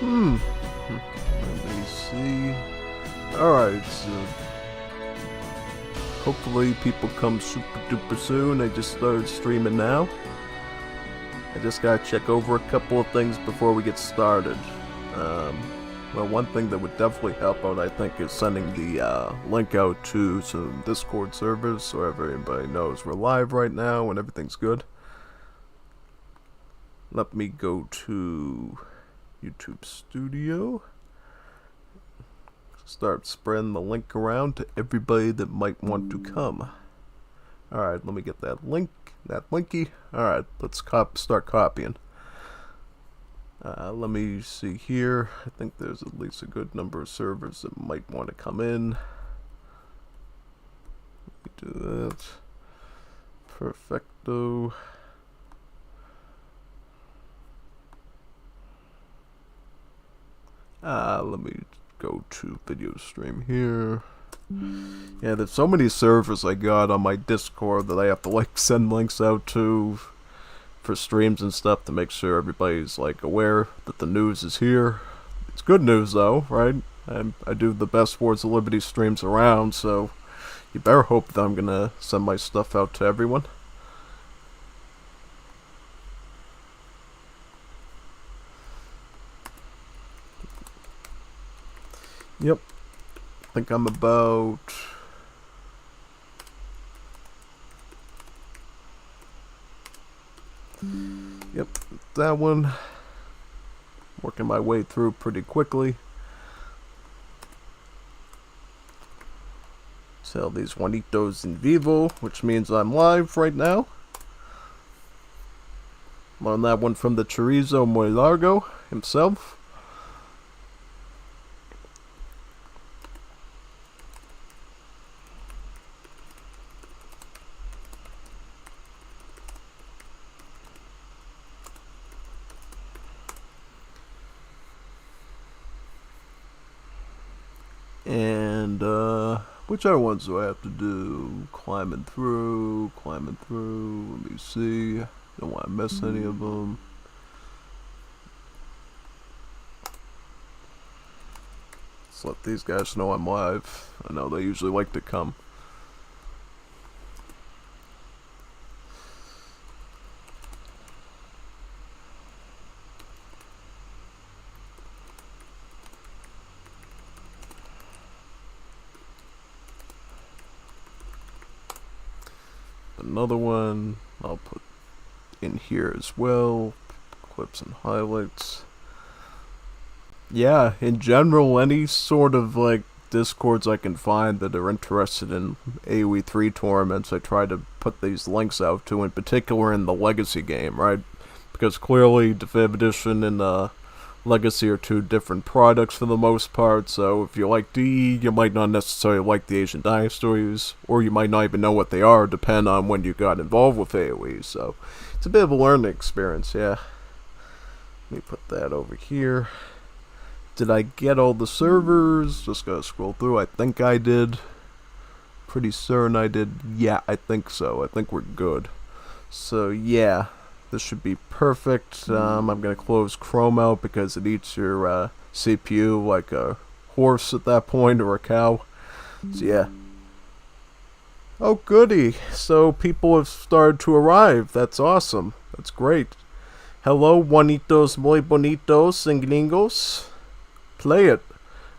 Let me see. Alright, so hopefully people come super duper soon. I just started streaming now. I just gotta check over a couple of things before we get started. Well, one thing that would definitely help out, I think, is sending the link out to some Discord servers so everybody knows we're live right now and everything's good. Let me go to YouTube Studio. Start spreading the link around to everybody that might want to come. Alright, let me get that link, that linky. Alright, let's start copying. Let me see here. I think there's at least a good number of servers that might want to come in. Let me do that. Perfecto. Let me go to video stream here. Yeah, there's so many servers I got on my Discord that I have to like send links out to for streams and stuff to make sure everybody's like aware that the news is here. It's good news though, right? I do the best Wars of Liberty streams around, so you better hope that I'm gonna send my stuff out to everyone. Yep. I think I'm about... Yep, that one. Working my way through pretty quickly. Sell these Juanitos in vivo, which means I'm live right now. I'm on that one from the Chorizo Muy Largo himself. And, which other ones do I have to do? Climbing through, let me see. Don't want to miss any of them. Let's let these guys know I'm live. I know they usually like to come. Another one I'll put in here as well. Clips and highlights. Yeah, in general, any sort of like Discords I can find that are interested in AoE 3 tournaments, I try to put these links out to, in particular in the Legacy game, right? Because clearly Definitive Edition and Legacy are two different products for the most part, so if you like DE, you might not necessarily like the Asian dynasties, or you might not even know what they are, depending on when you got involved with AoE, so it's a bit of a learning experience, yeah. Let me put that over here. Did I get all the servers? Just gotta scroll through. I think I did. Pretty certain I did. Yeah, I think so. I think we're good. So, yeah. This should be perfect. I'm going to close Chrome out because it eats your CPU like a horse at that point, or a cow. So yeah. Oh goody. So people have started to arrive. That's awesome. That's great. Hello, Juanitos muy bonitos and gringos. Play it.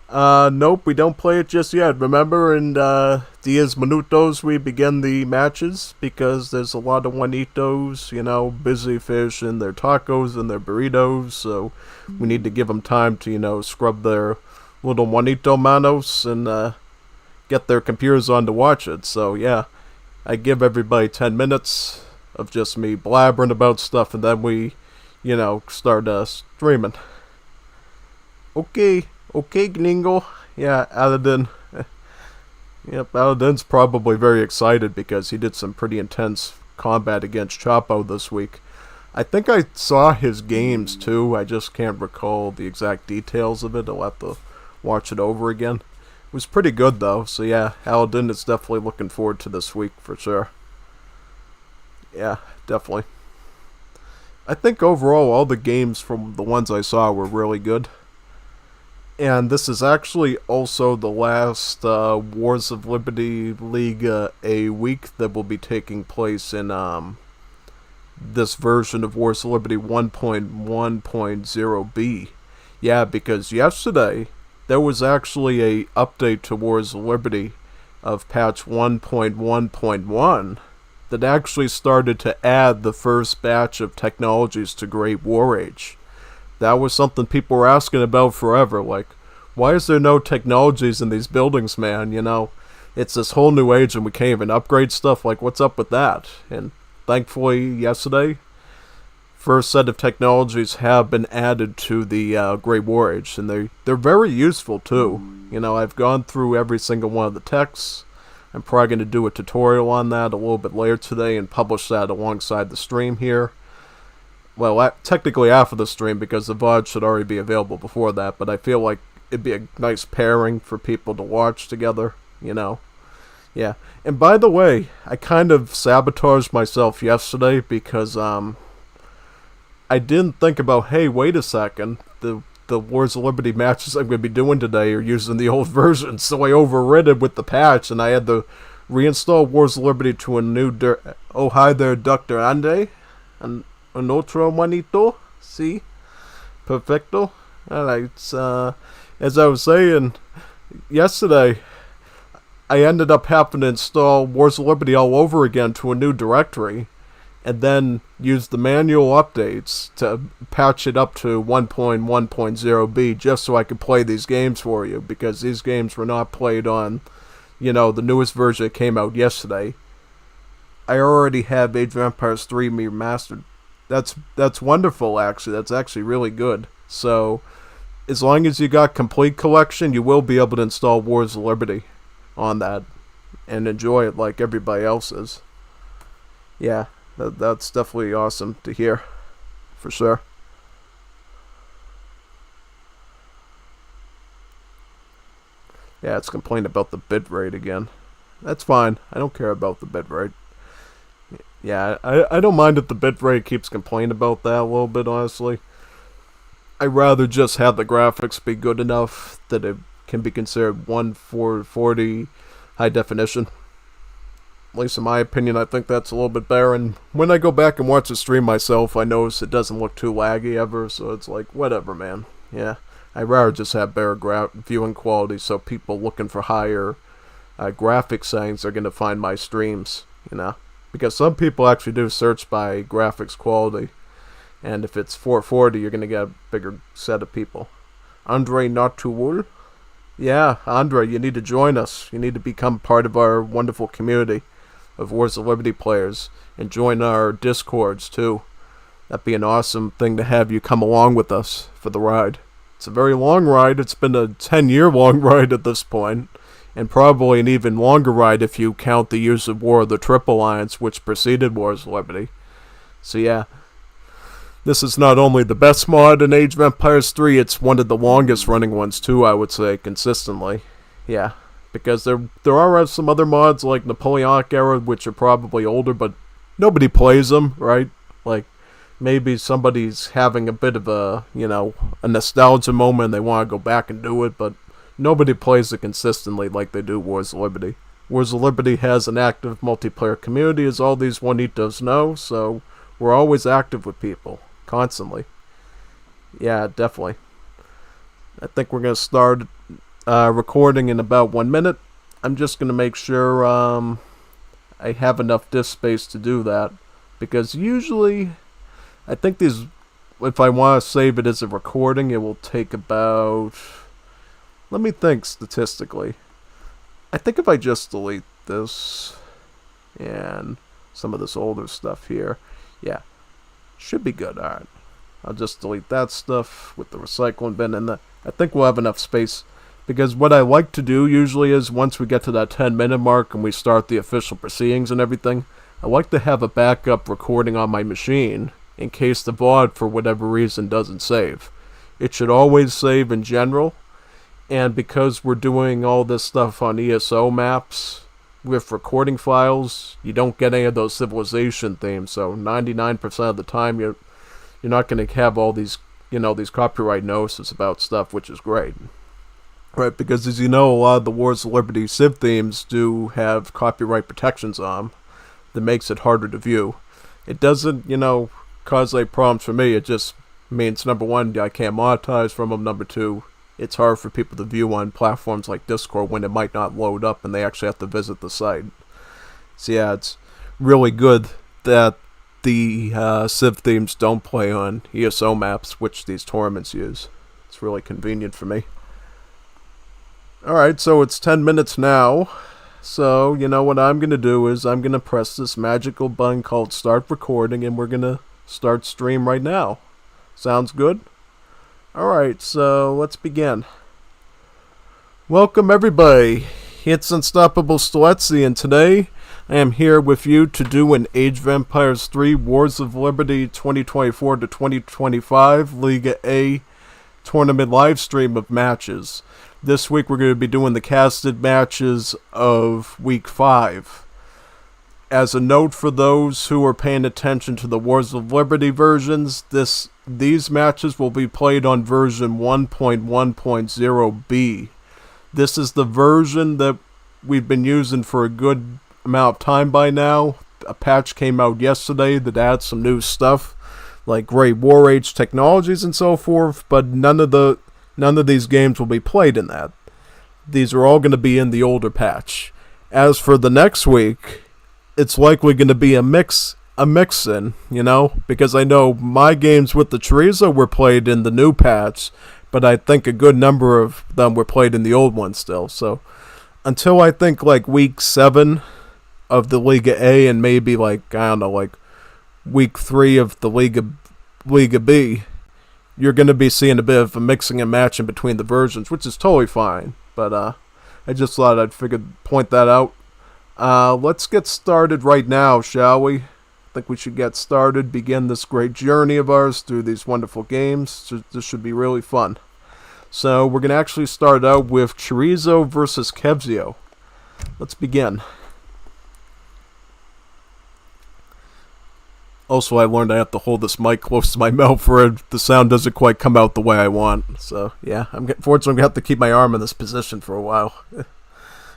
Nope, we don't play it just yet. Remember, in 10 minutos we begin the matches, because there's a lot of Juanitos, you know, busy fish and their tacos and their burritos, so we need to give them time to, you know, scrub their little Juanito manos and get their computers on to watch it. So yeah, I give everybody 10 minutes of just me blabbering about stuff, and then we, you know, start streaming. Okay, gringo. Yeah, Aladdin. Yep, Aladdin's probably very excited because he did some pretty intense combat against Chapo this week. I think I saw his games too, I just can't recall the exact details of it. I'll have to watch it over again. It was pretty good though, so yeah, Aladdin is definitely looking forward to this week for sure. Yeah, definitely. I think overall all the games from the ones I saw were really good. And this is actually also the last Wars of Liberty Liga A week that will be taking place in this version of Wars of Liberty 1.1.0b. Yeah, because yesterday there was actually a update to Wars of Liberty of patch 1.1.1 that actually started to add the first batch of technologies to Great War Age. That was something people were asking about forever, like, why is there no technologies in these buildings, man? You know, it's this whole new age and we can't even upgrade stuff, like, what's up with that? And thankfully, yesterday, first set of technologies have been added to the Great War Age, and they're very useful too. You know, I've gone through every single one of the techs. I'm probably going to do a tutorial on that a little bit later today and publish that alongside the stream here. Well, technically after the stream, because the VOD should already be available before that, but I feel like it'd be a nice pairing for people to watch together, you know. Yeah. And by the way, I kind of sabotaged myself yesterday because I didn't think about, hey, wait a second, the Wars of Liberty matches I'm going to be doing today are using the old version, so I overridden with the patch, and I had to reinstall Wars of Liberty to a new... Oh, hi there, Dr. Ande. Un otro manito? Si? Perfecto? Alright, as I was saying, yesterday, I ended up having to install Wars of Liberty all over again to a new directory, and then use the manual updates to patch it up to 1.1.0b just so I could play these games for you, because these games were not played on, you know, the newest version that came out yesterday. I already have Age of Empires 3 remastered. That's wonderful, actually. That's actually really good. So, as long as you got complete collection, you will be able to install Wars of Liberty on that and enjoy it like everybody else is. Yeah. That's definitely awesome to hear, for sure. Yeah, it's complaining about the bitrate again. That's fine. I don't care about the bitrate. Yeah, I don't mind if the bitrate keeps complaining about that a little bit, honestly. I'd rather just have the graphics be good enough that it can be considered 140 high definition. At least in my opinion, I think that's a little bit better. And when I go back and watch the stream myself, I notice it doesn't look too laggy ever. So it's like, whatever, man. Yeah, I'd rather just have better viewing quality, so people looking for higher graphic settings are going to find my streams, you know. Because some people actually do search by graphics quality. And if it's 440, you're going to get a bigger set of people. Andre Notuul? Yeah, Andre, you need to join us. You need to become part of our wonderful community of Wars of Liberty players, and join our Discords too. That'd be an awesome thing to have you come along with us for the ride. It's a very long ride. It's been a 10-year long ride at this point, and probably an even longer ride if you count the years of War of the Triple Alliance, which preceded Wars of Liberty. So yeah, this is not only the best mod in Age of Empires 3, it's one of the longest running ones too, I would say, consistently. Yeah. Because there are some other mods like Napoleonic Era, which are probably older, but nobody plays them, right? Like, maybe somebody's having a bit of a, you know, a nostalgia moment and they want to go back and do it, but nobody plays it consistently like they do Wars of Liberty. Wars of Liberty has an active multiplayer community, as all these Juanitos know, so we're always active with people, constantly. Yeah, definitely. I think we're going to start recording in about 1 minute. I'm just going to make sure I have enough disk space to do that, because usually I think these, if I want to save it as a recording, it will take about, let me think statistically. I think if I just delete this and some of this older stuff here, yeah, should be good. Alright, I'll just delete that stuff with the recycling bin, and I think we'll have enough space. Because what I like to do usually is, once we get to that 10-minute mark and we start the official proceedings and everything, I like to have a backup recording on my machine in case the VOD for whatever reason doesn't save. It should always save in general, and because we're doing all this stuff on ESO maps with recording files, you don't get any of those civilization themes, so 99% of the time you're not going to have all these, you know, these copyright notices about stuff, which is great. Right, because as you know, a lot of the Wars of Liberty Civ themes do have copyright protections on them that makes it harder to view. It doesn't, cause any problems for me. It just means, number one, I can't monetize from them. Number two, it's hard for people to view on platforms like Discord when it might not load up and they actually have to visit the site. So yeah, it's really good that the Civ themes don't play on ESO maps, which these tournaments use. It's really convenient for me. Alright, so it's 10 minutes now. So, what I'm going to do is I'm going to press this magical button called Start Recording, and we're going to start stream right now. Sounds good? Alright, so let's begin. Welcome everybody. It's Unstoppable Steletsy, and today I am here with you to do an Age of Empires 3 Wars of Liberty 2024 to 2025 Liga A tournament live stream of matches. This week we're going to be doing the casted matches of Week 5. As a note for those who are paying attention to the Wars of Liberty versions, these matches will be played on version 1.1.0b. This is the version that we've been using for a good amount of time by now. A patch came out yesterday that adds some new stuff, like Great War Age technologies and so forth, but none of these games will be played in that. These are all going to be in the older patch. As for the next week, it's likely going to be a mix-in, because I know my games with the Chorizo were played in the new patch, but I think a good number of them were played in the old one still. So until I think like Week 7 of the Liga A and maybe Week 3 of the Liga B, you're going to be seeing a bit of a mixing and matching between the versions, which is totally fine. But I just thought I'd point that out. Let's get started right now, shall we? I think we should get started, begin this great journey of ours through these wonderful games. This should be really fun. So we're going to actually start out with Chorizo versus Kevzio. Let's begin. Also, I learned I have to hold this mic close to my mouth or the sound doesn't quite come out the way I want. So, yeah, fortunately, I'm going to have to keep my arm in this position for a while.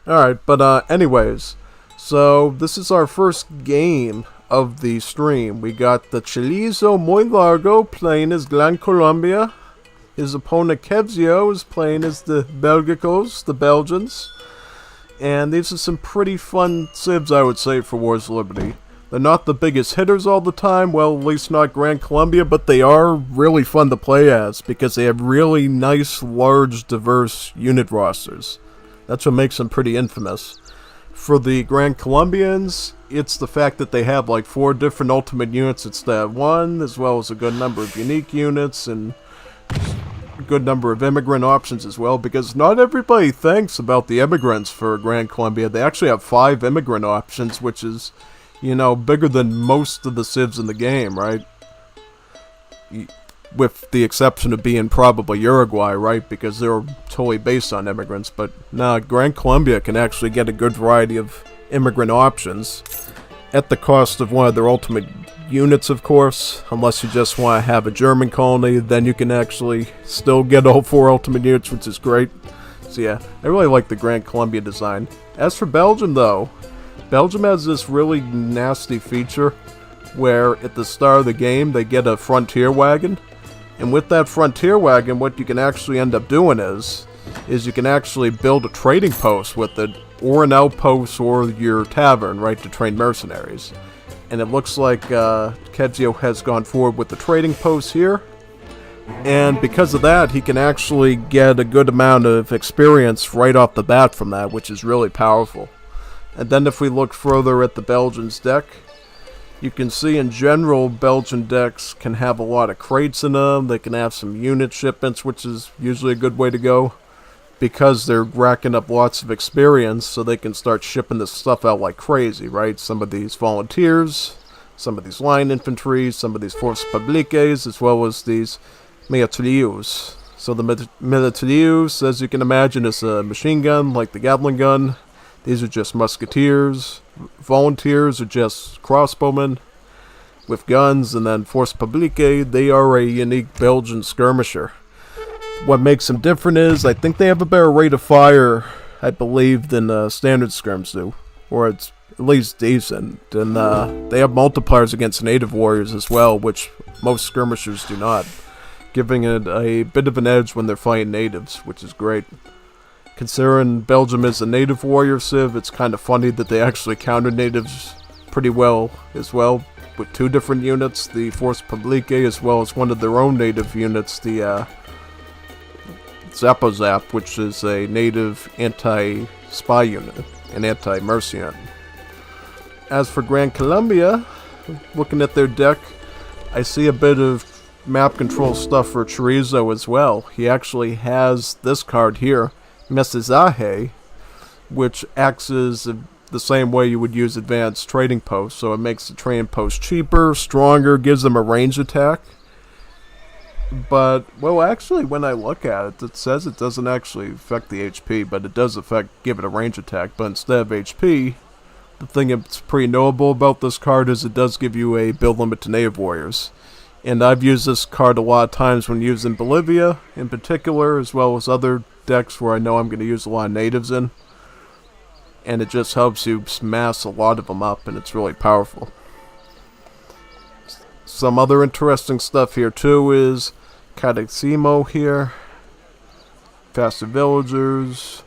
Alright, but anyways, so this is our first game of the stream. We got the Chorizo Muy Largo playing as Gran Colombia. His opponent Kevzio is playing as the Belgicos, the Belgians. And these are some pretty fun civs, I would say, for Wars of Liberty. They're not the biggest hitters all the time, well, at least not Gran Colombia, but they are really fun to play as because they have really nice, large, diverse unit rosters. That's what makes them pretty infamous. For the Gran Colombians, it's the fact that they have like 4 different ultimate units instead of 1, as well as a good number of unique units and a good number of immigrant options as well, because not everybody thinks about the immigrants for Gran Colombia. They actually have 5 immigrant options, which is, bigger than most of the civs in the game, right? With the exception of being probably Uruguay, right? Because they're totally based on immigrants. But Gran Colombia can actually get a good variety of immigrant options at the cost of one of their ultimate units, of course. Unless you just want to have a German colony, then you can actually still get all 4 ultimate units, which is great. So yeah, I really like the Gran Colombia design. As for Belgium, though, Belgium has this really nasty feature where at the start of the game they get a frontier wagon. And with that frontier wagon, what you can actually end up doing is you can actually build a trading post with it, or an outpost, or your tavern, right, to train mercenaries. And it looks like Kevzio has gone forward with the trading post here. And because of that, he can actually get a good amount of experience right off the bat from that, which is really powerful. And then if we look further at the Belgians deck, you can see in general Belgian decks can have a lot of crates in them. They can have some unit shipments, which is usually a good way to go, because they're racking up lots of experience, so they can start shipping this stuff out like crazy, right? Some of these volunteers, some of these line infantry, some of these forces publiques, as well as these militaires. So the militaires, as you can imagine, is a machine gun like the Gatling gun. These are just musketeers. Volunteers are just crossbowmen with guns. And then Force Publique, they are a unique Belgian skirmisher. What makes them different is I think they have a better rate of fire, I believe, than standard scrims do. Or it's at least decent. And they have multipliers against native warriors as well, which most skirmishers do not, giving it a bit of an edge when they're fighting natives, which is great. Considering Belgium is a native warrior civ, it's kind of funny that they actually counter natives pretty well as well, with 2 different units, the Force Publique as well as one of their own native units, the Zapozap, which is a native anti-spy unit, an anti-mercenary. As for Gran Colombia, looking at their deck, I see a bit of map control stuff for Chorizo as well. He actually has this card here, Mestizaje, which acts as the same way you would use advanced trading posts. So it makes the trading post cheaper, stronger, gives them a range attack. But, well, actually, when I look at it, it says it doesn't actually affect the HP, but it does give it a range attack. But instead of HP, the thing that's pretty notable about this card is it does give you a build limit to native warriors. And I've used this card a lot of times when using Bolivia in particular, as well as other decks where I know I'm going to use a lot of natives in. And it just helps you mass a lot of them up, and it's really powerful. Some other interesting stuff here too is Cadeximo here, Faster Villagers.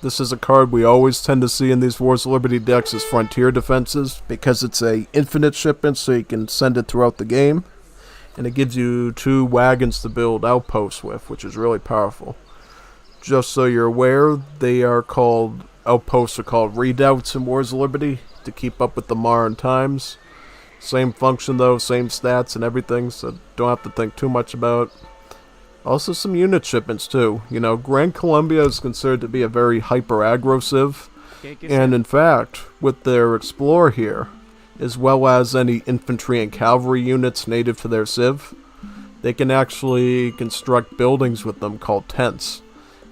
This is a card we always tend to see in these Wars of Liberty decks as Frontier Defenses, because it's a infinite shipment, so you can send it throughout the game. And it gives you 2 wagons to build outposts with, which is really powerful. Just so you're aware, outposts are called redoubts in Wars of Liberty, to keep up with the modern times. Same function though, same stats and everything, so don't have to think too much about it. Also some unit shipments too. You know, Gran Colombia is considered to be a very hyper-aggro civ, and in fact, with their Explorer here, as well as any infantry and cavalry units native to their civ, they can actually construct buildings with them called tents.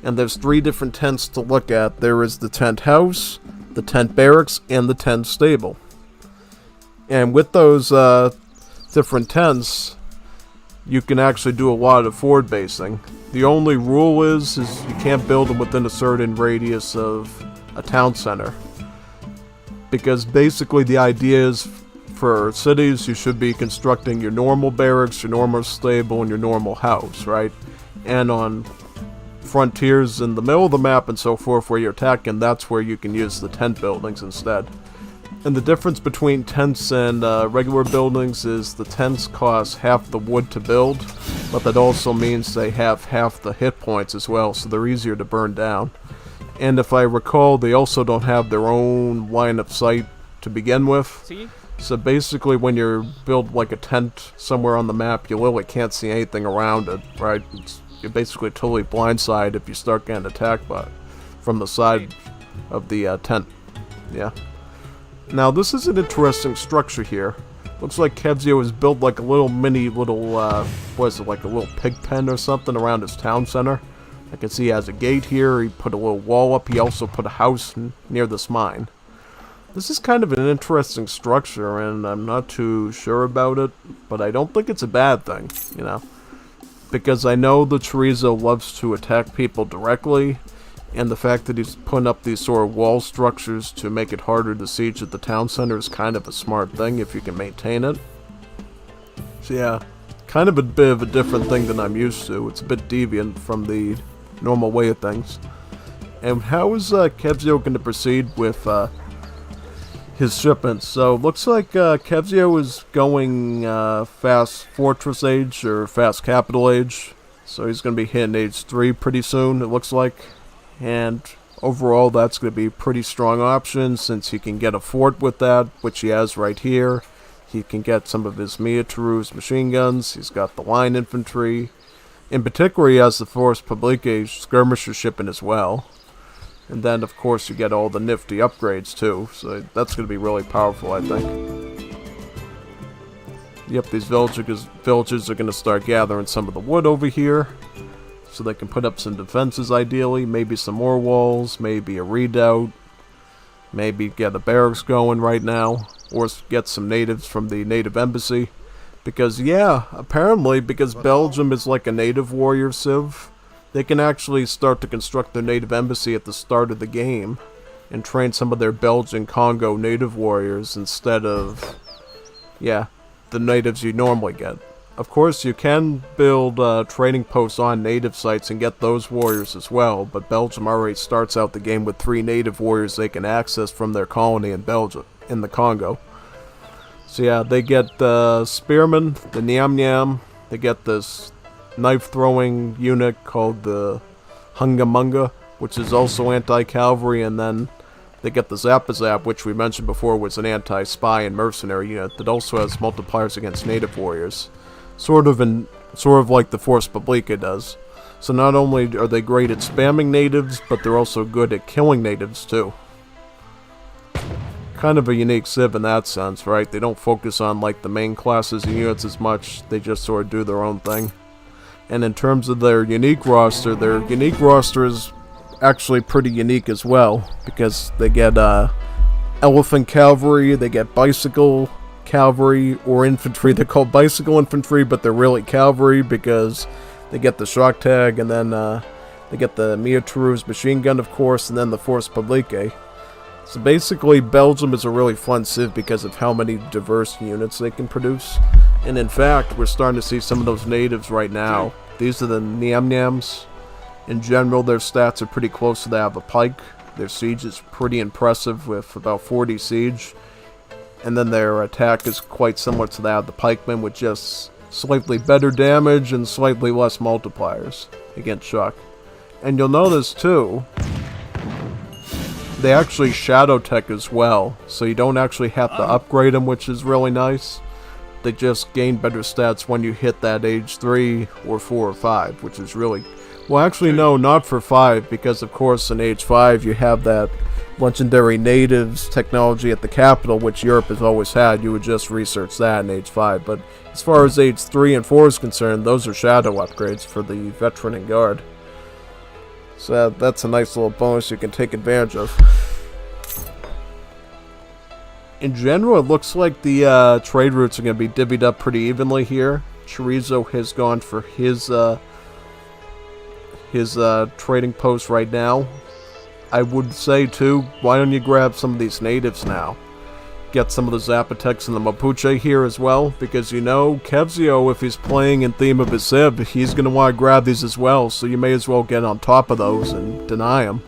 And there's 3 different tents to look at. There is the tent house, the tent barracks, and the tent stable. And with those different tents, you can actually do a lot of forward basing. The only rule is you can't build them within a certain radius of a town center. Because basically the idea is for cities, you should be constructing your normal barracks, your normal stable, and your normal house, right? And on frontiers in the middle of the map and so forth where you're attacking, that's where you can use the tent buildings instead. And the difference between tents and regular buildings is the tents cost half the wood to build, but that also means they have half the hit points as well, so they're easier to burn down. And if I recall, they also don't have their own line of sight to begin with. See? So basically when you build like a tent somewhere on the map, you literally can't see anything around it, right? You're basically totally blindsided if you start getting attacked from the side of the tent. Yeah. Now this is an interesting structure here. Looks like Kevzio has built like a little what is it, like a little pig pen or something around his town center. I can see he has a gate here, he put a little wall up, he also put a house near this mine. This is kind of an interesting structure, and I'm not too sure about it, but I don't think it's a bad thing, you know. Because I know the Chorizo loves to attack people directly, and the fact that he's putting up these sort of wall structures to make it harder to siege at the town center is kind of a smart thing if you can maintain it. So yeah, kind of a bit of a different thing than I'm used to. It's a bit deviant from the normal way of things. And how is Kevzio going to proceed with his shipments? So looks like Kevzio is going fast fortress age or fast capital age. So he's going to be hitting age 3 pretty soon, it looks like. And overall that's going to be a pretty strong option since he can get a fort with that, which he has right here. He can get some of his Miatarus machine guns. He's got the line infantry. In particular, he has the Force Publique skirmisher shipment as well. And then, of course, you get all the nifty upgrades, too. So that's going to be really powerful, I think. Yep, these villagers are going to start gathering some of the wood over here. So they can put up some defenses, ideally. Maybe some more walls. Maybe a redoubt. Maybe get the barracks going right now. Or get some natives from the native embassy. Because, yeah, apparently, because Belgium is like a native warrior civ, they can actually start to construct their native embassy at the start of the game and train some of their Belgian Congo native warriors instead of, yeah, the natives you normally get. Of course, you can build training posts on native sites and get those warriors as well, but Belgium already starts out the game with 3 native warriors they can access from their colony in Belgium, in the Congo. So yeah, they get the spearmen, the Nyam Nyam, they get this knife-throwing unit called the Hunga Munga, which is also anti-cavalry, and then they get the Zappa Zap, which we mentioned before was an anti-spy and mercenary unit that also has multipliers against native warriors. Sort of like the Force Publica does. So not only are they great at spamming natives, but they're also good at killing natives too. Kind of a unique civ in that sense, right? They don't focus on like the main classes and units as much, they just sort of do their own thing. And in terms of their unique roster is actually pretty unique as well, because they get elephant cavalry, they get bicycle cavalry or infantry. They're called bicycle infantry, but they're really cavalry because they get the shock tag, and then they get the Mia-Tourouse machine gun, of course, and then the Force Publique. So basically, Belgium is a really fun civ because of how many diverse units they can produce. And in fact, we're starting to see some of those natives right now. These are the Nyam Nyams. In general, their stats are pretty close to that of a pike. Their siege is pretty impressive with about 40 siege. And then their attack is quite similar to that of the pikemen, with just slightly better damage and slightly less multipliers against shock. And you'll notice too, they actually shadow tech as well, so you don't actually have to upgrade them, which is really nice. They just gain better stats when you hit that age 3 or 4 or 5, which is really... Well, actually no, not for 5, because of course in age 5 you have that legendary natives technology at the capital, which Europe has always had. You would just research that in age 5. But as far as age 3 and 4 is concerned, those are shadow upgrades for the veteran and guard. So that's a nice little bonus you can take advantage of. In general, it looks like the trade routes are going to be divvied up pretty evenly here. Chorizo has gone for his trading post right now. I would say too, why don't you grab some of these natives now? Get some of the Zapotecs and the Mapuche here as well, because you know, Kevzio, if he's playing in theme of his civ, he's going to want to grab these as well, so you may as well get on top of those and deny him.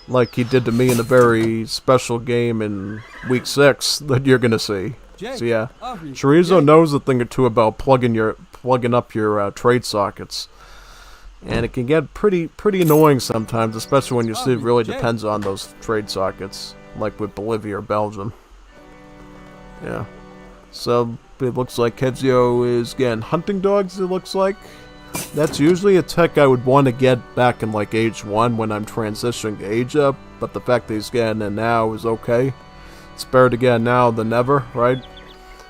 Like he did to me in a very special game in week 6 that you're going to see. So yeah, Chorizo knows a thing or two about plugging up your trade sockets. And it can get pretty annoying sometimes, especially when your civ really depends on those trade sockets, like with Bolivia or Belgium. Yeah. So, it looks like Kevzio is getting hunting dogs, it looks like. That's usually a tech I would want to get back in like age 1 when I'm transitioning to age up, but the fact that he's getting it now is okay. It's better to get it now than never, right?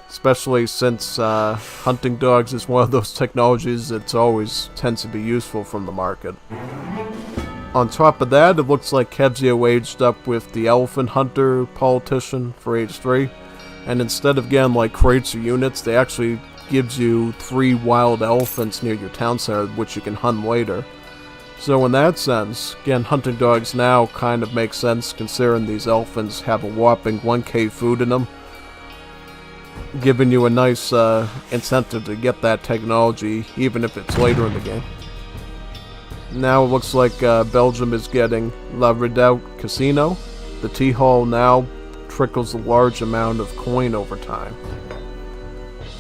Especially since hunting dogs is one of those technologies that always tends to be useful from the market. On top of that, it looks like Kevzio aged up with the Elephant Hunter Politician for age 3. And instead of getting like crates or units, they actually gives you 3 wild elephants near your town center, which you can hunt later. So in that sense, again, hunting dogs now kind of makes sense considering these elephants have a whopping 1k food in them, giving you a nice incentive to get that technology, even if it's later in the game. Now it looks like Belgium is getting La Redoubt Casino. The T-Hall now trickles a large amount of coin over time.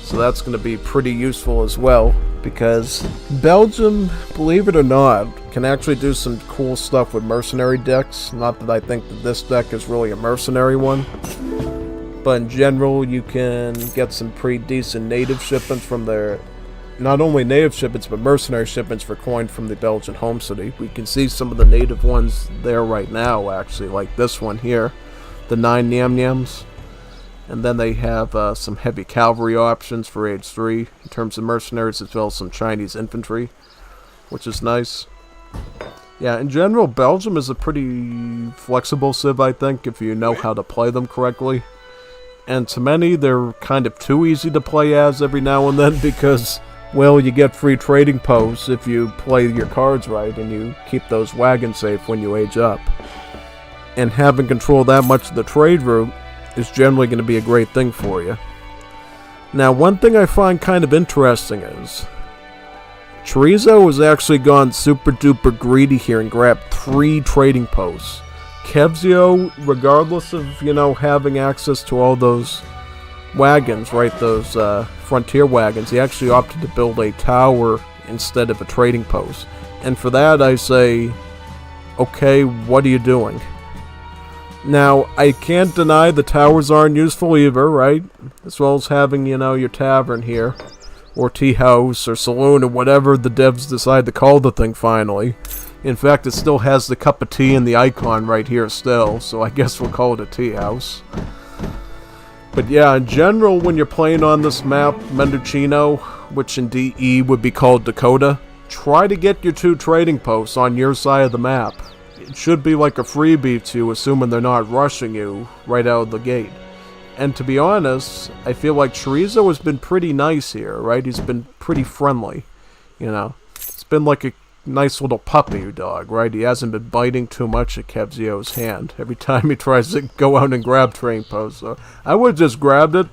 So that's going to be pretty useful as well, because Belgium, believe it or not, can actually do some cool stuff with mercenary decks. Not that I think that this deck is really a mercenary one. But in general, you can get some pretty decent native shipments from their... Not only native shipments, but mercenary shipments for coin from the Belgian home city. We can see some of the native ones there right now, actually, like this one here. The 9 Nyam Nyams. And then they have some heavy cavalry options for age 3 in terms of mercenaries, as well as some Chinese infantry, which is nice. Yeah, in general, Belgium is a pretty flexible civ, I think, if you know how to play them correctly. And to many, they're kind of too easy to play as every now and then because, well, you get free trading posts if you play your cards right and you keep those wagons safe when you age up. And having control that much of the trade route is generally going to be a great thing for you. Now, one thing I find kind of interesting is Chorizo has actually gone super duper greedy here and grabbed 3 trading posts. Kevzio, regardless of, having access to all those wagons, right, those frontier wagons, he actually opted to build a tower instead of a trading post. And for that, I say, okay, what are you doing? Now, I can't deny the towers aren't useful either, right? As well as having, your tavern here, or tea house, or saloon, or whatever the devs decide to call the thing finally. In fact, it still has the cup of tea and the icon right here still, so I guess we'll call it a tea house. But yeah, in general, when you're playing on this map, Mendocino, which in DE would be called Dakota, try to get your 2 trading posts on your side of the map. It should be like a freebie to you, assuming they're not rushing you right out of the gate. And to be honest, I feel like Chorizo has been pretty nice here, right? He's been pretty friendly, It's been like a nice little puppy dog, right? He hasn't been biting too much at Kevzio's hand every time he tries to go out and grab trading posts. So I would have just grabbed it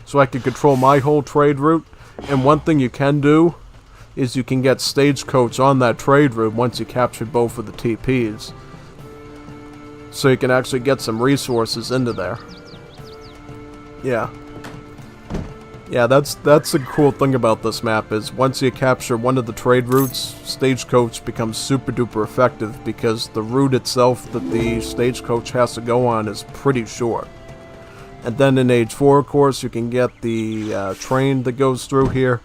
so I could control my whole trade route. And one thing you can do is you can get stagecoach on that trade route once you capture both of the TPs. So you can actually get some resources into there. Yeah. Yeah, that's the cool thing about this map is once you capture one of the trade routes, stagecoach becomes super duper effective because the route itself that the stagecoach has to go on is pretty short. And then in Age 4, of course, you can get the train that goes through here.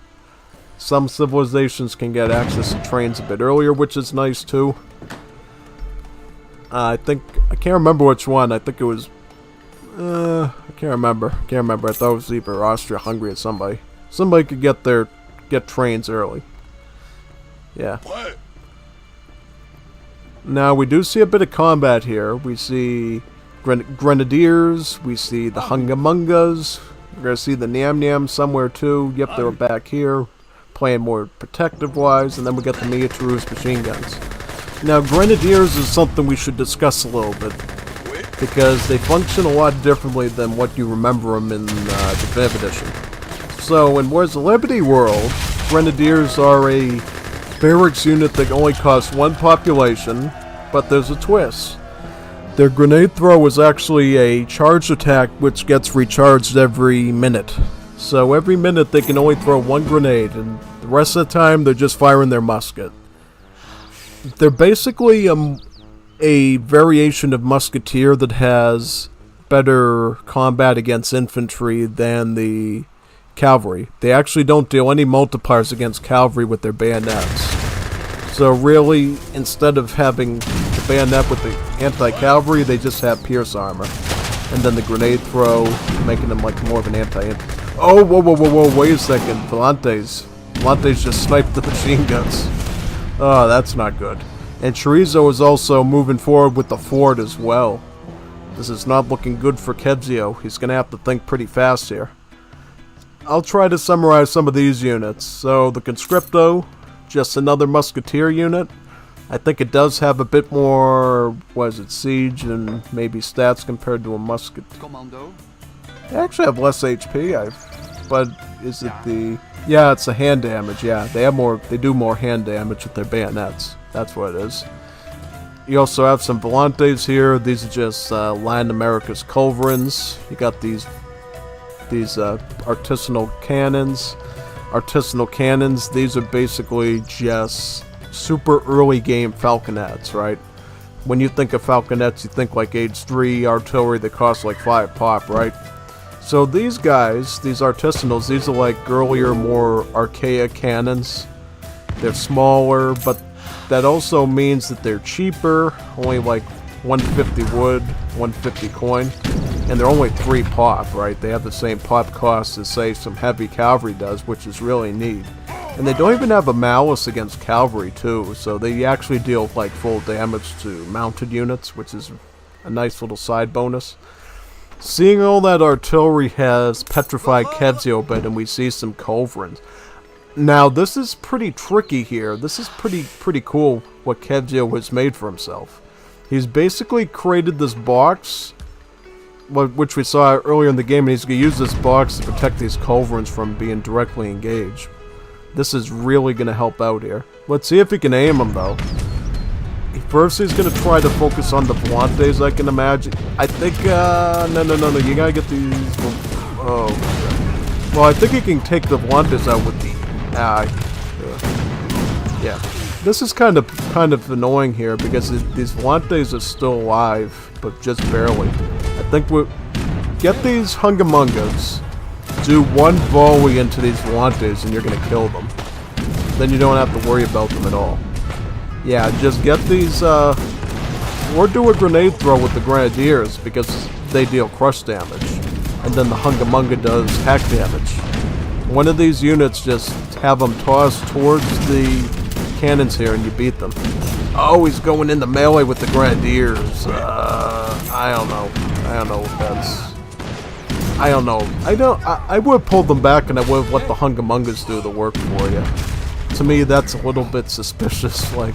Some civilizations can get access to trains a bit earlier, which is nice too. I can't remember which one. I think it was I can't remember. I thought it was either Austria-Hungary or somebody. Somebody could get trains early. Yeah. What? Now we do see a bit of combat here. We see Grenadiers. We see the Hungamungas. We're gonna see the Nam Nam somewhere too. Yep, they were back here, playing more protective-wise, and then we got the Miaturus machine guns. Now Grenadiers is something we should discuss a little bit, because they function a lot differently than what you remember them in Definitive Edition. So, in Wars of Liberty world, Grenadiers are a barracks unit that only costs 1 population, but there's a twist. Their grenade throw is actually a charged attack which gets recharged every minute. So every minute they can only throw 1 grenade, and the rest of the time they're just firing their musket. They're basically a variation of musketeer that has better combat against infantry than the cavalry. They actually don't deal any multipliers against cavalry with their bayonets. So really, instead of having the bayonet with the anti-cavalry, they just have pierce armor. And then the grenade throw, making them like more of an anti-infantry. Oh, whoa, wait a second. Volantes just sniped the machine guns. Oh, that's not good. And Chorizo is also moving forward with the fort as well. This is not looking good for Kevzio. He's going to have to think pretty fast here. I'll try to summarize some of these units. So, the Conscripto, just another musketeer unit. I think it does have a bit more, siege and maybe stats compared to a musket. Commando. They actually have less HP, but is it the... Yeah, it's the hand damage, yeah. They do more hand damage with their bayonets. That's what it is. You also have some Volantes here. These are just Latin America's culverins. You got these artisanal cannons. Artisanal cannons, these are basically just super early game falconets, right? When you think of falconets, you think like Age 3 artillery that costs like 5 pop, right? So these guys, these artisanals, these are like earlier, more archaic cannons. They're smaller, but that also means that they're cheaper, only like 150 wood, 150 coin, and they're only 3 pop, right? They have the same pop cost as, say, some heavy cavalry does, which is really neat. And they don't even have a malice against cavalry, too, so they actually deal like full damage to mounted units, which is a nice little side bonus. Seeing all that artillery has petrified Kevziobit, and we see some culverins. Now, this is pretty tricky here. This is pretty cool what Kevzio has made for himself. He's basically created this box, which we saw earlier in the game, and he's going to use this box to protect these culverins from being directly engaged. This is really going to help out here. Let's see if he can aim them, though. First, he's going to try to focus on the Volantes, I can imagine. I think, no, you got to get these... Oh, okay. Well, I think he can take the Volantes out with the... yeah. This is kind of annoying here, because these Volantes are still alive, but just barely. I think we'll get these Hungamungas, do one volley into these Volantes, and you're going to kill them. Then you don't have to worry about them at all. Yeah, just get these, or do a grenade throw with the Grenadiers, because they deal crush damage. And then the Hungamunga does hack damage. One of these units, just have them tossed towards the cannons here, and you beat them. Oh, he's going into melee with the Grenadiers. I don't know if that's... I don't know. I would have pulled them back, and I would have let the Hungamungas do the work for you. To me, that's a little bit suspicious. Like,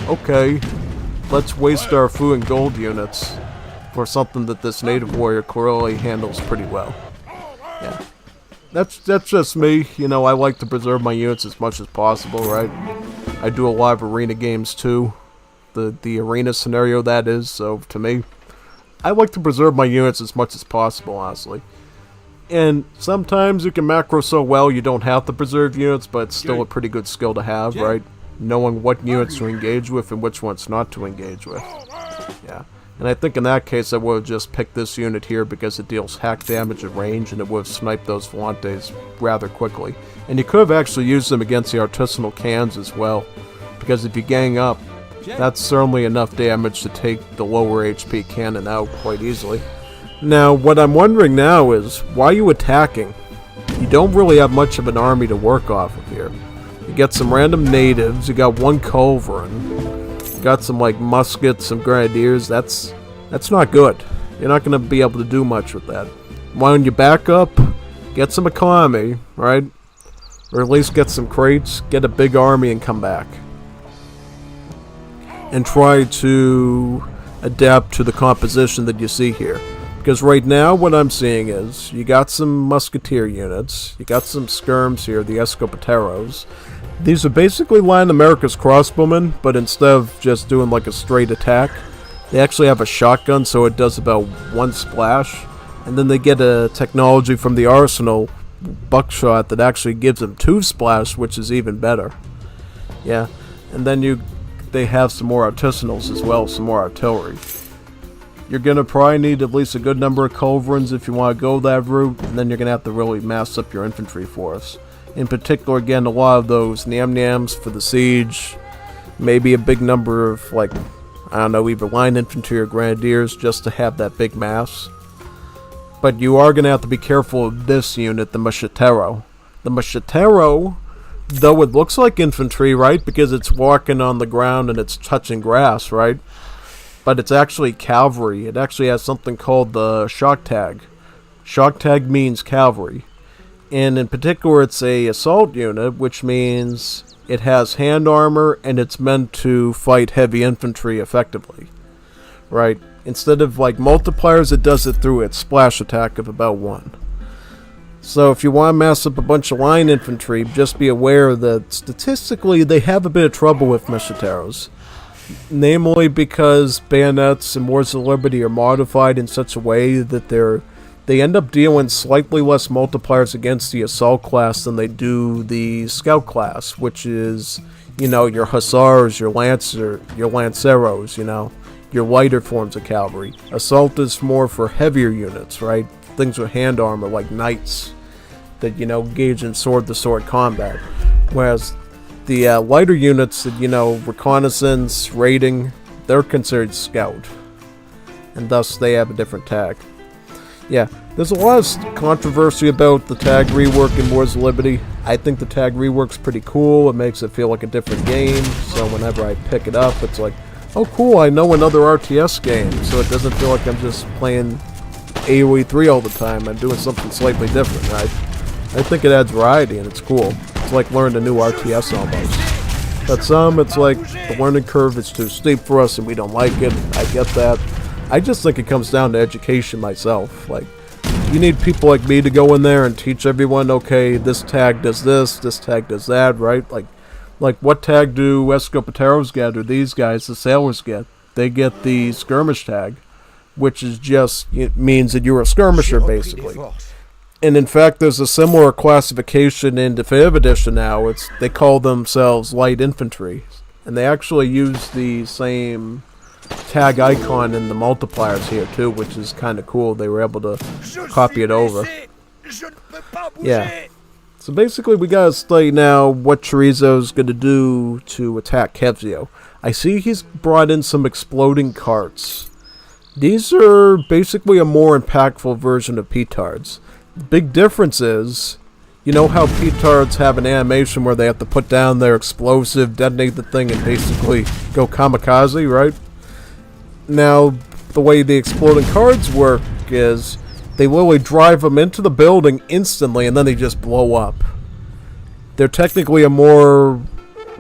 okay, let's waste our food and gold units for something that this native warrior clearly handles pretty well. Yeah, that's just me. You know, I like to preserve my units as much as possible, right? I do a lot of arena games too, the arena scenario that is. So to me, I like to preserve my units as much as possible, honestly. And sometimes you can macro so well you don't have to preserve units, but it's still a pretty good skill to have, right? Knowing what units to engage with and which ones not to engage with. Yeah. And I think in that case I would have just picked this unit here because it deals hack damage at range, and it would have sniped those Volantes rather quickly. And you could have actually used them against the artisanal cans as well, because if you gang up, that's certainly enough damage to take the lower HP cannon out quite easily. Now, what I'm wondering now is, why are you attacking? You don't really have much of an army to work off of here. You got some random natives, you got one culverin, you got some like muskets, some grenadiers. That's not good. You're not going to be able to do much with that. Why don't you back up, get some economy, right? Or at least get some crates, get a big army and come back. And try to adapt to the composition that you see here. Because right now, what I'm seeing is, you got some musketeer units, you got some skirms here, the escopeteros. These are basically Latin America's crossbowmen, but instead of just doing like a straight attack, they actually have a shotgun, so it does about one splash. And then they get a technology from the arsenal, buckshot, that actually gives them two splash, which is even better. Yeah, and then they have some more artisanals as well, some more artillery. You're going to probably need at least a good number of culverins if you want to go that route, and then you're going to have to really mass up your infantry force. In particular, again, a lot of those Nyam-Nyams for the siege, maybe a big number of, like, I don't know, either line infantry or grenadiers just to have that big mass. But you are going to have to be careful of this unit, the Machetero. The Machetero, though it looks like infantry, right, because it's walking on the ground and it's touching grass, right? But it's actually cavalry. It actually has something called the shock tag. Shock tag means cavalry. And in particular, it's a assault unit, which means it has hand armor and it's meant to fight heavy infantry effectively. Right? Instead of like multipliers, it does it through its splash attack of about 1. So if you want to mass up a bunch of line infantry, just be aware that statistically they have a bit of trouble with Macheteros. Namely because bayonets and Wars of Liberty are modified in such a way that they end up dealing slightly less multipliers against the assault class than they do the scout class, which is, you know, your hussars, your lanceros, you know, your lighter forms of cavalry. Assault is more for heavier units, right? Things with hand armor like knights that, you know, engage in sword-to-sword combat. Whereas the lighter units that, you know, reconnaissance, raiding, they're considered scout. And thus they have a different tag. Yeah, there's a lot of controversy about the tag rework in Wars of Liberty. I think the tag rework's pretty cool. It makes it feel like a different game. So whenever I pick it up, it's like, oh cool, I know another RTS game. So it doesn't feel like I'm just playing AoE 3 all the time. I'm doing something slightly different, right? I think it adds variety and it's cool. It's like learning a new RTS almost. But some, it's like the learning curve is too steep for us and we don't like it. I get that. I just think it comes down to education myself. Like, you need people like me to go in there and teach everyone, okay, this tag does this tag does that, right? Like what tag do Escopeteros get, or these guys, the sailors get? They get the skirmish tag, which is just, it means that you're a skirmisher, basically. And in fact, there's a similar classification in Definitive Edition now. They call themselves light infantry, and they actually use the same tag icon in the multipliers here too, which is kind of cool. They were able to copy it over. Yeah. So basically, we gotta study now what Chorizo's gonna do to attack Kevzio. I see he's brought in some exploding carts. These are basically a more impactful version of Petards. The big difference is, you know how Petards have an animation where they have to put down their explosive, detonate the thing, and basically go kamikaze, right? Now, the way the exploding cards work is they literally drive them into the building instantly and then they just blow up. They're technically a more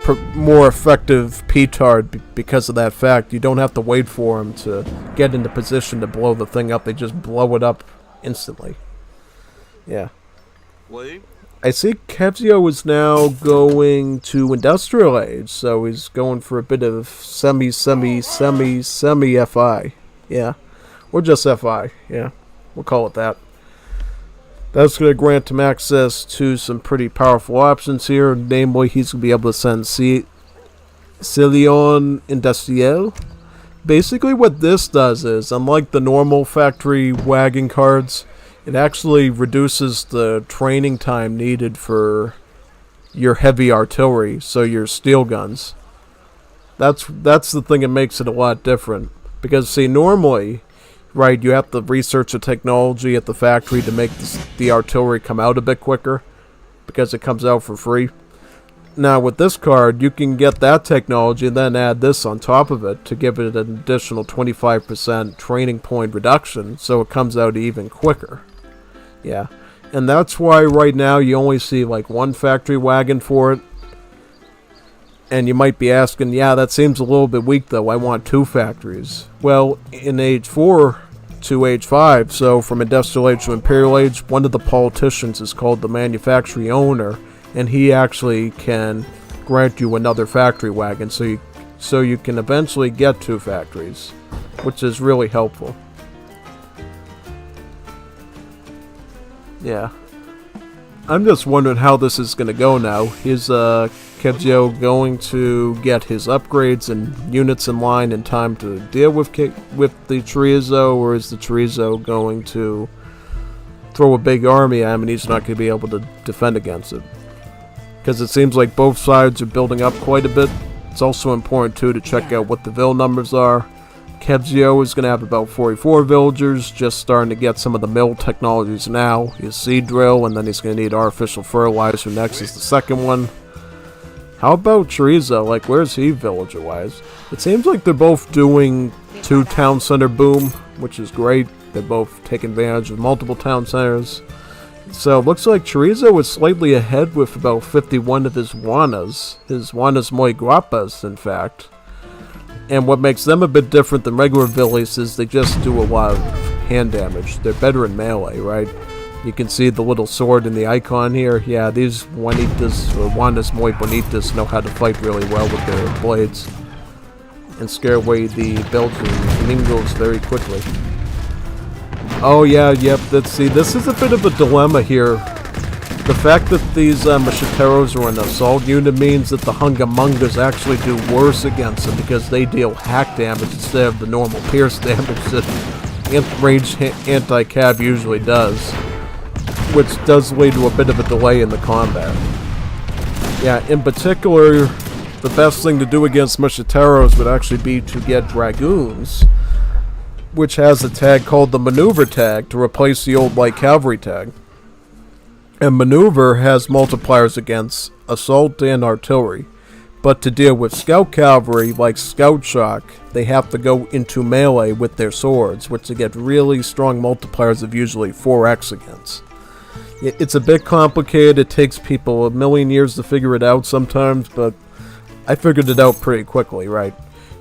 effective Petard because of that fact. You don't have to wait for them to get into position to blow the thing up. They just blow it up instantly. Yeah. I see Kevzio is now going to Industrial Age, so he's going for a bit of semi-FI. Yeah. Or just FI, yeah. We'll call it that. That's going to grant him access to some pretty powerful options here. Namely, he's going to be able to send Sillon Industriel. Basically what this does is, unlike the normal factory wagon cards, it actually reduces the training time needed for your heavy artillery, so your steel guns. That's the thing that makes it a lot different. Because, see, normally, right, you have to research the technology at the factory to make the artillery come out a bit quicker, because it comes out for free. Now, with this card, you can get that technology and then add this on top of it to give it an additional 25% training point reduction, so it comes out even quicker. Yeah, and that's why right now you only see like one factory wagon for it. And you might be asking, yeah, that seems a little bit weak though, I want 2 factories. Well, in Age 4 to Age 5, so from Industrial Age to Imperial Age, one of the politicians is called the manufacturing owner, and he actually can grant you another factory wagon, so you can eventually get 2 factories, which is really helpful. Yeah. I'm just wondering how this is going to go now. Is Kevzio going to get his upgrades and units in line in time to deal with the Chorizo, or is the Chorizo going to throw a big army at him and he's not going to be able to defend against it? Because it seems like both sides are building up quite a bit. It's also important too to check out what the vill numbers are. Kevzio is going to have about 44 villagers, just starting to get some of the mill technologies now. His seed drill, and then he's going to need artificial fertilizer next is the second one. How about Chorizo? Like, where's he villager-wise? It seems like they're both doing 2 town center boom, which is great. They're both taking advantage of multiple town centers. So it looks like Chorizo is slightly ahead with about 51 of his Juanas muy guapas, in fact. And what makes them a bit different than regular villas is they just do a lot of hand damage. They're better in melee, right? You can see the little sword in the icon here. Yeah, these Juanas muy bonitas know how to fight really well with their blades and scare away the Belgian flamingos very quickly. Oh yeah, yep, this is a bit of a dilemma here. The fact that these Macheteros are an assault unit means that the Hungamungas actually do worse against them because they deal hack damage instead of the normal pierce damage that ranged anti-cav usually does, which does lead to a bit of a delay in the combat. Yeah, in particular, the best thing to do against Macheteros would actually be to get Dragoons, which has a tag called the Maneuver tag to replace the old Light Cavalry tag. And Maneuver has multipliers against Assault and Artillery. But to deal with scout cavalry, like Scout Shock, they have to go into melee with their swords, which they get really strong multipliers of usually 4x against. It's a bit complicated, it takes people a million years to figure it out sometimes, but I figured it out pretty quickly, right?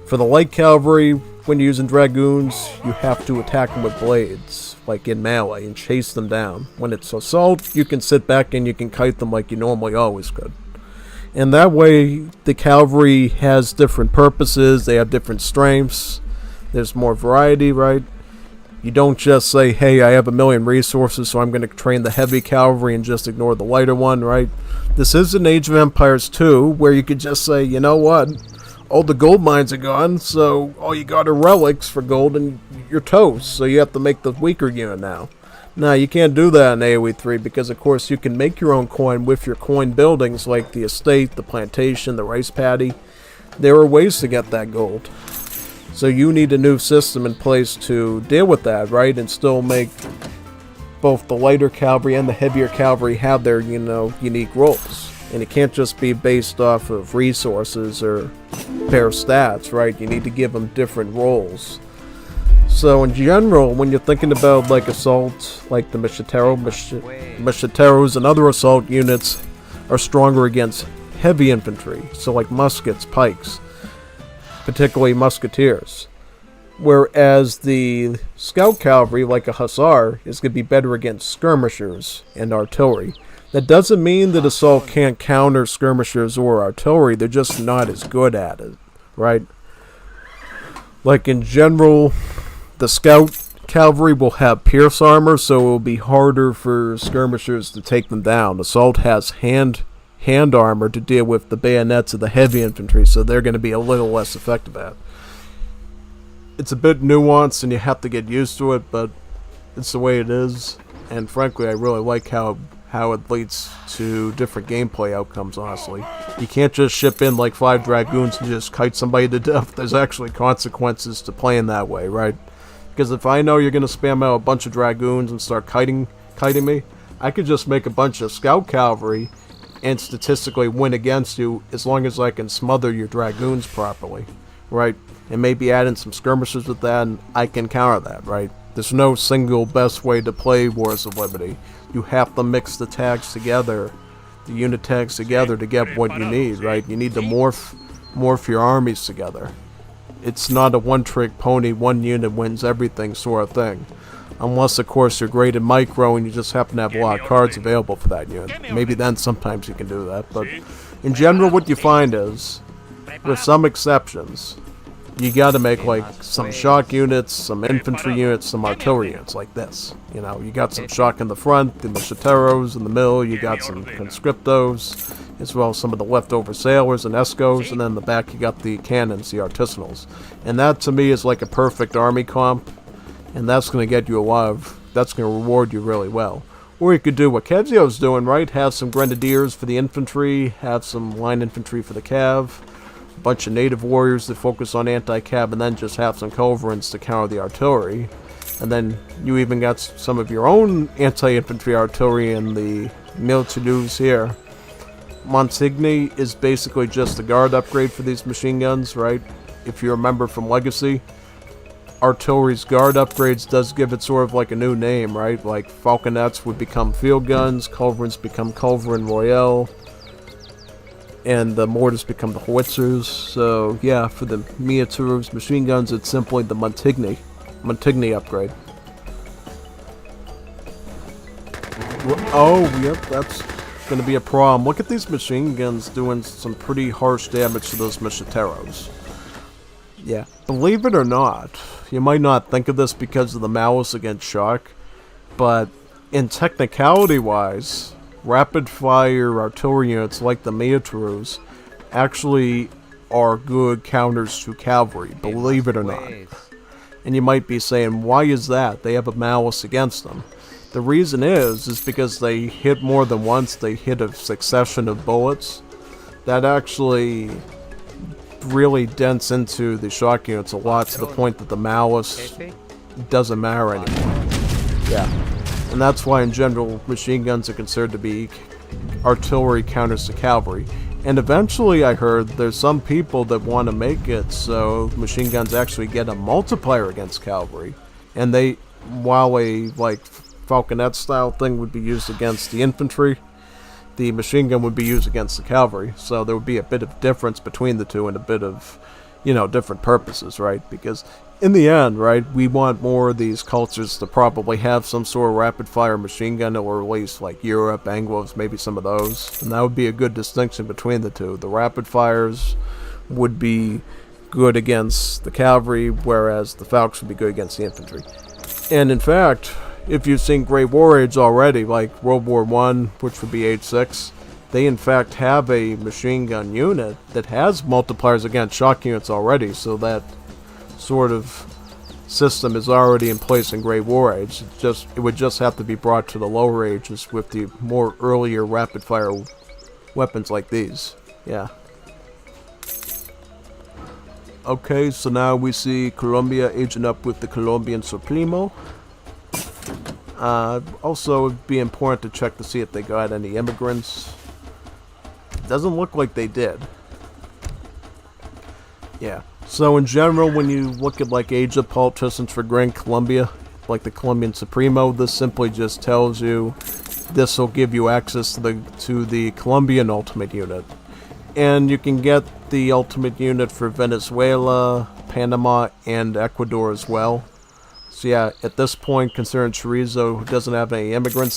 For the light cavalry, when you're using dragoons, you have to attack them with blades, like in melee, and chase them down. When it's assault, you can sit back and you can kite them like you normally always could. And that way, the cavalry has different purposes, they have different strengths, there's more variety, right? You don't just say, hey, I have a million resources, so I'm going to train the heavy cavalry and just ignore the lighter one, right? This is an Age of Empires 2, where you could just say, you know what? All the gold mines are gone, so all you got are relics for gold and you're toast, so you have to make the weaker unit now. Now, you can't do that in AoE 3 because, of course, you can make your own coin with your coin buildings like the estate, the plantation, the rice paddy. There are ways to get that gold. So you need a new system in place to deal with that, right? And still make both the lighter cavalry and the heavier cavalry have their, unique roles. And it can't just be based off of resources or bare stats, right? You need to give them different roles. So in general, when you're thinking about like assault, like the Machiteros and other assault units are stronger against heavy infantry, so like muskets, pikes, particularly musketeers. Whereas the scout cavalry, like a hussar, is going to be better against skirmishers and artillery. That doesn't mean that assault can't counter skirmishers or artillery, they're just not as good at it, right? Like in general, the scout cavalry will have pierce armor, so it will be harder for skirmishers to take them down. Assault has hand armor to deal with the bayonets of the heavy infantry, so they're going to be a little less effective at it. It's a bit nuanced and you have to get used to it, but it's the way it is. And frankly, I really like how it leads to different gameplay outcomes, honestly. You can't just ship in like 5 dragoons and just kite somebody to death. There's actually consequences to playing that way, right? Because if I know you're going to spam out a bunch of dragoons and start kiting me, I could just make a bunch of scout cavalry and statistically win against you as long as I can smother your dragoons properly, right? And maybe add in some skirmishers with that, and I can counter that, right? There's no single best way to play Wars of Liberty. You have to mix the tags together, the unit tags together to get what you need, right? You need to morph your armies together. It's not a one-trick pony, one unit wins everything sort of thing. Unless, of course, you're great at micro and you just happen to have a lot of cards available for that unit. Maybe then sometimes you can do that, but in general what you find is, with some exceptions, you gotta make like some shock units, some infantry units, some artillery units like this. You got some shock in the front, the Machiteros in the middle, you got some conscriptos, as well as some of the leftover sailors and escos, and then in the back you got the cannons, the artisanals. And that to me is like a perfect army comp, and that's gonna get you that's gonna reward you really well. Or you could do what Kezio's doing, right? Have some grenadiers for the infantry, have some line infantry for the cav, bunch of native warriors that focus on anti-cav, and then just have some culverins to counter the artillery. And then you even got some of your own anti-infantry artillery in the Militaires here. Montigny is basically just a guard upgrade for these machine guns, right? If you remember from Legacy, artillery's guard upgrades does give it sort of like a new name, right? Like falconets would become field guns, culverins become culverin royale, and the mortars become the howitzers. So yeah, for the Militaires machine guns, it's simply the Montigny upgrade. Oh, yep, that's going to be a problem. Look at these machine guns doing some pretty harsh damage to those Machiteros. Yeah, believe it or not, you might not think of this because of the malice against shock, but in technicality-wise, rapid-fire artillery units like the Militaires actually are good counters to cavalry, believe it or not. And you might be saying, why is that? They have a malice against them. The reason is because they hit more than once, they hit a succession of bullets. That actually really dents into the shock units a lot, to the point that the malice doesn't matter anymore. Yeah. And that's why in general machine guns are considered to be artillery counters to cavalry. And eventually I heard there's some people that want to make it so machine guns actually get a multiplier against cavalry. And they, while a like falconet style thing would be used against the infantry, the machine gun would be used against the cavalry. So there would be a bit of difference between the two and a bit of, different purposes, right? Because in the end, right, we want more of these cultures to probably have some sort of rapid-fire machine gun, or at least like Europe, Anglos, maybe some of those. And that would be a good distinction between the two. The rapid-fires would be good against the cavalry, whereas the Falcons would be good against the infantry. And in fact, if you've seen Great War Age already, like World War I, which would be Age 6, they in fact have a machine gun unit that has multipliers against shock units already, so that sort of system is already in place in Great War Age. It would just have to be brought to the lower ages with the more earlier rapid fire weapons like these. Yeah. Okay, so now we see Colombia aging up with the Colombian Supremo. Also, it'd be important to check to see if they got any immigrants. Doesn't look like they did. Yeah. So in general, when you look at like age of politicians for Grand Colombia, like the Colombian Supremo, this simply just tells you this will give you access to the Colombian ultimate unit. And you can get the ultimate unit for Venezuela, Panama, and Ecuador as well. So yeah, at this point, considering Chorizo doesn't have any immigrant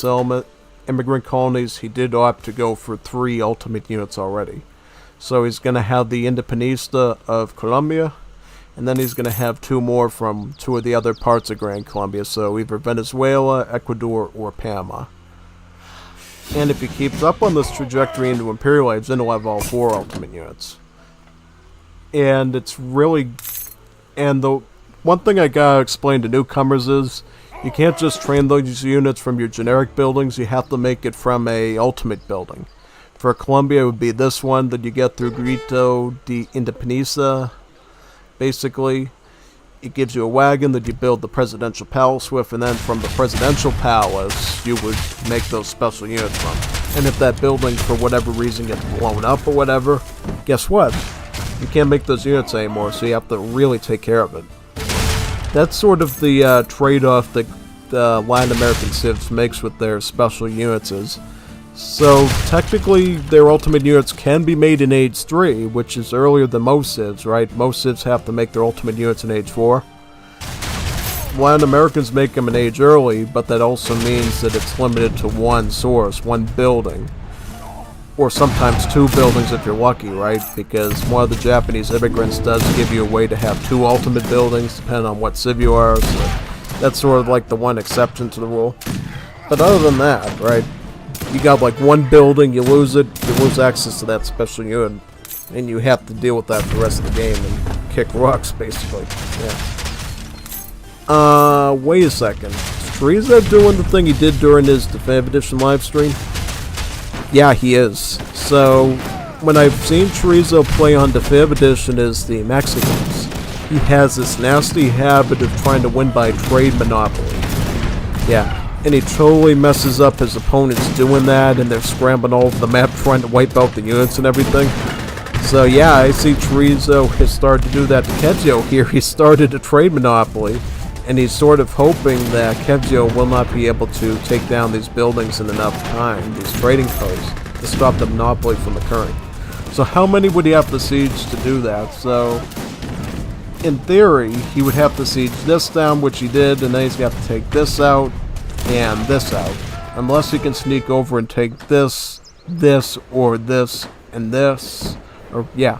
colonies, he did opt to go for 3 ultimate units already. So he's going to have the Indepenista of Colombia, and then he's going to have 2 more from 2 of the other parts of Grand Colombia, so either Venezuela, Ecuador, or Panama. And if he keeps up on this trajectory into Imperial Age, then he'll have all 4 ultimate units. And it's really... And the one thing I gotta explain to newcomers is, you can't just train those units from your generic buildings, you have to make it from a ultimate building. For Colombia, it would be this one that you get through Grito de Independencia. Basically, it gives you a wagon that you build the presidential palace with, and then from the presidential palace, you would make those special units from. And if that building, for whatever reason, gets blown up or whatever, guess what? You can't make those units anymore, so you have to really take care of it. That's sort of the trade-off that Latin American civs makes with their special units is. So, technically, their ultimate units can be made in Age 3, which is earlier than most civs, right? Most civs have to make their ultimate units in Age 4. Latin Americans make them in Age early, but that also means that it's limited to one source, one building. Or sometimes 2 buildings if you're lucky, right? Because one of the Japanese immigrants does give you a way to have 2 ultimate buildings, depending on what civ you are, so that's sort of like the one exception to the rule. But other than that, right? You got like 1 building, you lose it, you lose access to that special unit, and you have to deal with that for the rest of the game and kick rocks, basically. Yeah. Wait a second. Is Teresa doing the thing he did during his Definitive Edition livestream? Yeah, he is. So, when I've seen Chorizo play on Definitive Edition as the Mexicans, he has this nasty habit of trying to win by trade monopoly. Yeah. And he totally messes up his opponents doing that, and they're scrambling all over the map trying to wipe out the units and everything. So yeah, I see Chorizo has started to do that to Kevzio here. He started a trade monopoly, and he's sort of hoping that Kevzio will not be able to take down these buildings in enough time, these trading posts, to stop the monopoly from occurring. So how many would he have to siege to do that? So, in theory, he would have to siege this down, which he did, and then he's got to take this out, and this out. Unless he can sneak over and take this, or this, and this. Or, yeah.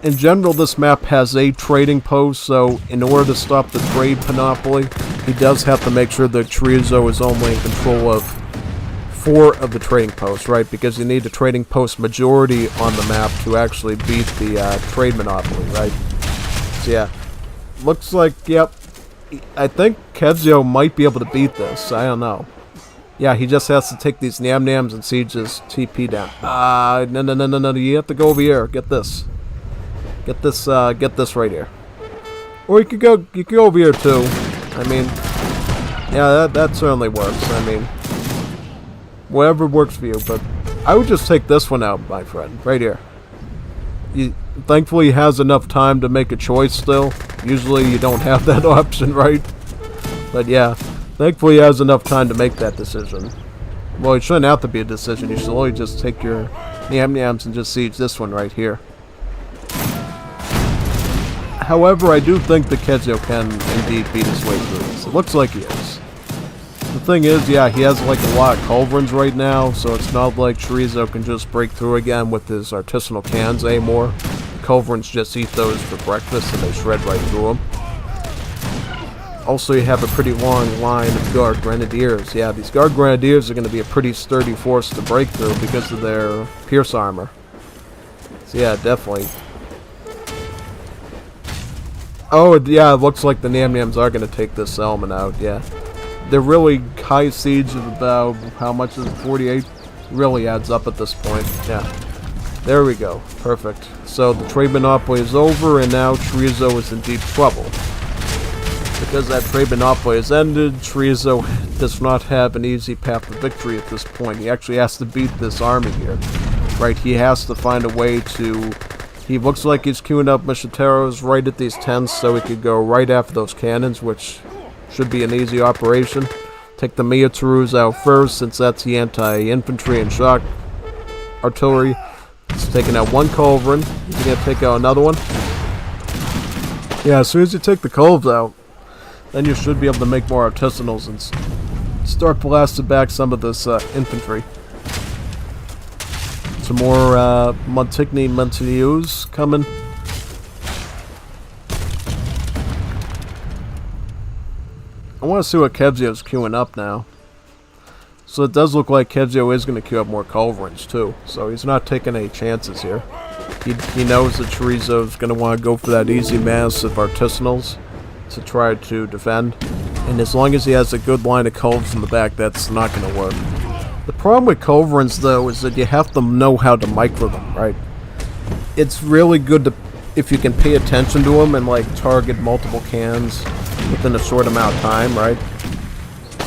In general, this map has a trading post, so in order to stop the trade monopoly, he does have to make sure that Chorizo is only in control of 4 of the trading posts, right? Because you need a trading post majority on the map to actually beat the trade monopoly, right? So yeah. Looks like, yep. I think Kevzio might be able to beat this. I don't know. Yeah, he just has to take these Nam-Nams and siege his TP down. No. You have to go over here. Get this. Get this right here. Or you could go over here too. I mean, yeah, that certainly works. I mean, whatever works for you. But I would just take this one out, my friend. Right here. Thankfully, he has enough time to make a choice still. Usually, you don't have that option, right? But yeah, thankfully, he has enough time to make that decision. Well, it shouldn't have to be a decision. You should only just take your Nyam-Nyams and just siege this one right here. However, I do think that Kezio can indeed beat his way through this. It looks like he is. The thing is, yeah, he has like a lot of culverins right now, so it's not like Chorizo can just break through again with his artisanal cans anymore. The culverins just eat those for breakfast and they shred right through them. Also, you have a pretty long line of Guard Grenadiers. Yeah, these Guard Grenadiers are going to be a pretty sturdy force to break through because of their pierce armor. So yeah, definitely. Oh, yeah, it looks like the Nyam-Nyams are going to take this element out, yeah. They're really high siege of about, how much is it, 48? Really adds up at this point, yeah. There we go, perfect. So the trade monopoly is over, and now Chorizo is in deep trouble. Because that trade monopoly has ended, Chorizo does not have an easy path to victory at this point. He actually has to beat this army here, right? He has to find a way to... He looks like he's queuing up Mishiteros right at these tents so he could go right after those cannons, which should be an easy operation. Take the Miyaturus out first, since that's the anti-infantry and shock artillery. It's taking out one culverin. He's going to take out another one. Yeah, as soon as you take the culves out, then you should be able to make more artisanals and start blasting back some of this infantry. Some more Montigny Montignews coming. I want to see what Kezio's queuing up now. So it does look like Kezio is going to queue up more culverins too. So he's not taking any chances here. He knows that Chorizo's going to want to go for that easy mass of artisanals to try to defend. And as long as he has a good line of culves in the back, that's not going to work. The problem with culverins, though, is that you have to know how to micro them, right? It's really good to, if you can pay attention to them and, like, target multiple cans within a short amount of time, right?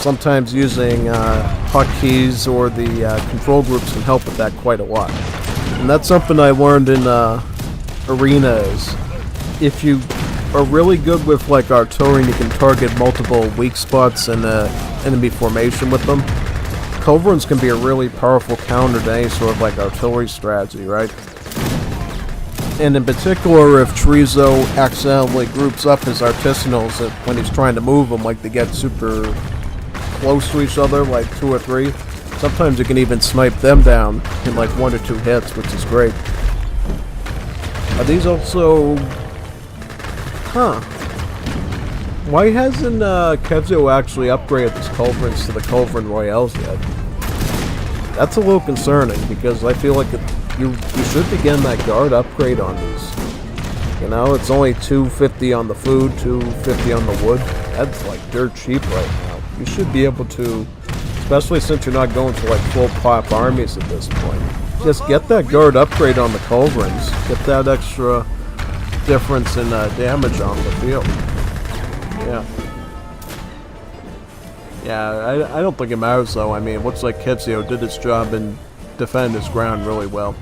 Sometimes using hotkeys or the control groups can help with that quite a lot. And that's something I learned in Arena is, if you are really good with, like, artillery and you can target multiple weak spots in enemy formation with them, culverins can be a really powerful counter to any sort of like artillery strategy, right? And in particular, if Chorizo accidentally groups up his artisanals when he's trying to move them, like they get super close to each other, like 2 or 3, sometimes you can even snipe them down in like 1 or 2 hits, which is great. Are these also... Huh. Why hasn't Kezio actually upgraded his culverins to the culverin royales yet? That's a little concerning, because I feel like you should be getting that guard upgrade on these. You know, it's only $250 on the food, $250 on the wood. That's like dirt cheap right now. You should be able to, especially since you're not going to like full pop armies at this point. Just get that guard upgrade on the culverins. Get that extra difference in damage on the field. Yeah. Yeah, I don't think it matters though. I mean, it looks like Kezio did his job and defended his ground really well.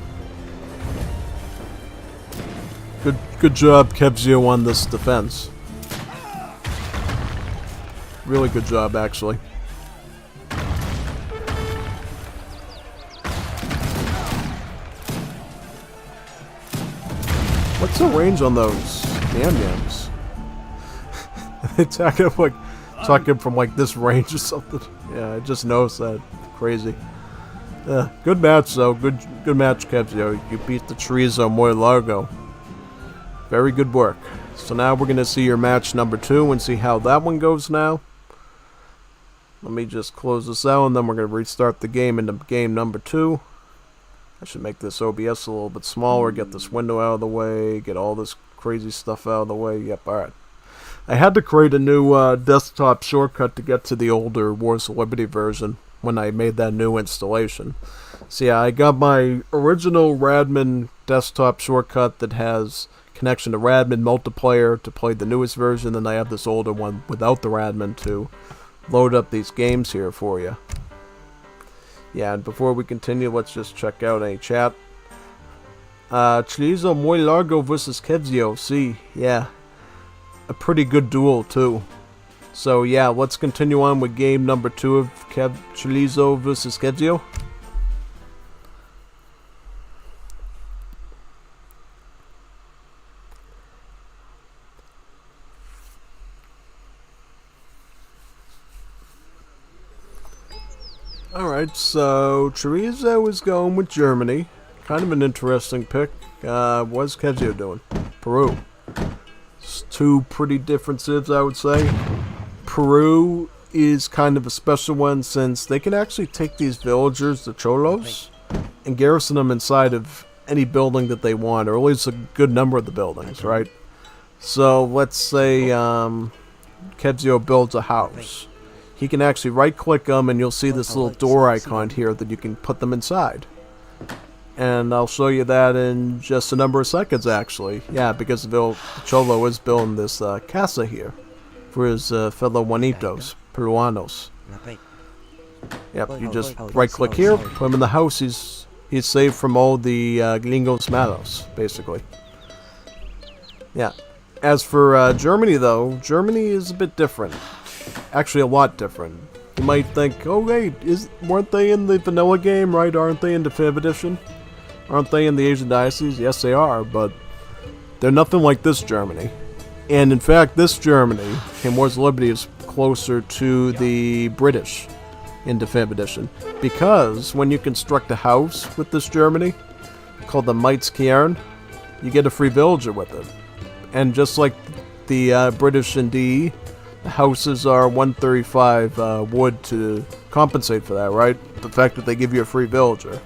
Good job, Kezio, on this defense. Really good job, actually. What's the range on those Nyam-Nyams? They attack him like talking from like this range or something. Yeah, I just noticed that. Crazy. Good match though. Good match, Kezio. You beat the Chorizo muy largo. Very good work. So now we're gonna see your match number 2 and see how that one goes now. Let me just close this out and then we're gonna restart the game into game number 2. I should make this OBS a little bit smaller, get this window out of the way, get all this crazy stuff out of the way. Yep, alright. I had to create a new desktop shortcut to get to the older Wars of Liberty version when I made that new installation. So yeah, I got my original Radman desktop shortcut that has connection to Radman multiplayer to play the newest version, and I have this older one without the Radman to load up these games here for you. Yeah, and before we continue, let's just check out any chat. Chorizo muy largo versus Kevzio. See, yeah. A pretty good duel, too. So, yeah, let's continue on with game number 2 of Chorizo versus Kevzio. Alright, so Chorizo is going with Germany. Kind of an interesting pick. What's Kevzio doing? Peru. It's two pretty different civs, I would say. Peru is kind of a special one since they can actually take these villagers, the cholos, and garrison them inside of any building that they want, or at least a good number of the buildings, right? So let's say Kevzio builds a house. He can actually right-click them, and you'll see this little door icon here that you can put them inside. And I'll show you that in just a number of seconds, actually. Yeah, because the Cholo is building this casa here for his fellow Juanitos, Peruanos. Yep, you just right-click here, put him in the house. He's saved from all the gringos malos, basically. Yeah. As for Germany, though, Germany is a bit different. Actually, a lot different. You might think, oh wait, weren't they in the vanilla game, right? Aren't they in the Feb edition? Aren't they in the Asian Diocese? Yes, they are, but they're nothing like this Germany. And in fact, this Germany, in Wars of Liberty, is closer to the British in the Feb edition. Because when you construct a house with this Germany, called the Meitskern, you get a free villager with it. And just like the British in DE, the houses are 135 wood to compensate for that, right? The fact that they give you a free villager.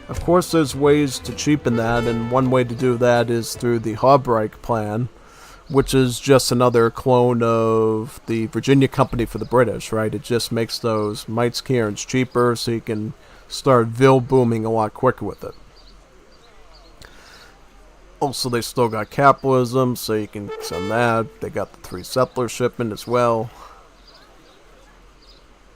Of course, there's ways to cheapen that, and one way to do that is through the Hobreich plan, which is just another clone of the Virginia Company for the British, right? It just makes those Meitskirns cheaper so you can start vill booming a lot quicker with it. Also, they still got capitalism, so you can send that. They got the 3 settler shipment as well.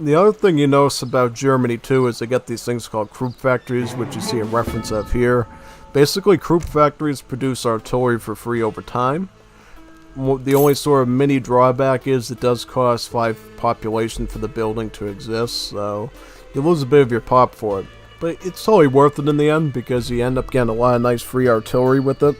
The other thing you notice about Germany, too, is they got these things called Krupp factories, which you see a reference of here. Basically, Krupp factories produce artillery for free over time. The only sort of mini drawback is it does cost 5 population for the building to exist, so you lose a bit of your pop for it. But it's totally worth it in the end because you end up getting a lot of nice free artillery with it.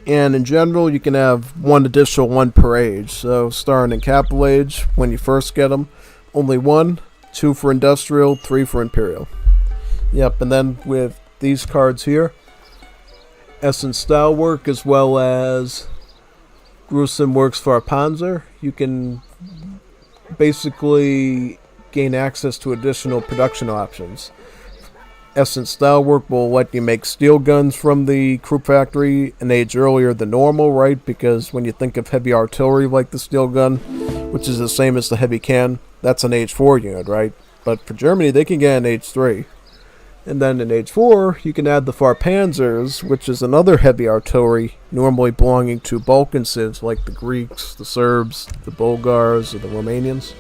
And in general, you can have 1 additional 1 per age. So starting in capital age, when you first get them, only 1, 2 for industrial, 3 for imperial. Yep, and then with these cards here, Essence Style Work as well as Gruesome Works for a Panzer, you can basically gain access to additional production options. Essence Style Work will let you make steel guns from the Krupp factory an age earlier than normal, right? Because when you think of heavy artillery like the steel gun, which is the same as the heavy cannon, that's an age 4 unit, right? But for Germany, they can get an age 3. And then in age 4, you can add the Farpanzers, which is another heavy artillery normally belonging to Balkan civs like the Greeks, the Serbs, the Bulgars, or the Romanians.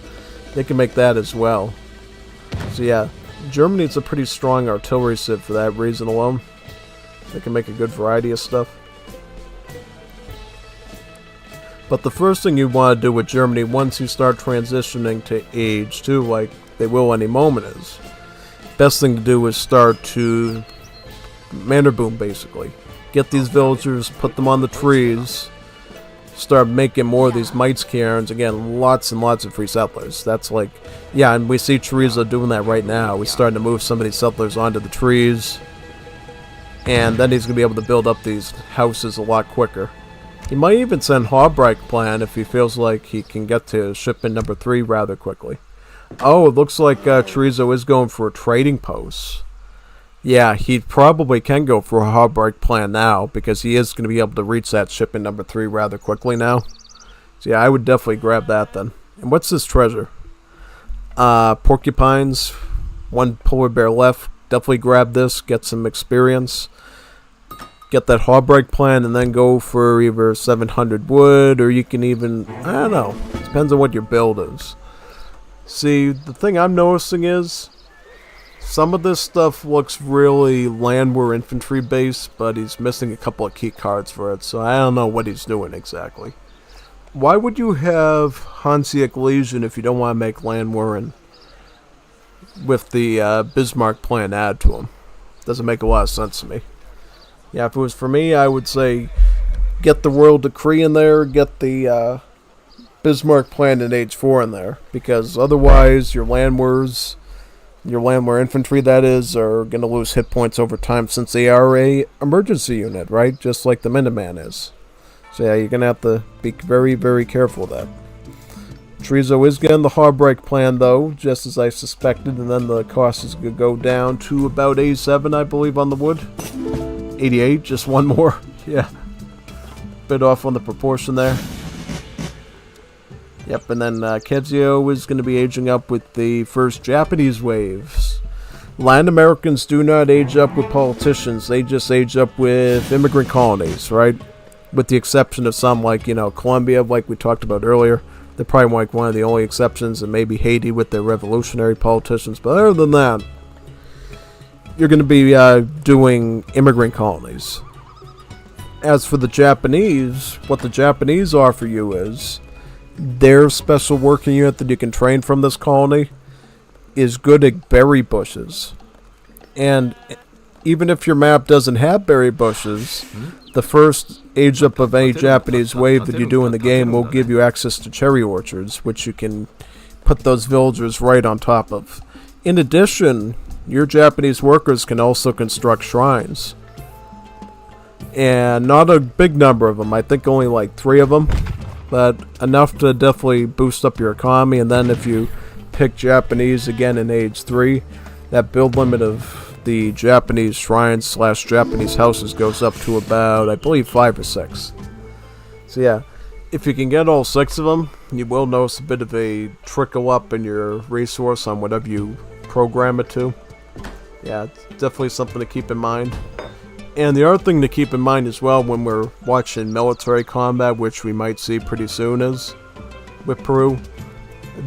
They can make that as well. So yeah. Germany is a pretty strong artillery civ for that reason alone. They can make a good variety of stuff. But the first thing you want to do with Germany once you start transitioning to age 2, like they will any moment, is best thing to do is start to manor boom, basically. Get these villagers, put them on the trees, start making more of these Meitskirns. Again, lots and lots of free settlers. That's like, yeah, and we see Chorizo doing that right now. He's starting to move some of these settlers onto the trees. And then he's going to be able to build up these houses a lot quicker. He might even send Hobreich plan if he feels like he can get to shipment number 3 rather quickly. Oh, it looks like Chorizo is going for a trading post. Yeah, he probably can go for a Hobreich plan now because he is going to be able to reach that shipment number 3 rather quickly now. So yeah, I would definitely grab that then. And what's this treasure? Porcupines, 1 polar bear left. Definitely grab this, get some experience. Get that Hobreich plan and then go for either 700 wood, or you can even, I don't know, depends on what your build is. See, the thing I'm noticing is, Some of this stuff looks really land war infantry based, but he's missing a couple of key cards for it, so I don't know what he's doing exactly. Why would you have Hanseatic Legion if you don't want to make land war and with the Bismarck plan add to him? Doesn't make a lot of sense to me. Yeah, if it was for me, I would say get the Royal Decree in there, get the Bismarck plan in Age 4 in there, because otherwise your land war infantry, that is, are going to lose hit points over time since they are a emergency unit, right? Just like the Minuteman is. So yeah, you're going to have to be very, very careful of that. Trezo is getting the Harbreak plan, though, just as I suspected, and then the cost is going to go down to about 87, I believe, on the wood. 88, just one more. Yeah. Bit off on the proportion there. Yep, and then Kezio is going to be aging up with the first Japanese waves. Latin Americans do not age up with politicians. They just age up with immigrant colonies, right? With the exception of some like, Colombia, like we talked about earlier. They're probably like one of the only exceptions, and maybe Haiti with their revolutionary politicians. But other than that, you're going to be doing immigrant colonies. As for the Japanese, what the Japanese offer you is their special working unit that you can train from this colony is good at berry bushes. And even if your map doesn't have berry bushes, the first age up of any Japanese wave that you do in the game will give you access to cherry orchards, which you can put those villagers right on top of. In addition, your Japanese workers can also construct shrines. And not a big number of them, I think only like 3 of them, but enough to definitely boost up your economy. And then if you pick Japanese again in Age 3, that build limit of the Japanese shrines / Japanese houses goes up to about, I believe, 5 or 6. So yeah, if you can get all 6 of them, you will notice a bit of a trickle up in your resource on whatever you program it to. Yeah, it's definitely something to keep in mind. And the other thing to keep in mind as well when we're watching military combat, which we might see pretty soon, is with Peru,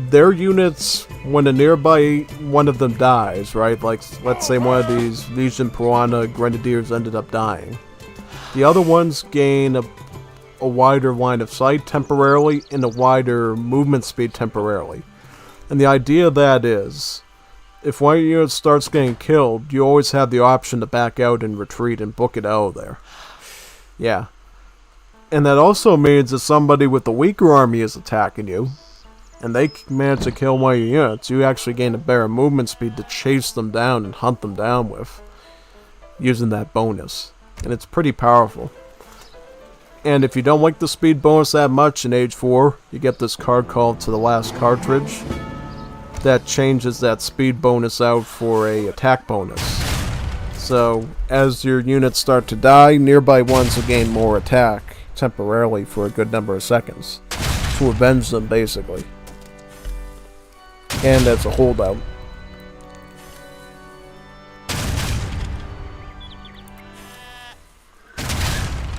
their units, when a nearby one of them dies, right? Like, let's say one of these Legion Peruana Grenadiers ended up dying. The other ones gain a wider line of sight temporarily and a wider movement speed temporarily. And the idea of that is, if one of your units starts getting killed, you always have the option to back out and retreat and book it out of there. Yeah. And that also means that somebody with a weaker army is attacking you, and they manage to kill one of your units, you actually gain a better movement speed to chase them down and hunt them down with, using that bonus. And it's pretty powerful. And if you don't like the speed bonus that much in Age 4, you get this card called To the Last Cartridge that changes that speed bonus out for a attack bonus. So, as your units start to die, nearby ones will gain more attack temporarily for a good number of seconds to avenge them, basically. And as a holdout.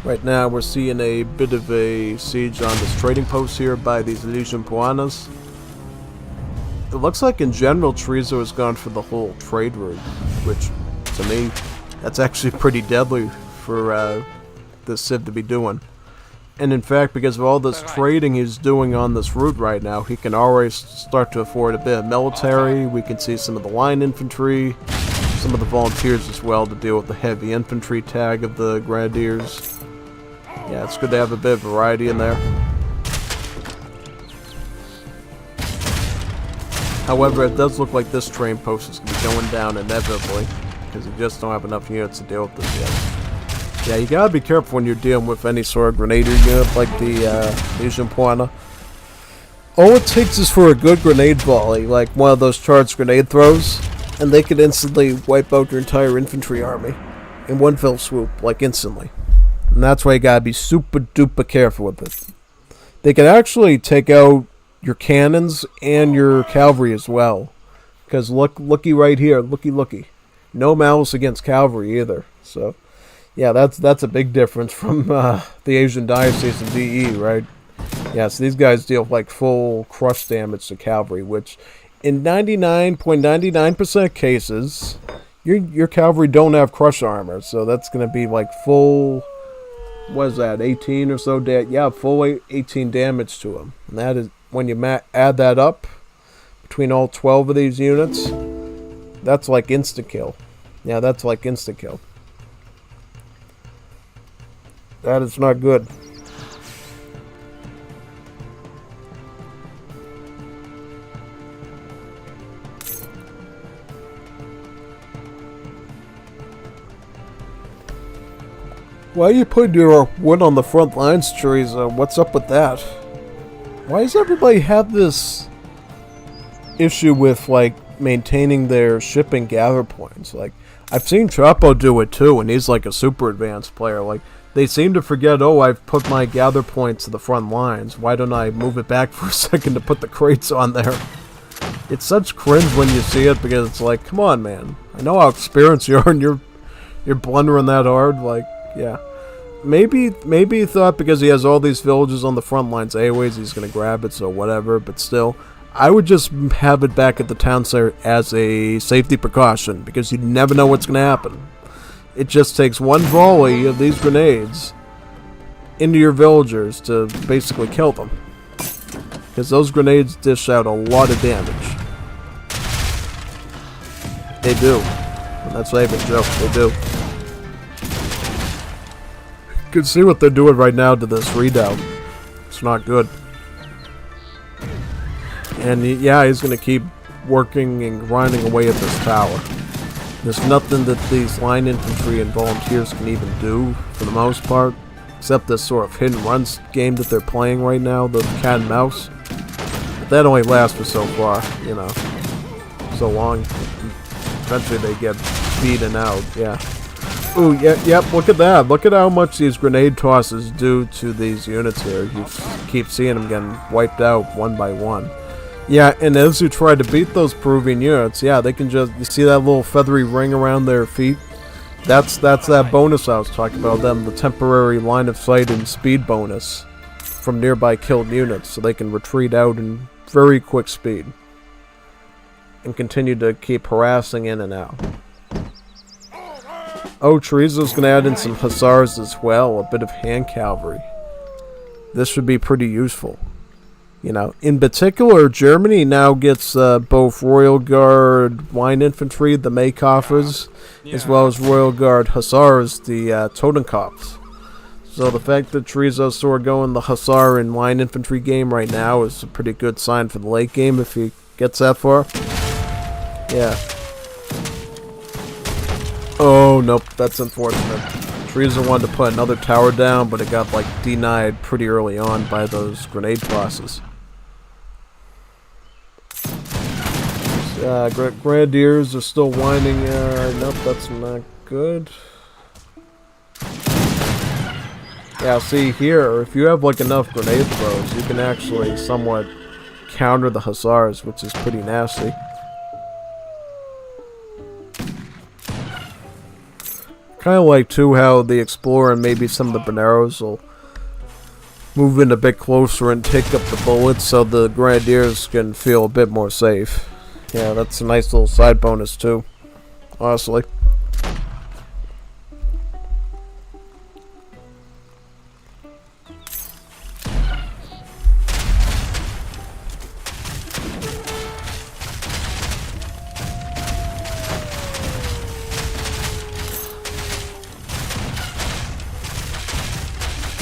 Right now we're seeing a bit of a siege on this trading post here by these Legion Peruanas. It looks like in general Trezo has gone for the whole trade route, which to me that's actually pretty deadly for this Civ to be doing. And in fact, because of all this trading he's doing on this route right now, he can already start to afford a bit of military. We can see some of the line infantry, some of the volunteers as well to deal with the heavy infantry tag of the grenadiers. Yeah, it's good to have a bit of variety in there. However, it does look like this train post is going to be going down inevitably, because you just don't have enough units to deal with this yet. Yeah, you gotta be careful when you're dealing with any sort of grenadier unit like the Legion Peruana. All it takes is for a good grenade volley, like one of those charged grenade throws, and they could instantly wipe out your entire infantry army in one fell swoop, like instantly. And that's why you gotta be super duper careful with it. They can actually take out your cannons and your cavalry as well. Because looky right here, looky. No malice against cavalry either, so... Yeah, that's a big difference from the Asian Diocese and DE, right? Yeah, so these guys deal like full crush damage to cavalry, which in 99.99% of cases, your cavalry don't have crush armor, so that's going to be like full, what is that, 18 or so? Full 18 damage to them. And that is, when you add that up between all 12 of these units, that's like insta-kill. Yeah, that's like insta-kill. That is not good. Why are you putting your wood on the front lines, Teresa? What's up with that? Why does everybody have this issue with, like, maintaining their ship and gather points? Like, I've seen Chapo do it too, and he's like a super advanced player. Like, they seem to forget, oh, I've put my gather points to the front lines. Why don't I move it back for a second to put the crates on there? It's such cringe when you see it, because it's like, come on, man. I know how experienced you are, and you're blundering that hard. Like, yeah. Maybe he thought because he has all these villages on the front lines anyways, he's going to grab it, so whatever. But still, I would just have it back at the town center as a safety precaution, because you never know what's going to happen. It just takes one volley of these grenades into your villagers to basically kill them. Because those grenades dish out a lot of damage. They do. And that's not even a joke, they do. You can see what they're doing right now to this redoubt. It's not good. And yeah, he's going to keep working and grinding away at this tower. There's nothing that these line infantry and volunteers can even do, for the most part, except this sort of hit and run game that they're playing right now, the cat and mouse. But that only lasts for so far, you know, so long. Eventually they get beaten out, yeah. Ooh, yep, look at that. Look at how much these grenade tosses do to these units here. You keep seeing them getting wiped out one by one. Yeah, and as you try to beat those Peruvian units, yeah, they can just, you see that little feathery ring around their feet? That's that bonus I was talking about, them, the temporary line of sight and speed bonus from nearby killed units, so they can retreat out in very quick speed and continue to keep harassing in and out. Oh, Teresa's going to add in some hussars as well, a bit of hand cavalry. This should be pretty useful. You know, in particular, Germany now gets both Royal Guard line infantry, the Maykoffers, as well as Royal Guard hussars, the Totenkopfs. So the fact that Teresa's sort of going the hussar and line infantry game right now is a pretty good sign for the late game if he gets that far. Yeah. Oh, nope, that's unfortunate. Teresa wanted to put another tower down, but it got, like, denied pretty early on by those grenade tosses. Grenadiers are still winding. Nope, that's not good. Yeah, see here, if you have, like, enough grenade throws, you can actually somewhat counter the hussars, which is pretty nasty. Kind of like, too, how the Explorer and maybe some of the Boneros will move in a bit closer and take up the bullets so the Grenadiers can feel a bit more safe. Yeah, that's a nice little side bonus, too, honestly.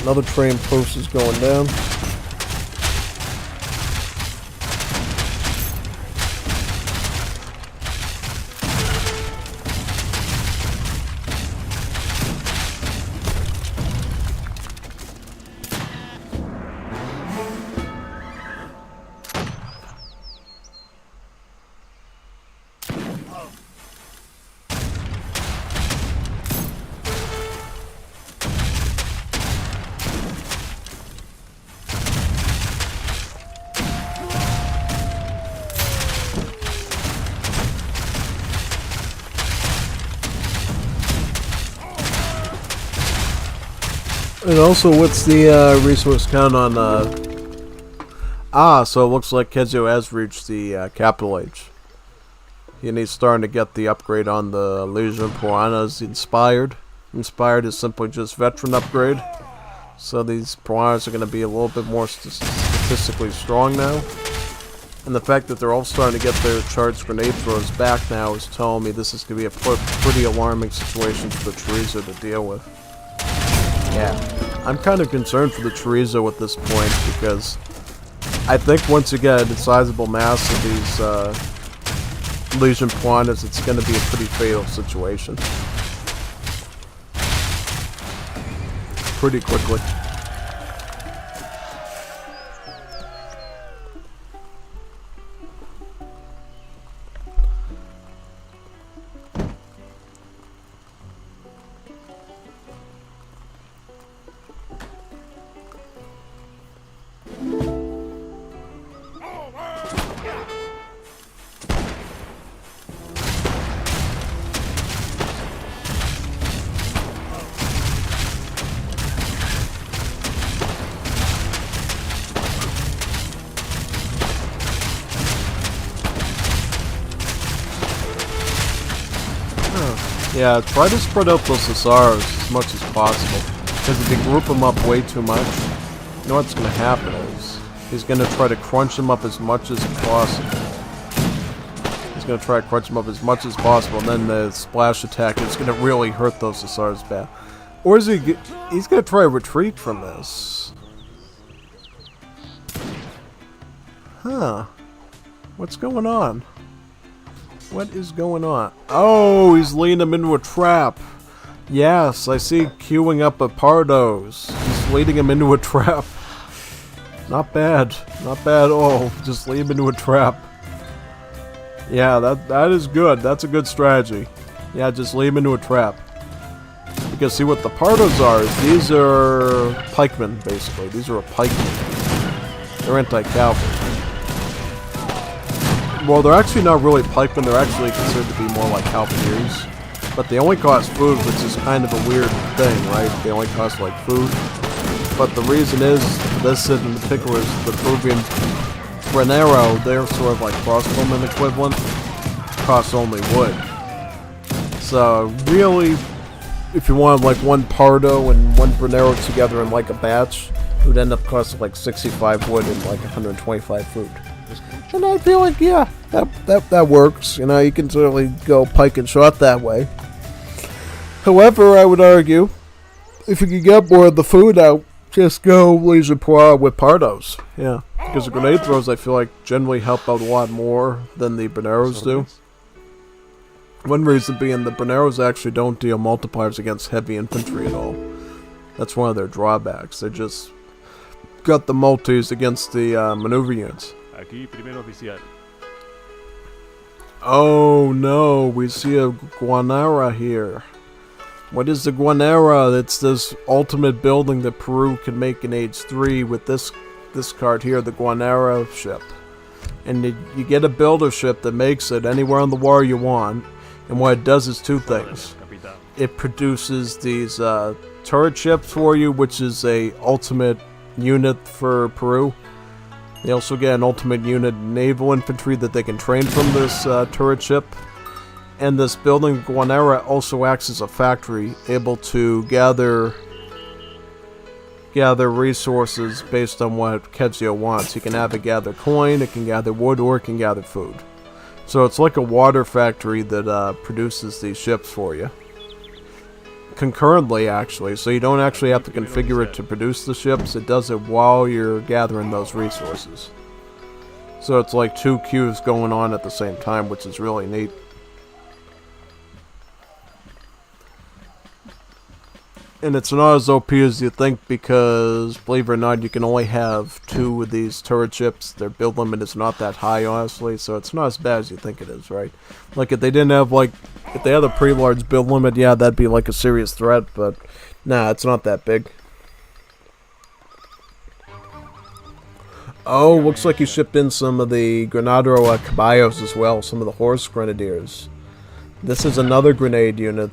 Another train post is going down. And also, what's the resource count on Ah, so it looks like Kezio has reached the capital age. And he's starting to get the upgrade on the Legion Piranhas Inspired. Inspired is simply just veteran upgrade. So these Piranhas are going to be a little bit more statistically strong now. And the fact that they're all starting to get their charged grenade throws back now is telling me this is going to be a pretty alarming situation for the Chorizo to deal with. Yeah, I'm kind of concerned for the Chorizo at this point because I think once you get a sizable mass of these Legion Piranhas, it's going to be a pretty fatal situation. Pretty quickly. Yeah, try to spread out those Cesaros as much as possible. Because if you group them up way too much, you know what's going to happen is he's going to try to crunch them up as much as possible. He's going to try to crunch them up as much as possible, and then the splash attack is going to really hurt those Cesaros bad. Or is he's going to try to retreat from this. Huh. What's going on? What is going on? Oh, he's leading him into a trap. Yes, I see queuing up a Pardos. He's leading him into a trap. Not bad. Not bad at all. Just lead him into a trap. Yeah, that is good. That's a good strategy. Yeah, just lead him into a trap. Because see what the Pardos are is these are pikemen, basically. These are a pikemen. They're anti-cavalry. Well, they're actually not really pikemen, they're actually considered to be more like halberdiers. But they only cost food, which is kind of a weird thing, right? They only cost like food. But the reason is, for this in particular, is the Peruvian Granero, they're sort of like crossbowmen equivalent, cost only wood. So, really, if you wanted like one Pardo and one Granero together in like a batch, it would end up costing like 65 wood and like 125 food. And I feel like, yeah, that works. You know, you can certainly go pike and shot that way. However, I would argue, if you can get more of the food out, just go Legion Piranha with Pardos. Yeah, because the grenade throws, I feel like, generally help out a lot more than the Boneros do. One reason being the Boneros actually don't deal multipliers against heavy infantry at all. That's one of their drawbacks. They just got the multis against the maneuver units. Oh no, we see a Guanara here. What is the Guanara? It's this ultimate building that Peru can make in Age 3 with this card here, the Guanara ship. And you get a builder ship that makes it anywhere on the war you want. And what it does is two things. It produces these turret ships for you, which is a ultimate unit for Peru. They also get an ultimate unit naval infantry that they can train from this turret ship. And this building, Guanara, also acts as a factory, able to gather resources based on what Kezio wants. You can have it gather coin, it can gather wood, or it can gather food. So it's like a water factory that produces these ships for you. Concurrently, actually, so you don't actually have to configure it to produce the ships. It does it while you're gathering those resources. So it's like two queues going on at the same time, which is really neat. And it's not as OP as you think because, believe it or not, you can only have 2 of these turret ships. Their build limit is not that high, honestly, so it's not as bad as you think it is, right? Like, if they didn't have, like, if they had a pretty large build limit, yeah, that'd be, like, a serious threat, but, nah, it's not that big. Oh, looks like he shipped in some of the Granadero Caballos as well, some of the Horse Grenadiers. This is another grenade unit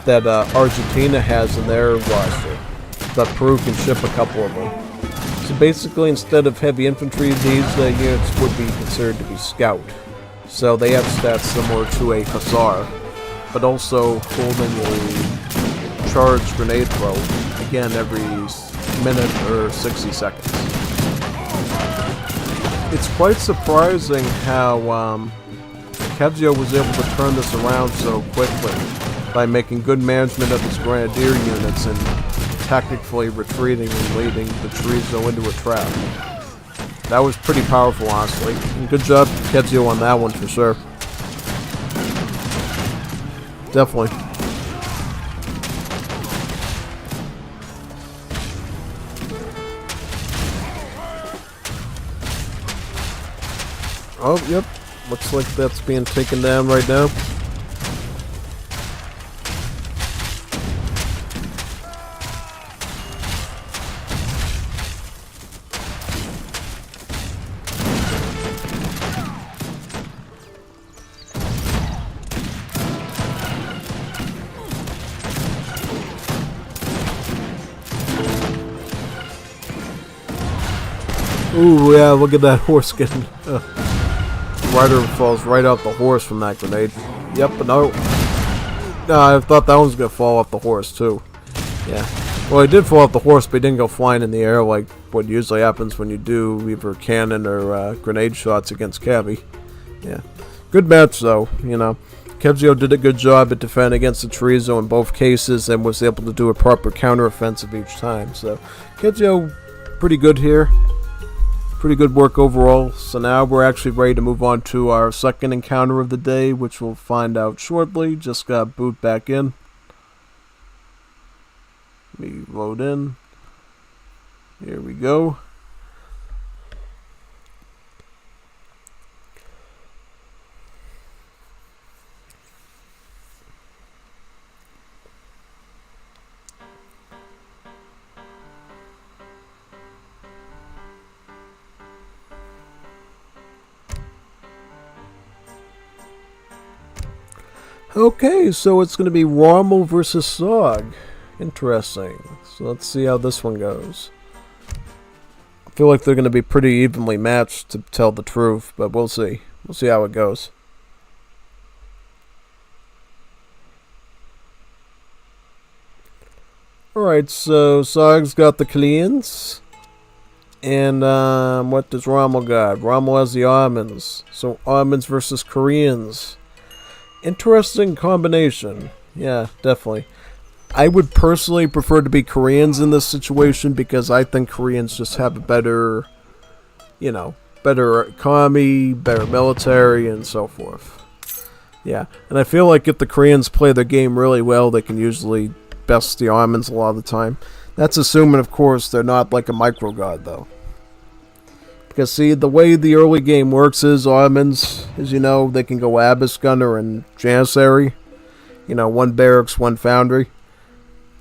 that Argentina has in their roster, but Peru can ship a couple of them. So basically, instead of heavy infantry, these units would be considered to be scout. So they have stats similar to a hussar, but also holding a charged grenade throw, again, every minute or 60 seconds. It's quite surprising how Kevzio was able to turn this around so quickly by making good management of his grenadier units and tactically retreating and leading the chorizo into a trap. That was pretty powerful, honestly. And good job, Kevzio, on that one for sure. Definitely. Oh, yep. Looks like that's being taken down right now. Ooh, yeah, look at that horse getting... rider falls right out the horse from that grenade. Yep, but no. No, I thought that one was going to fall off the horse, too. Yeah. Well, he did fall off the horse, but he didn't go flying in the air like what usually happens when you do either cannon or grenade shots against Cavi. Yeah. Good match, though, you know. Kevzio did a good job at defending against the chorizo in both cases and was able to do a proper counteroffensive each time. So, Kevzio, pretty good here. Pretty good work overall. So now we're actually ready to move on to our second encounter of the day, which we'll find out shortly. Just got boot back in. Let me load in. Here we go. Okay, so it's going to be Rommel versus Sog. Interesting. So let's see how this one goes. I feel like they're going to be pretty evenly matched, to tell the truth, but we'll see. We'll see how it goes. Alright, so Sog's got the Koreans. And what does Rommel got? Rommel has the Ottomans. So Ottomans versus Koreans. Interesting combination. Yeah, definitely. I would personally prefer to be Koreans in this situation because I think Koreans just have a better, you know, better economy, better military, and so forth. Yeah, and I feel like if the Koreans play their game really well, they can usually best the Ottomans a lot of the time. That's assuming, of course, they're not like a micro god, though. Because, see, the way the early game works is Ottomans, as you know, they can go Abyss Gunner and Janissary. You know, one barracks, one foundry.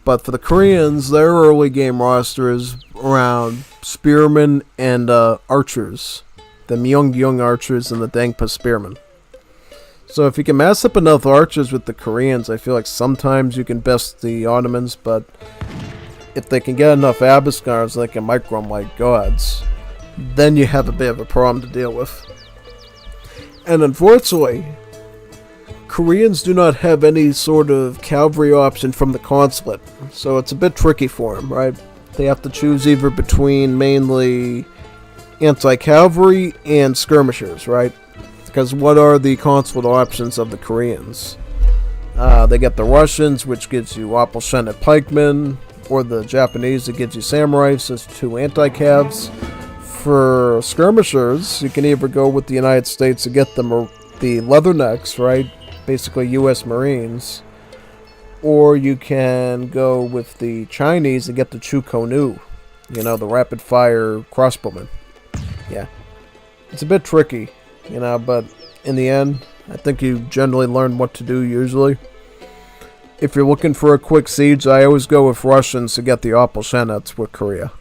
But for the Koreans, their early game roster is around spearmen and archers. The Myeongyung archers and the Dangpa spearmen. So if you can mass up enough archers with the Koreans, I feel like sometimes you can best the Ottomans, but if they can get enough Abyss Gunners, they can micro them like gods. Then you have a bit of a problem to deal with. And unfortunately, Koreans do not have any sort of cavalry option from the consulate, so it's a bit tricky for them, right? They have to choose either between mainly anti-cavalry and skirmishers, right? Because what are the consulate options of the Koreans? They get the Russians, which gives you Opalshenet pikemen, or the Japanese, that gives you samurais, so it's two anti-cavs. For skirmishers, you can either go with the United States to get the Leathernecks, right? Basically U.S. Marines. Or you can go with the Chinese and get the Chukonu. You know, the rapid-fire crossbowmen. Yeah. It's a bit tricky, you know, but in the end, I think you generally learn what to do usually. If you're looking for a quick siege, I always go with Russians to get the Opalshenets with Korea.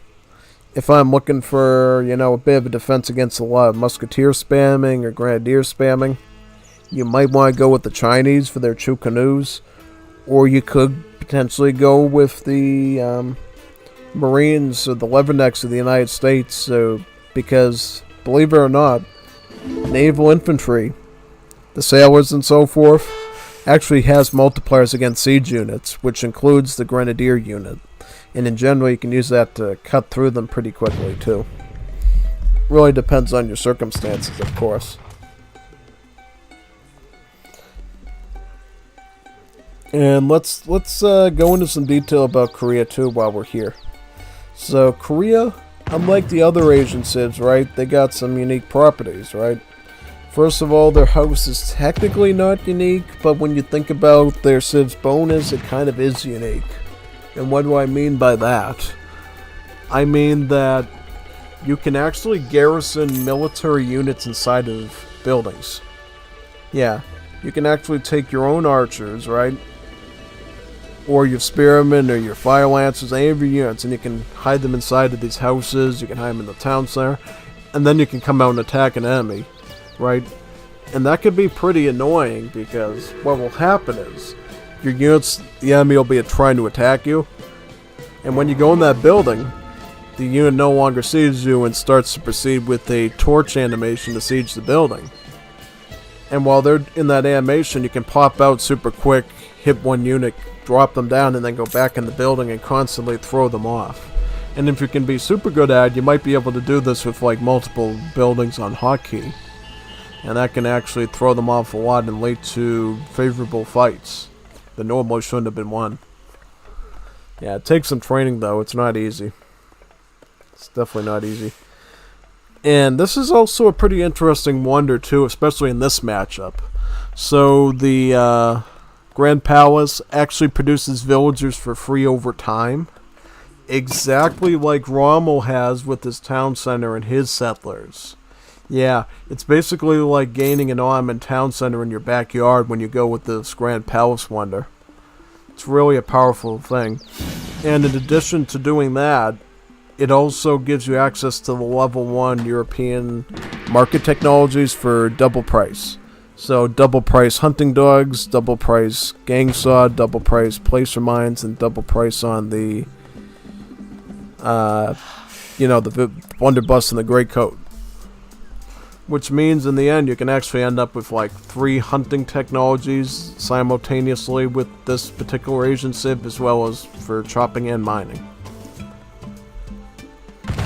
If I'm looking for, you know, a bit of a defense against a lot of musketeer spamming or grenadier spamming, you might want to go with the Chinese for their Chukanus, or you could potentially go with the Marines or the Leathernecks of the United States. So, because, believe it or not, naval infantry, the sailors and so forth, actually has multipliers against siege units, which includes the grenadier unit. And in general, you can use that to cut through them pretty quickly, too. Really depends on your circumstances, of course. And let's go into some detail about Korea, too, while we're here. So, Korea, unlike the Other Asian civs, right, they got some unique properties, right? First of all, their house is technically not unique, but when you think about their civ's bonus, it kind of is unique. And what do I mean by that? I mean that you can actually garrison military units inside of buildings. Yeah, you can actually take your own archers, right? Or your spearmen or your fire lancers, any of your units, and you can hide them inside of these houses, you can hide them in the town center, and then you can come out and attack an enemy, right? And that could be pretty annoying, because what will happen is, your units, the enemy will be trying to attack you, and when you go in that building, the unit no longer sees you and starts to proceed with a torch animation to siege the building. And while they're in that animation, you can pop out super quick, hit one unit, drop them down, and then go back in the building and constantly throw them off. And if you can be super good at it, you might be able to do this with like multiple buildings on hotkey. And that can actually throw them off a lot and lead to favorable fights that normally shouldn't have been won. Yeah, it takes some training though, it's not easy. It's definitely not easy. And this is also a pretty interesting wonder too, especially in this matchup. So the Grand Palace actually produces villagers for free over time, exactly like Rommel has with his town center and his settlers. Yeah, it's basically like gaining an Ottoman town center in your backyard when you go with this Grand Palace wonder. It's really a powerful thing. And in addition to doing that, it also gives you access to the level 1 European market technologies for double price. So double price hunting dogs, double price gang saw, double price placer mines, and double price on the, the blunderbuss and the grey coat. Which means in the end you can actually end up with like 3 hunting technologies simultaneously with this particular Asian civ, as well as for chopping and mining.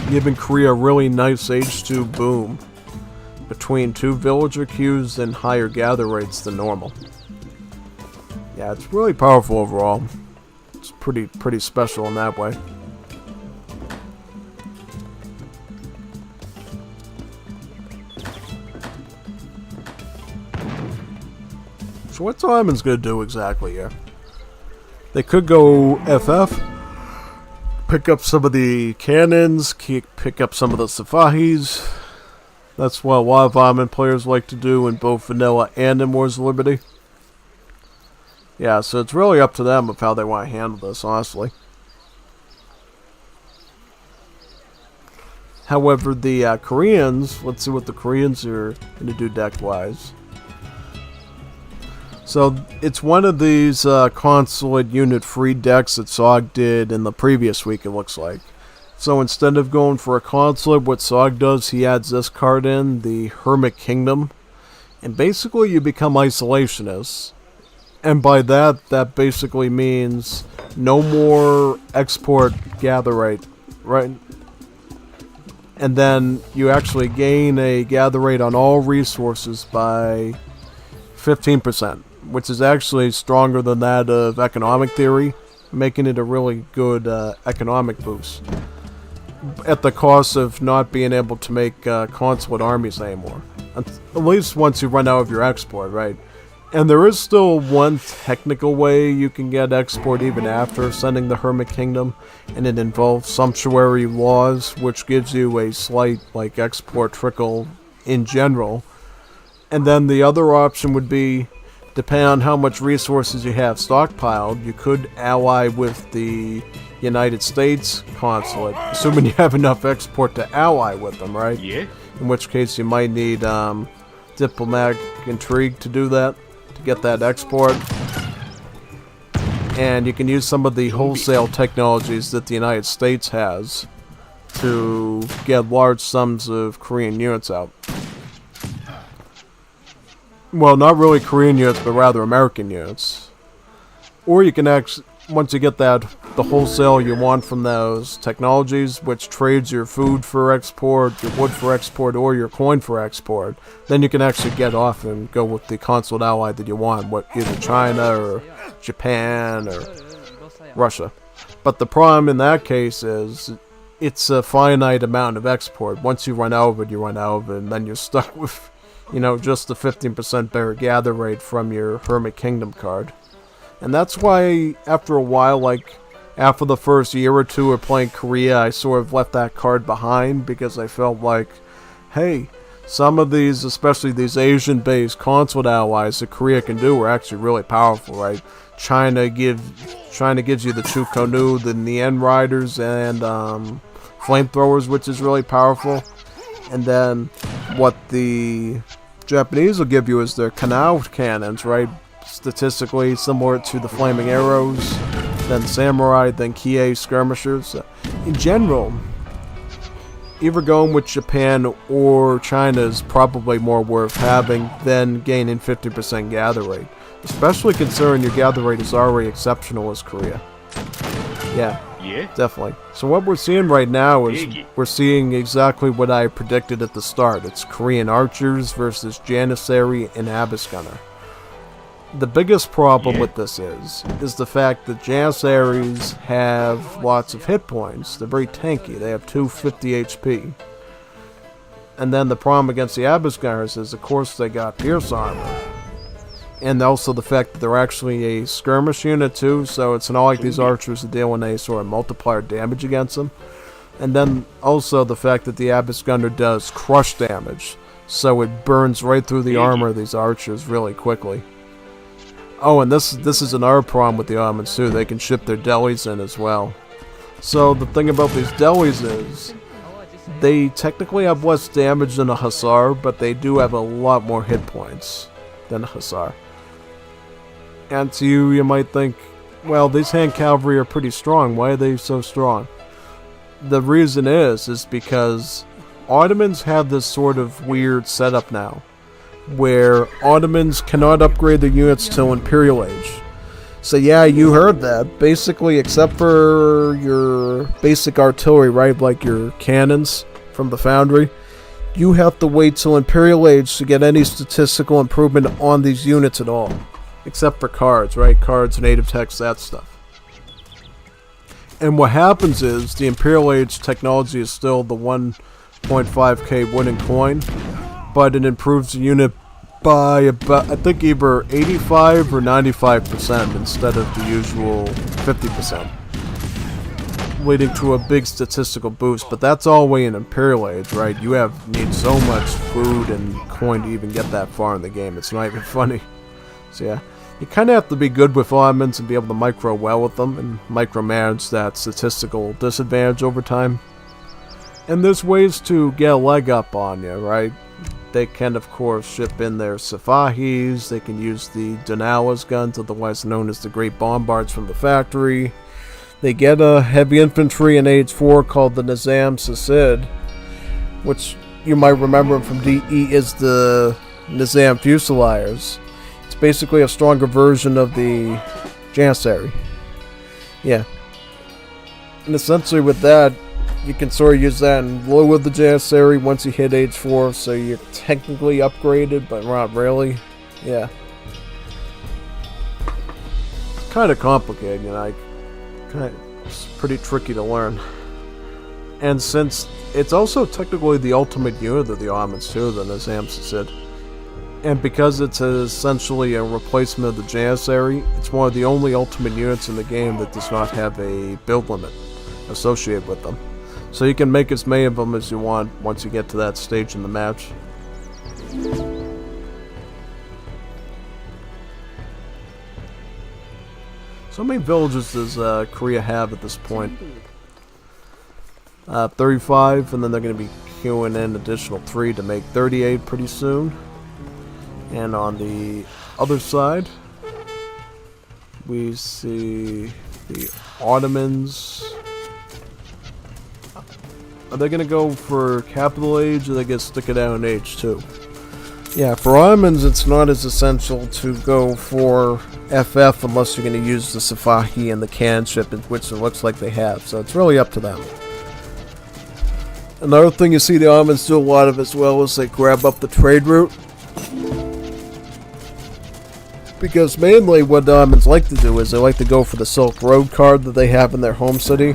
Giving Korea a really nice H2 boom between 2 villager queues and higher gather rates than normal. Yeah, it's really powerful overall. It's pretty special in that way. So what's Ottoman's gonna do exactly here? They could go FF, pick up some of the cannons, pick up some of the Safahis. That's what a lot of Ottoman players like to do in both Vanilla and in Wars of Liberty. Yeah, so it's really up to them of how they want to handle this, honestly. However, the Koreans, let's see what the Koreans are going to do deck-wise. So, it's one of these consulate unit free decks that Sog did in the previous week, it looks like. So instead of going for a consulate, what Sog does, he adds this card in, the Hermit Kingdom. And basically you become isolationists. And by that, that basically means no more export gather rate, right? And then you actually gain a gather rate on all resources by 15%, which is actually stronger than that of economic theory, making it a really good economic boost. At the cost of not being able to make consulate armies anymore. At least once you run out of your export, right? And there is still one technical way you can get export even after sending the Hermit Kingdom, and it involves sumptuary laws, which gives you a slight export trickle in general. And then the other option would be, depending on how much resources you have stockpiled, you could ally with the United States consulate, assuming you have enough export to ally with them, right? Yeah. In which case you might need diplomatic intrigue to do that, to get that export. And you can use some of the wholesale technologies that the United States has to get large sums of Korean units out. Well, not really Korean units, but rather American units. Or you can actually, once you get the wholesale you want from those technologies, which trades your food for export, your wood for export, or your coin for export, then you can actually get off and go with the consulate ally that you want, either China or Japan or Russia. But the problem in that case is it's a finite amount of export. Once you run out of it, you run out of it, and then you're stuck with, just the 15% better gather rate from your Hermit Kingdom card. And that's why, after a while, like, after the first year or two of playing Korea, I sort of left that card behind, because I felt like, hey, some of these, especially these Asian-based consulate allies that Korea can do, are actually really powerful, right? China gives you the Chukonu, the Nien Riders, and flamethrowers, which is really powerful. And then what the Japanese will give you is their Kanao cannons, right? Statistically similar to the flaming arrows, then samurai, then Kie skirmishers. In general, either going with Japan or China is probably more worth having than gaining 50% gather rate, especially considering your gather rate is already exceptional as Korea. Yeah, definitely. So what we're seeing right now is we're seeing exactly what I predicted at the start. It's Korean archers versus Janissary and Abyss Gunner. The biggest problem with this is the fact that Janissaries have lots of hit points. They're very tanky. They have 250 HP. And then the problem against the Abyss Gunners is, of course, they got Pierce Armor. And also the fact that they're actually a skirmish unit too, so it's not like these archers are dealing a sort of multiplier damage against them. And then also the fact that the Abyss Gunner does crush damage, so it burns right through the armor of these archers really quickly. Oh, and this is another problem with the Ottomans too. They can ship their delis in as well. So the thing about these delis is they technically have less damage than a Hussar, but they do have a lot more hit points than a Hussar. And to you might think, well, these hand cavalry are pretty strong. Why are they so strong? The reason is because Ottomans have this sort of weird setup now, where Ottomans cannot upgrade their units till Imperial Age. So yeah, you heard that. Basically, except for your basic artillery, right, like your cannons from the Foundry, you have to wait till Imperial Age to get any statistical improvement on these units at all. Except for cards, right? Cards, native text, that stuff. And what happens is, the Imperial Age technology is still the 1.5k wooden coin, but it improves the unit by about, I think, either 85 or 95% instead of the usual 50%, leading to a big statistical boost. But that's all the way in Imperial Age, right? You need so much food and coin to even get that far in the game. It's not even funny. So yeah, you kind of have to be good with Ottomans and be able to micro well with them and micromanage that statistical disadvantage over time. And there's ways to get a leg up on you, right? They can, of course, ship in their Safahis. They can use the Donalas guns, otherwise known as the Great Bombards from the factory. They get a heavy infantry in Age 4 called the Nizam Sasid, which you might remember from DE is the Nizam Fusiliers. It's basically a stronger version of the Janissary. Yeah. And essentially with that, you can sort of use that and lower the Janissary once you hit Age 4, so you're technically upgraded, but not really. Yeah. It's kind of complicated, it's pretty tricky to learn. And since it's also technically the ultimate unit of the Ottomans too, the Nizam Sasid, and because it's essentially a replacement of the Janissary, it's one of the only ultimate units in the game that does not have a build limit associated with them. So you can make as many of them as you want once you get to that stage in the match. So how many villages does Korea have at this point? 35, and then they're going to be queuing in additional 3 to make 38 pretty soon. And on the other side, we see the Ottomans. Are they going to go for capital H, or are they going to stick it out in H2? Yeah, for Ottomans, it's not as essential to go for FF unless you're going to use the Safahi and the cannon ship, which it looks like they have. So it's really up to them. Another thing you see the Ottomans do a lot of as well is they grab up the trade route. Because mainly what the Ottomans like to do is they like to go for the Silk Road card that they have in their home city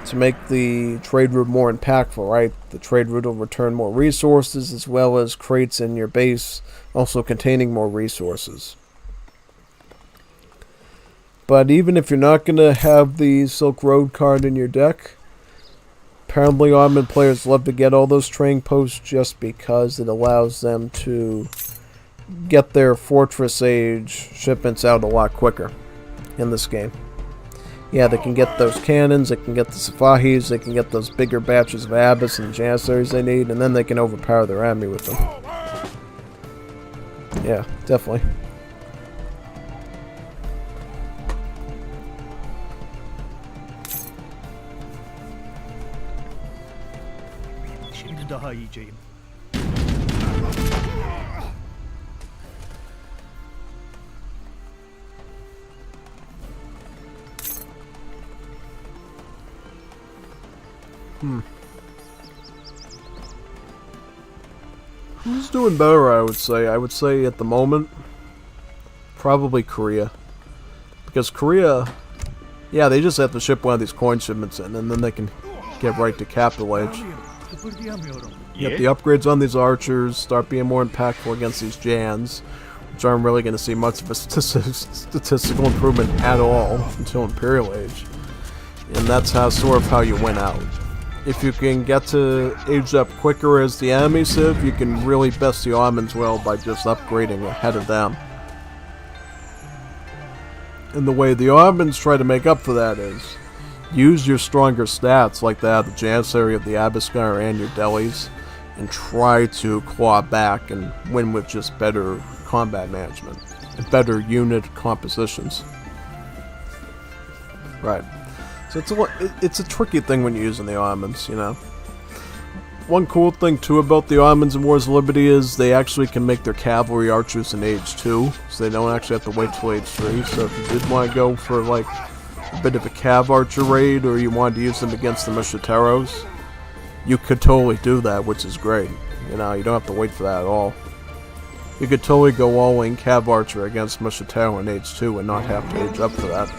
to make the trade route more impactful, right? The trade route will return more resources as well as crates in your base also containing more resources. But even if you're not going to have the Silk Road card in your deck, apparently Ottoman players love to get all those trading posts just because it allows them to get their Fortress Age shipments out a lot quicker in this game. Yeah, they can get those cannons, they can get the Safahis, they can get those bigger batches of Abbas and Janissaries they need, and then they can overpower their enemy with them. Yeah, definitely. Who's doing better, I would say? I would say at the moment, probably Korea. Because Korea, yeah, they just have to ship one of these coin shipments in, and then they can get right to capital H. Get the upgrades on these archers, start being more impactful against these Jans, which aren't really going to see much of a statistical improvement at all until Imperial Age. And that's sort of how you win out. If you can get to age up quicker as the enemy civ, you can really best the Ottomans well by just upgrading ahead of them. And the way the Ottomans try to make up for that is use your stronger stats like that, the Janissary of the Abiskar and your Delis, and try to claw back and win with just better combat management and better unit compositions. Right. So it's a tricky thing when you're using the Ottomans, you know. One cool thing too about the Ottomans in Wars of Liberty is they actually can make their cavalry archers in Age 2, so they don't actually have to wait till Age 3. So if you did want to go for like a bit of a cav archer raid, or you wanted to use them against the Musketeros, you could totally do that, which is great. You know, you don't have to wait for that at all. You could totally go all-in cav archer against Musketero in Age 2 and not have to age up for that.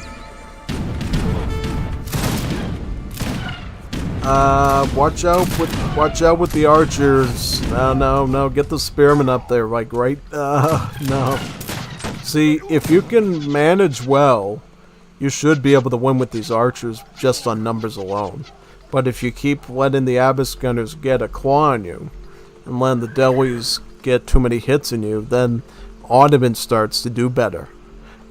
Watch out with the archers. No, get the spearmen up there, like, right? No. See, if you can manage well, you should be able to win with these archers just on numbers alone. But if you keep letting the Abyss Gunners get a claw on you, and letting the Delis get too many hits in you, then Ottoman starts to do better.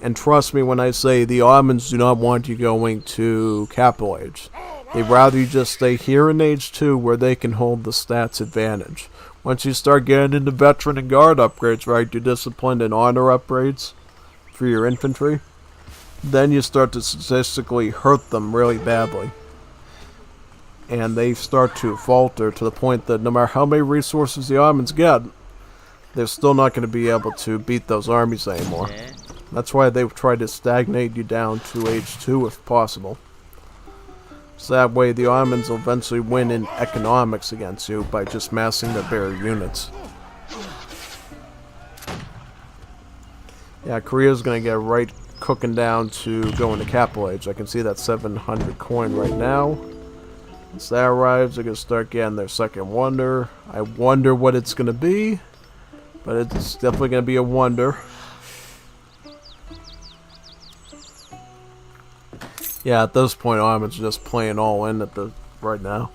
And trust me when I say the Ottomans do not want you going to Capital Age. They'd rather you just stay here in Age 2 where they can hold the stats advantage. Once you start getting into veteran and guard upgrades, right, your discipline and honor upgrades for your infantry, then you start to statistically hurt them really badly. And they start to falter to the point that no matter how many resources the Ottomans get, they're still not going to be able to beat those armies anymore. That's why they try to stagnate you down to Age 2 if possible. So that way the Ottomans will eventually win in economics against you by just massing their bare units. Yeah, Korea's going to get right cooking down to going to Capital Age. I can see that 700 coin right now. Once that arrives, they're going to start getting their second wonder. I wonder what it's going to be, but it's definitely going to be a wonder. Yeah, at this point, Ottomans are just playing all in right now.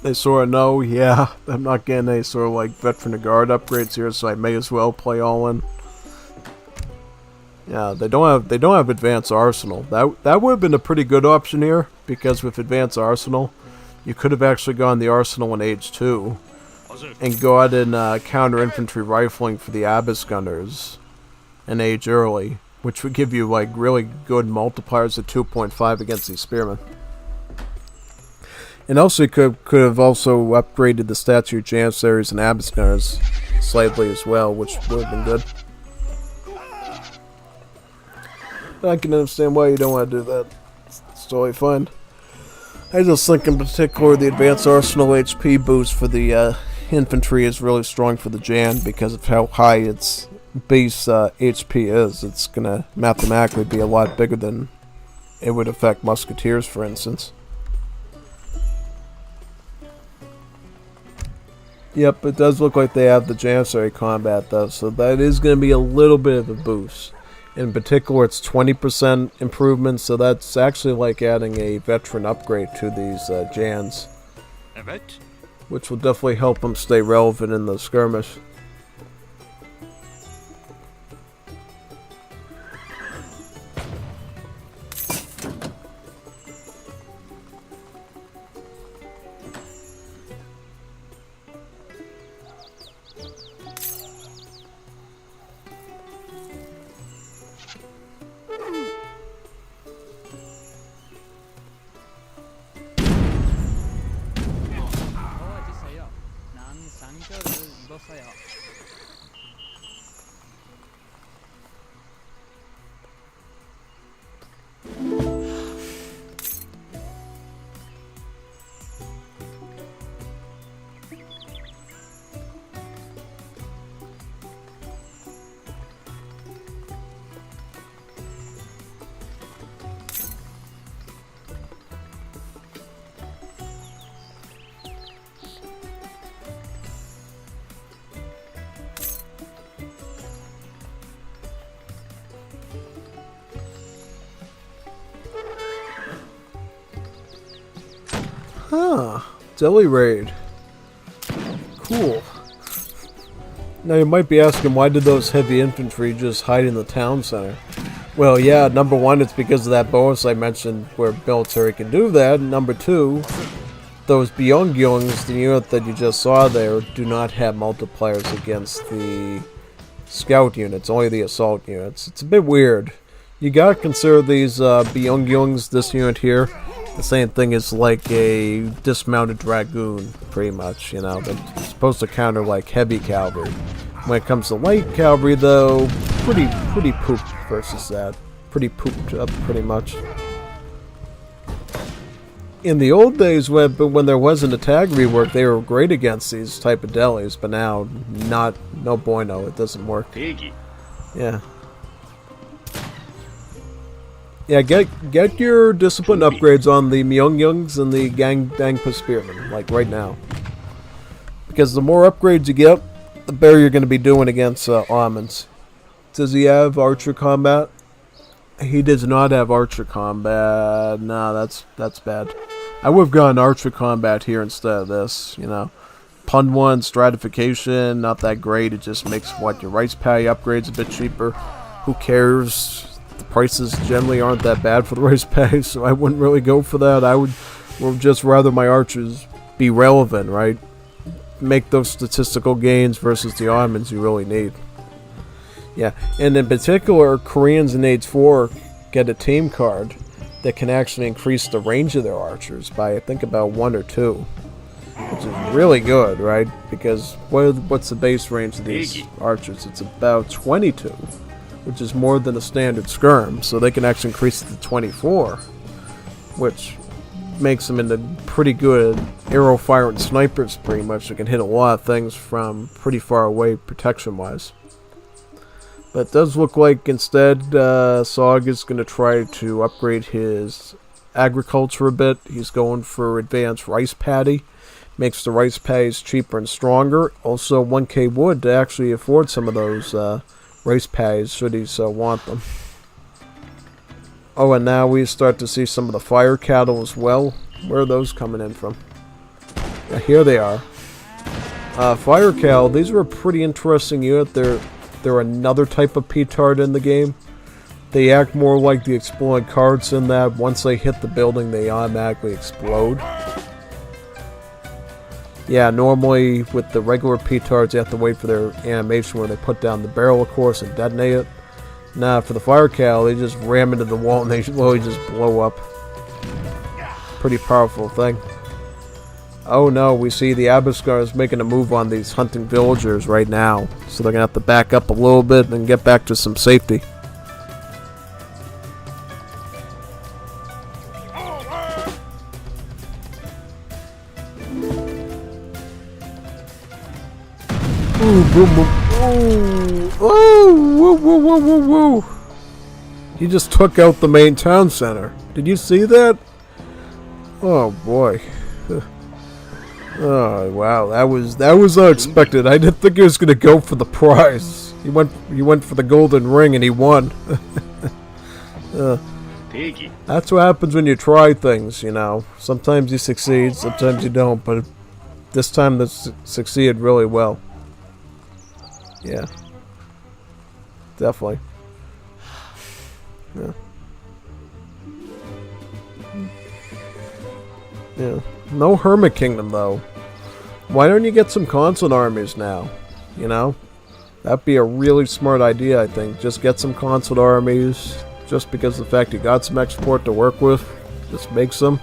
They sort of know, yeah, I'm not getting any sort of like veteran and guard upgrades here, so I may as well play all in. Yeah, they don't have advanced arsenal. That would have been a pretty good option here, because with advanced arsenal, you could have actually gone the arsenal in Age 2 and got in counter infantry rifling for the Abyss Gunners in Age early. which would give you like really good multipliers at 2.5 against these spearmen. And also, you could have also upgraded the stats of your Janissaries and Abyssinians slightly as well, which would have been good. But I can understand why you don't want to do that. It's totally fine. I just think in particular the advanced arsenal HP boost for the infantry is really strong for the Jan because of how high its base HP is. It's going to mathematically be a lot bigger than it would affect musketeers, for instance. Yep, it does look like they have the Janissary combat though, so that is going to be a little bit of a boost. In particular, it's 20% improvement, so that's actually like adding a veteran upgrade to these Jans. Which will definitely help them stay relevant in the skirmish. Huh. Deli raid. Cool. Now you might be asking, why did those heavy infantry just hide in the town center? Well, yeah, number one, it's because of that bonus I mentioned where military can do that. And number two, those Byongyongs, the unit that you just saw there, do not have multipliers against the scout units, only the assault units. It's a bit weird. You gotta consider these Byongyongs, this unit here, the same thing as like a dismounted dragoon, pretty much, you know. They're supposed to counter like heavy cavalry. When it comes to light cavalry, though, pretty pooped versus that. Pretty pooped up, pretty much. In the old days, when there wasn't a tag rework, they were great against these type of delis, but now, no bueno, it doesn't work. Yeah. Yeah, get your discipline upgrades on the Myongyungs and the Gangpa Spearmen, like right now. Because the more upgrades you get, the better you're going to be doing against Almonds. Does he have archer combat? He does not have archer combat. Nah, that's bad. I would have gone archer combat here instead of this, you know. Pun 1, stratification, not that great. It just makes, what, your rice paddy upgrades a bit cheaper. Who cares? The prices generally aren't that bad for the rice paddy, so I wouldn't really go for that. I would just rather my archers be relevant, right? Make those statistical gains versus the Ottomans you really need. Yeah, and in particular, Koreans in Age 4 get a team card that can actually increase the range of their archers by, I think, about 1 or 2. Which is really good, right? Because what's the base range of these archers? It's about 22, which is more than a standard skirm, so they can actually increase it to 24, which makes them into pretty good arrow firing snipers, pretty much. They can hit a lot of things from pretty far away protection-wise. But it does look like instead Sog is going to try to upgrade his agriculture a bit. He's going for advanced rice paddy. Makes the rice paddies cheaper and stronger. Also 1k wood to actually afford some of those rice paddies should he so want them. Oh, and now we start to see some of the fire cattle as well. Where are those coming in from? Yeah, here they are. Fire cattle, these are a pretty interesting unit. They're another type of petard in the game. They act more like the exploding cards in that once they hit the building they automatically explode. Yeah, normally with the regular petards you have to wait for their animation where they put down the barrel, of course, and detonate it. Nah, for the fire cow, they just ram into the wall and they slowly just blow up. Pretty powerful thing. Oh no, we see the Abiskar is making a move on these hunting villagers right now. So they're going to have to back up a little bit and get back to some safety. Ooh, boom, boom. Ooh, ooh, woo, woo, woo, woo, woo. He just took out the main town center. Did you see that? Oh boy. Oh wow, that was unexpected. I didn't think he was gonna go for the prize. He went for the golden ring and he won. That's what happens when you try things, you know. Sometimes you succeed, sometimes you don't, but this time this succeeded really well. Yeah. Definitely. Yeah. Yeah. No Hermit Kingdom, though. Why don't you get some constant armies now? You know? That'd be a really smart idea, I think. Just get some constant armies. Just because of the fact you got some export to work with. Just make some.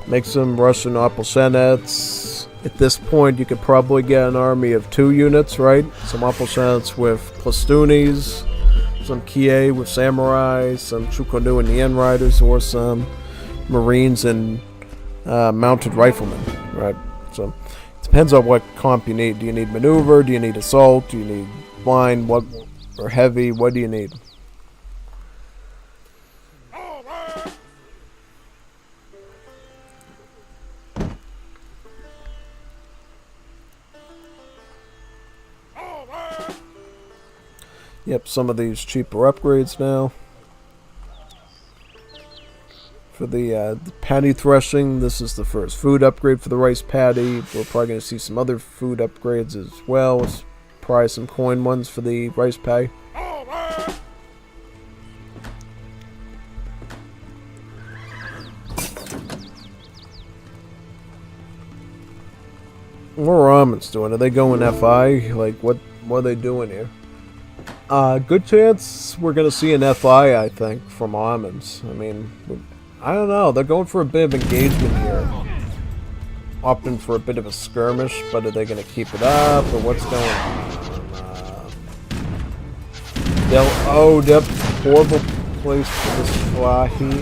Make some Russian Opalshenets. At this point, you could probably get an army of 2 units, right? Some Opalshenets with Plastunis. Some Kie with Samurai. Some Chukonu and Yen Riders. Or some Marines and mounted riflemen, right? So it depends on what comp you need. Do you need maneuver? Do you need assault? Do you need line? What or heavy? What do you need? Yep, some of these cheaper upgrades now. For the paddy threshing, this is the first food upgrade for the rice paddy. We're probably going to see some other food upgrades as well. Probably some coin ones for the rice paddy. What are almonds doing? Are they going FI? Like, what are they doing here? Good chance we're going to see an FI, I think, from almonds. I mean, I don't know. They're going for a bit of engagement here. Opting for a bit of a skirmish, but are they going to keep it up, or what's going on? Yep, horrible place for the Swahi.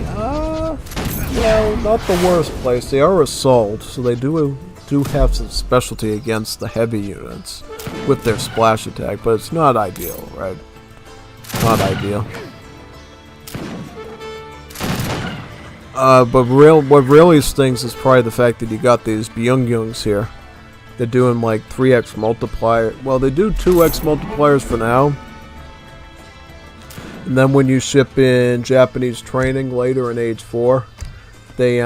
Well, not the worst place. They are assault, so they do have some specialty against the heavy units with their splash attack, but it's not ideal, right? Not ideal. But what really stings is probably the fact that you got these Byung-Yungs here. They're doing like 3x multiplier. Well, they do 2x multipliers for now. And then when you ship in Japanese training later in Age 4, they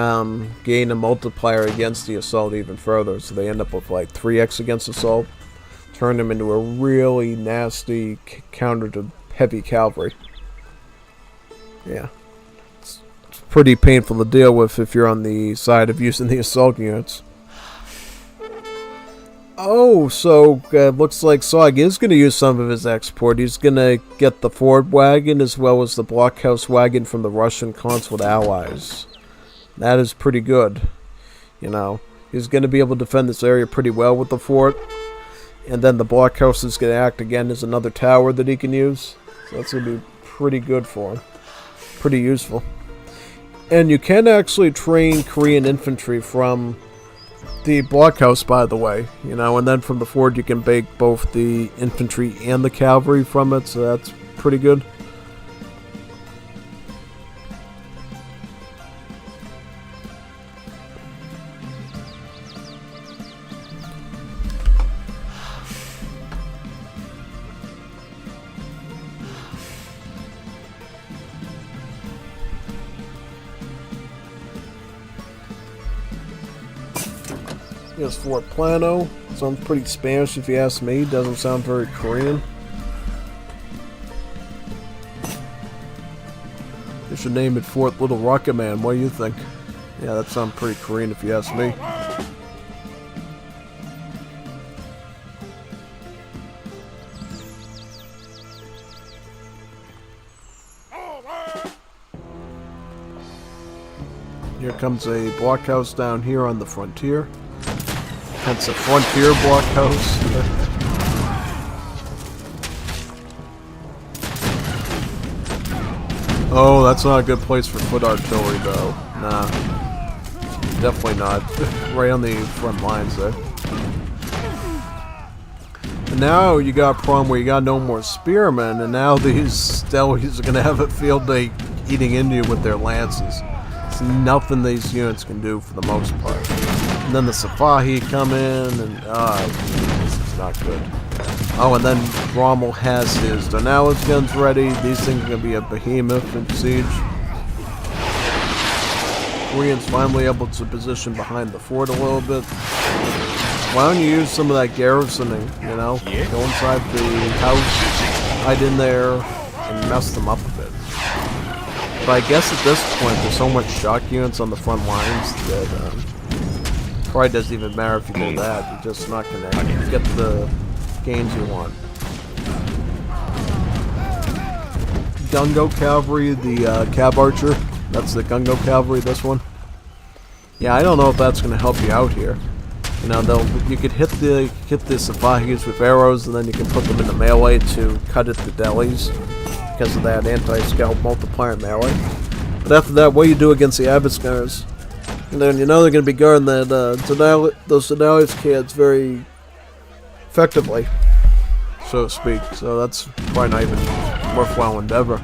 gain a multiplier against the assault even further. So they end up with like 3x against assault. Turn them into a really nasty counter to heavy cavalry. Yeah. Pretty painful to deal with if you're on the side of using the assault units. Oh, so looks like Sog is going to use some of his export. He's going to get the Ford wagon as well as the blockhouse wagon from the Russian consulate allies. That is pretty good. You know, he's going to be able to defend this area pretty well with the fort. And then the blockhouse is going to act again as another tower that he can use. So that's going to be pretty good for him. Pretty useful. And you can actually train Korean infantry from the blockhouse, by the way. You know, and then from the fort you can bake both the infantry and the cavalry from it. So that's pretty good. Here's Fort Plano. Sounds pretty Spanish if you ask me. Doesn't sound very Korean. They should name it Fort Little Rocket Man. What do you think? Yeah, that sounds pretty Korean if you ask me. becomes a blockhouse down here on the frontier. Hence a frontier blockhouse. Oh, that's not a good place for foot artillery, though. Nah. Definitely not. Right on the front lines there. And now you got a problem where you got no more spearmen, and now these delis are going to have a field day eating into you with their lances. It's nothing these units can do for the most part. And then the Safahi come in, and this is not good. Oh, and then Rommel has his Dornalis guns ready. These things are going to be a behemoth in siege. Koreans finally able to position behind the fort a little bit. Why don't you use some of that garrisoning, you know? Yeah. Go inside the house, hide in there, and mess them up a bit. But I guess at this point, there's so much shock units on the front lines that probably doesn't even matter if you do that. You're just not going to get the gains you want. Gungo Cavalry, the Cab Archer. That's the Gungo Cavalry, this one. Yeah, I don't know if that's going to help you out here. You know, you could hit the Safahis with arrows, and then you can put them in the melee to cut at the delis because of that anti-scout multiplier melee. But after that, what do you do against the Abiscars? And then you know they're going to be guarding that those Sedalis kids very effectively, so to speak. So that's probably not even a worthwhile endeavor.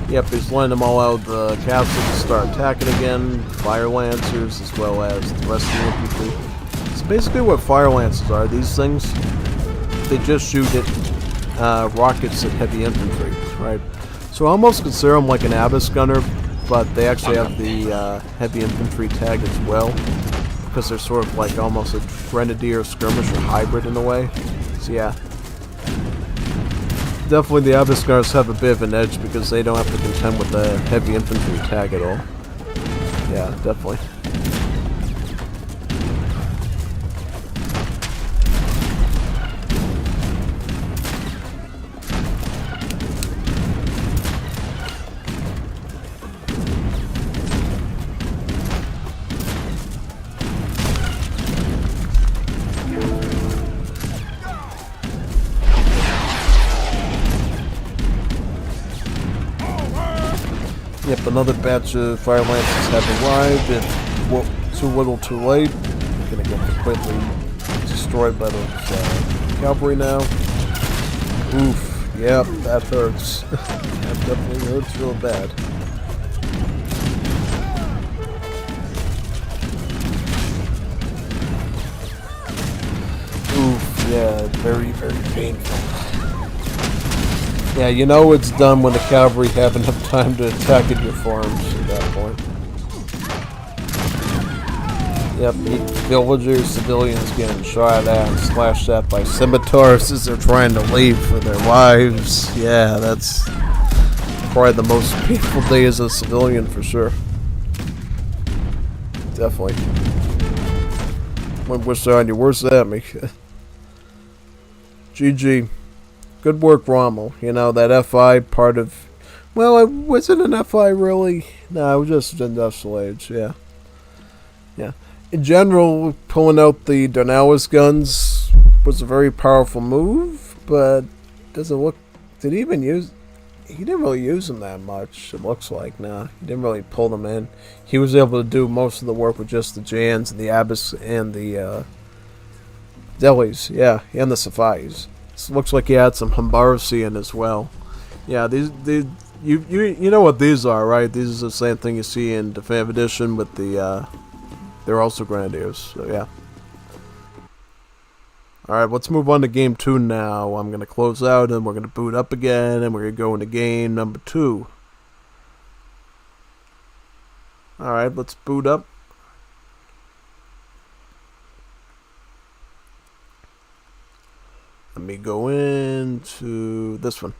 Yep, he's letting them all out of the castle to start attacking again. Fire Lancers as well as the rest of the infantry. So basically what Fire Lancers are, these things, they just shoot at rockets at heavy infantry, right? So I almost consider them like an Abyss gunner, but they actually have the heavy infantry tag as well, because they're sort of like almost a grenadier skirmisher hybrid in a way. So yeah. Definitely the Abiscars have a bit of an edge because they don't have to contend with the heavy infantry tag at all. Yeah, definitely. Yep, another batch of Fire Lancers have arrived, and too little too late. Gonna get completely destroyed by those cavalry now. Oof, yep, that hurts. That definitely hurts real bad. Oof, yeah, very, very painful. Yeah, you know it's done when the cavalry have enough time to attack at your farms at that point. Yep, villagers, civilians getting shot at and slashed at by scimitars as they're trying to leave for their lives. Yeah, that's probably the most painful day as a civilian for sure. Definitely. Wouldn't wish on your worst at me. GG. Good work, Rommel. You know, that FI part of... Well, was it an FI, really? No, it was just Industrial Age, yeah. Yeah. In general, pulling out the Dornalis guns was a very powerful move, but doesn't look... Did he even use... He didn't really use them that much, it looks like. Nah, he didn't really pull them in. He was able to do most of the work with just the Jans and the Abyss and the Delis, yeah, and the Safais. Looks like he had some Humbarsi in as well. Yeah, these you know what these are, right? These are the same thing you see in Definitive Edition with the they're also Grenadiers. So yeah. All right, let's move on to game 2 now. I'm gonna close out and we're gonna boot up again and we're gonna go into game number 2. All right, let's boot up. Let me go into this one.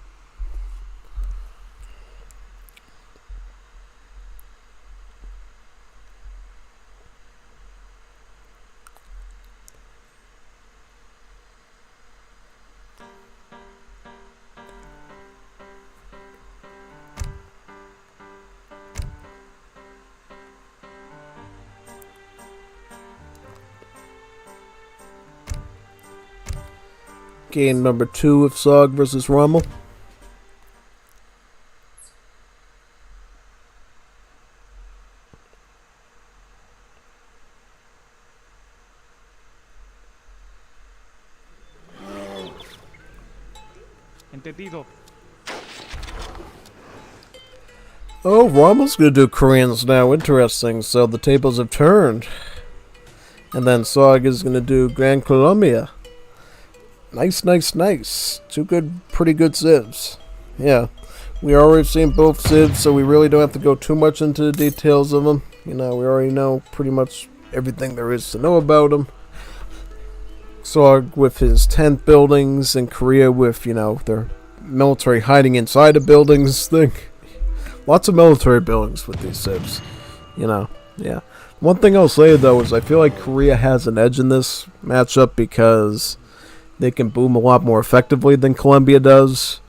Game number 2 of Sog versus Rommel. Entendido. Oh, Rommel's gonna do Koreans now. Interesting. So the tables have turned. And then Sog is gonna do Gran Colombia. Nice, nice, nice. Two pretty good civs. Yeah. We already seen both civs, so we really don't have to go too much into the details of them. You know, we already know pretty much everything there is to know about them. Sog with his tent buildings, and Korea with, you know, their military hiding inside of buildings thing. Lots of military buildings with these civs. You know, yeah. One thing I'll say, though, is I feel like Korea has an edge in this matchup because they can boom a lot more effectively than Colombia does.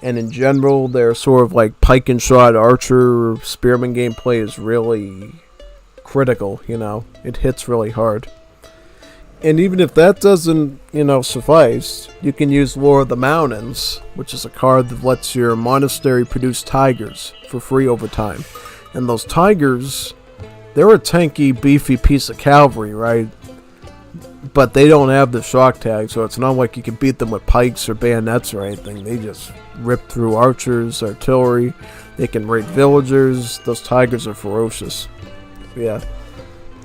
And in general, their sort of like pike and shot archer spearman gameplay is really critical, you know. It hits really hard. And even if that doesn't, you know, suffice, you can use Lore of the Mountains, which is a card that lets your monastery produce tigers for free over time. And those tigers, they're a tanky, beefy piece of cavalry, right? But they don't have the shock tag, so it's not like you can beat them with pikes or bayonets or anything. They just rip through archers, artillery. They can raid villagers. Those tigers are ferocious. Yeah,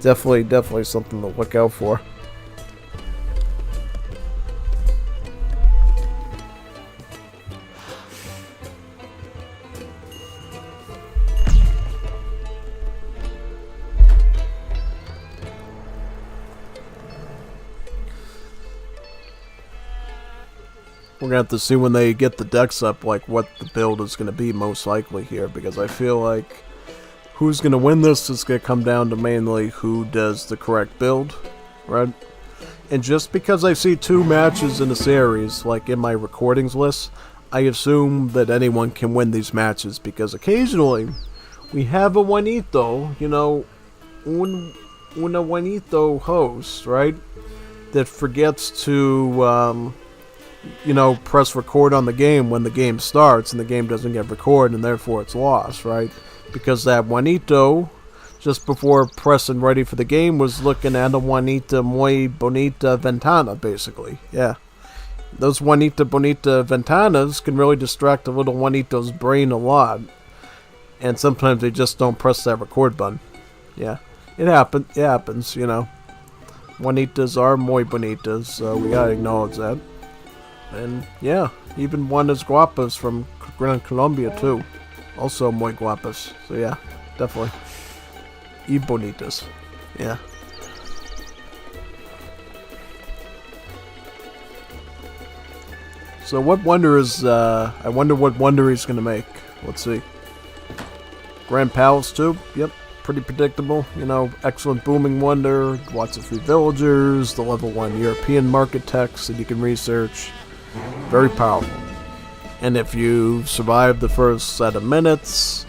definitely something to look out for. We're going to have to see when they get the decks up, like, what the build is going to be most likely here, because I feel like who's going to win this is going to come down to mainly who does the correct build, right? And just because I see 2 matches in the series, like in my recordings list, I assume that anyone can win these matches, because occasionally we have a Juanito, you know, una Juanito host, right, that forgets to, you know, press record on the game when the game starts, and the game doesn't get recorded, and therefore it's lost, right? Because that Juanito, just before pressing ready for the game, was looking at a Juanita muy bonita ventana, basically. Yeah. Those Juanita bonita ventanas can really distract a little Juanito's brain a lot. And sometimes they just don't press that record button. Yeah. It happens, you know. Juanitas are muy bonitas, so we gotta acknowledge that. And yeah, even Juanas Guapas from Gran Colombia too. Also muy guapas. So yeah, definitely. Y bonitas. Yeah. So what wonder is, I wonder what wonder he's gonna make. Let's see. Grand Palace too. Yep. Pretty predictable. You know, excellent booming wonder. Lots of free villagers. The level 1 European market text that you can research. Very powerful. And if you survive the first set of minutes,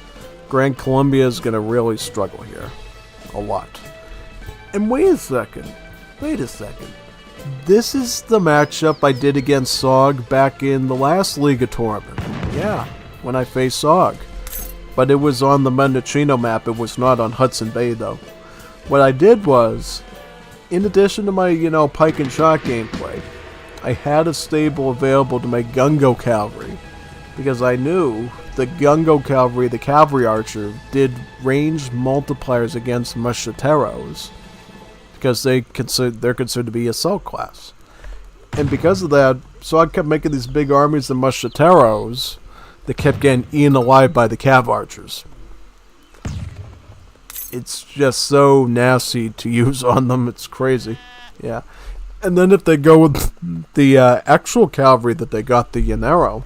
Gran Colombia is going to really struggle here. A lot. And wait a second. This is the matchup I did against Sog back in the last Liga tournament. Yeah, when I faced Sog. But it was on the Mendocino map. It was not on Hudson Bay, though. What I did was, in addition to my, you know, pike and shot gameplay, I had a stable available to make Gungo Cavalry, because I knew the Gungo Cavalry, the Cavalry Archer, did ranged multipliers against Musketeros, because they're considered to be assault class. And because of that, so I kept making these big armies of Musketeros that kept getting eaten alive by the Cav Archers. It's just so nasty to use on them, it's crazy. Yeah. And then if they go with the actual cavalry that they got, the Llanero,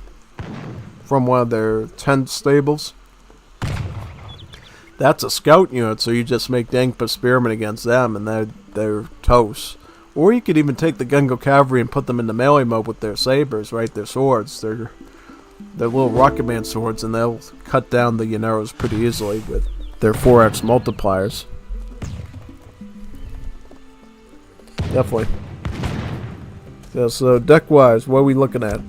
from one of their tent stables, that's a scout unit, so you just make Dangpa Spearmen against them, and they're toast. Or you could even take the Gungo Cavalry and put them into melee mode with their sabers, right, their swords, their little Rocket Man swords, and they'll cut down the Llaneros pretty easily with their 4x multipliers. Definitely. Yeah, so deck-wise, what are we looking at?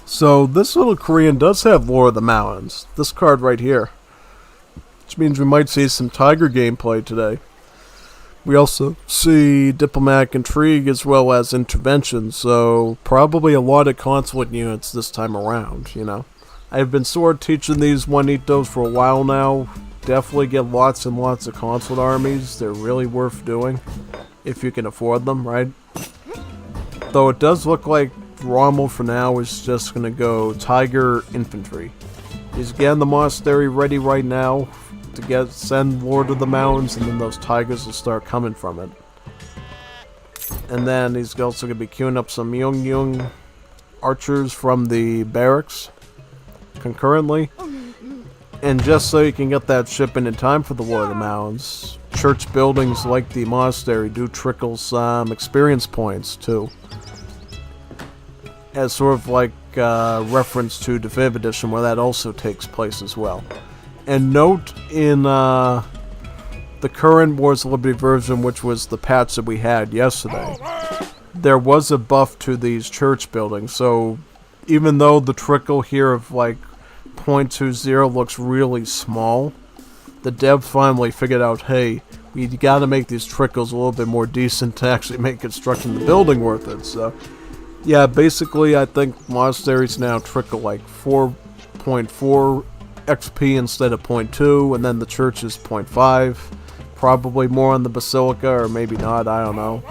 So this little Korean does have Lore of the Mountains. This card right here. Which means we might see some Tiger gameplay today. We also see Diplomatic Intrigue as well as Intervention, so probably a lot of consulate units this time around, you know. I've been sort of teaching these Juanitos for a while now. Definitely get lots and lots of consulate armies. They're really worth doing, if you can afford them, right? Though it does look like Rommel for now is just going to go Tiger Infantry. He's getting the monastery ready right now to send Lord of the Mountains, and then those Tigers will start coming from it. And then he's also going to be queuing up some Myung archers from the barracks concurrently. And just so you can get that shipment in time for the Lord of the Mountains, church buildings like the monastery do trickle some experience points too, as sort of like reference to Definitive Edition, where that also takes place as well. And note in the current Wars of Liberty version, which was the patch that we had yesterday, there was a buff to these church buildings. So even though the trickle here of like 0.20 looks really small, the dev finally figured out, hey, we gotta make these trickles a little bit more decent to actually make constructing the building worth it. So yeah, basically I think monasteries now trickle like 4.4 XP instead of 0.2, and then the church is 0.5. Probably more on the basilica, or maybe not, I don't know.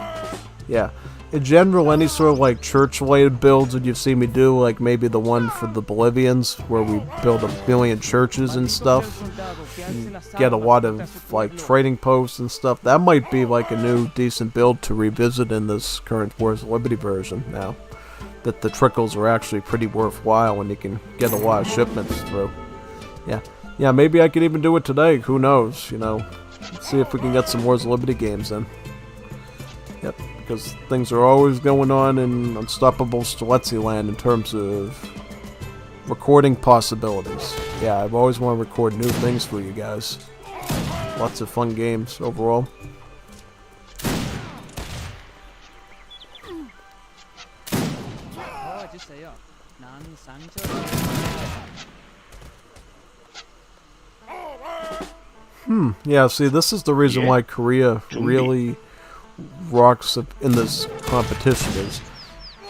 Yeah. In general, any sort of like church-related builds that you've seen me do, like maybe the one for the Bolivians, where we build 1 million churches and stuff, and get a lot of like trading posts and stuff, that might be like a new decent build to revisit in this current Wars of Liberty version now. That the trickles are actually pretty worthwhile and you can get a lot of shipments through. Yeah, maybe I could even do it today, who knows, you know. Let's see if we can get some Wars of Liberty games in. Yep, because things are always going on in Unstoppable Streletsy land in terms of recording possibilities. Yeah, I've always wanted to record new things for you guys. Lots of fun games overall. Yeah, see, this is the reason why Korea really rocks in this competition is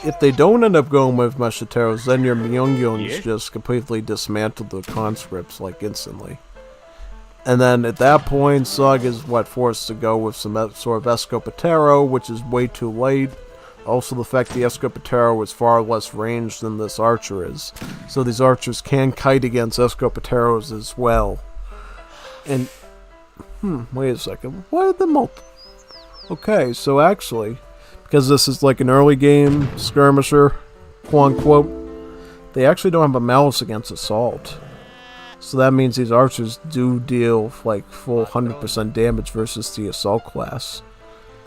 if they don't end up going with Musketeers, then your Myungyungs just completely dismantle the conscripts, like, instantly. And then at that point, Sog is, forced to go with some sort of Escopetero, which is way too late. Also, the fact the Escopetero is far less range than this archer is. So these archers can kite against Escopeteros as well. And, wait a second. What are the Okay, so actually, because this is like an early game skirmisher, quote-unquote, they actually don't have a malice against assault. So that means these archers do deal like full 100% damage versus the assault class,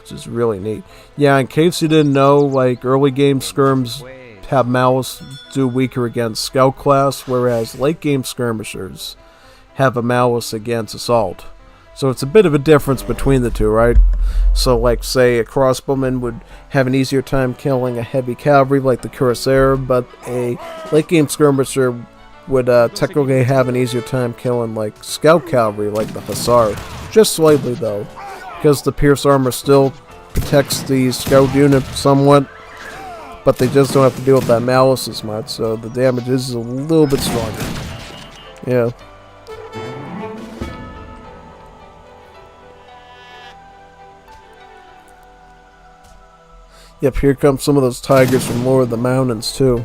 which is really neat. Yeah, in case you didn't know, like early game skirms have malice do weaker against scout class, whereas late game skirmishers have a malice against assault. So it's a bit of a difference between the two, right? So like say a crossbowman would have an easier time killing a heavy cavalry like the cuirassier, but a late game skirmisher would technically have an easier time killing like scout cavalry like the hussar. Just slightly though, because the pierce armor still protects the scout unit somewhat, but they just don't have to deal with that malice as much, so the damage is a little bit stronger. Yeah. Yep, here come some of those tigers from Lord of the Mountains, too.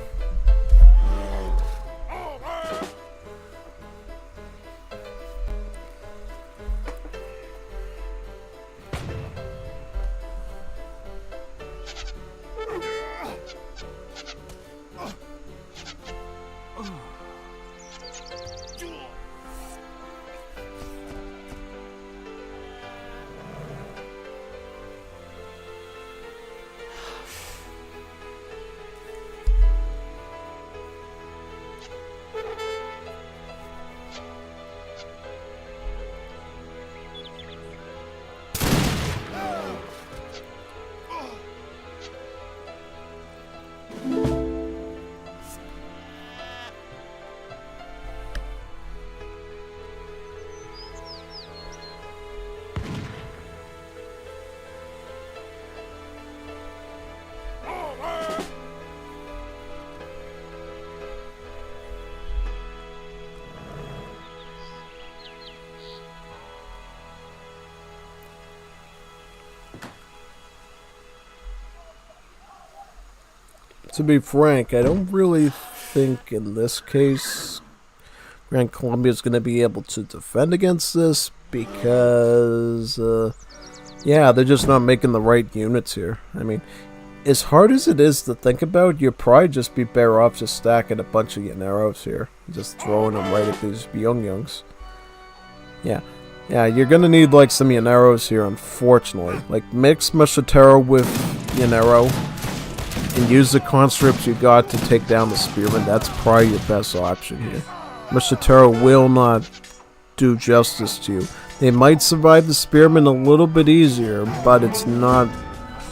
to be frank, I don't really think in this case Gran Colombia is going to be able to defend against this because, yeah, they're just not making the right units here. I mean, as hard as it is to think about, you'd probably just be better off just stacking a bunch of Llaneros here. Just throwing them right at these youngs. Yeah. Yeah, you're going to need, like, some Llaneros here, unfortunately. Like, mix Machitero with Llanero and use the conscripts you got to take down the Spearmen. That's probably your best option here. Machitero will not do justice to you. They might survive the Spearmen a little bit easier, but it's not...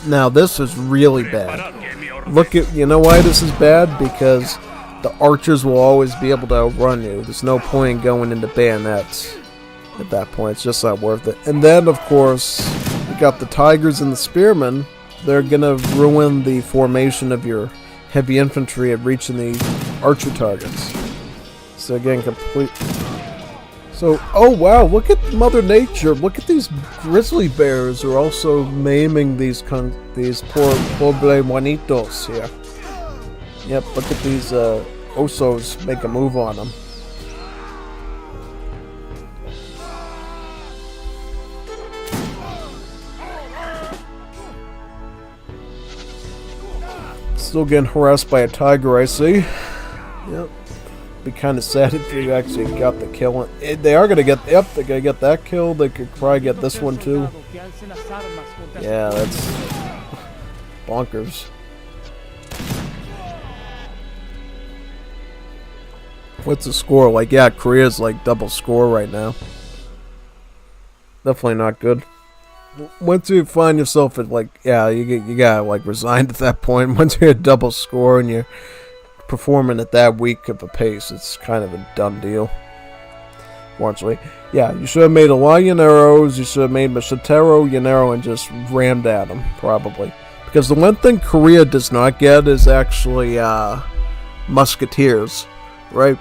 Now, this is really bad. Look at... You know why this is bad? Because the archers will always be able to outrun you. There's no point in going into bayonets at that point. It's just not worth it. And then, of course, you got the Tigers and the Spearmen. They're gonna ruin the formation of your heavy infantry at reaching the archer targets. So again, oh wow, look at Mother Nature. Look at these grizzly bears who are also maiming these poor pobre Juanitos here. Yep, look at these osos make a move on them. Still getting harassed by a tiger, I see. Yep. Be kind of sad if you actually got the kill. They are gonna get. Yep, they're gonna get that kill. They could probably get this one too. Yeah, that's bonkers. What's the score? Like, yeah, Korea's like double score right now. Definitely not good. Once you find yourself at, like, yeah, you gotta, like, resign at that point. Once you're at double score and you're performing at that weak of a pace, it's kind of a done deal. Fortunately. Yeah, you should have made a lot of Llaneros, you should have made Machitero, Llanero, and just rammed at them, probably. Because the one thing Korea does not get is actually, musketeers, right?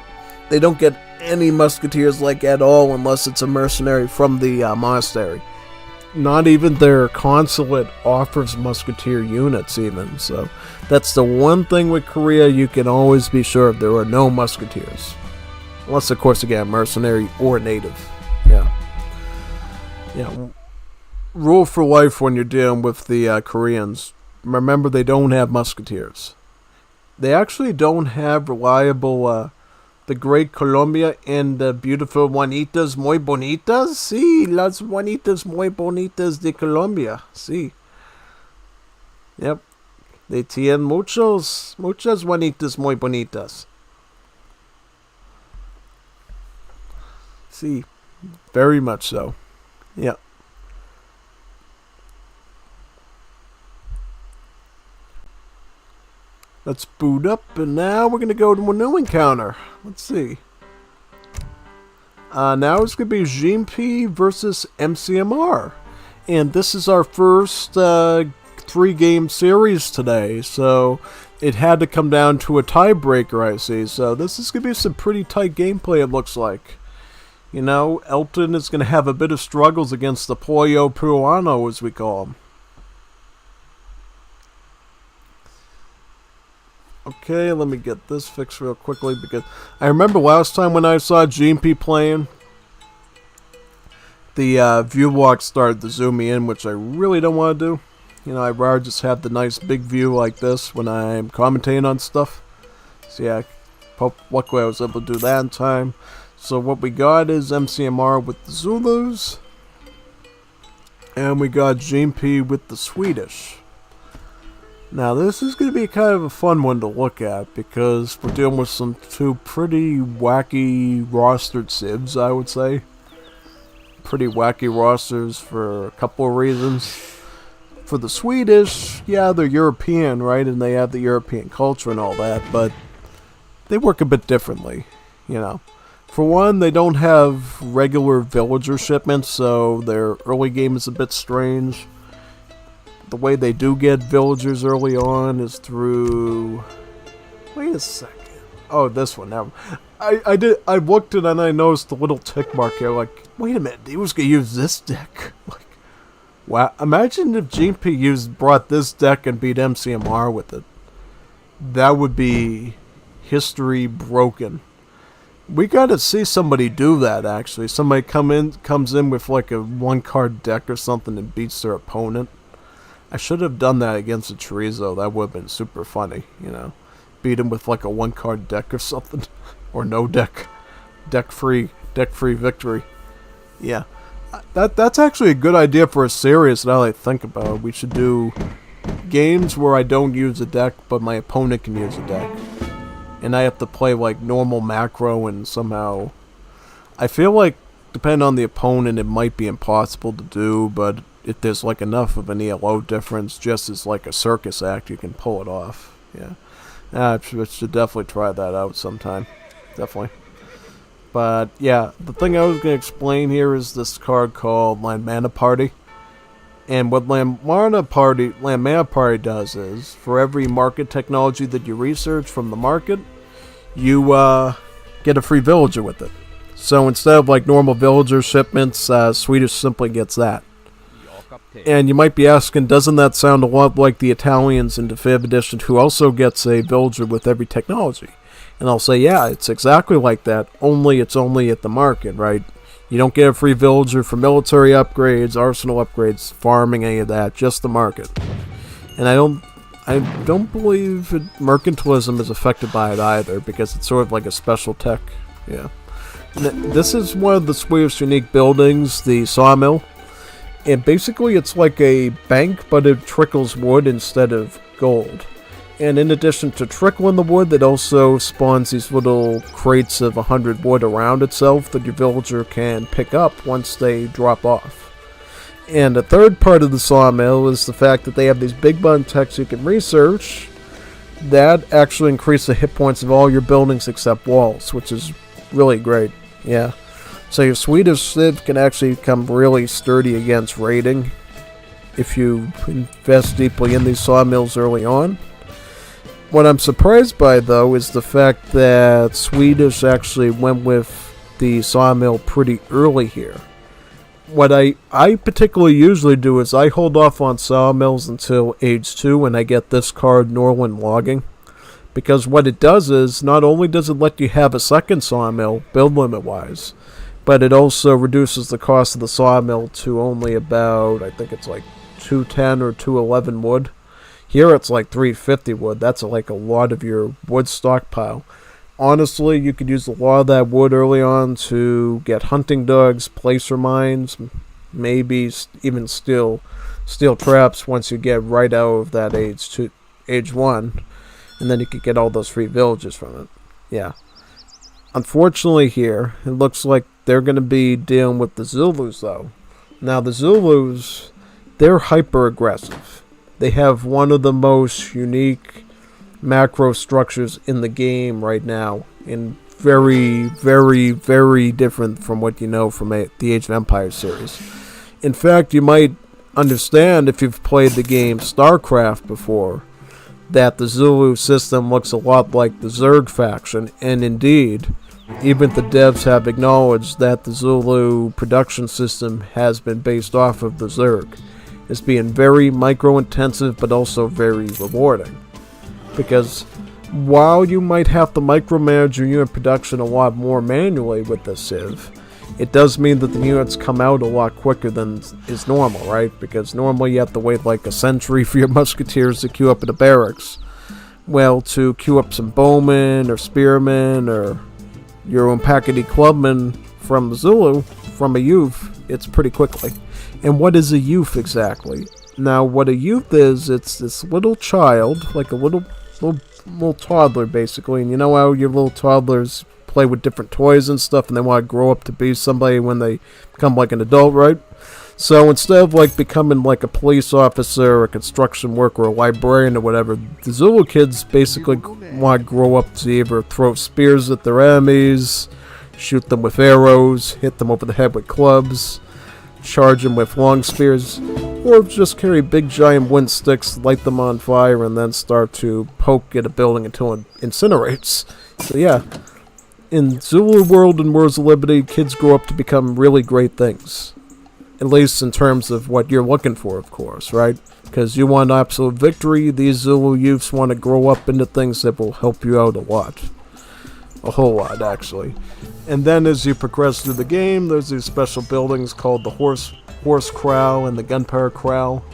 They don't get any musketeers, like, at all, unless it's a mercenary from the, monastery. Not even their consulate offers musketeer units even, so that's the one thing with Korea you can always be sure of. There are no musketeers. Unless, of course, again, mercenary or native. Yeah. Yeah. Rule for life when you're dealing with the Koreans. Remember, they don't have musketeers. They actually don't have reliable... the great Colombia and the beautiful Juanitas muy bonitas. Sí, las Juanitas muy bonitas de Colombia. Sí. Yep. They tienen muchas Juanitas muy bonitas. Sí. Very much so. Yep. Let's boot up, and now we're going to go to a new encounter. Let's see. Now it's going to be GMP versus MCMR. And this is our first 3-game series today, so it had to come down to a tiebreaker, I see. So this is going to be some pretty tight gameplay, it looks like. You know, Elton is going to have a bit of struggles against the Pollo Peruano, as we call him. Okay, let me get this fixed real quickly, because I remember last time when I saw GMP playing, the view block started to zoom me in, which I really don't want to do. You know, I'd rather just have the nice big view like this when I'm commentating on stuff. So yeah, luckily I was able to do that in time. So what we got is MCMR with the Zulus, and we got GMP with the Swedish. Now this is going to be kind of a fun one to look at, because we're dealing with two pretty wacky rostered civs, I would say. Pretty wacky rosters for a couple of reasons. For the Swedish, yeah, they're European, right, and they have the European culture and all that, but they work a bit differently, you know. For one, they don't have regular villager shipments, so their early game is a bit strange. The way they do get villagers early on is through... Wait a second. Oh, this one. Now, I looked at it and I noticed the little tick mark here. Like, wait a minute, he was gonna use this deck. Like, wow! Imagine if GP brought this deck and beat MCMR with it. that would be history broken. We gotta see somebody do that, actually. Somebody comes in with like a one-card deck or something and beats their opponent. I should have done that against a Chorizo. That would have been super funny, you know. Beat him with like a one-card deck or something. Or no deck. Deck-free victory. Yeah. That's actually a good idea for a series now that I think about it. We should do games where I don't use a deck, but my opponent can use a deck. And I have to play like normal macro, and somehow I feel like depending on the opponent it might be impossible to do, but if there's like enough of an ELO difference, just as like a circus act, you can pull it off. Yeah. I should definitely try that out sometime. Definitely. But yeah, the thing I was going to explain here is this card called Land Mana Party. And what Land Mana Party does is, for every market technology that you research from the market, you get a free villager with it. So instead of like normal villager shipments, Swedish simply gets that. And you might be asking, doesn't that sound a lot like the Italians in the 5th edition who also gets a villager with every technology? And I'll say, yeah, it's exactly like that, only it's only at the market, right? You don't get a free villager for military upgrades, arsenal upgrades, farming, any of that, just the market. And I don't believe mercantilism is affected by it either, because it's sort of like a special tech, yeah. And this is one of the Swedish unique buildings, the sawmill. And basically it's like a bank, but it trickles wood instead of gold. And in addition to trickling the wood, it also spawns these little crates of 100 wood around itself that your villager can pick up once they drop off. And the third part of the sawmill is the fact that they have these big button techs you can research that actually increase the hit points of all your buildings except walls, which is really great. Yeah. So your Swedish Civ can actually become really sturdy against raiding if you invest deeply in these sawmills early on. What I'm surprised by, though, is the fact that Swedish actually went with the sawmill pretty early here. What I particularly usually do is I hold off on sawmills until age 2 when I get this card, Norland Logging. Because what it does is, not only does it let you have a second sawmill, build limit-wise, but it also reduces the cost of the sawmill to only about, I think it's like 210 or 211 wood. Here it's like 350 wood. That's like a lot of your wood stockpile. Honestly, you could use a lot of that wood early on to get hunting dogs, placer mines, maybe even steel traps once you get right out of that age 1. And then you could get all those free villages from it. Yeah. Unfortunately here, it looks like they're going to be dealing with the Zulus, though. Now, the Zulus, they're hyper-aggressive. They have one of the most unique macro structures in the game right now, and very, very, very different from what you know from the Age of Empires series. In fact, you might understand if you've played the game StarCraft before, that the Zulu system looks a lot like the Zerg faction, and indeed, even the devs have acknowledged that the Zulu production system has been based off of the Zerg. It's being very micro-intensive, but also very rewarding. Because while you might have to micromanage your unit production a lot more manually with this Civ, it does mean that the units come out a lot quicker than is normal, right? Because normally you have to wait like a century for your musketeers to queue up in the barracks. Well, to queue up some bowmen or spearmen or your own packety clubman from the Zulu, from a youth, it's pretty quickly. And what is a youth exactly? Now, what a youth is, it's this little child, like a little toddler, basically. And you know how your little toddlers play with different toys and stuff, and they want to grow up to be somebody when they become like an adult, right? So instead of like becoming like a police officer, or a construction worker, or a librarian, or whatever, the Zulu kids basically want to grow up to either throw spears at their enemies, shoot them with arrows, hit them over the head with clubs, charge them with long spears, or just carry big giant wind sticks, light them on fire, and then start to poke at a building until it incinerates. So yeah, in Zulu World and Worlds of Liberty, kids grow up to become really great things. At least in terms of what you're looking for, of course, right? Because you want absolute victory, these Zulu youths want to grow up into things that will help you out a lot. A whole lot, actually. And then as you progress through the game, there's these special buildings called the Horse Corral and the Gunpowder Corral.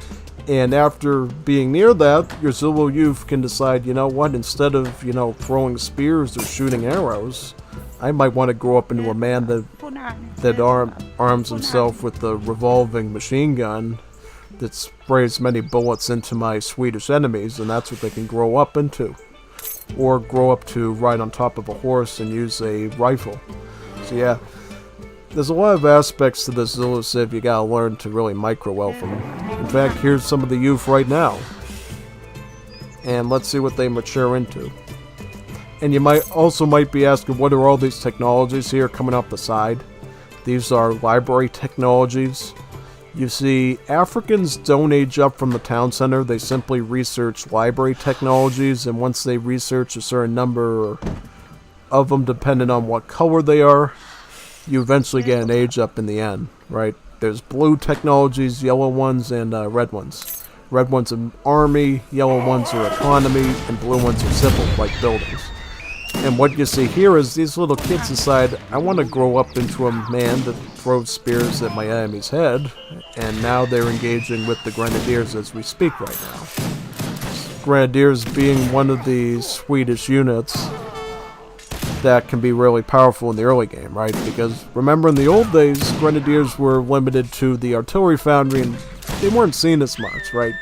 And after being near that, your Zulu youth can decide, you know what, instead of, throwing spears or shooting arrows, I might want to grow up into a man that arms himself with a revolving machine gun that sprays many bullets into my Swedish enemies, and that's what they can grow up into. Or grow up to ride on top of a horse and use a rifle. So yeah, there's a lot of aspects to this Zulu Civ you gotta learn to really micro-elf them. In fact, here's some of the youth right now. And let's see what they mature into. And you might be asking, what are all these technologies here coming up the side? These are library technologies. You see, Africans don't age up from the town center. They simply research library technologies, and once they research a certain number of them, depending on what color they are, you eventually get an age up in the end, right? There's blue technologies, yellow ones, and red ones. Red ones are army, yellow ones are economy, and blue ones are civil, like buildings. And what you see here is these little kids decide, I want to grow up into a man that throws spears at my enemy's head, and now they're engaging with the Grenadiers as we speak right now. Grenadiers being one of the Swedish units that can be really powerful in the early game, right? Because remember, in the old days, Grenadiers were limited to the artillery foundry, and they weren't seen as much, right?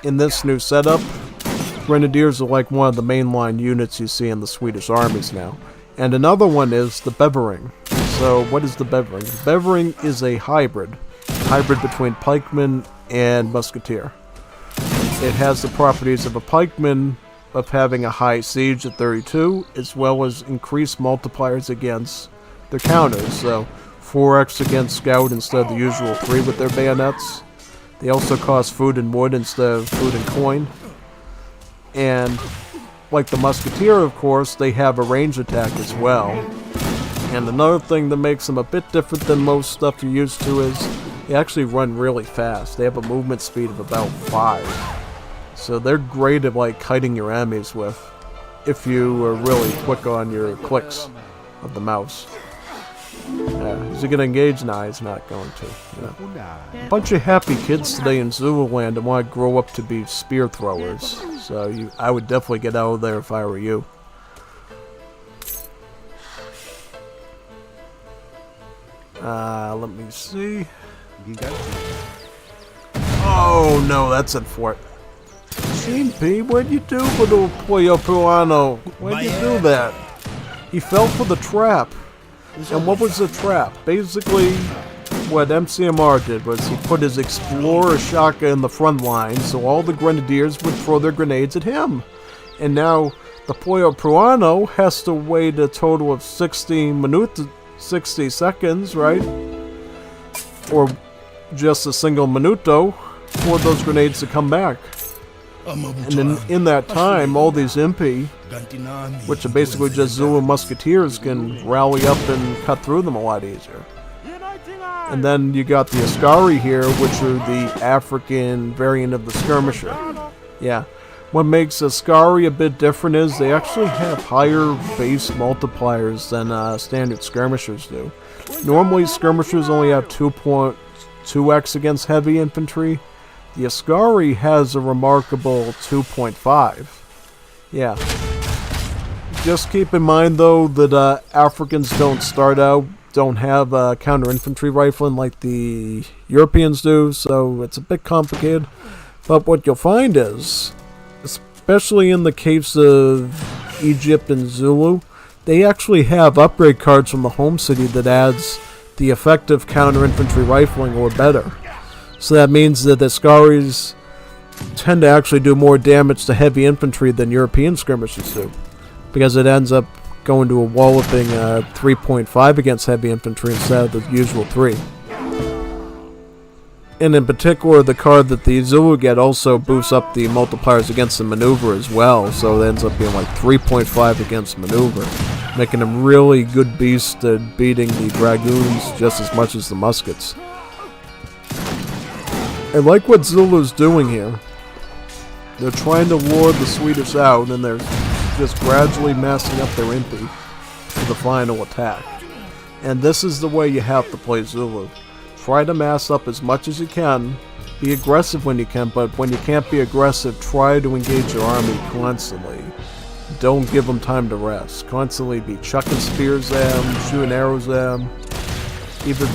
In this new setup, Grenadiers are like one of the mainline units you see in the Swedish armies now. And another one is the Bevering. So what is the Bevering? The Bevering is a hybrid between pikeman and musketeer. It has the properties of a pikeman of having a high siege at 32, as well as increased multipliers against their counters. So 4x against scout instead of the usual 3 with their bayonets. They also cost food and wood instead of food and coin. And like the musketeer, of course, they have a range attack as well. And another thing that makes them a bit different than most stuff you're used to is they actually run really fast. They have a movement speed of about 5. So they're great at like kiting your enemies with, if you are really quick on your clicks of the mouse. Is he gonna engage? Nah, he's not going to. A bunch of happy kids today in Zululand that want to grow up to be spear throwers. So I would definitely get out of there if I were you. Let me see. Oh no, that's unfortunate. P, what'd you do, little Pollo Puano? Why'd you do that? He fell for the trap. And what was the trap? Basically, what MCMR did was he put his Explorer Shaka in the front line, so all the Grenadiers would throw their grenades at him. And now, the Pollo Puano has to wait a total of 60 seconds, right? Or just a single minuto for those grenades to come back. And in that time, all these MP, which are basically just Zulu musketeers, can rally up and cut through them a lot easier. And then you got the Askari here, which are the African variant of the skirmisher. Yeah. What makes Askari a bit different is they actually have higher base multipliers than standard skirmishers do. Normally, skirmishers only have 2.2x against heavy infantry. The Askari has a remarkable 2.5. Yeah. Just keep in mind, though, that Africans don't have counter-infantry rifling like the Europeans do, so it's a bit complicated. But what you'll find is, especially in the case of Egypt and Zulu, they actually have upgrade cards from the home city that adds the effective counter-infantry rifling or better. So that means that the Askaris tend to actually do more damage to heavy infantry than European skirmishers do, because it ends up going to a walloping 3.5 against heavy infantry instead of the usual 3. And in particular, the card that the Zulu get also boosts up the multipliers against the maneuver as well, so it ends up being like 3.5 against maneuver, making them really good beasts at beating the dragoons just as much as the muskets. I like what Zulu's doing here. They're trying to lure the Swedish out, and they're just gradually massing up their impi for the final attack. And this is the way you have to play Zulu. Try to mass up as much as you can. Be aggressive when you can, but when you can't be aggressive, try to engage your army constantly. Don't give them time to rest. Constantly be chucking spears at them, shooting arrows at them, even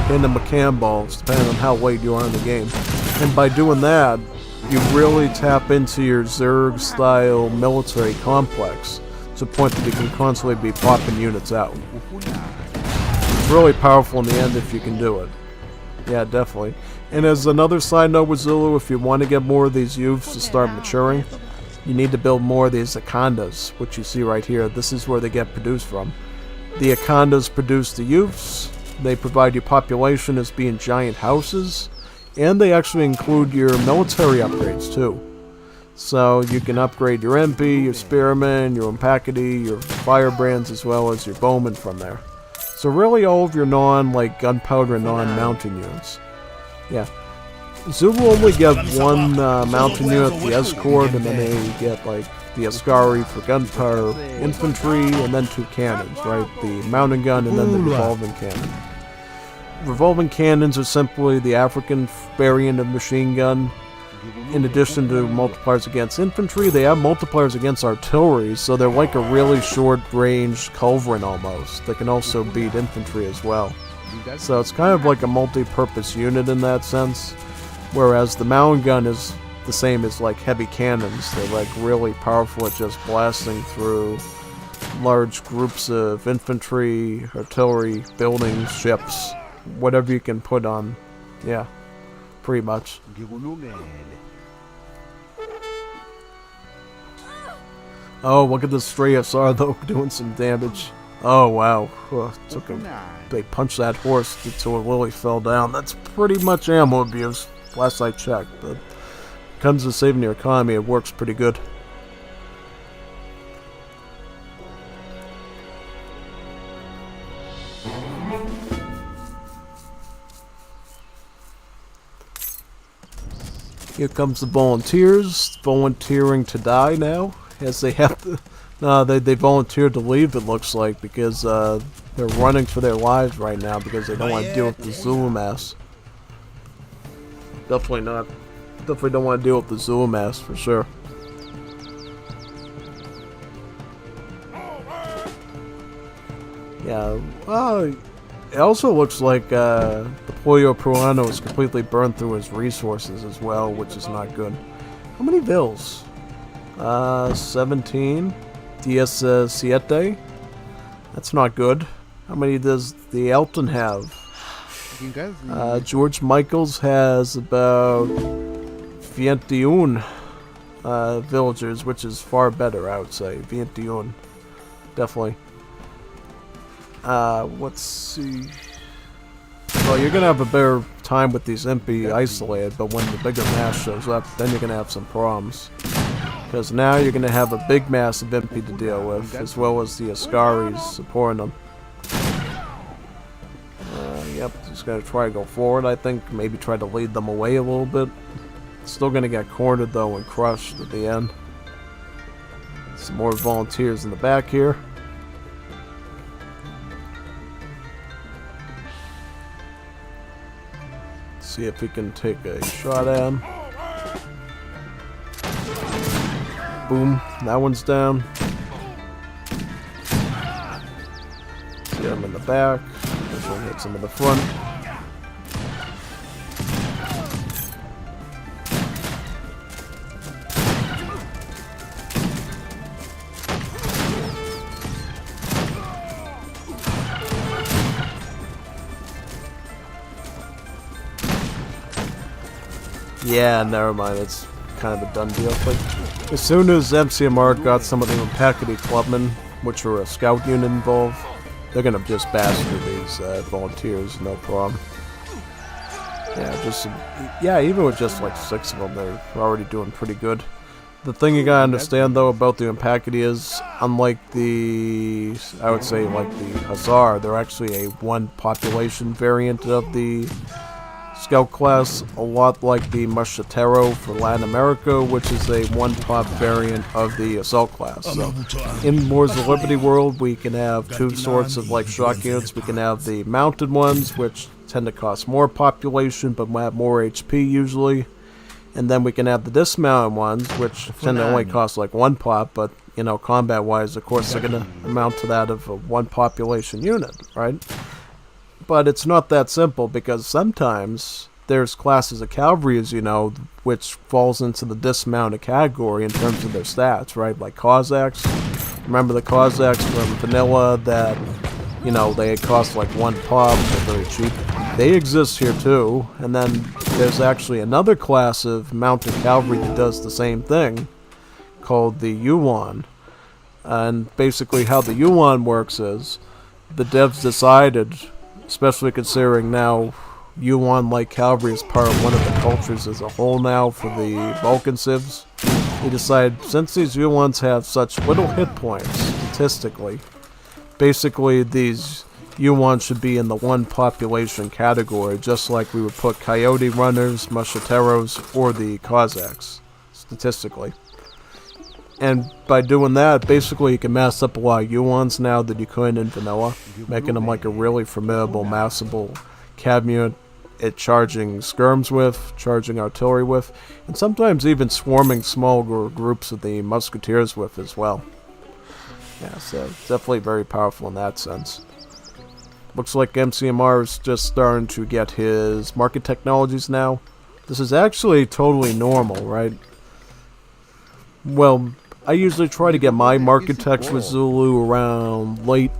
hitting them with cannonballs, depending on how late you are in the game. And by doing that, you really tap into your Zerg-style military complex to the point that you can constantly be popping units out. It's really powerful in the end if you can do it. Yeah, definitely. And as another side note with Zulu, if you want to get more of these youths to start maturing, you need to build more of these Akandas, which you see right here. This is where they get produced from. The Akandas produce the youths, they provide you population as being giant houses, and they actually include your military upgrades too. So you can upgrade your MP, your Spearmen, your Impacity, your Firebrands, as well as your Bowmen from there. So really all of your gunpowder and non-mountain units. Yeah. Zulu only get one mountain unit, the Escort, and then they get the Ascari for gunpowder, infantry, and then 2 cannons, right? The mountain gun and then the revolving cannon. Revolving cannons are simply the African variant of machine gun. In addition to multipliers against infantry, they have multipliers against artillery, so they're like a really short-range culverin almost. They can also beat infantry as well. So it's kind of like a multi-purpose unit in that sense, whereas the mountain gun is the same as heavy cannons. They're really powerful at just blasting through large groups of infantry, artillery, buildings, ships, whatever you can put on. Yeah, pretty much. Oh, look at this stray SR though, doing some damage. Oh wow, they punched that horse until it literally fell down. That's pretty much ammo abuse, last I checked, but when it comes to saving your economy, it works pretty good. Here comes the volunteers, volunteering to die now, as they have to. No, they volunteered to leave, it looks like, because they're running for their lives right now because they don't want to deal with the Zulu mass. Definitely not. Definitely don't want to deal with the Zulu mass for sure. Yeah, it also looks like the Pollo Peruano is completely burned through his resources as well, which is not good. How many vills? 17. 17. That's not good. How many does the Elton have? George Michaels has about 21 villagers, which is far better, I would say. 21. Definitely. Let's see. Well, you're gonna have a better time with these MP isolated, but when the bigger mass shows up, then you're gonna have some problems. Because now you're gonna have a big mass of MP to deal with, as well as the Ascaris supporting them. Yep, just gotta try to go forward, I think. Maybe try to lead them away a little bit. Still gonna get cornered, though, and crushed at the end. Some more volunteers in the back here. See if we can take a shot at him. Boom, that one's down. Get him in the back. This one hits him in the front. Yeah, never mind. It's kind of a done deal. But as soon as MCMR got some of the Impacity Clubmen, which were a scout unit involved, they're gonna just bash through these volunteers, no problem. Yeah, even with just like 6 of them, they're already doing pretty good. The thing you gotta understand though about the Impacity is, unlike the, I would say like the Hussar, they're actually a 1 population variant of the scout class, a lot like the Musketero for Latin America, which is a one-pop variant of the assault class. So, in Wars of Liberty world, we can have two sorts of like shock units. We can have the mounted ones, which tend to cost more population, but have more HP usually. And then we can have the dismounted ones, which tend to only cost like one pop, but, you know, combat-wise, of course, they're going to amount to that of a one population unit, right? But it's not that simple, because sometimes there's classes of cavalry, as you know, which falls into the dismounted category in terms of their stats, right? Like Cossacks. Remember the Cossacks from Vanilla that, you know, they cost like one pop, they're very cheap. They exist here too, and then there's actually another class of mounted cavalry that does the same thing, called the Yuan. And basically how the Yuan works is, the devs decided, especially considering now Yuan-like cavalry is part of one of the cultures as a whole now for the Balkan civs, they decided, since these Yuans have such little hit points, statistically, basically these Yuan should be in the one population category, just like we would put Coyote Runners, Musketeros, or the Cossacks, statistically. And by doing that, basically you can mass up a lot of Yuans now that you couldn't in Vanilla, making them like a really formidable, massable cav unit at charging skirms with, charging artillery with, and sometimes even swarming small groups of the musketeers with as well. Yeah, so definitely very powerful in that sense. Looks like MCMR is just starting to get his market technologies now. This is actually totally normal, right? Well, I usually try to get my market techs with Zulu around late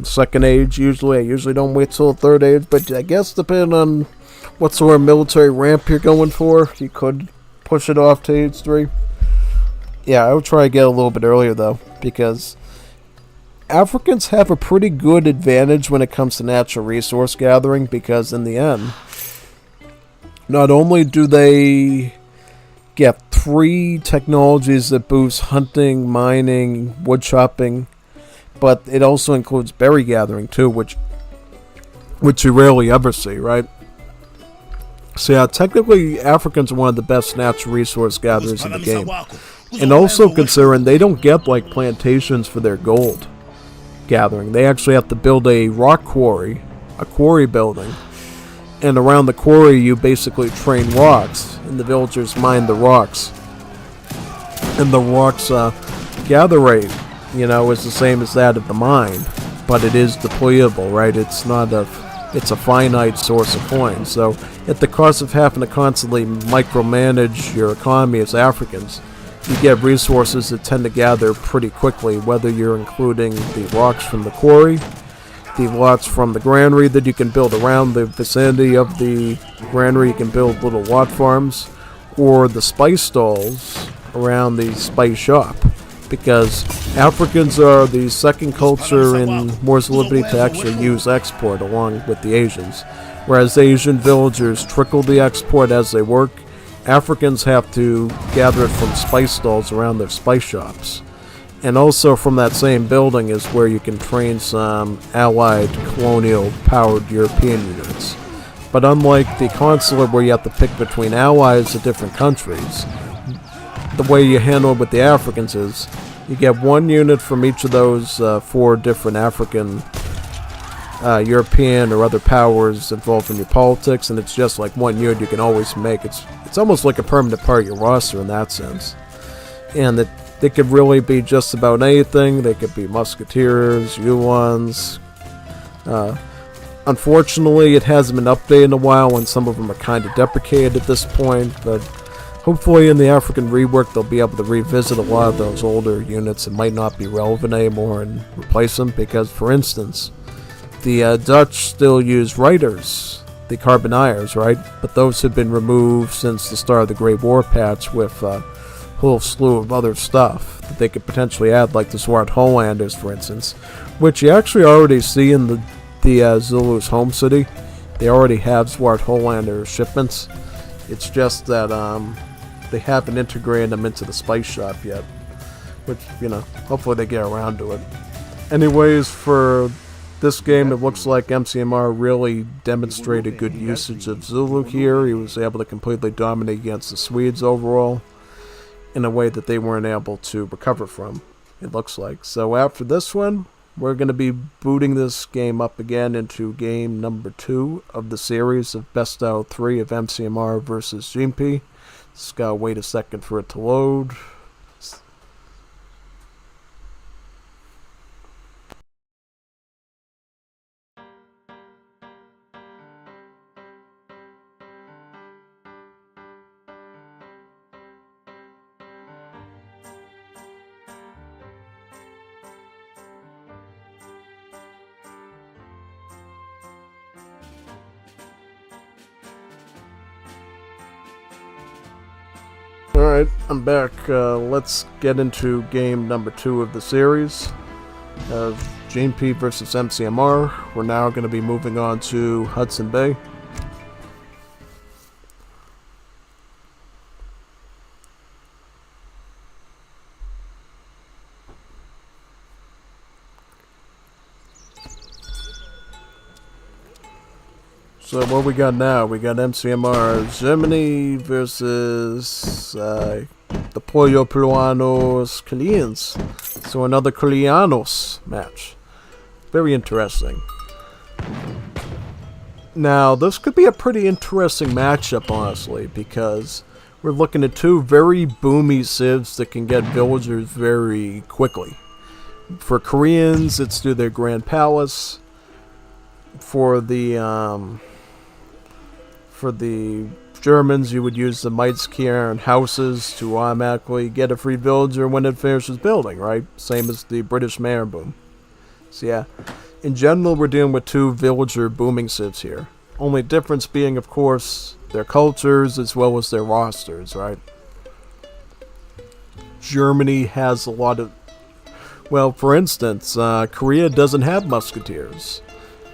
second age, usually. I usually don't wait till third age, but I guess depending on what sort of military ramp you're going for, you could push it off to age 3. Yeah, I would try to get a little bit earlier, though, because Africans have a pretty good advantage when it comes to natural resource gathering, because in the end, not only do they get 3 technologies that boost hunting, mining, wood chopping, but it also includes berry gathering too, which you rarely ever see, right? So yeah, technically Africans are one of the best natural resource gatherers in the game. And also considering they don't get like plantations for their gold gathering. They actually have to build a rock quarry, a quarry building. And around the quarry you basically train rocks, and the villagers mine the rocks. And the rocks gather rate, you know, is the same as that of the mine, but it is depletable, right? It's a finite source of coins. So at the cost of having to constantly micromanage your economy as Africans, you get resources that tend to gather pretty quickly, whether you're including the rocks from the quarry, the lots from the granary that you can build around the vicinity of the granary. You can build little lot farms, or the spice stalls around the spice shop, because Africans are the second culture in Wars of Liberty to actually use export along with the Asians. Whereas Asian villagers trickle the export as they work, Africans have to gather it from spice stalls around their spice shops. And also from that same building is where you can train some allied colonial-powered European units. But unlike the consulate where you have to pick between allies of different countries, the way you handle it with the Africans is you get one unit from each of those 4 different African, European, or other powers involved in your politics, and it's just like one unit you can always make. It's almost like a permanent part of your roster in that sense. And they could really be just about anything. They could be musketeers, Yuans. Unfortunately, it hasn't been updated in a while, and some of them are kind of deprecated at this point, but hopefully in the African rework they'll be able to revisit a lot of those older units that might not be relevant anymore and replace them, because, for instance, the Dutch still use Reiters, the Carbineers, right? But those have been removed since the start of the Great War patch with a whole slew of other stuff that they could potentially add, like the Zwart Hollanders, for instance, which you actually already see in the Zulu's home city. They already have Zwart Hollander shipments. It's just that they haven't integrated them into the spice shop yet, which, you know, hopefully they get around to it. Anyways, for This game, it looks like MCMR really demonstrated good usage of Zulu here. He was able to completely dominate against the Swedes overall in a way that they weren't able to recover from, it looks like. So after this one, we're going to be booting this game up again into game number 2 of the series of best out of 3 of MCMR versus GP. Just gotta wait a second for it to load. Alright, I'm back. Let's get into game number 2 of the series of GP versus MCMR. We're now going to be moving on to Hudson Bay. So what we got now? We got MCMR Germany versus the Pollo Peruanos Chileans. So another Chileanos match. Very interesting. Now this could be a pretty interesting matchup, honestly, because we're looking at 2 very boomy civs that can get villagers very quickly. For Koreans, it's through their Grand Palace. For the Germans, you would use the Meitskier and houses to automatically get a free villager when it finishes building, right? Same as the British Mayor Boom. So yeah, in general, we're dealing with 2 villager booming civs here. Only difference being, of course, their cultures as well as their rosters, right? Germany has a lot of... Well, for instance, Korea doesn't have musketeers.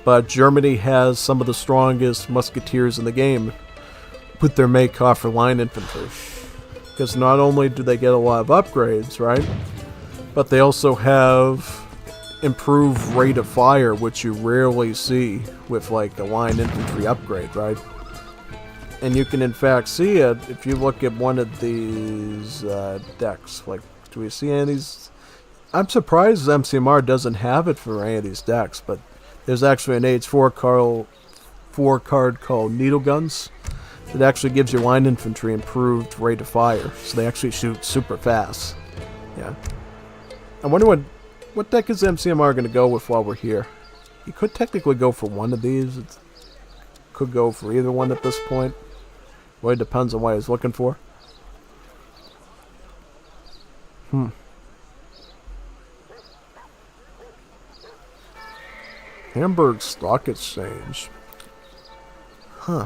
But Germany has some of the strongest musketeers in the game with their Maykoff line infantry. Because not only do they get a lot of upgrades, right? But they also have improved rate of fire, which you rarely see with like a line infantry upgrade, right? And you can in fact see it if you look at one of these decks. Like, do we see any of these? I'm surprised MCMR doesn't have it for any of these decks, but there's actually an Age 4 card called Needle Guns that actually gives your line infantry improved rate of fire, so they actually shoot super fast. Yeah. I wonder what deck is MCMR going to go with while we're here. You could technically go for one of these. It could go for either one at this point. Really depends on what he's looking for. Hamburg Stock Exchange. Huh.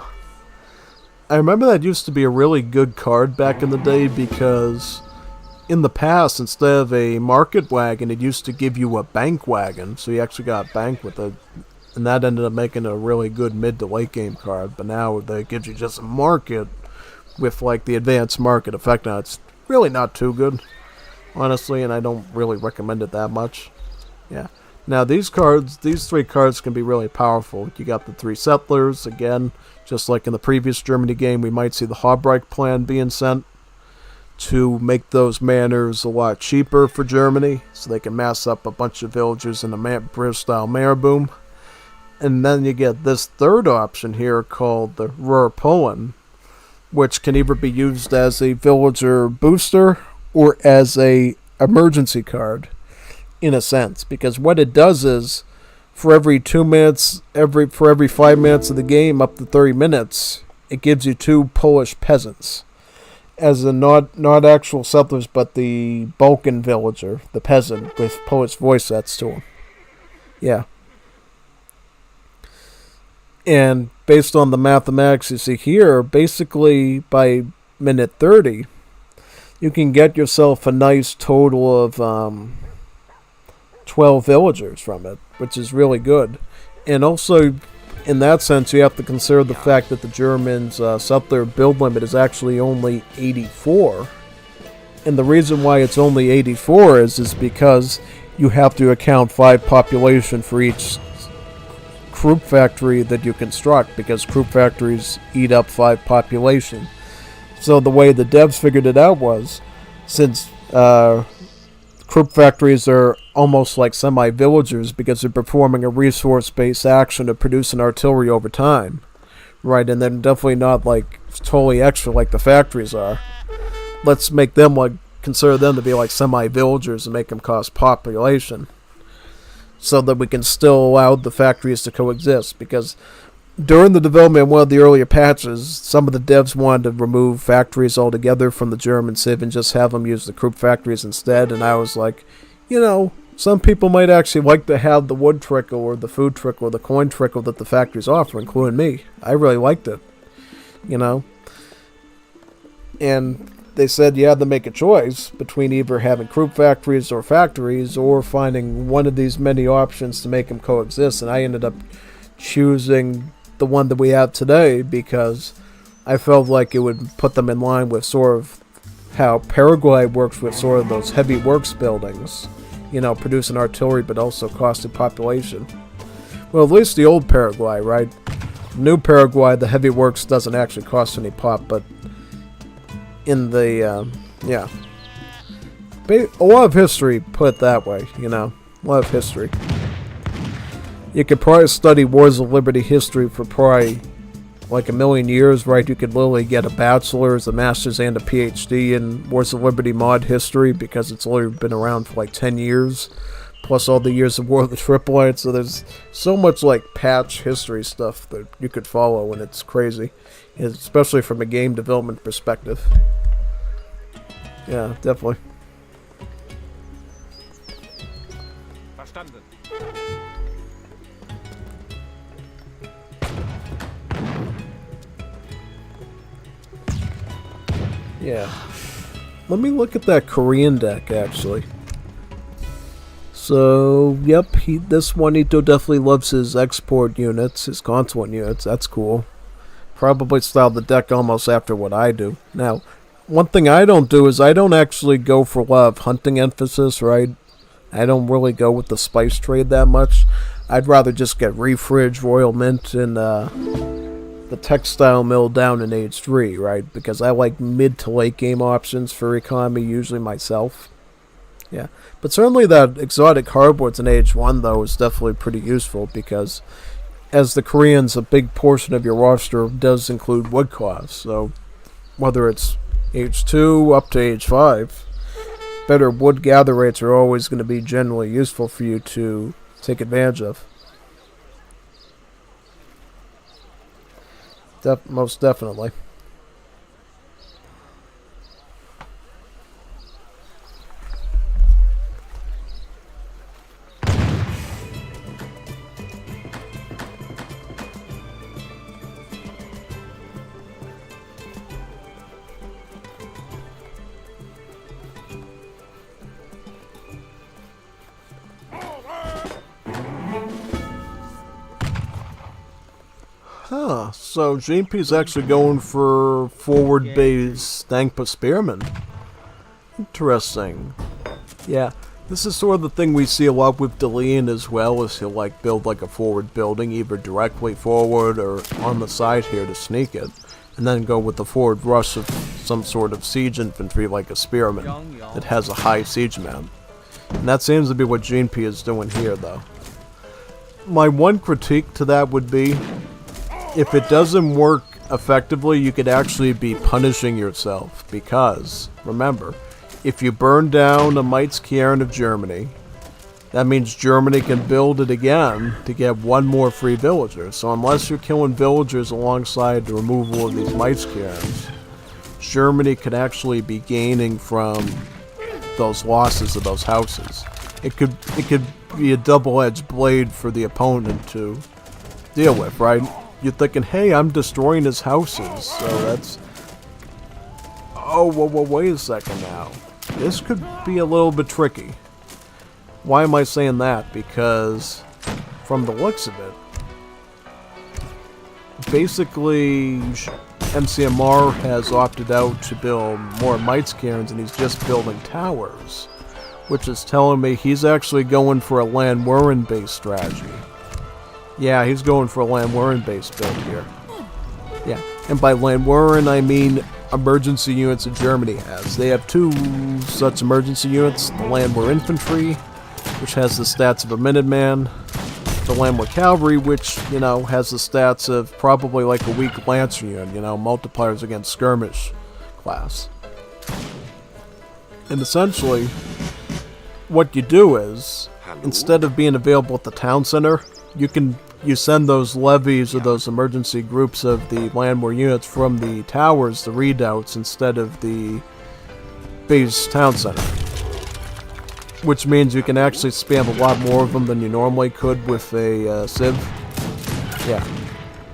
I remember that used to be a really good card back in the day because in the past, instead of a market wagon, it used to give you a bank wagon. So you actually got a bank with it. And that ended up making a really good mid to late game card. But now that gives you just a market with like the advanced market effect. Now it's really not too good, honestly, and I don't really recommend it that much. Yeah. Now these 3 cards can be really powerful. You got the 3 settlers, again, just like in the previous Germany game, we might see the Hobreich plan being sent to make those manors a lot cheaper for Germany, so they can mass up a bunch of villagers in a British-style mayor boom. And then you get this 3rd option here called the Ruhr Polen, which can either be used as a villager booster or as a emergency card. In a sense, because what it does is for every 2 minutes, for every 5 minutes of the game up to 30 minutes, it gives you 2 Polish peasants as a not actual settlers, but the Balkan villager, the peasant with Polish voice sets to him. Yeah. And based on the mathematics you see here, basically by minute 30, you can get yourself a nice total of 12 villagers from it, which is really good. And also, in that sense, you have to consider the fact that the Germans' settler build limit is actually only 84. And the reason why it's only 84 is because you have to account 5 population for each croup factory that you construct, because croup factories eat up 5 population. So the way the devs figured it out was, since croup factories are almost like semi-villagers because they're performing a resource-based action to produce an artillery over time, right? And they're definitely not like totally extra like the factories are. Let's make them like, consider them to be like semi-villagers and make them cost population, so that we can still allow the factories to coexist. Because during the development of one of the earlier patches, some of the devs wanted to remove factories altogether from the German civ and just have them use the croup factories instead, and I was like, some people might actually like to have the wood trickle or the food trickle or the coin trickle that the factories offer, including me. I really liked it, And they said you had to make a choice between either having croup factories or finding one of these many options to make them coexist, and I ended up choosing the one that we have today because I felt like it would put them in line with sort of how Paraguay works with sort of those heavy works buildings, producing artillery but also costing population. Well, at least the old Paraguay, right? New Paraguay, the heavy works doesn't actually cost any pop, but in the, a lot of history, put it that way, a lot of history. You could probably study Wars of Liberty history for probably like a million years, right? You could literally get a bachelor's, a master's, and a PhD in Wars of Liberty mod history because it's only been around for like 10 years, plus all the years of War of the Triplight. So there's so much like patch history stuff that you could follow, and it's crazy, especially from a game development perspective. Yeah, definitely. Verstanden. Yeah. Let me look at that Korean deck, actually. So, yep, this Juanito definitely loves his export units, his consulate units. That's cool. Probably styled the deck almost after what I do. Now, one thing I don't do is I don't actually go for a lot of hunting emphasis, right? I don't really go with the spice trade that much. I'd rather just get Refridge, Royal Mint, and the textile mill down in age 3, right? Because I like mid to late game options for economy usually myself. Yeah, but certainly that exotic hardboards in age 1 though is definitely pretty useful because as the Koreans, a big portion of your roster does include wood cloths. So whether it's age 2 up to age 5, better wood gather rates are always going to be generally useful for you to take advantage of. Most definitely. Huh, so JP's actually going for forward-based Dankpa Spearman. Interesting. Yeah, this is sort of the thing we see a lot with Delian as well, is he'll like build like a forward building, either directly forward or on the side here to sneak it, and then go with the forward rush of some sort of siege infantry like a Spearman that has a high siege mount. And that seems to be what JP is doing here though. My one critique to that would be, if it doesn't work effectively, you could actually be punishing yourself, because, remember, if you burn down a Mites Cairn of Germany, that means Germany can build it again to get one more free villager. So unless you're killing villagers alongside the removal of these Mites Cairns, Germany could actually be gaining from those losses of those houses. It could be a double-edged blade for the opponent to deal with, right? You're thinking, hey, I'm destroying his houses, so that's... Oh, well, wait a second now. This could be a little bit tricky. Why am I saying that? Because, from the looks of it, basically, MCMR has opted out to build more Mites Cairns, and he's just building towers, which is telling me he's actually going for a Land Warren-based strategy. Yeah, he's going for a Landwehren-based build here. Yeah, and by Landwehren, I mean emergency units that Germany has. They have two such emergency units, the Landwehr Infantry, which has the stats of a Minuteman, the Landwehr Cavalry, which, you know, has the stats of probably like a weak Lancer unit, you know, multipliers against skirmish class. And essentially, what you do is, instead of being available at the town center, you send those levies or those emergency groups of the Landwehr units from the towers, the redoubts, instead of the base town center. Which means you can actually spam a lot more of them than you normally could with a Civ. Yeah.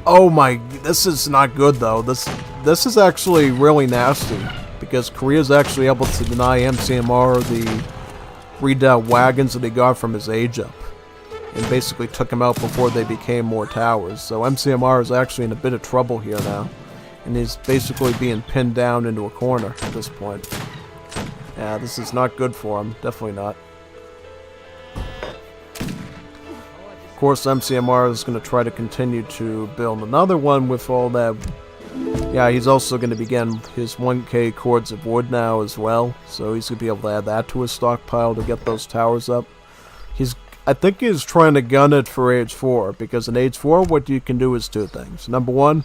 Oh my, this is not good though. This is actually really nasty, because Korea's actually able to deny MCMR the redoubt wagons that he got from his age up, and basically took him out before they became more towers. So MCMR is actually in a bit of trouble here now, and he's basically being pinned down into a corner at this point. Yeah, this is not good for him. Definitely not. Of course, MCMR is going to try to continue to build another one with all that. Yeah, he's also going to begin his 1k cords of wood now as well, so he's going to be able to add that to his stockpile to get those towers up. I think he's trying to gun it for Age 4, because in Age 4 what you can do is two things. Number one,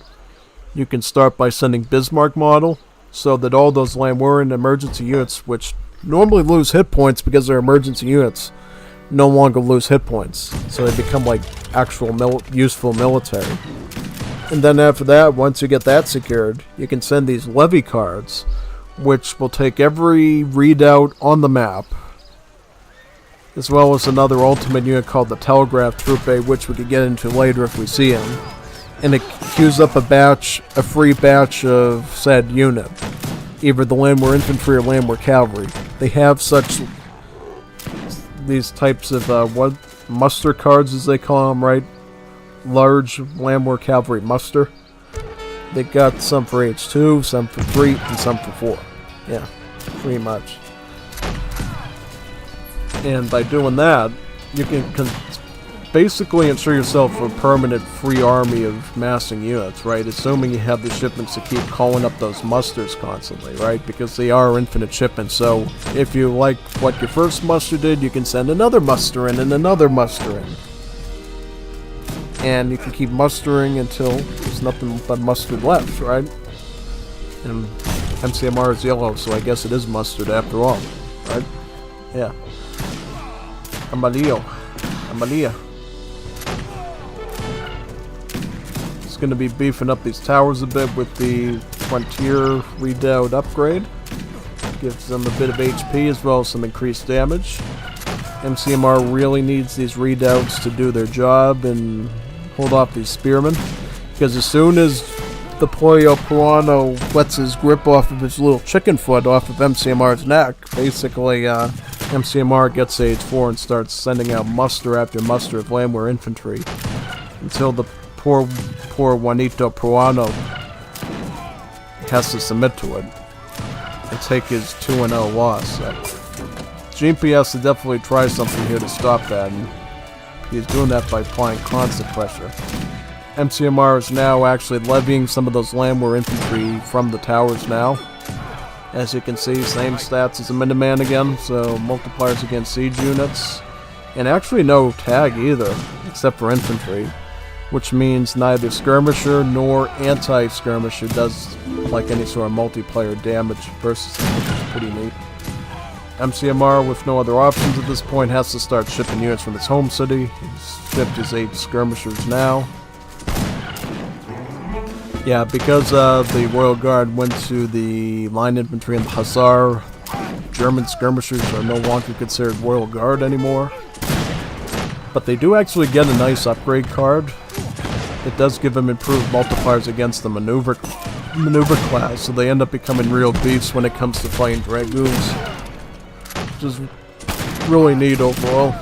you can start by sending Bismarck model, so that all those Landwehren emergency units, which normally lose hit points because they're emergency units, no longer lose hit points. So they become like actual useful military. And then after that, once you get that secured, you can send these levy cards, which will take every redoubt on the map, as well as another ultimate unit called the Telegraph Troupe, which we could get into later if we see him. And it queues up a free batch of said unit, either the Landwehr Infantry or Landwehr Cavalry. They have these types of muster cards, as they call them, right? Large Landwehr Cavalry muster. They got some for H2, some for 3, and some for 4. Yeah, pretty much. And by doing that, you can basically ensure yourself a permanent free army of massing units, right? Assuming you have the shipments to keep calling up those musters constantly, right? Because they are infinite shipments, so if you like what your first muster did, you can send another muster in and another muster in. And you can keep mustering until there's nothing but mustard left, right? And MCMR is yellow, so I guess it is mustard after all, right? Yeah. Amarillo. It's going to be beefing up these towers a bit with the Frontier Redoubt upgrade. Gives them a bit of HP as well as some increased damage. MCMR really needs these redoubts to do their job and hold off these spearmen, because as soon as the Pollo Peruano lets his grip off of his little chicken foot off of MCMR's neck, basically MCMR gets Age 4 and starts sending out muster after muster of Landwehr infantry until the poor Juanito Peruano has to submit to it and take his 2-0 loss. So GMP has to definitely try something here to stop that, and he's doing that by applying constant pressure. MCMR is now actually levying some of those Landwehr infantry from the towers now. As you can see, same stats as a Minuteman again, so multipliers against siege units. And actually no tag either, except for infantry, which means neither skirmisher nor anti-skirmisher does like any sort of multiplayer damage versus them, which is pretty neat. MCMR, with no other options at this point, has to start shipping units from his home city. He's shipped his 8 skirmishers now. Yeah, because the Royal Guard went to the line infantry and the Hussar, German skirmishers are no longer considered Royal Guard anymore. But they do actually get a nice upgrade card. It does give them improved multipliers against the maneuver class, so they end up becoming real beasts when it comes to fighting Dragoons. Which is really neat overall.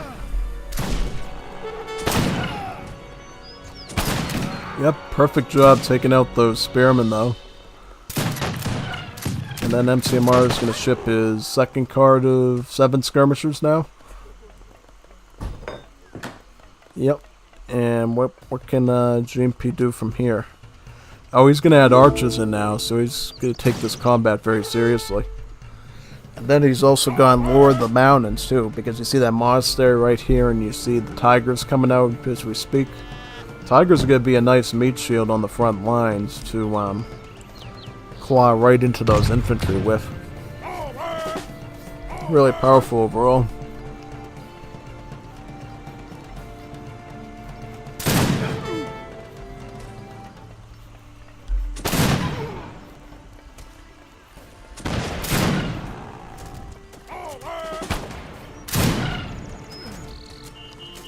Yep, perfect job taking out those spearmen though. And then MCMR is going to ship his second card of 7 skirmishers now. Yep. And what can GMP do from here? Oh, he's gonna add archers in now, so he's gonna take this combat very seriously. And then he's also gone lure the mountains too, because you see that monastery right here, and you see the tigers coming out as we speak. Tigers are gonna be a nice meat shield on the front lines to claw right into those infantry with. Really powerful overall.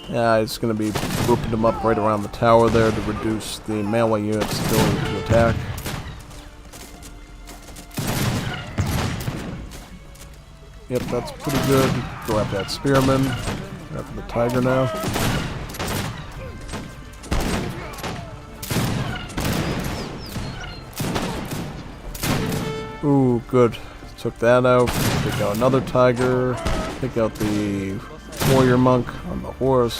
Yeah, it's going to be grouping them up right around the tower there to reduce the melee units' ability to attack. Yep, that's pretty good. Go after that spearman. Go after the tiger now. Ooh, good. Took that out. Take out another tiger. Take out the warrior monk on the horse.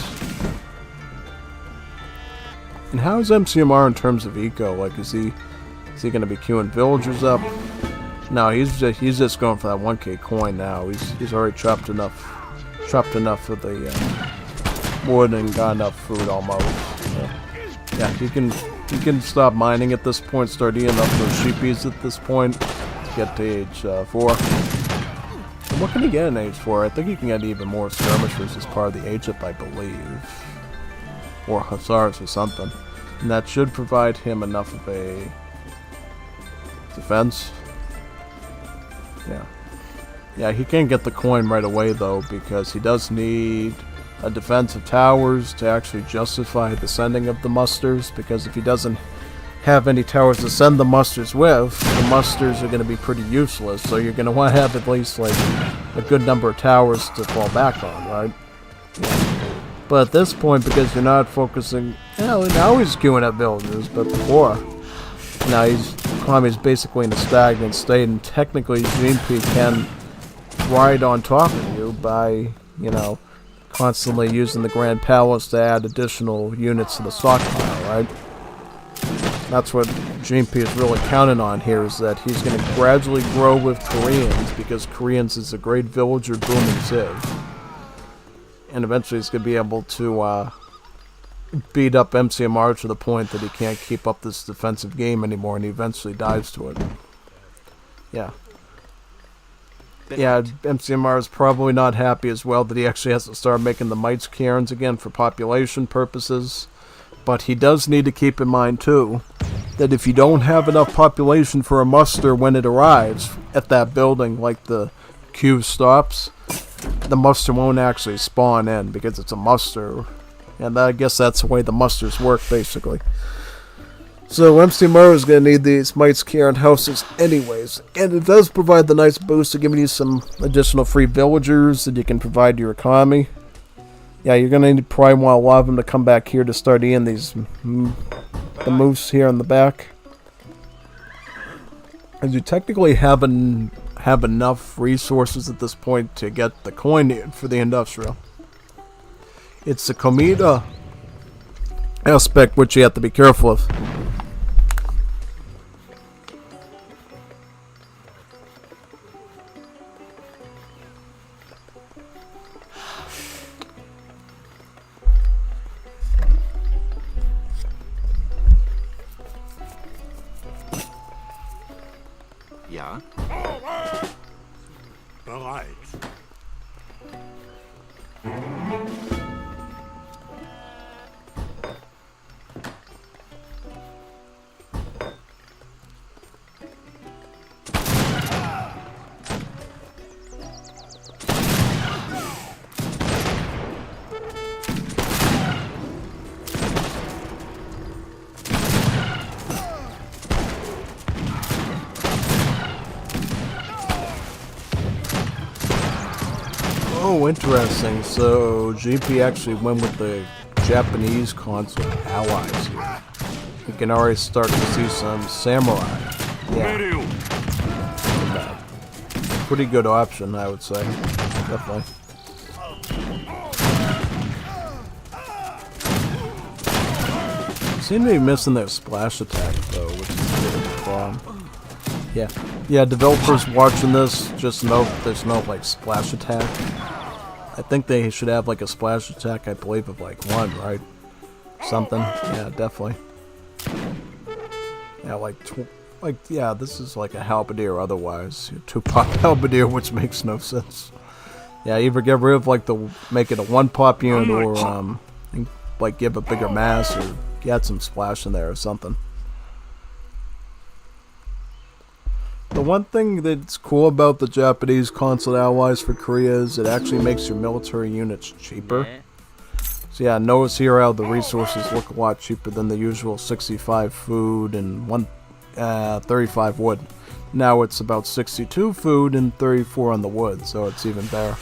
And how is MCMR in terms of eco? Like, is he going to be queuing villagers up? No, he's just going for that 1k coin now. He's already chopped enough for the wood and got enough food almost. Yeah, he can stop mining at this point. Start eating up those sheepies at this point to get to age 4. And what can he get in age 4? I think he can get even more skirmishers as part of the age up, I believe, or hussars or something. And that should provide him enough of a defense. Yeah, he can't get the coin right away though, because he does need a defense of towers to actually justify the sending of the musters, because if he doesn't have any towers to send the musters with, the musters are going to be pretty useless, so you're going to want to have at least like a good number of towers to fall back on, right? Yeah. But at this point, because you're not focusing, now he's queuing up villagers, but before, now economy's basically in a stagnant state, and technically GMP can ride on top of you by, constantly using the Grand Palace to add additional units to the stockpile, right? That's what GMP is really counting on here, is that he's going to gradually grow with Koreans, because Koreans is a great villager booming civ. And eventually he's going to be able to beat up MCMR to the point that he can't keep up this defensive game anymore, and he eventually dives to it. Yeah. Yeah, MCMR is probably not happy as well that he actually has to start making the Mites Cairns again for population purposes. But he does need to keep in mind, too, that if you don't have enough population for a muster when it arrives at that building, like the queue stops, the muster won't actually spawn in because it's a muster. And I guess that's the way the musters work, basically. So MCMR is going to need these Mites Cairn houses anyways. And it does provide the nice boost of giving you some additional free villagers that you can provide your economy. Yeah, you're going to probably want a lot of them to come back here to start eating these the moose here in the back. As you technically have enough resources at this point to get the coin needed for the industrial. It's the comida aspect which you have to be careful of. Ja. Bereit. Oh, interesting. So GP actually went with the Japanese console allies here. You can already start to see some samurai. Yeah. Pretty good option, I would say. Definitely. seem to be missing their splash attack though, which is a bit of a problem. Yeah, developers watching this just know there's no like splash attack. I think they should have like a splash attack, I believe, of like 1, right? Something. Yeah, definitely. Yeah, yeah, this is like a halberdier otherwise. 2-pop halberdier, which makes no sense. Yeah, either get rid of like make it a 1-pop unit or like give a bigger mass or get some splash in there or something. The one thing that's cool about the Japanese console allies for Korea is it actually makes your military units cheaper. So yeah, notice here how the resources look a lot cheaper than the usual 65 food and 35 wood. Now it's about 62 food and 34 on the wood, so it's even better.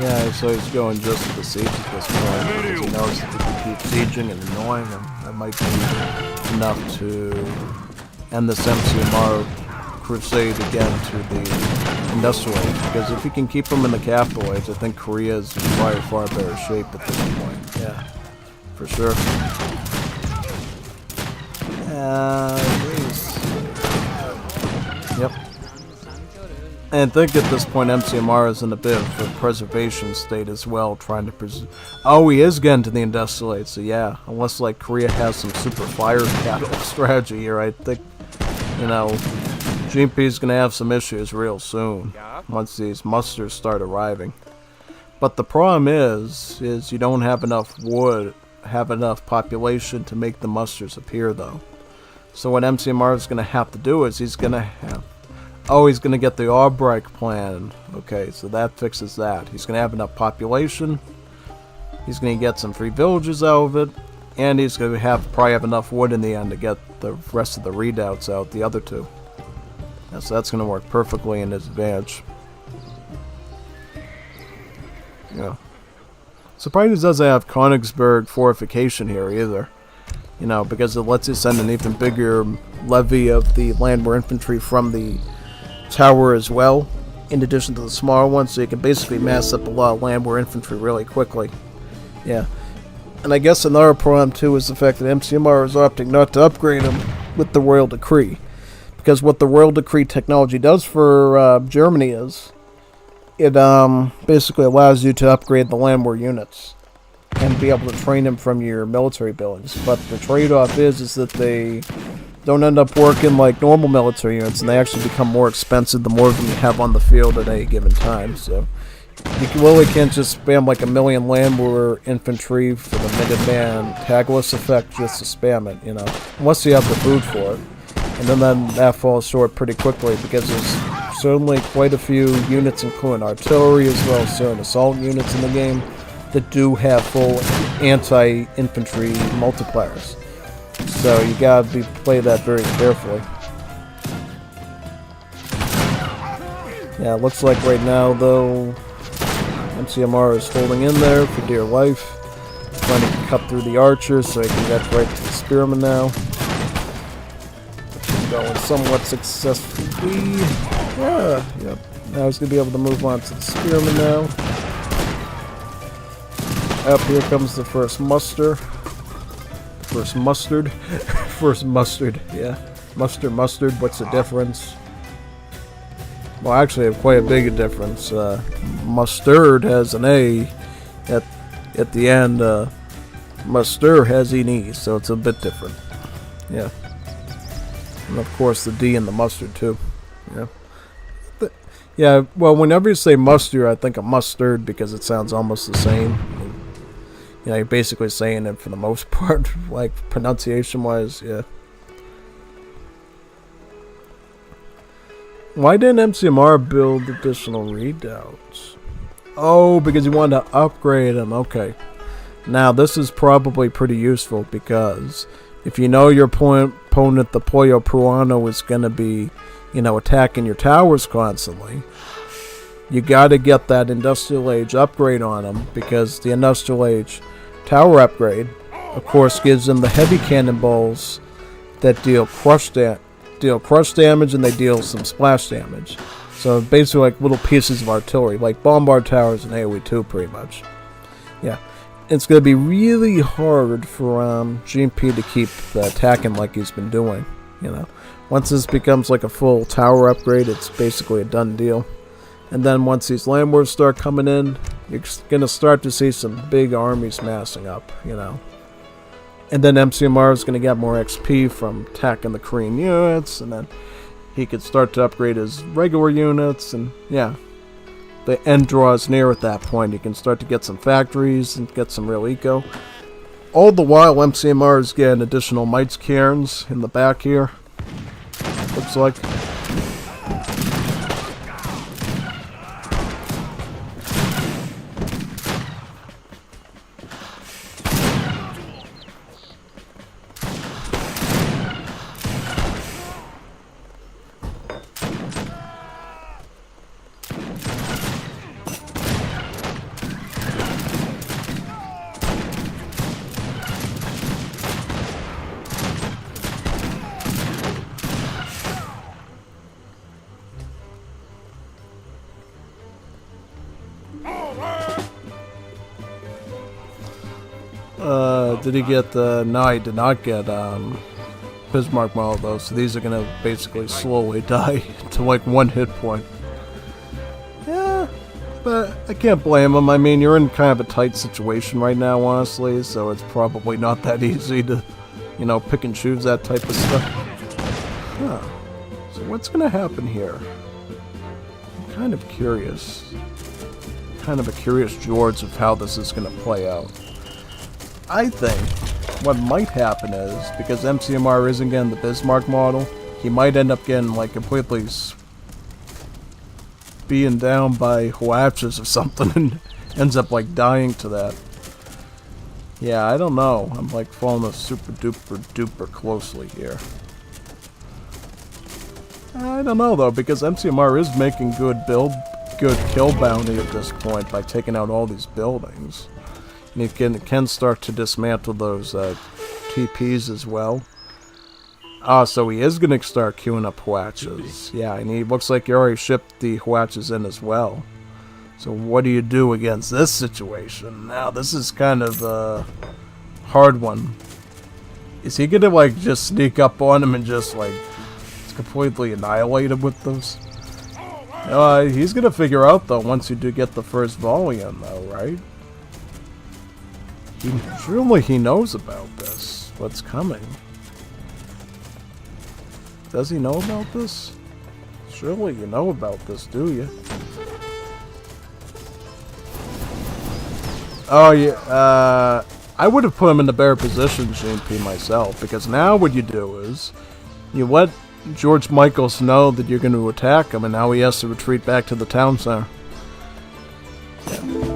Yeah, so he's going just to the siege at this point because he knows that if he keeps sieging and annoying him, that might be enough to end this MCMR crusade again to the industrial age. Because if he can keep him in the capital age, I think Korea is in far better shape at this point. Yeah, for sure. Yep. And I think at this point MCMR is in a bit of a preservation state as well, trying to preserve. Oh, he is getting to the industrial age, so yeah. Unless like Korea has some super fire capital strategy here, I think, you know, GMP is going to have some issues real soon once these musters start arriving. But the problem is you don't have enough wood, have enough population to make the musters appear though. So what MCMR is going to have to do is he's going to have. Oh, he's going to get the Albright plan. Okay, so that fixes that. He's going to have enough population. He's going to get some free villages out of it. And he's going to probably have enough wood in the end to get the rest of the redoubts out, the other two. Yeah, so that's going to work perfectly in his advantage. Yeah. Surprised he doesn't have Königsberg fortification here either. You know, because it lets you send an even bigger levy of the landwehr infantry from the tower as well, in addition to the smaller one, so you can basically mass up a lot of landwehr infantry really quickly. Yeah. And I guess another problem too is the fact that MCMR is opting not to upgrade them with the Royal Decree. Because what the Royal Decree technology does for Germany is it basically allows you to upgrade the landwehr units and be able to train them from your military buildings. But the trade-off is that they don't end up working like normal military units, and they actually become more expensive the more of them you have on the field at any given time. So you really can't just spam like 1,000,000 landwehr infantry for the Minuteman tagless effect just to spam it, you know, unless you have the food for it. And then that falls short pretty quickly because there's certainly quite a few units, including artillery as well as certain assault units in the game, that do have full anti-infantry multipliers. So you gotta play that very carefully. Yeah, it looks like right now though MCMR is holding in there for dear life, trying to cut through the archers so he can get right to the spearmen now. Going somewhat successfully. Yeah, yep. Now he's gonna be able to move on to the spearmen now. Up here comes the first muster. First mustard. First mustard, yeah. Mustard, what's the difference? Well, actually, quite a big difference. Mustard has an A at the end. Mustard has an E, so it's a bit different. Yeah. And of course, the D in the mustard, too. Yeah. Yeah, well, whenever you say mustard, I think of mustard because it sounds almost the same. You know, you're basically saying it for the most part, like pronunciation-wise, yeah. Why didn't MCMR build additional readouts? Oh, because he wanted to upgrade them. Okay. Now, this is probably pretty useful because if you know your opponent, the Pollo Peruano, is going to be, you know, attacking your towers constantly, you got to get that Industrial Age upgrade on him because the Industrial Age tower upgrade, of course, gives them the heavy cannonballs that deal crush damage and they deal some splash damage. So basically like little pieces of artillery, like bombard towers in AoE 2 pretty much. Yeah. It's going to be really hard for GMP to keep attacking like he's been doing, you know. Once this becomes like a full tower upgrade, it's basically a done deal. And then once these land wars start coming in, you're going to start to see some big armies massing up, you know. And then MCMR is going to get more XP from attacking the Korean units, and then he could start to upgrade his regular units, and yeah. The end draws near at that point. You can start to get some factories and get some real eco. All the while, MCMR is getting additional mites cairns in the back here. Looks like. Did he get the... No, he did not get Bismarck model though, so these are going to basically slowly die to like 1 hit point. Yeah, but I can't blame him. I mean, you're in kind of a tight situation right now, honestly, so it's probably not that easy to, you know, pick and choose that type of stuff. Huh. So what's going to happen here? I'm kind of curious. Kind of a curious George of how this is going to play out. I think what might happen is, because MCMR isn't getting the Bismarck model, he might end up getting like completely being down by Huachas or something and ends up like dying to that. Yeah, I don't know. I'm like following this super duper duper closely here. I don't know though, because MCMR is making good kill bounty at this point by taking out all these buildings. And you can start to dismantle those TPs as well. So he is going to start queuing up Huachas. Yeah, and he looks like he already shipped the Huachas in as well. So what do you do against this situation? Now, this is kind of a hard one. Is he going to, like, just sneak up on him and just, like, completely annihilate him with those? He's going to figure out, though, once you do get the first volley in, though, right? Surely he knows about this. What's coming? Does he know about this? Surely you know about this, do you? Oh, yeah. I would have put him in the better position, GMP, myself, because now what you do is you let George Michaels know that you're going to attack him, and now he has to retreat back to the town center. Yeah.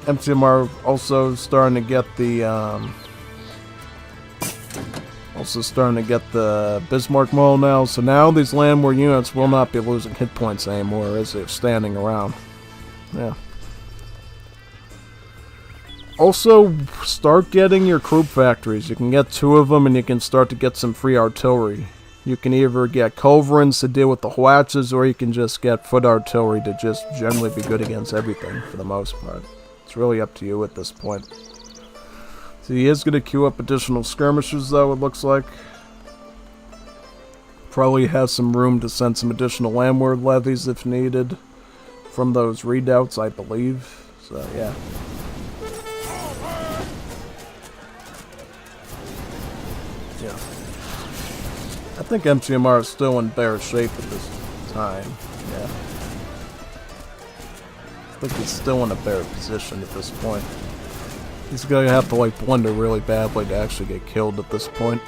MCMR also starting to get the Bismarck model now, so now these land war units will not be losing hit points anymore as they're standing around. Yeah. Also, start getting your Krupp factories. You can get 2 of them and you can start to get some free artillery. You can either get culverins to deal with the Huachas, or you can just get foot artillery to just generally be good against everything for the most part. It's really up to you at this point. So he is going to queue up additional skirmishers, though, it looks like. Probably has some room to send some additional landward levies if needed from those redoubts, I believe. So, yeah. Yeah. I think MCMR is still in better shape at this time. Yeah. I think he's still in a better position at this point. He's gonna have to like blunder really badly to actually get killed at this point.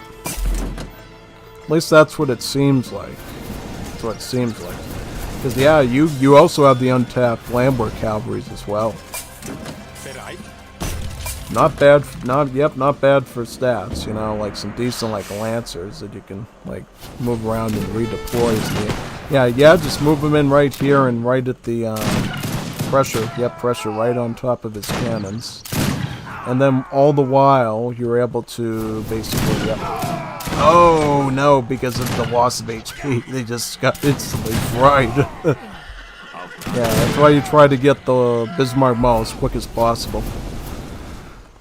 At least that's what it seems like. That's what it seems like. Because yeah, you also have the untapped Lambert cavalries as well. Not bad. Not bad for stats. You know, like some decent like lancers that you can like move around and redeploy. Yeah. Just move them in right here and right at the pressure. Yep, pressure right on top of his cannons. And then all the while, you're able to basically... Yep. Oh, no, because of the loss of HP. They just got instantly fried. Yeah, that's why you try to get the Bismarck Mall as quick as possible.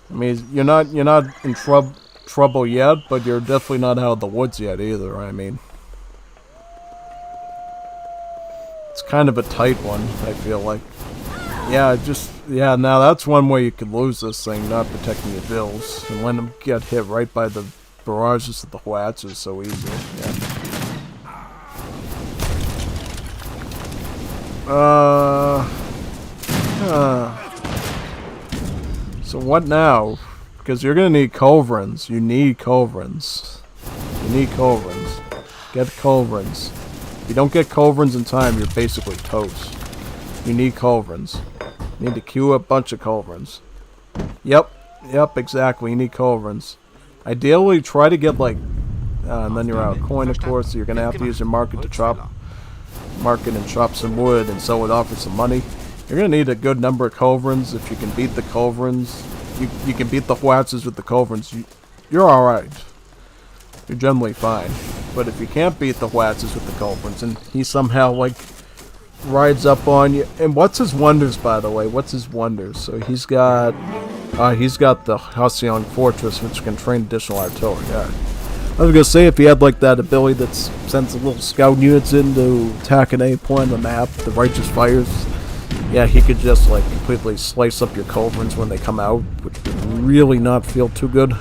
I mean, you're not in trouble yet, but you're definitely not out of the woods yet either, I mean. It's kind of a tight one, I feel like. Yeah, now that's one way you could lose this thing, not protecting your bills, and let them get hit right by the barrages of the Howitzers so easily. Yeah. So what now? Because you're gonna need culverins. You need culverins. Get culverins. If you don't get culverins in time, you're basically toast. You need culverins. You need to queue a bunch of culverins. Yep, exactly. You need culverins. Ideally, try to get like, and then you're out of coin, of course. So you're gonna have to use your market to chop some wood and sell it off for some money. You're gonna need a good number of culverins. If you can beat the culverins, you can beat the Howitzers with the culverins. You're all right. You're generally fine. But if you can't beat the Howitzers with the culverins, and he somehow like rides up on you. And what's his wonders, by the way? What's his wonders? So he's got the Halcyon Fortress, which can train additional artillery. Yeah. I was gonna say if he had like that ability that sends the little scout units in to attack an A point on the map, the Righteous Fires. Yeah, he could just like completely slice up your culverins when they come out, which would really not feel too good.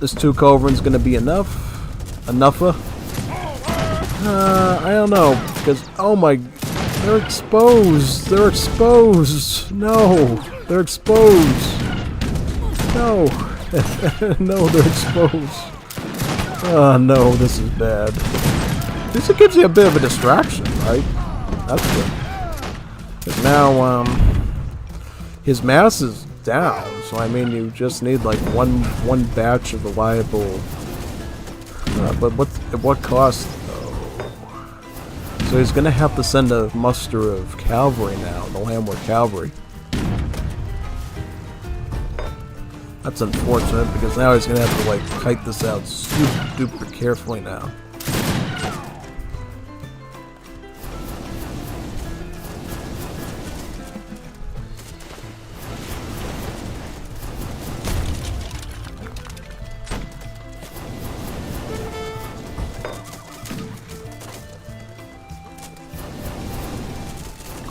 This 2 culverins gonna be enough? Enough? I don't know, because, oh my, they're exposed, no, they're exposed, no, no, they're exposed, oh no, this is bad. At least it gives you a bit of a distraction, right? That's good. Because now, his mass is down, so I mean, you just need like one batch of reliable, but at what cost? So he's going to have to send a muster of cavalry now, the Landward Cavalry. That's unfortunate, because now he's going to have to, like, kite this out super carefully now.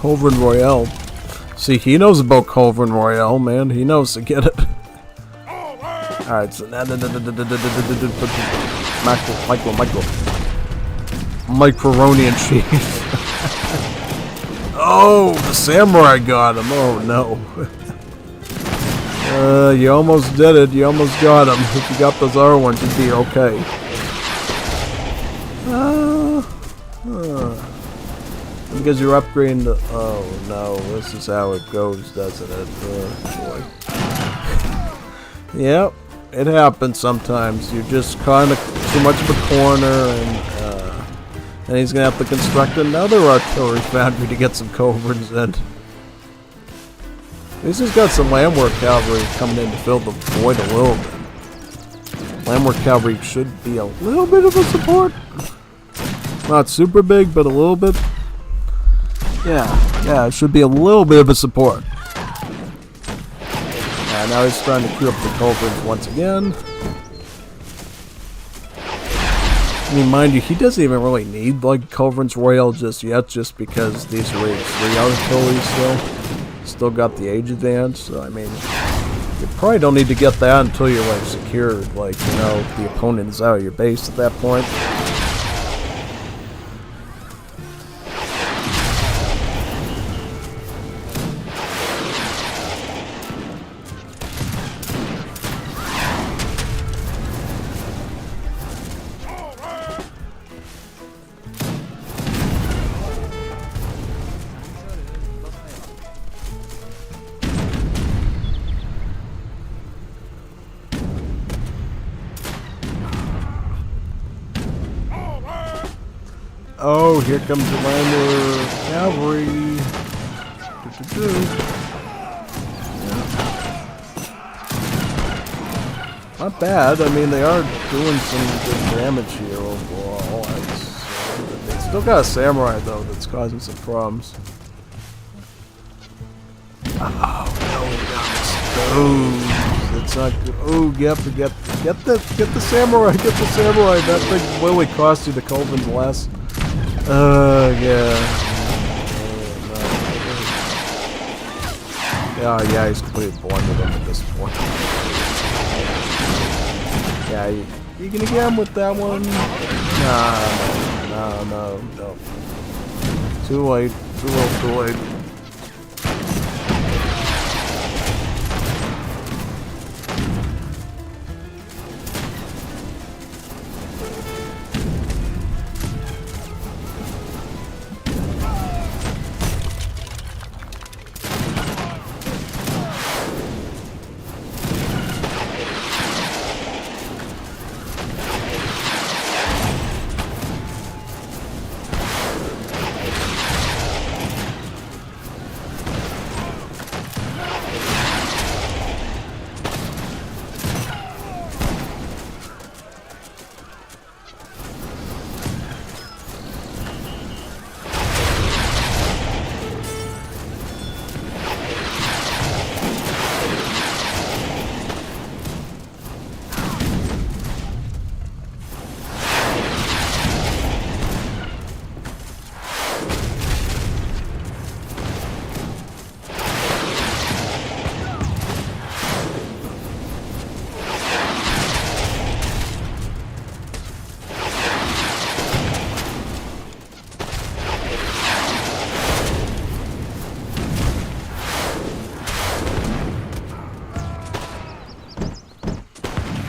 Culverin Royale. See, he knows about Culverin Royale, man. He knows to get it. Alright, so now... Microronian Chief. Oh, the Samurai got him. Oh, no. You almost did it. You almost got him. If you got those other ones, you'd be okay. Because you're upgrading the... Oh no, this is how it goes, doesn't it? Boy. Yep, it happens sometimes. You're just kind of too much of a corner, and he's gonna have to construct another artillery foundry to get some culverins in. At least he's got some Landward Cavalry coming in to fill the void a little bit. Landward Cavalry should be a little bit of a support. Not super big, but a little bit. Yeah, it should be a little bit of a support. Now he's trying to queue up the culverins once again. I mean, mind you, he doesn't even really need, like, Culverins Royale just yet, just because these are Age 3 artillery still got the age advance, so, I mean, you probably don't need to get that until you're, like, secured, like, you know, the opponent is out of your base at that point. Oh, here comes the Lander Cavalry. Not bad. I mean, they are doing some good damage here overall. They still got a samurai though that's causing some problems. Oh no, we got this. It's not good. Oh, get the samurai. Get the samurai. That thing literally cost you the Colvin's less. Yeah. Yeah, he's completely blundered him at this point. Yeah, you gonna get him with that one? No. Too late. Too late.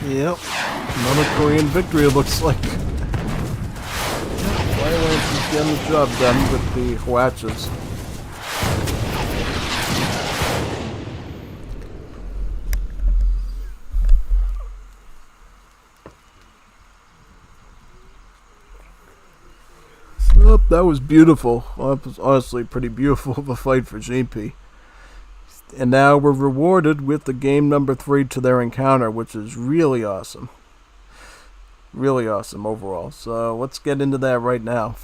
Yep, another Korean victory, it looks like. Firelance is getting the job done with the Hwatches. Oh, that was beautiful. That was honestly pretty beautiful of a fight for JP. And now we're rewarded with the game number 3 to their encounter, which is really awesome. Really awesome overall. So let's get into that right now.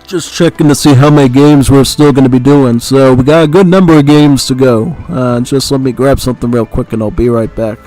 Just checking to see how many games we're still going to be doing. So we got a good number of games to go. Just let me grab something real quick and I'll be right back.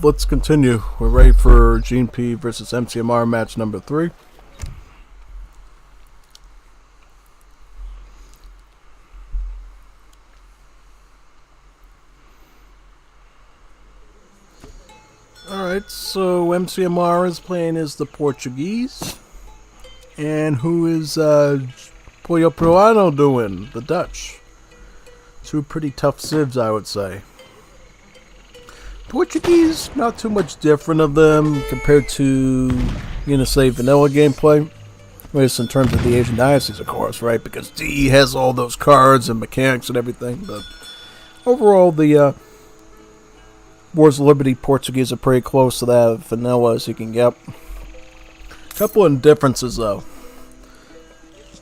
let's continue. We're ready for GP versus MCMR match number 3. Alright, so MCMR is playing as the Portuguese. And who is Puyo Peruano doing? The Dutch. Two pretty tough civs, I would say. Portuguese, not too much different of them compared to, say, vanilla gameplay. At least in terms of the Asian Diocese, of course, right? Because DE has all those cards and mechanics and everything. But overall, the Wars of Liberty Portuguese are pretty close to that of vanilla as you can get. A couple of differences, though.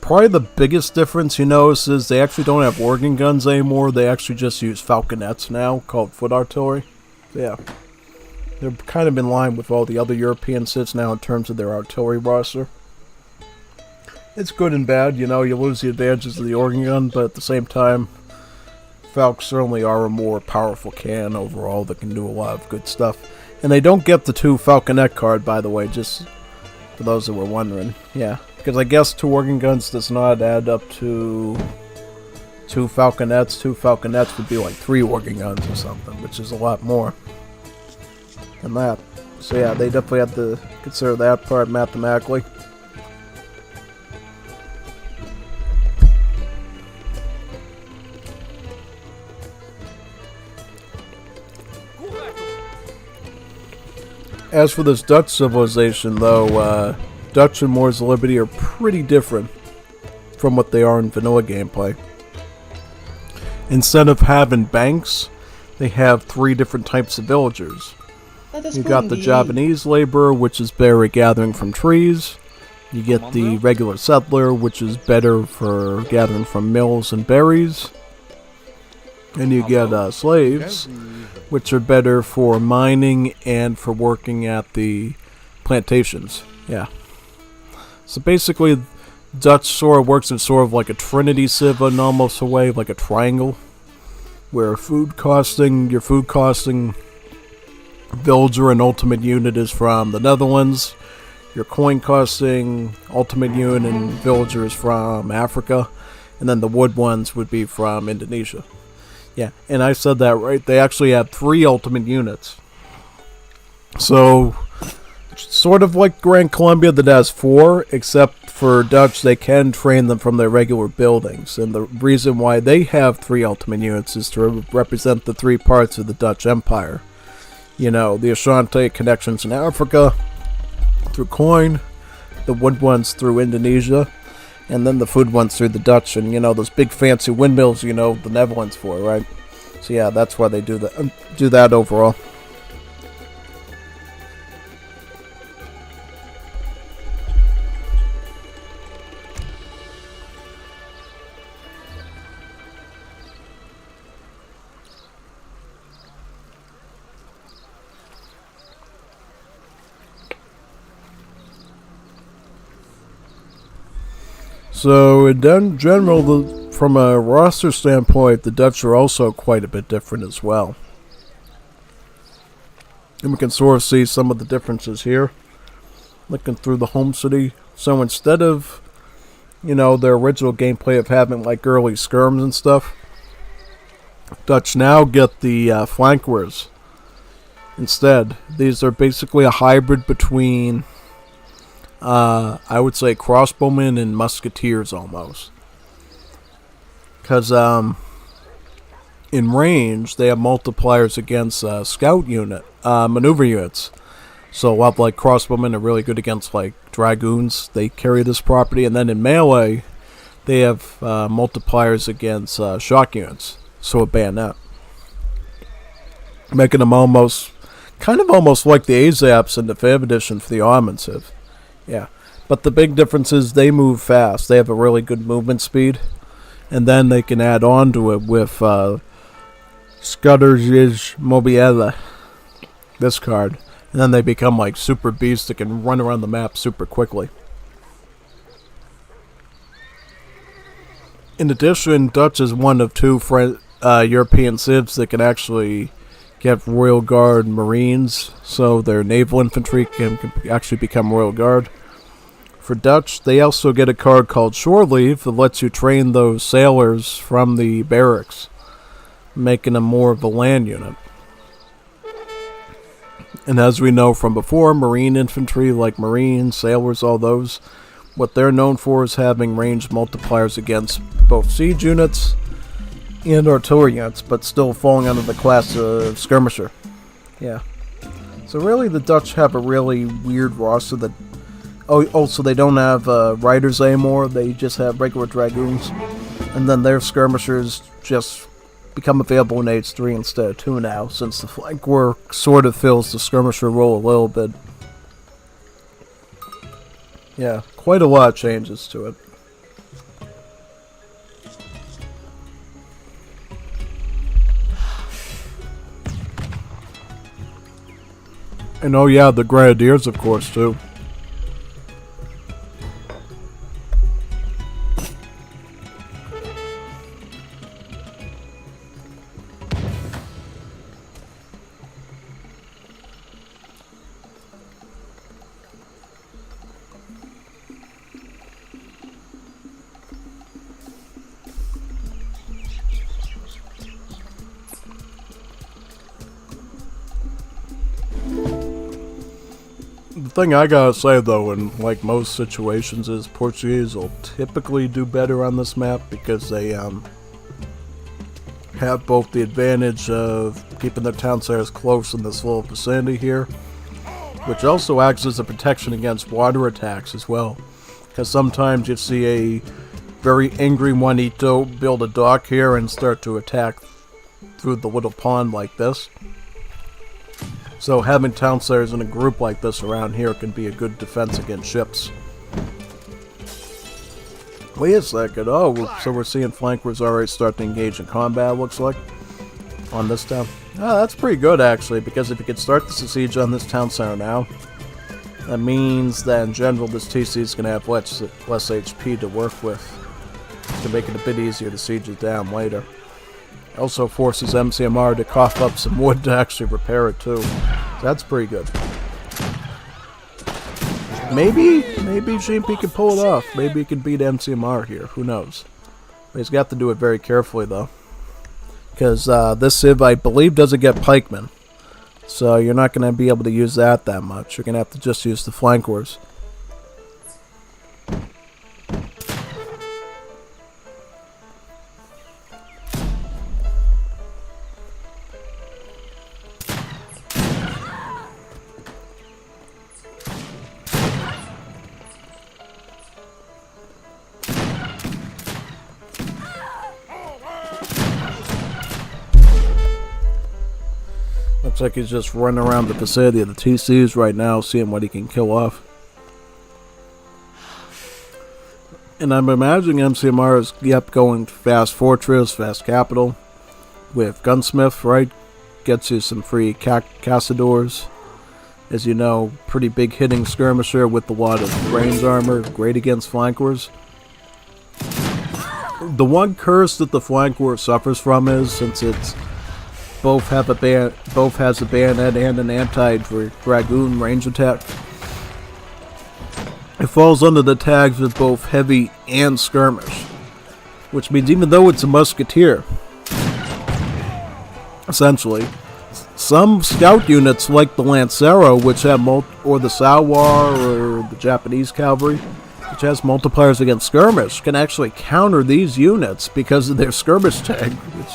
Probably the biggest difference you notice is they actually don't have organ guns anymore. They actually just use falconets now, called foot artillery. Yeah, they're kind of in line with all the other European sits now in terms of their artillery roster. It's good and bad, you lose the advantages of the organ gun, but at the same time, Falcons certainly are a more powerful cannon overall that can do a lot of good stuff. And they don't get the 2 falconet card, by the way, just for those that were wondering. Yeah, because I guess 2 organ guns does not add up to 2 falconets. 2 falconets would be like 3 organ guns or something, which is a lot more than that. So yeah, they definitely have to consider that part mathematically. As for this Dutch civilization, though, Dutch and Wars of Liberty are pretty different from what they are in vanilla gameplay. Instead of having banks, they have 3 different types of villagers. You got the Javanese laborer, which is better at gathering from trees. You get the regular settler, which is better for gathering from mills and berries. And you get slaves, which are better for mining and for working at the plantations. Yeah. So basically, Dutch sort of works in sort of like a Trinity Civ in almost a way, like a triangle, where your food costing villager and ultimate unit is from the Netherlands, your coin costing ultimate unit and villager is from Africa, and then the wood ones would be from Indonesia. Yeah, and I said that right, they actually have 3 ultimate units. So, sort of like Gran Colombia that has 4, except for Dutch, they can train them from their regular buildings. And the reason why they have 3 ultimate units is to represent the 3 parts of the Dutch Empire. The Ashanti connections in Africa through coin, the wood ones through Indonesia, and then the food ones through the Dutch, and those big fancy windmills, the Netherlands for, right? So yeah, that's why they do that overall. So, in general, from a roster standpoint, the Dutch are also quite a bit different as well. And we can sort of see some of the differences here, looking through the home city. So instead of, their original gameplay of having like early skirms and stuff, Dutch now get the flankers instead. These are basically a hybrid between I would say crossbowmen and musketeers almost. Because in range, they have multipliers against scout unit, maneuver units. So a lot like crossbowmen are really good against like dragoons. They carry this property. And then in melee, they have multipliers against shock units. So a bayonet. Making them almost like the AZAPs in the 5th edition for the offensive. Yeah, but the big difference is they move fast. They have a really good movement speed, and then they can add on to it with Skutter's Mobiela, this card, and then they become like super beasts that can run around the map super quickly. In addition, Dutch is one of 2 European civs that can actually get Royal Guard Marines, so their naval infantry can actually become Royal Guard. For Dutch, they also get a card called Shore Leave that lets you train those sailors from the barracks, making them more of a land unit. And as we know from before, Marine infantry, like Marines, sailors, all those, what they're known for is having ranged multipliers against both siege units and artillery units, but still falling under the class of skirmisher. Yeah. So really, the Dutch have a really weird roster that... Also, they don't have riders anymore, they just have regular dragoons. And then their skirmishers just become available in Age 3 instead of 2 now, since the flank work sort of fills the skirmisher role a little bit. Yeah, quite a lot of changes to it. And oh yeah, the Grenadiers, of course, too. The thing I gotta say though, in like most situations, is Portuguese will typically do better on this map because they have both the advantage of keeping their town centers close in this little vicinity here, which also acts as a protection against water attacks as well. Because sometimes you see a very angry Juanito build a dock here and start to attack through the little pond like this. So having town centers in a group like this around here can be a good defense against ships. Wait a second. Oh, so we're seeing flankers already start to engage in combat, looks like, on this town. Oh, that's pretty good, actually, because if you could start the siege on this town center now, that means that in general this TC is going to have less HP to work with, to make it a bit easier to siege it down later. Also forces MCMR to cough up some wood to actually repair it too. So that's pretty good. Maybe GMP can pull it off. Maybe he can beat MCMR here. Who knows? But he's got to do it very carefully though. Because this Civ, I believe, doesn't get pikemen. So you're not going to be able to use that much. You're going to have to just use the flankers. Looks like he's just running around the vicinity of the TCs right now, seeing what he can kill off. And I'm imagining MCMR is, going fast fortress, fast capital, with gunsmith, right? Gets you some free castadors. As you know, pretty big hitting skirmisher with a lot of range armor, great against flankers. The one curse that the flanker suffers from is, since it's both has a bayonet and an anti-dragoon range attack, it falls under the tags of both heavy and skirmish, which means even though it's a musketeer, essentially, some scout units like the Lancero, which have or the Sawar or the Japanese cavalry, which has multipliers against skirmish, can actually counter these units because of their skirmish tag, which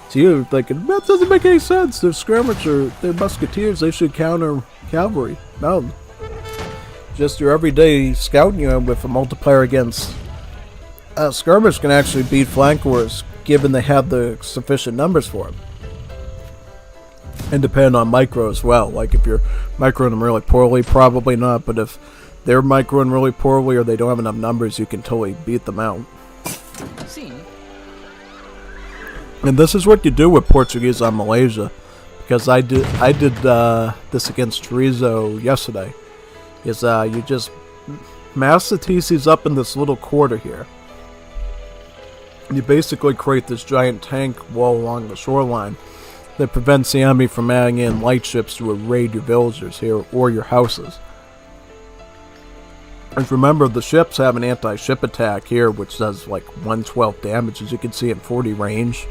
to you thinking, that doesn't make any sense. They're skirmisher, they're musketeers, they should counter cavalry. No. Just your everyday scout unit with a multiplier against skirmish can actually beat flankers, given they have the sufficient numbers for it. And depend on micro as well. Like if you're microing them really poorly, probably not. But if they're microing really poorly or they don't have enough numbers, you can totally beat them out. See. And this is what you do with Portuguese on Malaysia, because I did this against Chorizo yesterday. Is you just mass the TCs up in this little quarter here. You basically create this giant tank wall along the shoreline, that prevents the enemy from adding in light ships to raid your villagers here or your houses. And remember, the ships have an anti-ship attack here, which does like 112 damage, as you can see in 40 range.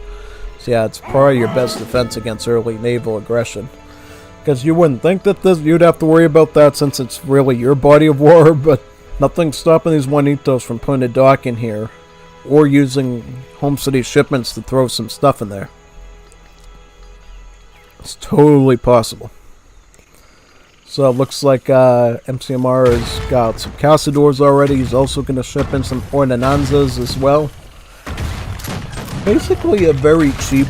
So yeah, it's probably your best defense against early naval aggression. Because you wouldn't think that you'd have to worry about that since it's really your body of war, but nothing's stopping these Juanitos from putting a dock in here, or using home city shipments to throw some stuff in there. It's totally possible. So it looks like MCMR has got some Cazadors already. He's also going to ship in some Ordenanzas as well. Basically a very cheap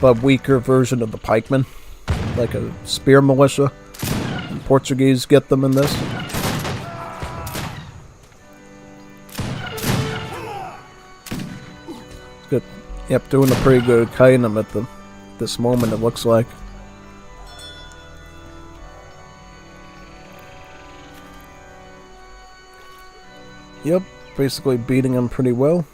but weaker version of the pikemen. Like a spear militia. And Portuguese get them in this. Good. Yep, doing a pretty good kiting them at this moment, it looks like. Yep, basically beating him pretty well.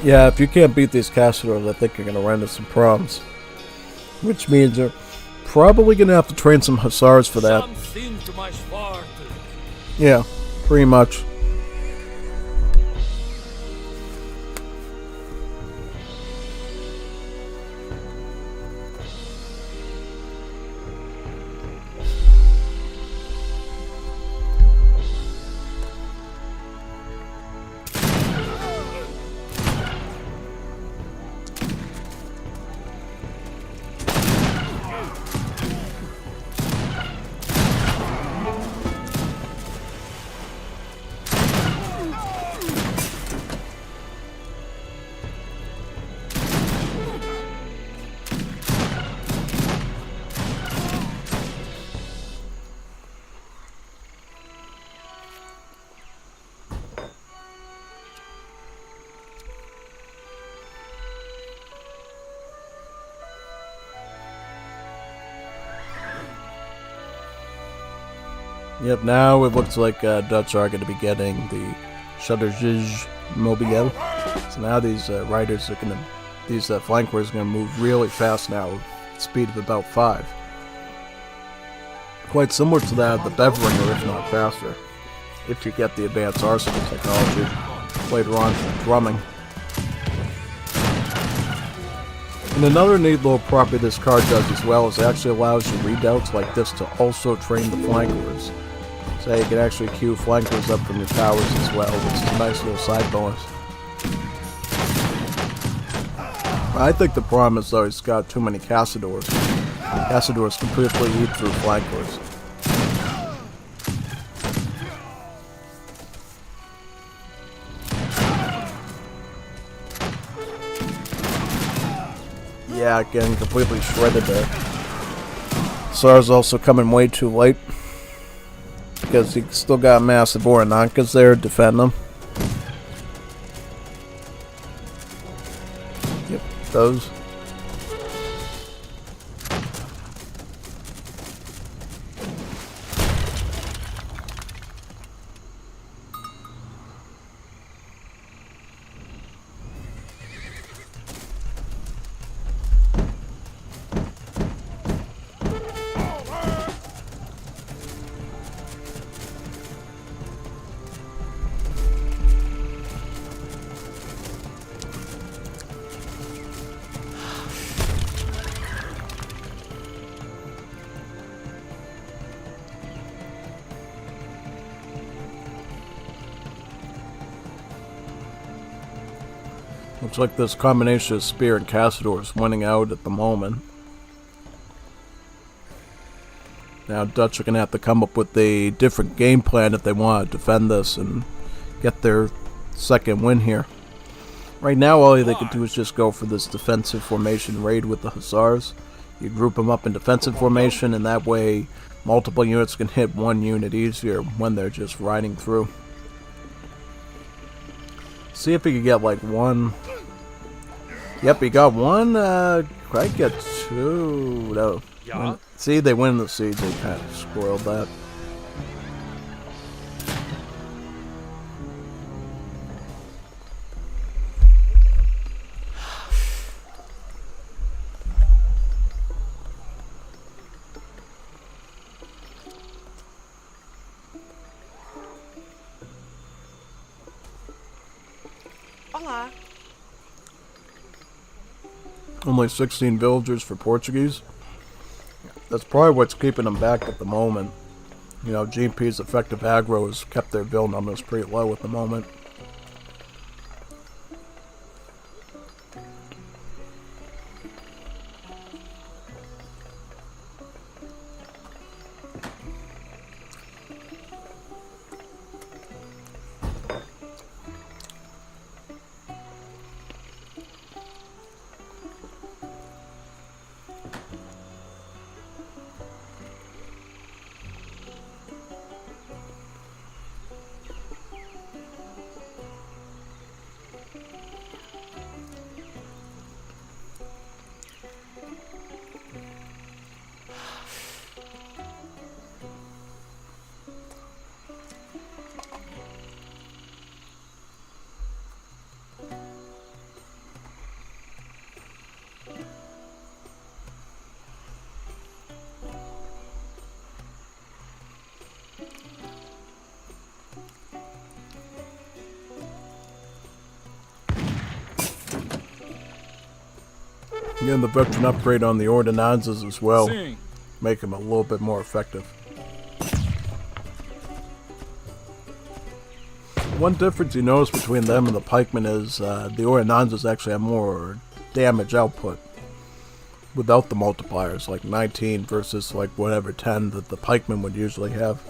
Yeah, if you can't beat these Castors, I think you're going to run into some problems. Which means you're probably going to have to train some Hussars for that. Yeah, pretty much. Yep, now it looks like Dutch are going to be getting the Shutterzij Mobile. So now these riders are going to, these flankers are going to move really fast now, with speed of about 5. Quite similar to that of the Beveringer, if not faster, if you get the advanced arsenal technology later on for drumming. And another neat little property this card does as well is it actually allows you redoubts like this to also train the flankers. So you can actually queue flankers up from your towers as well, which is a nice little side bonus. I think the problem is though he's got too many Cazadors. Cazadors completely eat through flankers. Yeah, getting completely shredded there. SAR's also coming way too late. Because he still got massive Oronankas there to defend them. Yep, those. Looks like this combination of Spear and Cazador is winning out at the moment. Now Dutch are going to have to come up with a different game plan if they want to defend this and get their second win here. Right now all they can do is just go for this defensive formation raid with the Hussars. You group them up in defensive formation and that way multiple units can hit one unit easier when they're just riding through. See if he could get like one. Yep, he got one. I get two. No. Ja. See, they win the siege. They kind of spoiled that. Olá. Only 16 villagers for Portuguese. That's probably what's keeping them back at the moment. You know, GP's effective aggro has kept their bill numbers pretty low at the moment. Again, the veteran upgrade on the ordinances as well. Sim. Make them a little bit more effective. One difference you notice between them and the pikemen is the ordinances actually have more damage output without the multipliers, like 19 versus like whatever 10 that the pikemen would usually have.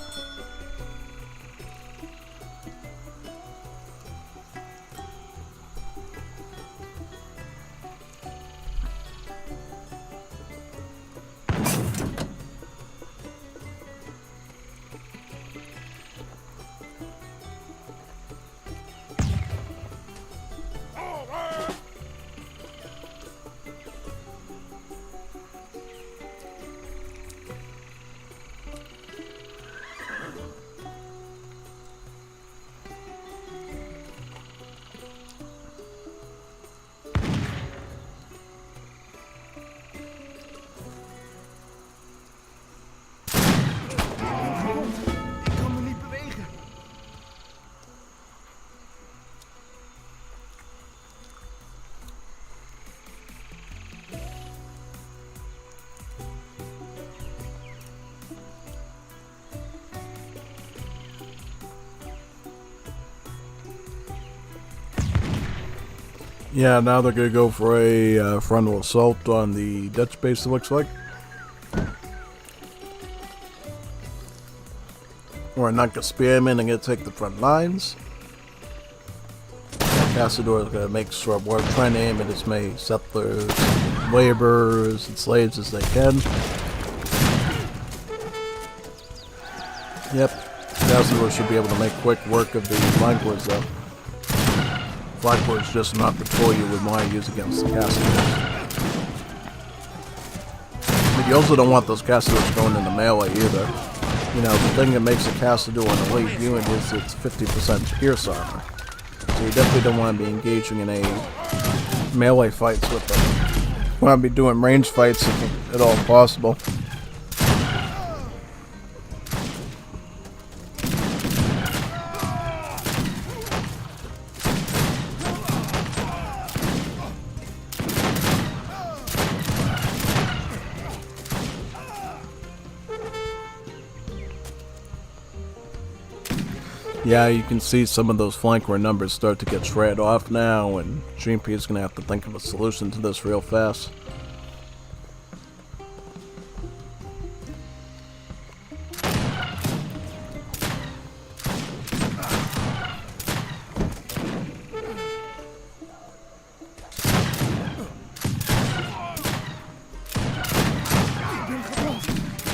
Yeah, now they're gonna go for a frontal assault on the Dutch base, it looks like. Or not gonna spearmen and gonna take the front lines. Casador is gonna make short work, trying to aim at as many settlers, laborers, and slaves as they can. Yep, Casador should be able to make quick work of the flankers though. Flankers is just not the tool you would want to use against the Casadors. But you also don't want those Casadors going into melee either. You know, the thing that makes a Casador an elite unit is its 50% pierce armor. So you definitely don't want to be engaging in a melee fights with them. You want to be doing range fights if at all possible. Yeah, you can see some of those flanker numbers start to get shredded off now, and GP is going to have to think of a solution to this real fast.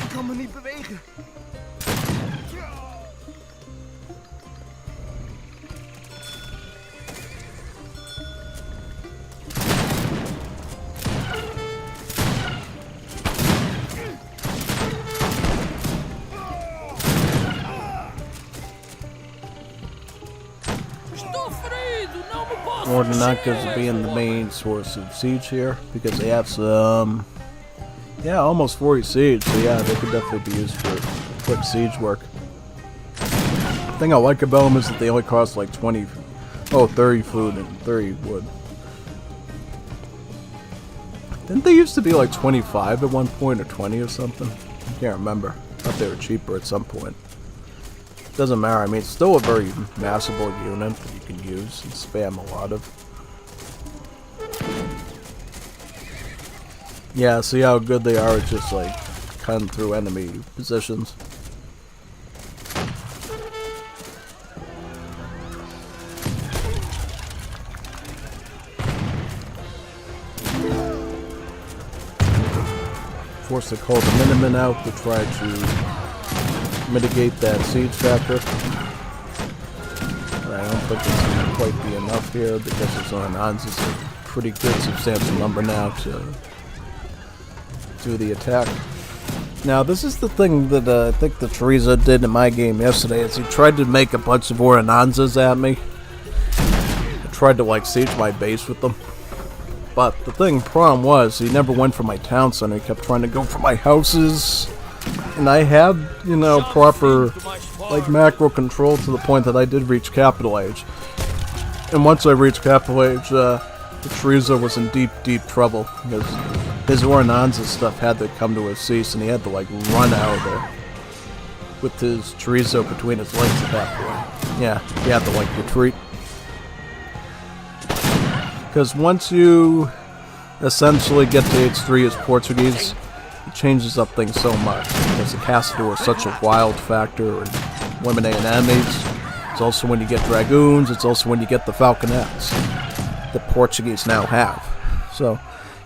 Ik kan me niet bewegen. Ordinankas being the main source of siege here, because they have some, yeah, almost 40 siege, so yeah, they could definitely be used for quick siege work. The thing I like about them is that they only cost like 30 food and 30 wood. Didn't they used to be like 25 at one point, or 20 or something? I can't remember. I thought they were cheaper at some point. Doesn't matter, I mean, it's still a very massable unit that you can use and spam a lot of. Yeah, see how good they are at just like cutting through enemy positions. Force to call the Miniman out to try to mitigate that siege factor. But I don't think it's going to quite be enough here because his Ornans is a pretty good substantial number now to do the attack. Now this is the thing that I think that Teresa did in my game yesterday, is he tried to make a bunch of Ornanzas at me. I tried to like siege my base with them. But the problem was, he never went for my town center, he kept trying to go for my houses. And I had, you know, proper, like, macro control to the point that I did reach capital age. And once I reached capital age, the Teresa was in deep, deep trouble. Because his Ornanza stuff had to come to a cease, and he had to, like, run out of there. With his Teresa between his legs at that point. Yeah, he had to, like, retreat. Because once you essentially get to age 3 as Portuguese, it changes up things so much. Because the Caçador is such a wild factor in eliminating enemies. It's also when you get Dragoons, it's also when you get the Falconets that Portuguese now have. So,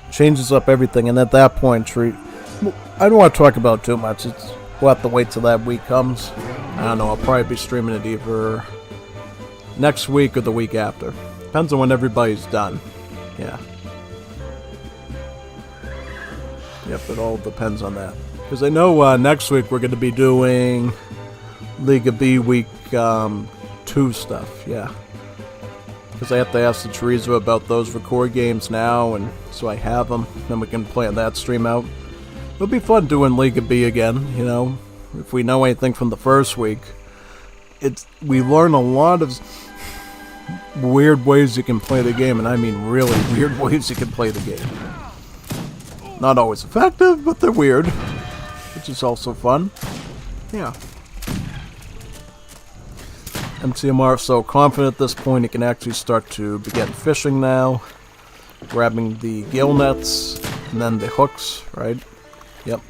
it changes up everything, and at that point, I don't want to talk about it too much. We'll have to wait till that week comes. I don't know, I'll probably be streaming it either next week or the week after. Depends on when everybody's done. Yeah. Yep, it all depends on that. Because I know next week we're going to be doing Liga B week 2 stuff. Yeah. Because I have to ask the Teresa about those record games now, and so I have them. Then we can plan that stream out. It'll be fun doing Liga B again, you know. If we know anything from the first week, we learn a lot of weird ways you can play the game, and I mean really weird ways you can play the game. Not always effective, but they're weird, which is also fun. Yeah. MCMR is so confident at this point he can actually start to begin fishing now. Grabbing the gill nets, and then the hooks, right? Yep.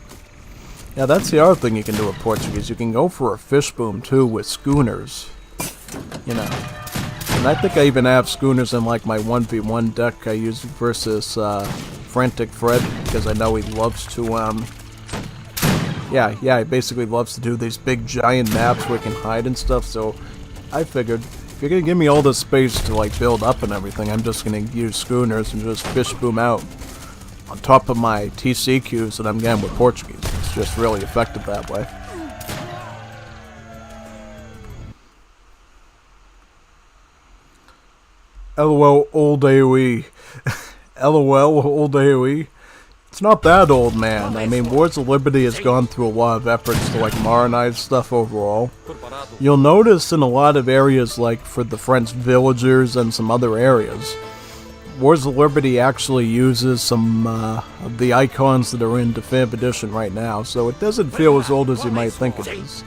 Yeah, that's the other thing you can do with Portuguese. You can go for a fish boom too with schooners. You know. And I think I even have schooners in like my 1v1 deck I use versus Frantic Fred, because I know he loves to, he basically loves to do these big giant maps where he can hide and stuff, so I figured, if you're going to give me all this space to like build up and everything, I'm just going to use schooners and just fish boom out on top of my TC queues that I'm getting with Portuguese. It's just really effective that way. LOL old AoE. LOL old AoE. It's not that old, man. I mean, Wars of Liberty has gone through a lot of efforts to like modernize stuff overall. You'll notice in a lot of areas, like for the French villagers and some other areas, Wars of Liberty actually uses some of the icons that are in Definitive Edition right now, so it doesn't feel as old as you might think it is.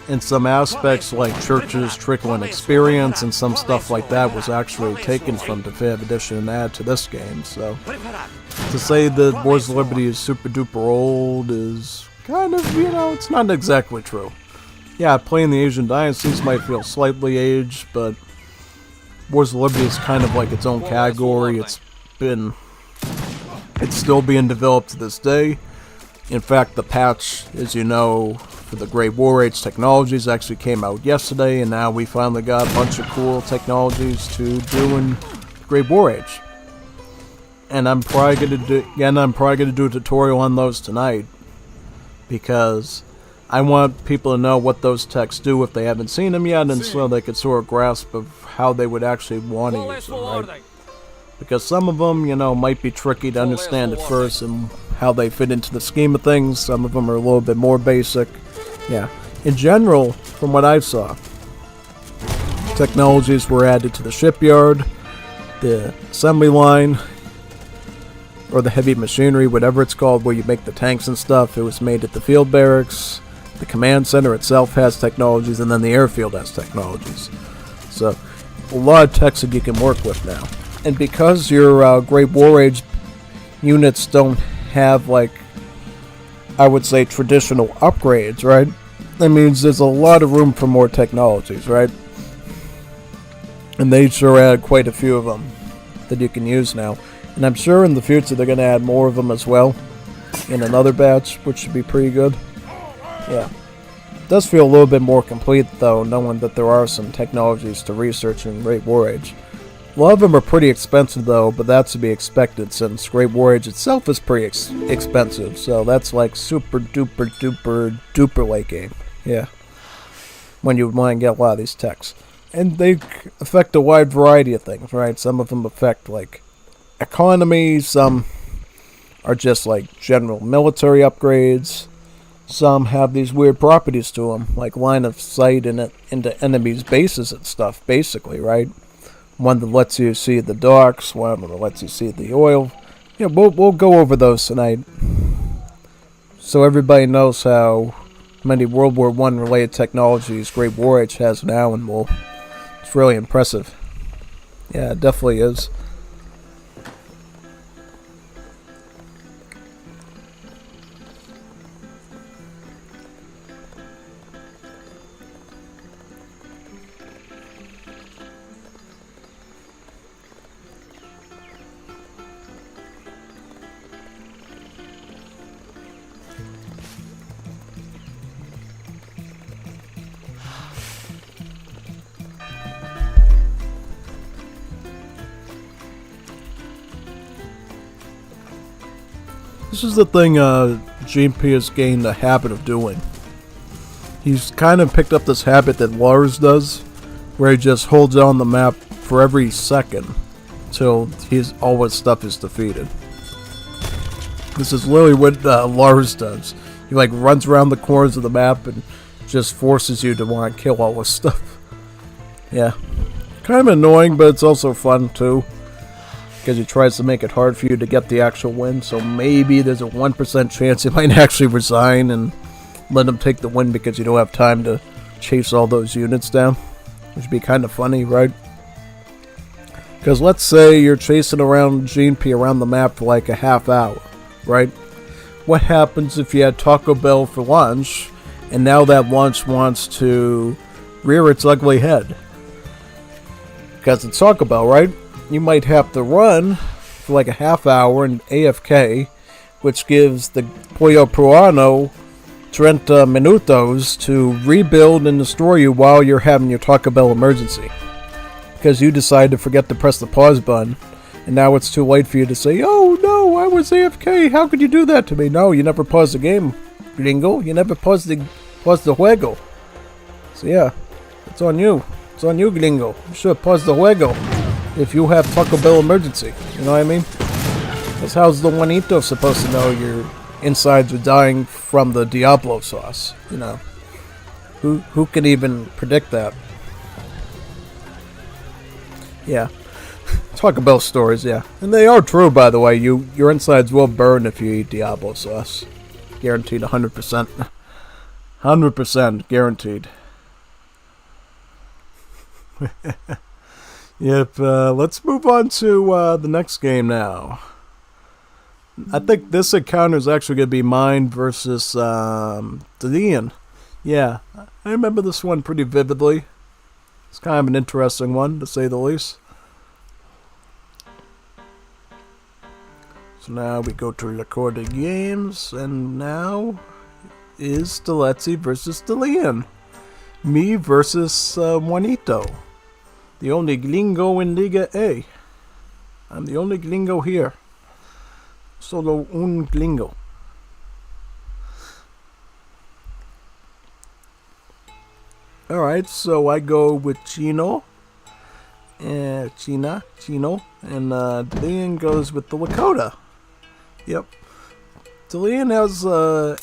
In some aspects, like churches, trickling experience, and some stuff like that was actually taken from Definitive Edition and added to this game, so to say that Wars of Liberty is super duper old is kind of, you know, it's not exactly true. Yeah, playing the Asian Dynasties might feel slightly aged, but Wars of Liberty is kind of like its own category. It's still being developed to this day. In fact, the patch, as you know, for the Great War Age technologies actually came out yesterday, and now we finally got a bunch of cool technologies to do in Great War Age. And I'm probably gonna do a tutorial on those tonight, because I want people to know what those techs do if they haven't seen them yet, and so they could sort of grasp of how they would actually want to use them, right? Because some of them, you know, might be tricky to understand at first and how they fit into the scheme of things. Some of them are a little bit more basic. Yeah. In general, from what I saw, technologies were added to the shipyard, the assembly line, or the heavy machinery, whatever it's called, where you make the tanks and stuff. It was made at the field barracks. The command center itself has technologies, and then the airfield has technologies. So, a lot of techs that you can work with now. And because your Great War Age units don't have, like, I would say traditional upgrades, right? That means there's a lot of room for more technologies, right? And they sure add quite a few of them that you can use now. And I'm sure in the future they're going to add more of them as well in another batch, which should be pretty good. Yeah. It does feel a little bit more complete, though, knowing that there are some technologies to research in Great War Age. A lot of them are pretty expensive, though, but that's to be expected since Great War Age itself is pretty expensive. So that's like super duper duper duper late game. Yeah. When you want to get a lot of these techs. And they affect a wide variety of things, right? Some of them affect, like, economy. Some are just, like, general military upgrades. Some have these weird properties to them, like line of sight into enemies' bases and stuff, basically, right? One that lets you see the docks, one that lets you see the oil. Yeah, we'll go over those tonight. So everybody knows how many World War I related technologies Great War Age has now, and it's really impressive. Yeah, it definitely is. This is the thing GMP has gained a habit of doing. He's kind of picked up this habit that Lars does, where he just holds on the map for every second till all his stuff is defeated. This is literally what Lars does. He like runs around the corners of the map and just forces you to want to kill all his stuff. Yeah. Kind of annoying, but it's also fun too. Because he tries to make it hard for you to get the actual win, so maybe there's a 1% chance he might actually resign and let him take the win because you don't have time to chase all those units down. Which would be kind of funny, right? Because let's say you're chasing around GNP around the map for like a half hour, right? What happens if you had Taco Bell for lunch, and now that lunch wants to rear its ugly head? Because it's Taco Bell, right? You might have to run for like a half hour in AFK, which gives the Pollo Peruano 30 minutos to rebuild and destroy you while you're having your Taco Bell emergency. Because you decide to forget to press the pause button, and now it's too late for you to say, "Oh no, I was AFK, how could you do that to me?" No, you never paused the game, gringo. You never paused the juego. So yeah, it's on you. It's on you, gringo. You should pause the juego if you have Taco Bell emergency. You know what I mean? Because how's the Juanito supposed to know your insides are dying from the Diablo sauce? You know, who can even predict that? Yeah. Taco Bell stories, yeah. And they are true, by the way. Your insides will burn if you eat Diablo sauce. Guaranteed 100%. 100% guaranteed. Yep, let's move on to the next game now. I think this encounter is actually going to be mine versus Delian. Yeah, I remember this one pretty vividly. It's kind of an interesting one, to say the least. So now we go to recorded games, and now is Stelezzi versus Delian. Me versus Juanito. The only gringo in Liga A. I'm the only gringo here. Solo un gringo. Alright, so I go with Chino. Chino. And Delian goes with the Lakota. Yep. Delian has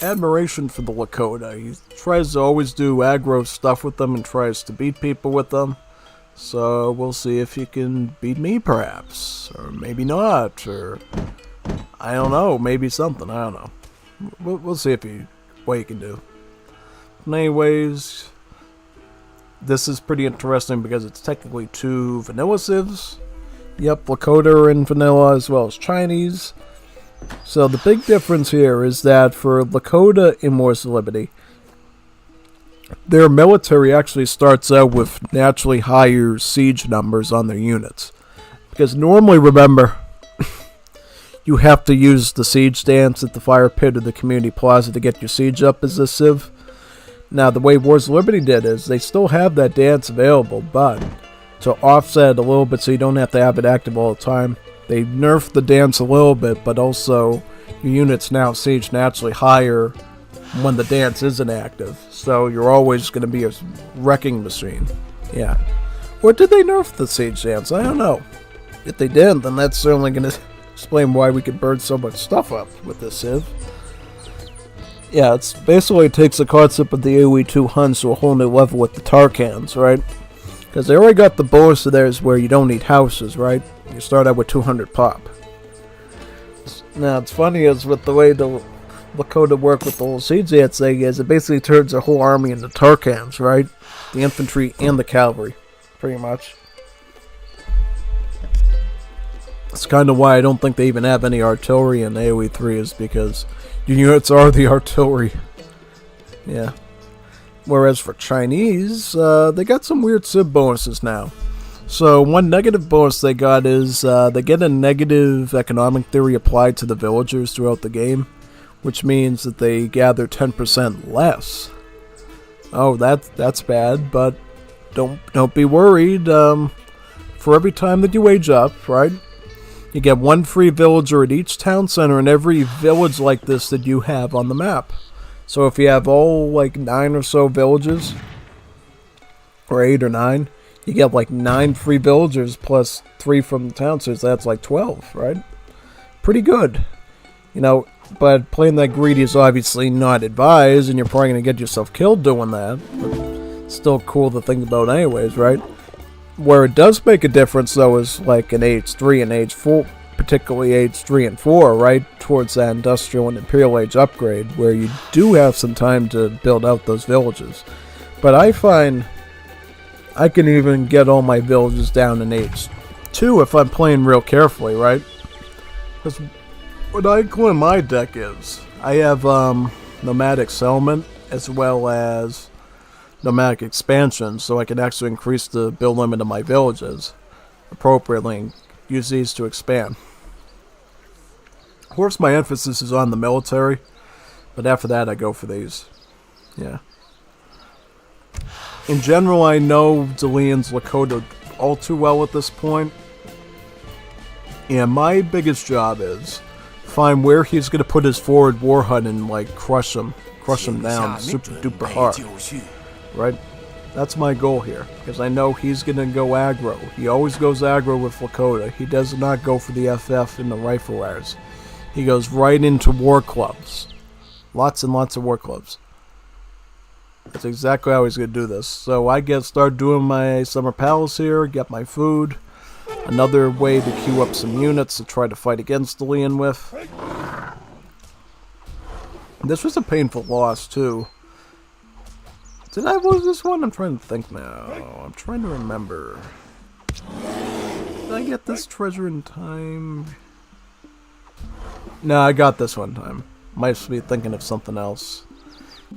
admiration for the Lakota. He tries to always do aggro stuff with them and tries to beat people with them. So we'll see if he can beat me, perhaps. Or maybe not. Or I don't know. Maybe something. I don't know. We'll see what he can do. But anyways, this is pretty interesting because it's technically 2 vanilla civs. Yep, Lakota are in vanilla as well as Chinese. So the big difference here is that for Lakota in Wars of Liberty, their military actually starts out with naturally higher siege numbers on their units. Because normally, remember, you have to use the siege dance at the fire pit or the community plaza to get your siege up as a civ. Now, the way Wars of Liberty did is they still have that dance available, but to offset it a little bit so you don't have to have it active all the time, they nerfed the dance a little bit, but also your units now siege naturally higher when the dance isn't active. So you're always going to be a wrecking machine. Yeah. Or did they nerf the siege dance? I don't know. If they didn't, then that's certainly going to explain why we could burn so much stuff up with this civ. Yeah, it's basically takes the concept of the AoE 2 Huns to a whole new level with the Tarkans, right? Because they already got the bonus of theirs where you don't need houses, right? You start out with 200 pop. Now, it's funny is with the way the Lakota work with the whole siege dance thing is it basically turns their whole army into Tarkans, right? The infantry and the cavalry, pretty much. It's kind of why I don't think they even have any artillery in AoE 3 is because your units are the artillery. Yeah. Whereas for Chinese, they got some weird civ bonuses now. So one negative bonus they got is they get a negative economic theory applied to the villagers throughout the game, which means that they gather 10% less. Oh, that's bad, but don't be worried. For every time that you age up, right, you get 1 free villager at each town center in every village like this that you have on the map. So if you have all like 9 or so villages, or 8 or 9, you get like 9 free villagers plus 3 from the town, so that's like 12, right? Pretty good. You know, but playing that greedy is obviously not advised, and you're probably going to get yourself killed doing that. But still cool to think about anyways, right? Where it does make a difference, though, is like in Age 3 and Age 4, particularly Age 3 and 4, right? Towards that Industrial and Imperial Age upgrade, where you do have some time to build out those villages. But I find I can even get all my villages down in Age 2 if I'm playing real carefully, right? Because what I include in my deck is I have Nomadic Settlement as well as Nomadic Expansion, so I can actually increase the build limit of my villages appropriately and use these to expand. Of course, my emphasis is on the military, but after that I go for these. Yeah. In general, I know Delian's Lakota all too well at this point. And my biggest job is find where he's going to put his forward war hut and like crush him down super duper hard. Right? That's my goal here, because I know he's going to go aggro. He always goes aggro with Lakota. He does not go for the FF and the rifle wires. He goes right into war clubs. Lots and lots of war clubs. That's exactly how he's going to do this. So I start doing my Summer Palace here, get my food. Another way to queue up some units to try to fight against Delian with. This was a painful loss, too. Did I lose this one? I'm trying to think now. I'm trying to remember. Did I get this treasure in time? No, I got this one time. Might be thinking of something else.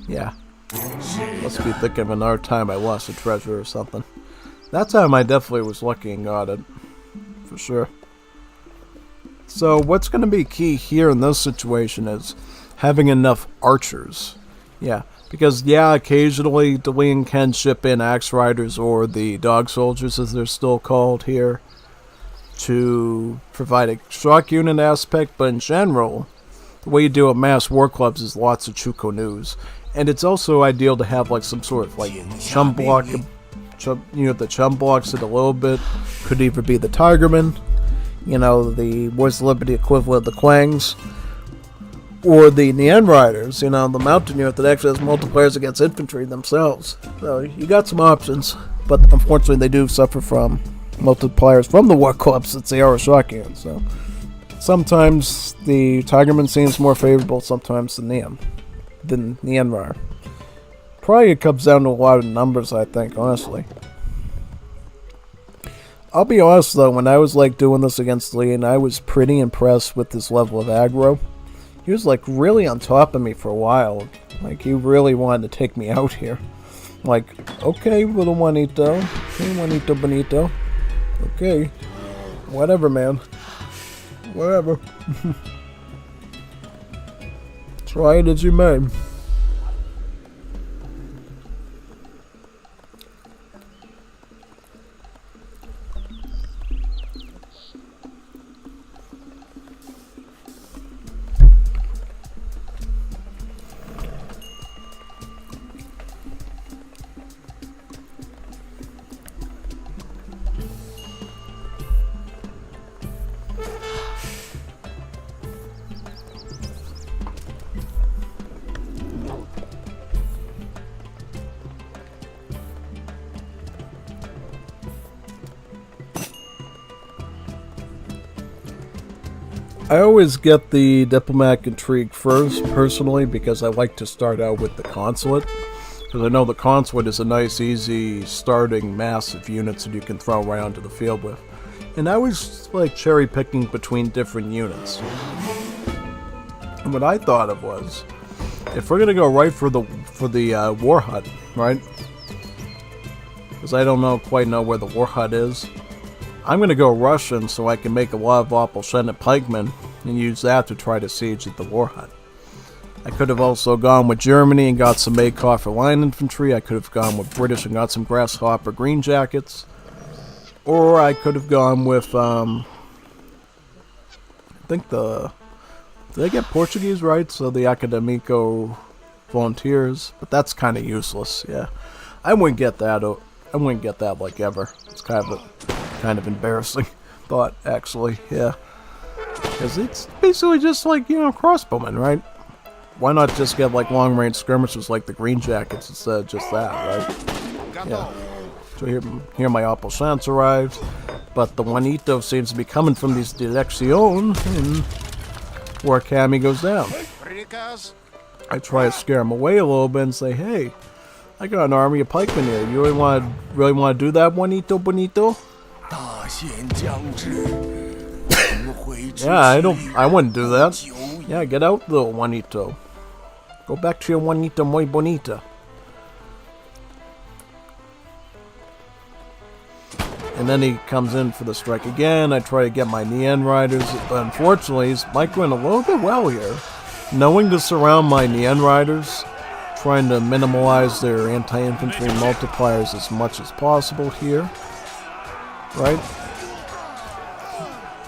Yeah. Must be thinking of another time I lost a treasure or something. That time I definitely was lucky and got it. For sure. So what's going to be key here in this situation is having enough archers. Yeah. Because, yeah, occasionally Delian can ship in axe riders or the dog soldiers, as they're still called here, to provide a shock unit aspect, but in general, the way you deal with mass war clubs is lots of Chuko news. And it's also ideal to have like some sort of like chum block, the chum blocks it a little bit. Could either be the Tigerman, the Wars of Liberty equivalent of the Quangs, or the Nien Riders, the mountain unit that actually has multipliers against infantry themselves. So you got some options, but unfortunately they do suffer from multipliers from the War Clubs since they are a shock unit. So sometimes the Tigerman seems more favorable, sometimes the Nien Rider. Probably it comes down to a lot of numbers, I think, honestly. I'll be honest though, when I was like doing this against Leon, I was pretty impressed with this level of aggro. He was like really on top of me for a while. Like he really wanted to take me out here. Like, okay, little Juanito. Okay, Juanito Bonito. Okay. Whatever, man. Whatever. Try it as you may. I always get the diplomatic intrigue first, personally, because I like to start out with the consulate. Because I know the consulate is a nice, easy, starting mass of units that you can throw right onto the field with. And I was like cherry picking between different units. And what I thought of was, if we're gonna go right for the war hut, right? Because I don't quite know where the war hut is. I'm going to go Russian so I can make a lot of Opelshennett pikemen and use that to try to siege at the war hut. I could have also gone with Germany and got some Maycoffer line infantry. I could have gone with British and got some Grasshopper green jackets. Or I could have gone with, I think did I get Portuguese right? So the Academico Volunteers. But that's kind of useless, yeah. I wouldn't get that like ever. It's kind of embarrassing thought, actually, yeah. Because it's basically just like, crossbowmen, right? Why not just get like long-range skirmishers like the green jackets instead of just that, right? Yeah. So here my Opelshennets arrived, but the Juanito seems to be coming from these Direction, and where Cammy goes down. I try to scare him away a little bit and say, hey, I got an army of pikemen here. You really want to do that, Juanito Bonito? Yeah, I wouldn't do that. Yeah, get out, little Juanito. Go back to your Juanito muy bonita. And then he comes in for the strike again. I try to get my Nien Riders, but unfortunately he's microing a little bit well here. Knowing to surround my Nien Riders, trying to minimize their anti-infantry multipliers as much as possible here. Right?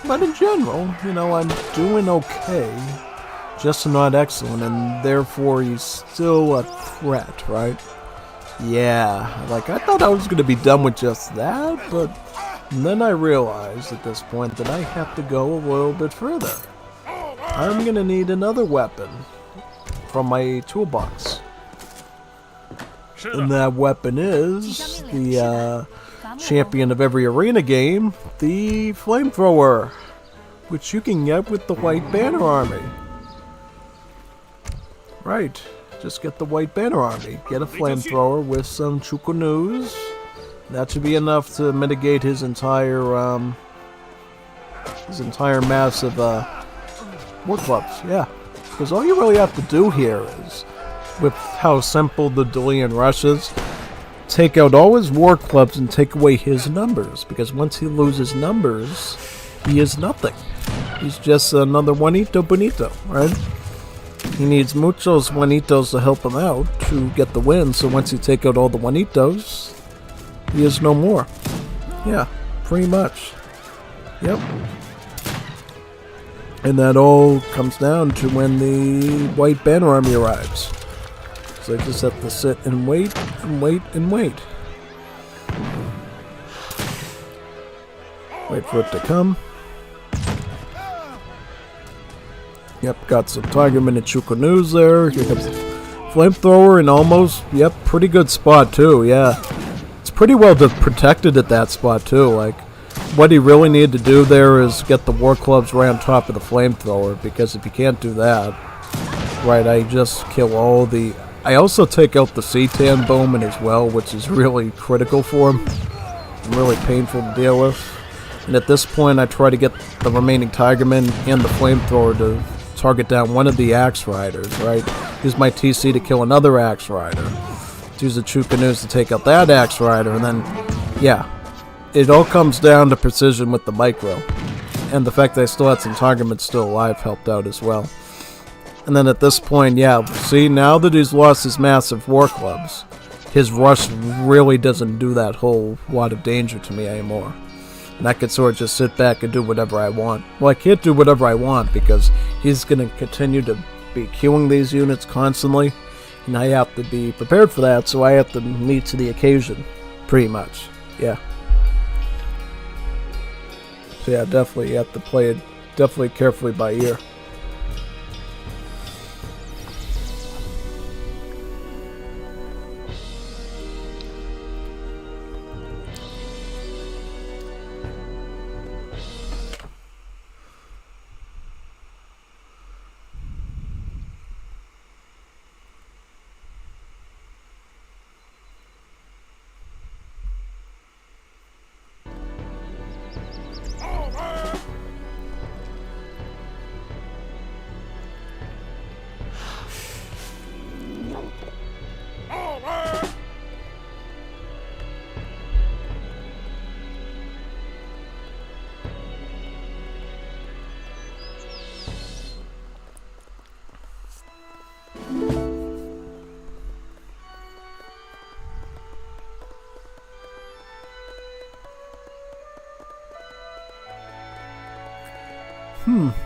But in general, I'm doing okay. Just not excellent, and therefore he's still a threat, right? Yeah, like I thought I was going to be done with just that, but then I realized at this point that I have to go a little bit further. I'm going to need another weapon from my toolbox. And that weapon is the champion of every arena game, the flamethrower, which you can get with the White Banner Army. Right, just get the White Banner Army. Get a flamethrower with some Chukunoos. That should be enough to mitigate his entire mass of war clubs. Yeah, because all you really have to do here is, with how simple the Delian rush is, take out all his war clubs and take away his numbers. Because once he loses numbers, he is nothing. He's just another Juanito Bonito, right? He needs muchos Juanitos to help him out to get the win, so once you take out all the Juanitos, he is no more. Yeah, pretty much. Yep. And that all comes down to when the White Banner Army arrives. So I just have to sit and wait and wait and wait. Wait for it to come. Yep, got some Tigerman and Chukonoos there. Here comes the flamethrower and almost, yep, pretty good spot too, yeah. It's pretty well protected at that spot too. Like, what he really needed to do there is get the war clubs right on top of the flamethrower, because if you can't do that, right, I just kill all the... I also take out the C-Tan Bowman as well, which is really critical for him and really painful to deal with. And at this point, I try to get the remaining Tigerman and the flamethrower to target down one of the Axe Riders, right? Use my TC to kill another Axe Rider. Use the Chukonoos to take out that Axe Rider, and then, yeah. It all comes down to precision with the micro. And the fact that I still had some Tigermen still alive helped out as well. And then at this point, yeah, see, now that he's lost his massive war clubs, his rush really doesn't do that whole lot of danger to me anymore. And I can sort of just sit back and do whatever I want. Well, I can't do whatever I want because he's going to continue to be queuing these units constantly. And I have to be prepared for that, so I have to meet to the occasion, pretty much. Yeah. So yeah, definitely you have to play it definitely carefully by ear.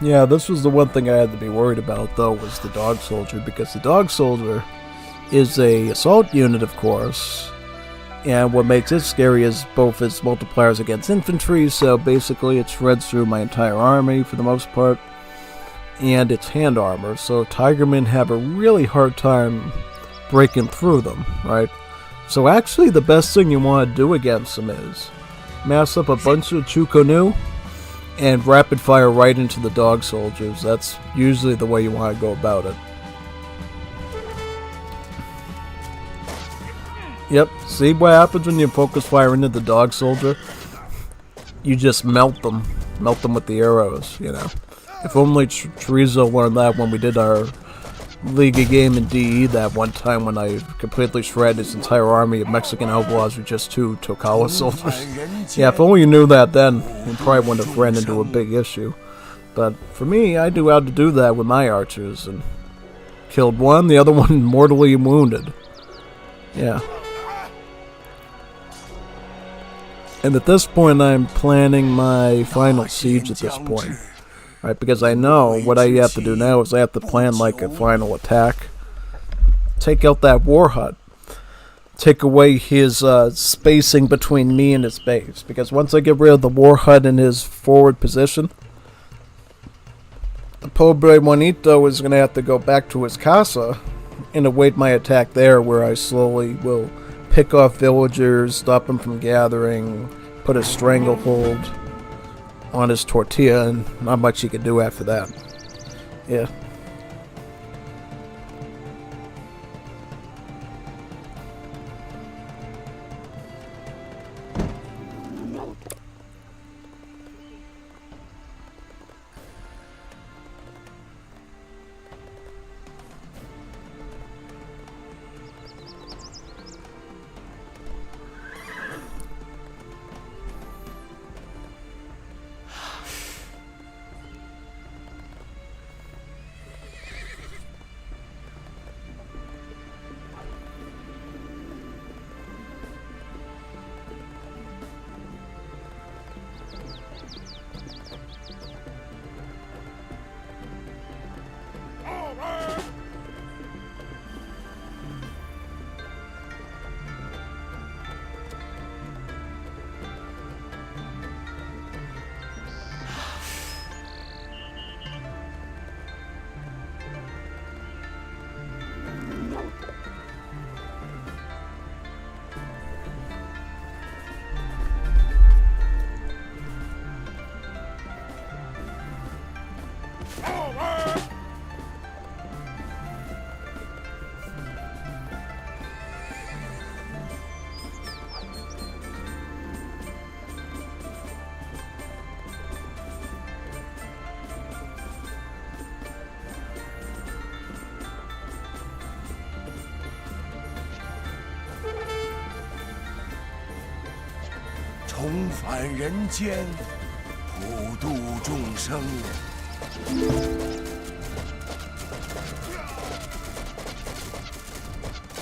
Yeah, this was the one thing I had to be worried about, though, was the Dog Soldier, because the Dog Soldier is a assault unit, of course, and what makes it scary is both its multipliers against infantry, so basically it shreds through my entire army for the most part, and its hand armor, so Tigermen have a really hard time breaking through them, right? So actually the best thing you want to do against them is mass up a bunch of Chukonoo and rapid fire right into the Dog Soldiers. That's usually the way you want to go about it. Yep, see what happens when you focus fire into the Dog Soldier? You just melt them with the arrows, you know. If only Chorizo learned that when we did our Liga game in DE that one time when I completely shredded his entire army of Mexican outlaws with just 2 Tokawa soldiers. Yeah, if only you knew that then, you probably wouldn't have ran into a big issue. But for me, I knew how to do that with my archers, and killed one, the other one mortally wounded. Yeah. And at this point, I'm planning my final siege at this point. Right, because I know what I have to do now is I have to plan like a final attack. Take out that war hut. Take away his spacing between me and his base. Because once I get rid of the war hut in his forward position, the Pobre Juanito is going to have to go back to his casa and await my attack there, where I slowly will pick off villagers, stop them from gathering, put a stranglehold on his tortilla, and not much he can do after that. Yeah. 重返人间，普度众生。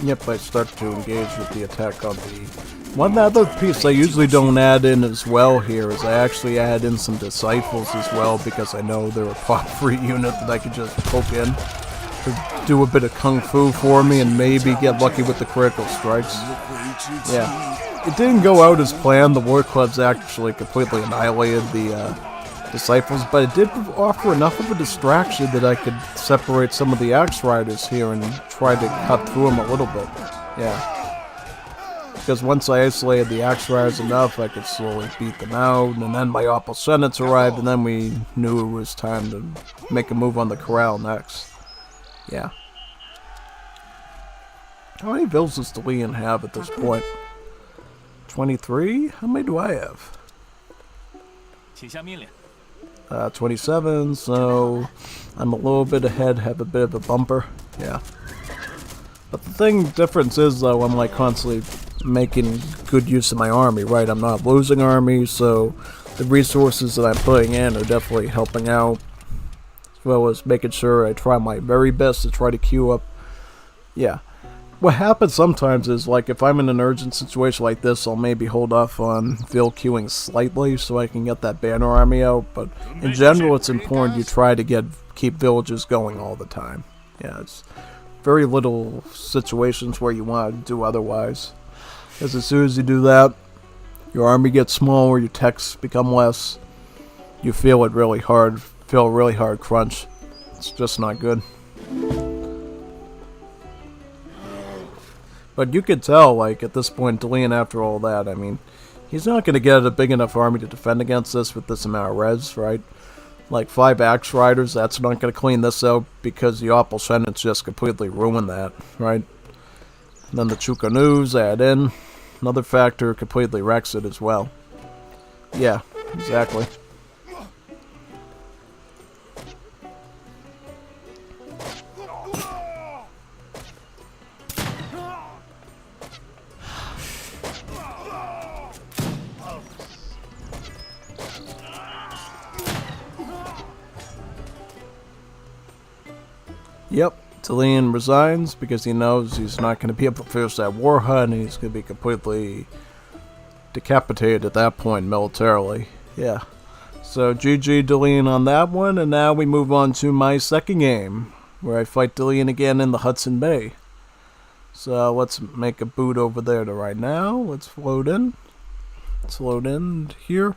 Yep, I start to engage with the attack on the... One other piece I usually don't add in as well here is I actually add in some disciples as well because I know they're a pop-free unit that I could just poke in to do a bit of kung fu for me and maybe get lucky with the critical strikes. Yeah. It didn't go out as planned. The War Clubs actually completely annihilated the disciples, but it did offer enough of a distraction that I could separate some of the Axe Riders here and try to cut through them a little bit. Yeah. Because once I isolated the Axe Riders enough, I could slowly beat them out, and then my Opal Senates arrived, and then we knew it was time to make a move on the corral next. Yeah. How many villas does Delian have at this point? 23? How many do I have? 27, so I'm a little bit ahead, have a bit of a bumper. Yeah. But the difference is, though, I'm like constantly making good use of my army, right? I'm not losing army, so the resources that I'm putting in are definitely helping out. As well as making sure I try my very best to try to queue up. Yeah. What happens sometimes is, like, if I'm in an urgent situation like this, I'll maybe hold off on Vil queuing slightly so I can get that banner army out, but in general it's important you try to keep villages going all the time. Yeah, it's very little situations where you want to do otherwise. Because as soon as you do that, your army gets smaller, your techs become less, you feel a really hard crunch. It's just not good. But you could tell, like, at this point, Delian, after all that, I mean, he's not going to get a big enough army to defend against this with this amount of res, right? Like, 5 Axe Riders, that's not going to clean this out because the Opal Senates just completely ruined that, right? And then the Chukanus add in. Another factor completely wrecks it as well. Yeah, exactly. Yep, Delian resigns because he knows he's not going to be able to finish that war hunt and he's going to be completely decapitated at that point militarily. Yeah. So GG Delian on that one, and now we move on to my second game, where I fight Delian again in the Hudson Bay. So let's make a boot over there to right now. Let's load in. Let's load in here.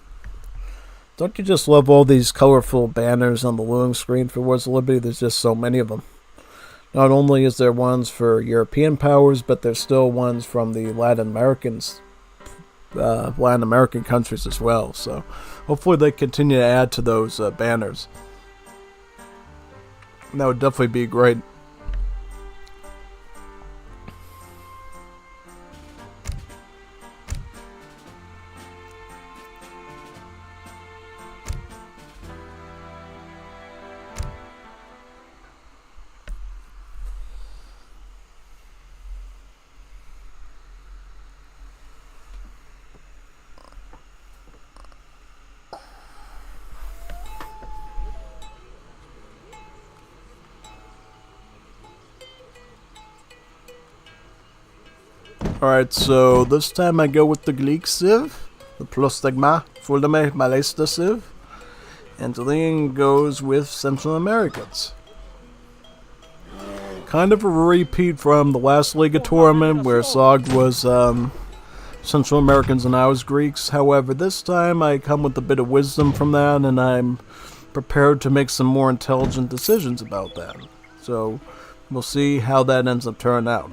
Don't you just love all these colorful banners on the loading screen for Wars of Liberty? There's just so many of them. Not only is there ones for European powers, but there's still ones from the Latin American countries as well. So hopefully they continue to add to those banners. That would definitely be great. Alright, so this time I go with the Greek Civ, the Plostegma, Fulame Malesta Civ, and Delian goes with Central Americans. Kind of a repeat from the last Liga tournament where Sog was Central Americans and I was Greeks. However, this time I come with a bit of wisdom from that and I'm prepared to make some more intelligent decisions about that. So we'll see how that ends up turning out.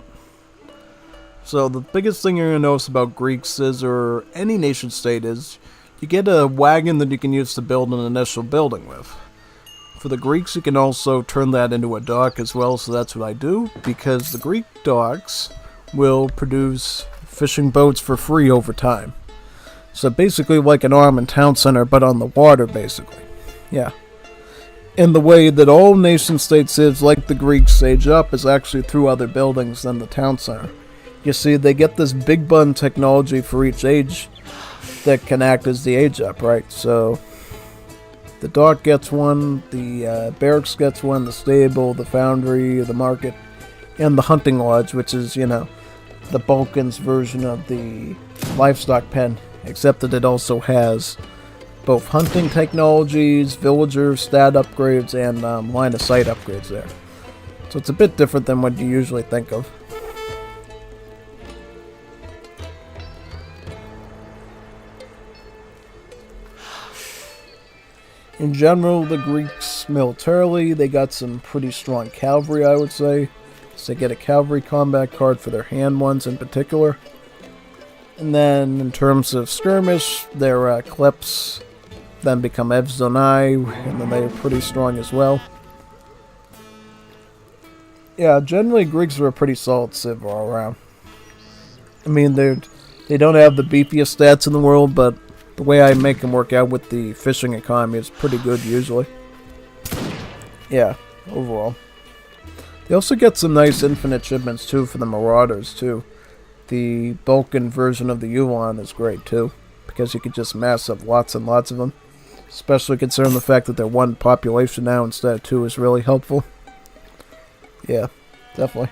So the biggest thing you're going to notice about Greeks is, or any nation state is, you get a wagon that you can use to build an initial building with. For the Greeks, you can also turn that into a dock as well, so that's what I do, because the Greek docks will produce fishing boats for free over time. So basically like an Arm town center, but on the water, basically. Yeah. And the way that all nation states is, like the Greeks, age up is actually through other buildings than the town center. You see, they get this big button technology for each age that can act as the age up, right? So the dock gets one, the barracks gets one, the stable, the foundry, the market, and the hunting lodge, which is, you know, the Balkans version of the livestock pen, except that it also has both hunting technologies, villager stat upgrades, and line of sight upgrades there. So it's a bit different than what you usually think of. In general, the Greeks militarily, they got some pretty strong cavalry, I would say. So they get a cavalry combat card for their hand ones in particular. And then in terms of skirmish, their kleps then become Evzonai, and then they are pretty strong as well. Yeah, generally Greeks are a pretty solid civ all around. I mean, they don't have the beefiest stats in the world, but the way I make them work out with the fishing economy is pretty good usually. Yeah, overall. They also get some nice infinite shipments too for the Marauders too. The Balkan version of the Yuan is great too, because you can just mass up lots and lots of them. Especially considering the fact that they're one population now instead of two is really helpful. Yeah, definitely.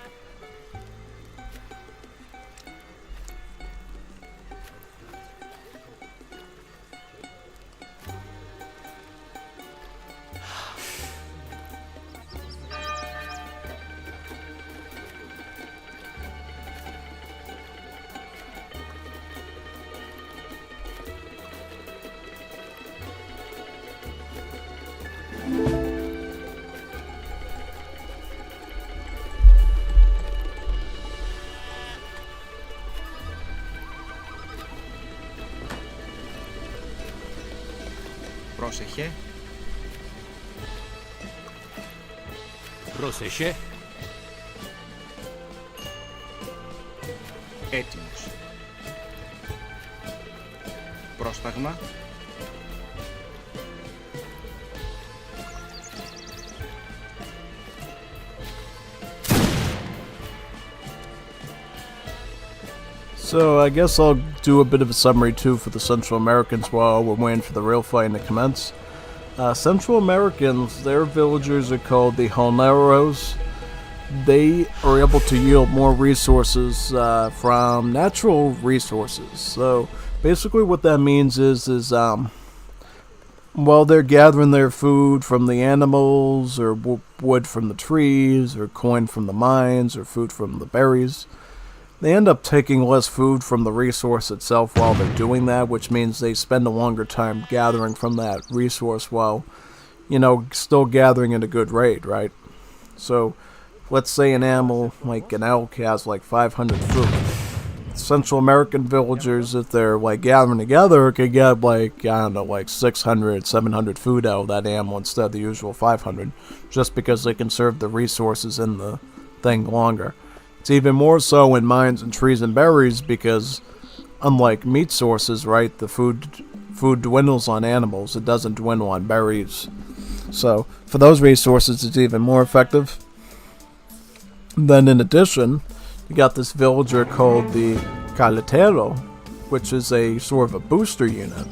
Πρόσεχε. Πρόσεχε. Έτοιμος. Πρόσταγμα. So I guess I'll do a bit of a summary too for the Central Americans while we're waiting for the real fighting to commence. Central Americans, their villagers are called the Holneros. They are able to yield more resources from natural resources. So basically what that means is while they're gathering their food from the animals, or wood from the trees, or coin from the mines, or food from the berries, they end up taking less food from the resource itself while they're doing that, which means they spend a longer time gathering from that resource while, you know, still gathering at a good rate, right? So, let's say an animal, like an elk, has like 500 food. Central American villagers, if they're like gathering together, could get like, I don't know, like 600, 700 food out of that animal instead of the usual 500, just because they can serve the resources in the thing longer. It's even more so in mines and trees and berries because, unlike meat sources, right, the food dwindles on animals. It doesn't dwindle on berries. So, for those resources, it's even more effective. Then, in addition, you got this villager called the Caletero, which is a sort of a booster unit.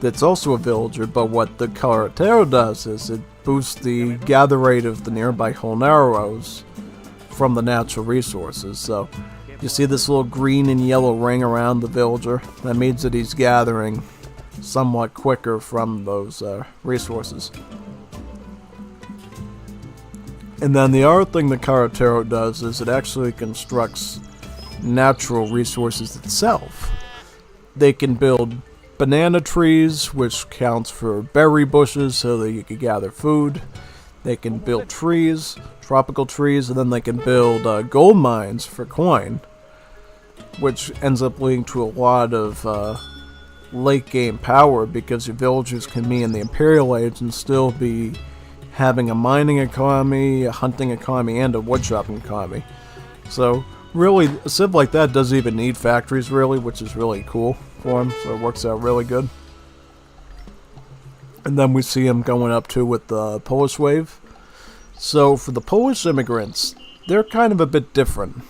That's also a villager, but what the Caletero does is it boosts the gather rate of the nearby Holneros from the natural resources. So you see this little green and yellow ring around the villager. That means that he's gathering somewhat quicker from those resources. And then the other thing the Caratero does is it actually constructs natural resources itself. They can build banana trees, which counts for berry bushes so that you can gather food. They can build trees, tropical trees, and then they can build gold mines for coin, which ends up leading to a lot of late game power because your villagers can be in the Imperial Age and still be having a mining economy, a hunting economy, and a woodchopping economy. So really, a civ like that doesn't even need factories really, which is really cool for him, so it works out really good. And then we see him going up too with the Polish wave. So for the Polish immigrants, they're kind of a bit different.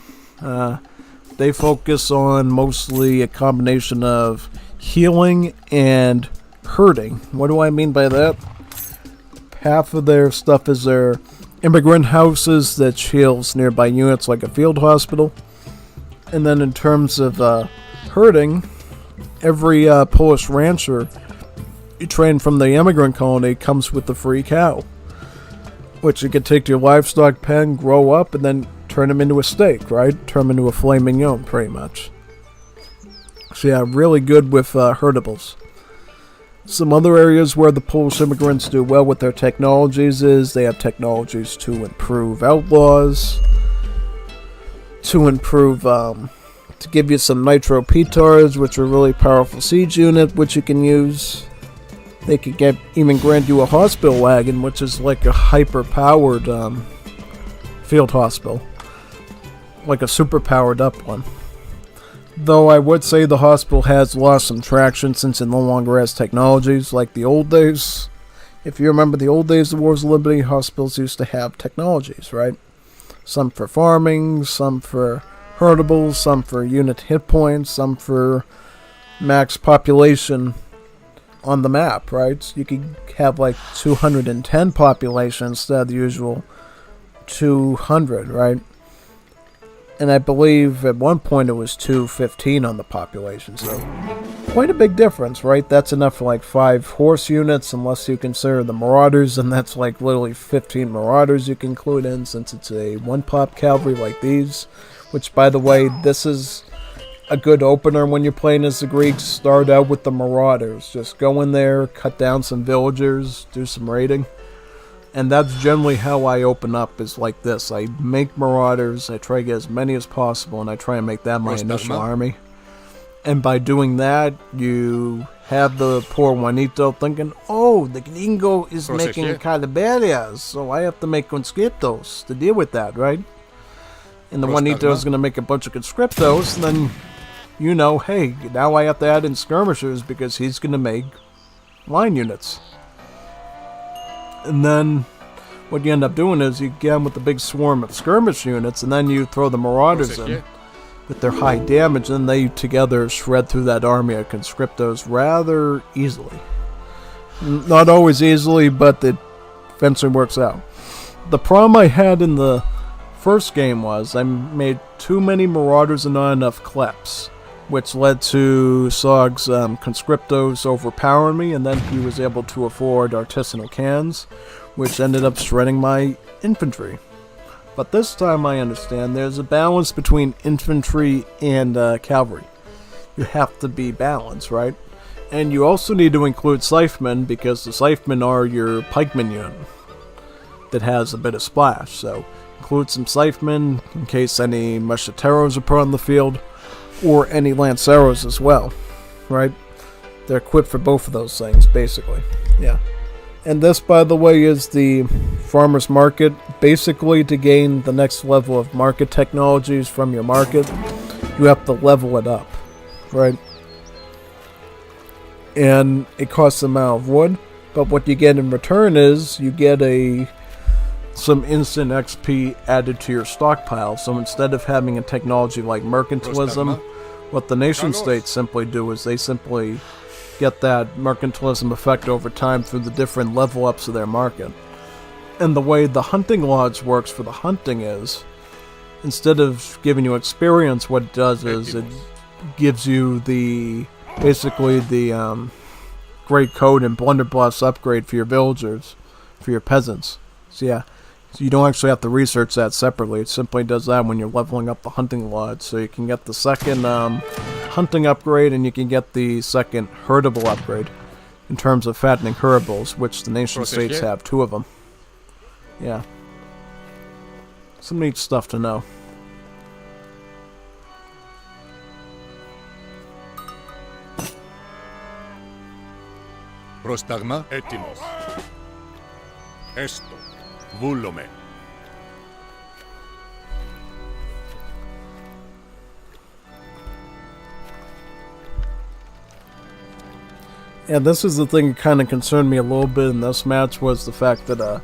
They focus on mostly a combination of healing and herding. What do I mean by that? Half of their stuff is their immigrant houses that shields nearby units like a field hospital. And then in terms of herding, every Polish rancher you train from the immigrant colony comes with a free cow, which you can take to your livestock pen, grow up, and then turn them into a steak, right? Turn them into a filet mignon, pretty much. So yeah, really good with herdables. Some other areas where the Polish immigrants do well with their technologies is they have technologies to improve outlaws, to improve, to give you some nitro petards, which are a really powerful siege unit, which you can use. They could even grant you a hospital wagon, which is like a hyper-powered field hospital. Like a super-powered up one. Though I would say the hospital has lost some traction since it no longer has technologies like the old days. If you remember the old days of Wars of Liberty, hospitals used to have technologies, right? Some for farming, some for herdables, some for unit hit points, some for max population on the map, right? So you could have like 210 population instead of the usual 200, right? And I believe at one point it was 215 on the population, so quite a big difference, right? That's enough for like 5 horse units, unless you consider the marauders, and that's like literally 15 marauders you can include in, since it's a 1-pop cavalry like these. Which, by the way, this is a good opener when you're playing as the Greeks. Start out with the marauders. Just go in there, cut down some villagers, do some raiding. And that's generally how I open up, is like this. I make marauders, I try to get as many as possible, and I try and make that my initial army. And by doing that, you have the poor Juanito thinking, oh, the gringo is making calabarias, so I have to make conscriptos to deal with that, right? And the Juanito is going to make a bunch of conscriptos, and then, you know, hey, now I have to add in skirmishers because he's going to make line units. And then what you end up doing is you get them with the big swarm of skirmish units, and then you throw the marauders in with their high damage, and they together shred through that army of conscriptos rather easily. Not always easily, but it eventually works out. The problem I had in the first game was I made too many marauders and not enough kleps, which led to Sog's conscriptos overpowering me, and then he was able to afford artisanal cannons, which ended up shredding my infantry. But this time I understand there's a balance between infantry and cavalry. You have to be balanced, right? And you also need to include scythemen, because the scythemen are your pikeman unit that has a bit of splash. So include some scythemen in case any musketeros are put on the field, or any lanceros as well, right? They're equipped for both of those things, basically. Yeah. And this, by the way, is the farmer's market. Basically, to gain the next level of market technologies from your market, you have to level it up, right? And it costs an amount of wood, but what you get in return is you get some instant XP added to your stockpile. So instead of having a technology like mercantilism, what the nation states simply do is they simply get that mercantilism effect over time through the different level ups of their market. And the way the hunting lodge works for the hunting is, instead of giving you experience, what it does is it gives you basically the Great Coat and Blunderbuss upgrade for your villagers, for your peasants. So yeah, so you don't actually have to research that separately. It simply does that when you're leveling up the hunting lodge. So you can get the second hunting upgrade, and you can get the second herdable upgrade in terms of fattening herdables, which the nation states have 2 of them. Yeah. Some neat stuff to know. Πρόσταγμα έτοιμος. Esto. Vulume. Yeah, this is the thing that kind of concerned me a little bit in this match, was the fact that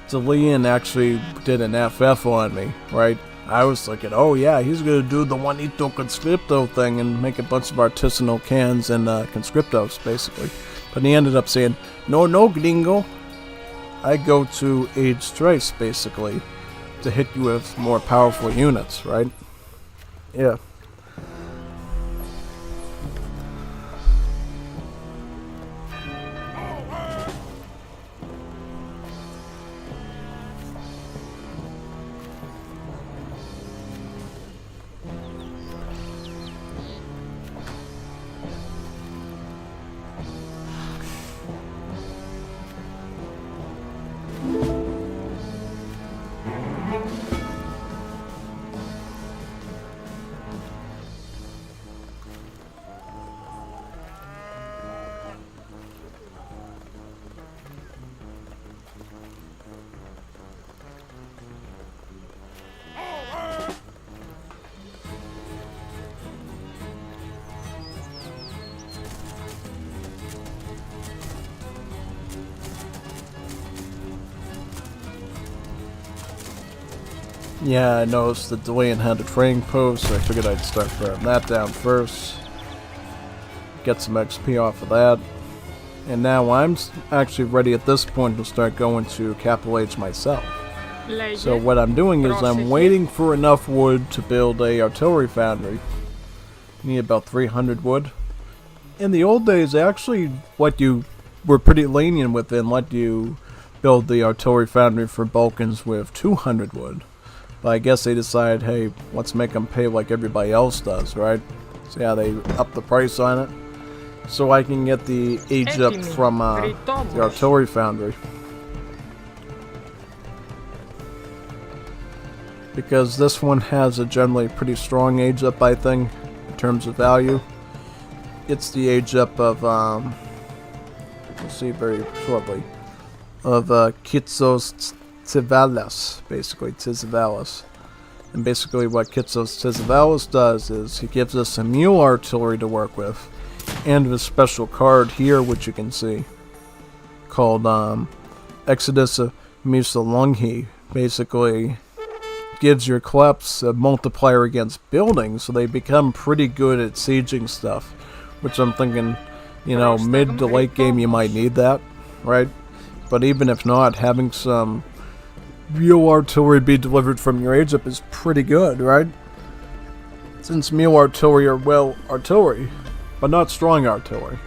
DeLeon actually did an FF on me, right? I was thinking, oh yeah, he's gonna do the Juanito Conscripto thing and make a bunch of artisanal cans and conscriptos, basically. But he ended up saying, no, gringo. I go to Age Trace, basically, to hit you with more powerful units, right? Yeah. Yeah, I noticed that DeLeon had a training post, so I figured I'd start throwing that down first. Get some XP off of that. And now I'm actually ready at this point to start going to Capital H myself. So what I'm doing is I'm waiting for enough wood to build a artillery foundry. You need about 300 wood. In the old days, they actually were pretty lenient with it and let you build the artillery foundry for Balkans with 200 wood. But I guess they decided, hey, let's make them pay like everybody else does, right? So yeah, they upped the price on it. So I can get the age up from the artillery foundry. Because this one has a generally pretty strong age up, I think, in terms of value. It's the age up of, we'll see very shortly, of Kitsos Tsivalis, basically, Tsivalis. And basically what Kitsos Tsivalis does is he gives us a mule artillery to work with, and a special card here, which you can see, called Exodus Misalunghi. Basically gives your kleps a multiplier against buildings, so they become pretty good at sieging stuff, which I'm thinking, you know, mid to late game you might need that, right? But even if not, having some mule artillery be delivered from your age up is pretty good, right? Since mule artillery are, well, artillery, but not strong artillery.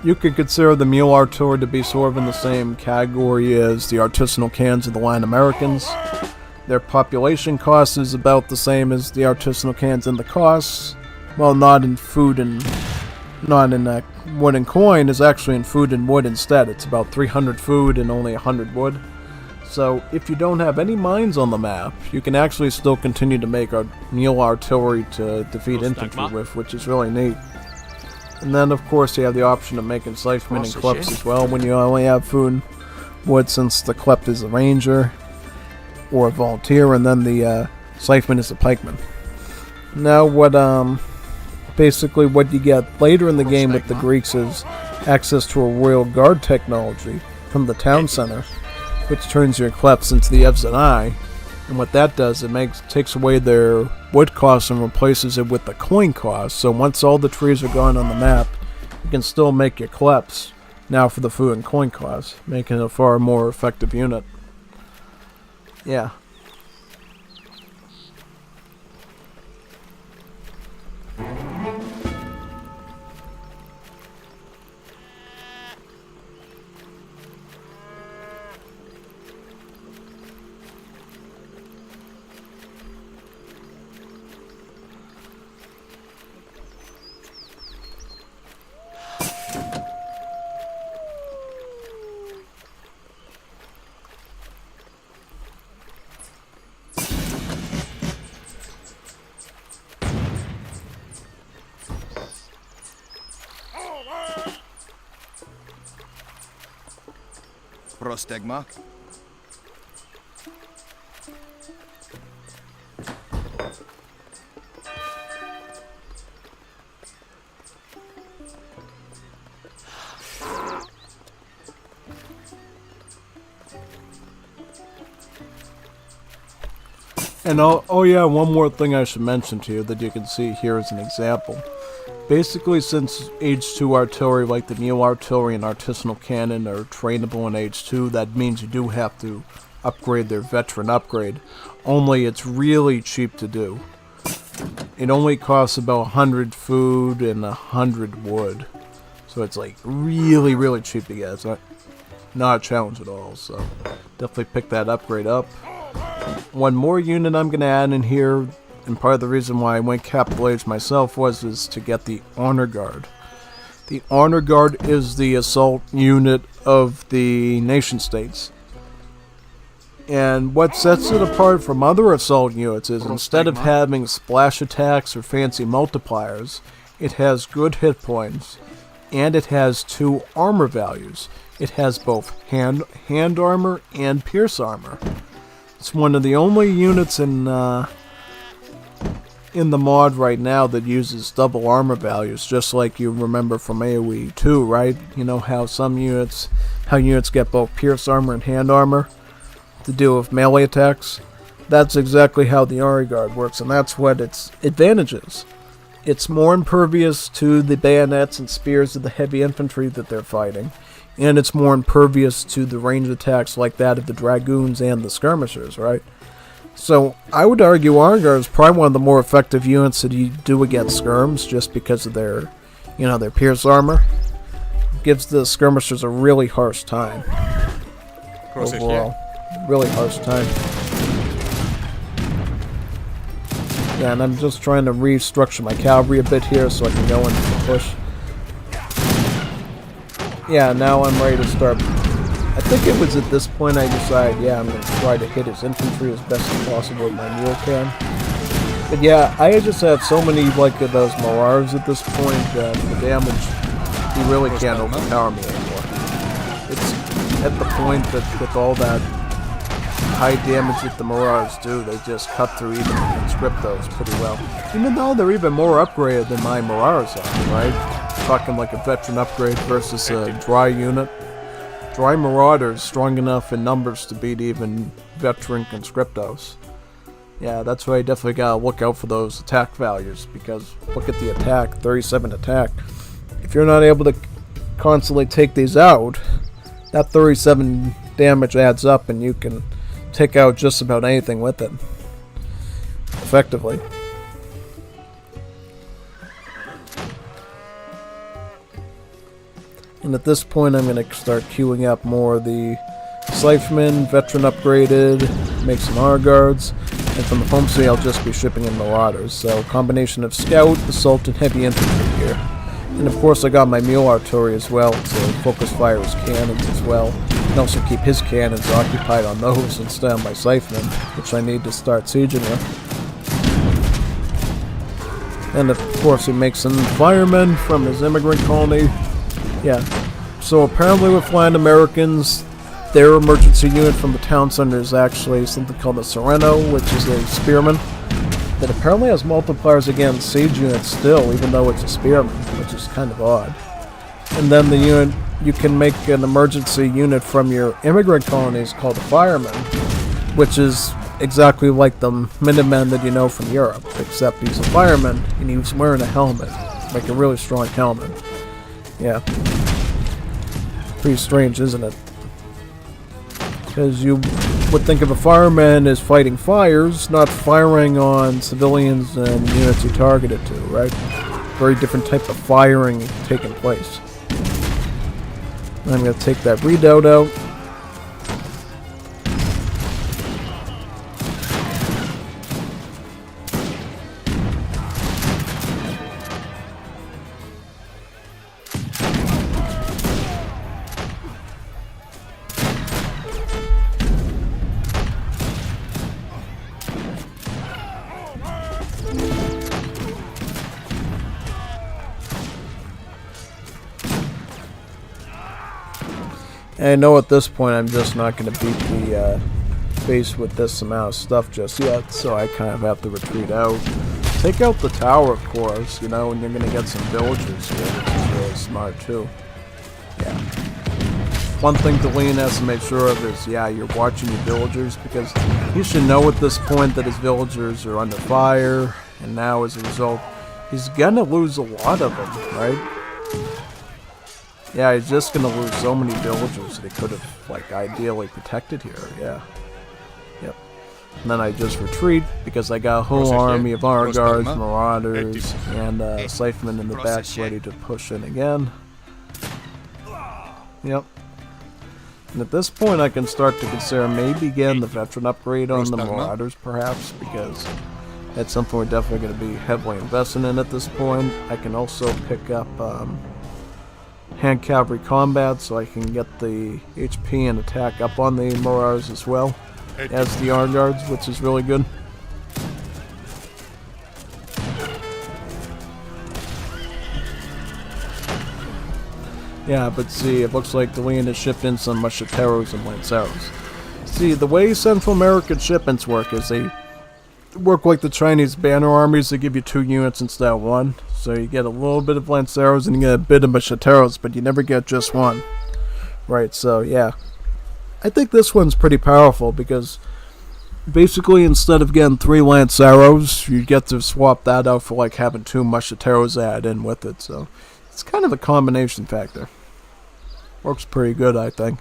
You could consider the mule artillery to be sort of in the same category as the artisanal cans of the Latin Americans. Their population cost is about the same as the artisanal cans and the costs. Well, not in food and not in wood and coin, is actually in food and wood instead. It's about 300 food and only 100 wood. So if you don't have any mines on the map, you can actually still continue to make a mule artillery to defeat infantry with, which is really neat. And then of course you have the option of making scythemen and kleps as well when you only have food and wood, since the klep is a ranger or a volunteer, and then the scytheman is a pikeman. Now basically what you get later in the game with the Greeks is access to a royal guard technology from the town center, which turns your kleps into the Evzanai. And what that does, it takes away their wood costs and replaces it with the coin cost. So once all the trees are gone on the map, you can still make your kleps now for the food and coin costs, making it a far more effective unit. Yeah. Πρόστεγμα. And oh yeah, one more thing I should mention to you that you can see here as an example. Basically, since Age 2 artillery, like the Neo artillery and artisanal cannon, are trainable in Age 2, that means you do have to upgrade their veteran upgrade. Only it's really cheap to do. It only costs about 100 food and 100 wood. So it's like really, really cheap to get. It's not a challenge at all, so definitely pick that upgrade up. One more unit I'm going to add in here, and part of the reason why I went capital H myself is to get the Honor Guard. The Honor Guard is the assault unit of the nation states. And what sets it apart from other assault units is instead of having splash attacks or fancy multipliers, it has good hit points, and it has 2 armor values. It has both hand armor and pierce armor. It's one of the only units in the mod right now that uses double armor values, just like you remember from AoE 2, right? You know how units get both pierce armor and hand armor to deal with melee attacks? That's exactly how the Honor Guard works, and that's what its advantage is. It's more impervious to the bayonets and spears of the heavy infantry that they're fighting, and it's more impervious to the ranged attacks like that of the Dragoons and the Skirmishers, right? So, I would argue Honor Guard is probably one of the more effective units that you do against Skirms, just because of their pierce armor. Gives the Skirmishers a really harsh time. Overall. Really harsh time. Yeah, and I'm just trying to restructure my cavalry a bit here so I can go into the push. Yeah, now I'm ready to start. I think it was at this point I decided, yeah, I'm going to try to hit his infantry as best as possible with my mule can. But yeah, I just have so many like those Mirars at this point that the damage, he really can't overpower me anymore. It's at the point that with all that high damage that the Mirars do, they just cut through even the conscriptos pretty well. Even though they're even more upgraded than my Mirars are, right? Talking like a veteran upgrade versus a dry unit. Dry Marauders strong enough in numbers to beat even veteran conscriptos. Yeah, that's why I definitely gotta look out for those attack values, because look at the attack, 37 attack. If you're not able to constantly take these out, that 37 damage adds up and you can take out just about anything with it. Effectively. And at this point I'm going to start queuing up more of the Scythemen, veteran upgraded, make some Honor Guards, and from the homestead I'll just be shipping in Marauders. So combination of Scout, Assault, and Heavy Infantry here. And of course I got my Mule Artillery as well to focus fire his cannons as well. And also keep his cannons occupied on those instead of my Scythemen, which I need to start sieging with. And of course he makes some firemen from his immigrant colony. Yeah, so apparently with flying Americans, their emergency unit from the town center is actually something called the Sereno, which is a spearman that apparently has multipliers against siege units still, even though it's a spearman, which is kind of odd. And then the unit, you can make an emergency unit from your immigrant colonies called the Fireman, which is exactly like the Minutemen that you know from Europe, except he's a fireman and he's wearing a helmet, like a really strong helmet. Yeah. Pretty strange, isn't it? Because you would think of a fireman as fighting fires, not firing on civilians and units you targeted to, right? Very different type of firing taking place. I'm going to take that redoubt out. And I know at this point I'm just not going to beat the base with this amount of stuff just yet, so I kind of have to retreat out. Take out the tower, of course, you know, and you're going to get some villagers here, which is really smart too. Yeah. One thing Deline has to make sure of is, yeah, you're watching your villagers, because he should know at this point that his villagers are under fire, and now as a result, he's going to lose a lot of them, right? Yeah, he's just going to lose so many villagers that he could have, like, ideally protected here, yeah. Yep. And then I just retreat, because I got a whole army of honor guards, marauders, and scythemen in the back ready to push in again. Yep. And at this point I can start to consider maybe getting the veteran upgrade on the marauders, perhaps, because that's something we're definitely going to be heavily investing in at this point. I can also pick up hand cavalry combat, so I can get the HP and attack up on the marauders as well as the honor guards, which is really good. Yeah, but see, it looks like Deline has shipped in some Musketeros and Lanceros. See, the way Central American shipments work is they work like the Chinese banner armies. They give you 2 units instead of 1. So you get a little bit of Lanceros and you get a bit of Musketeros, but you never get just 1. Right, so yeah. I think this one's pretty powerful because basically instead of getting 3 Lanceros, you get to swap that out for like having 2 Musketeros added in with it. So it's kind of a combination factor. Works pretty good, I think.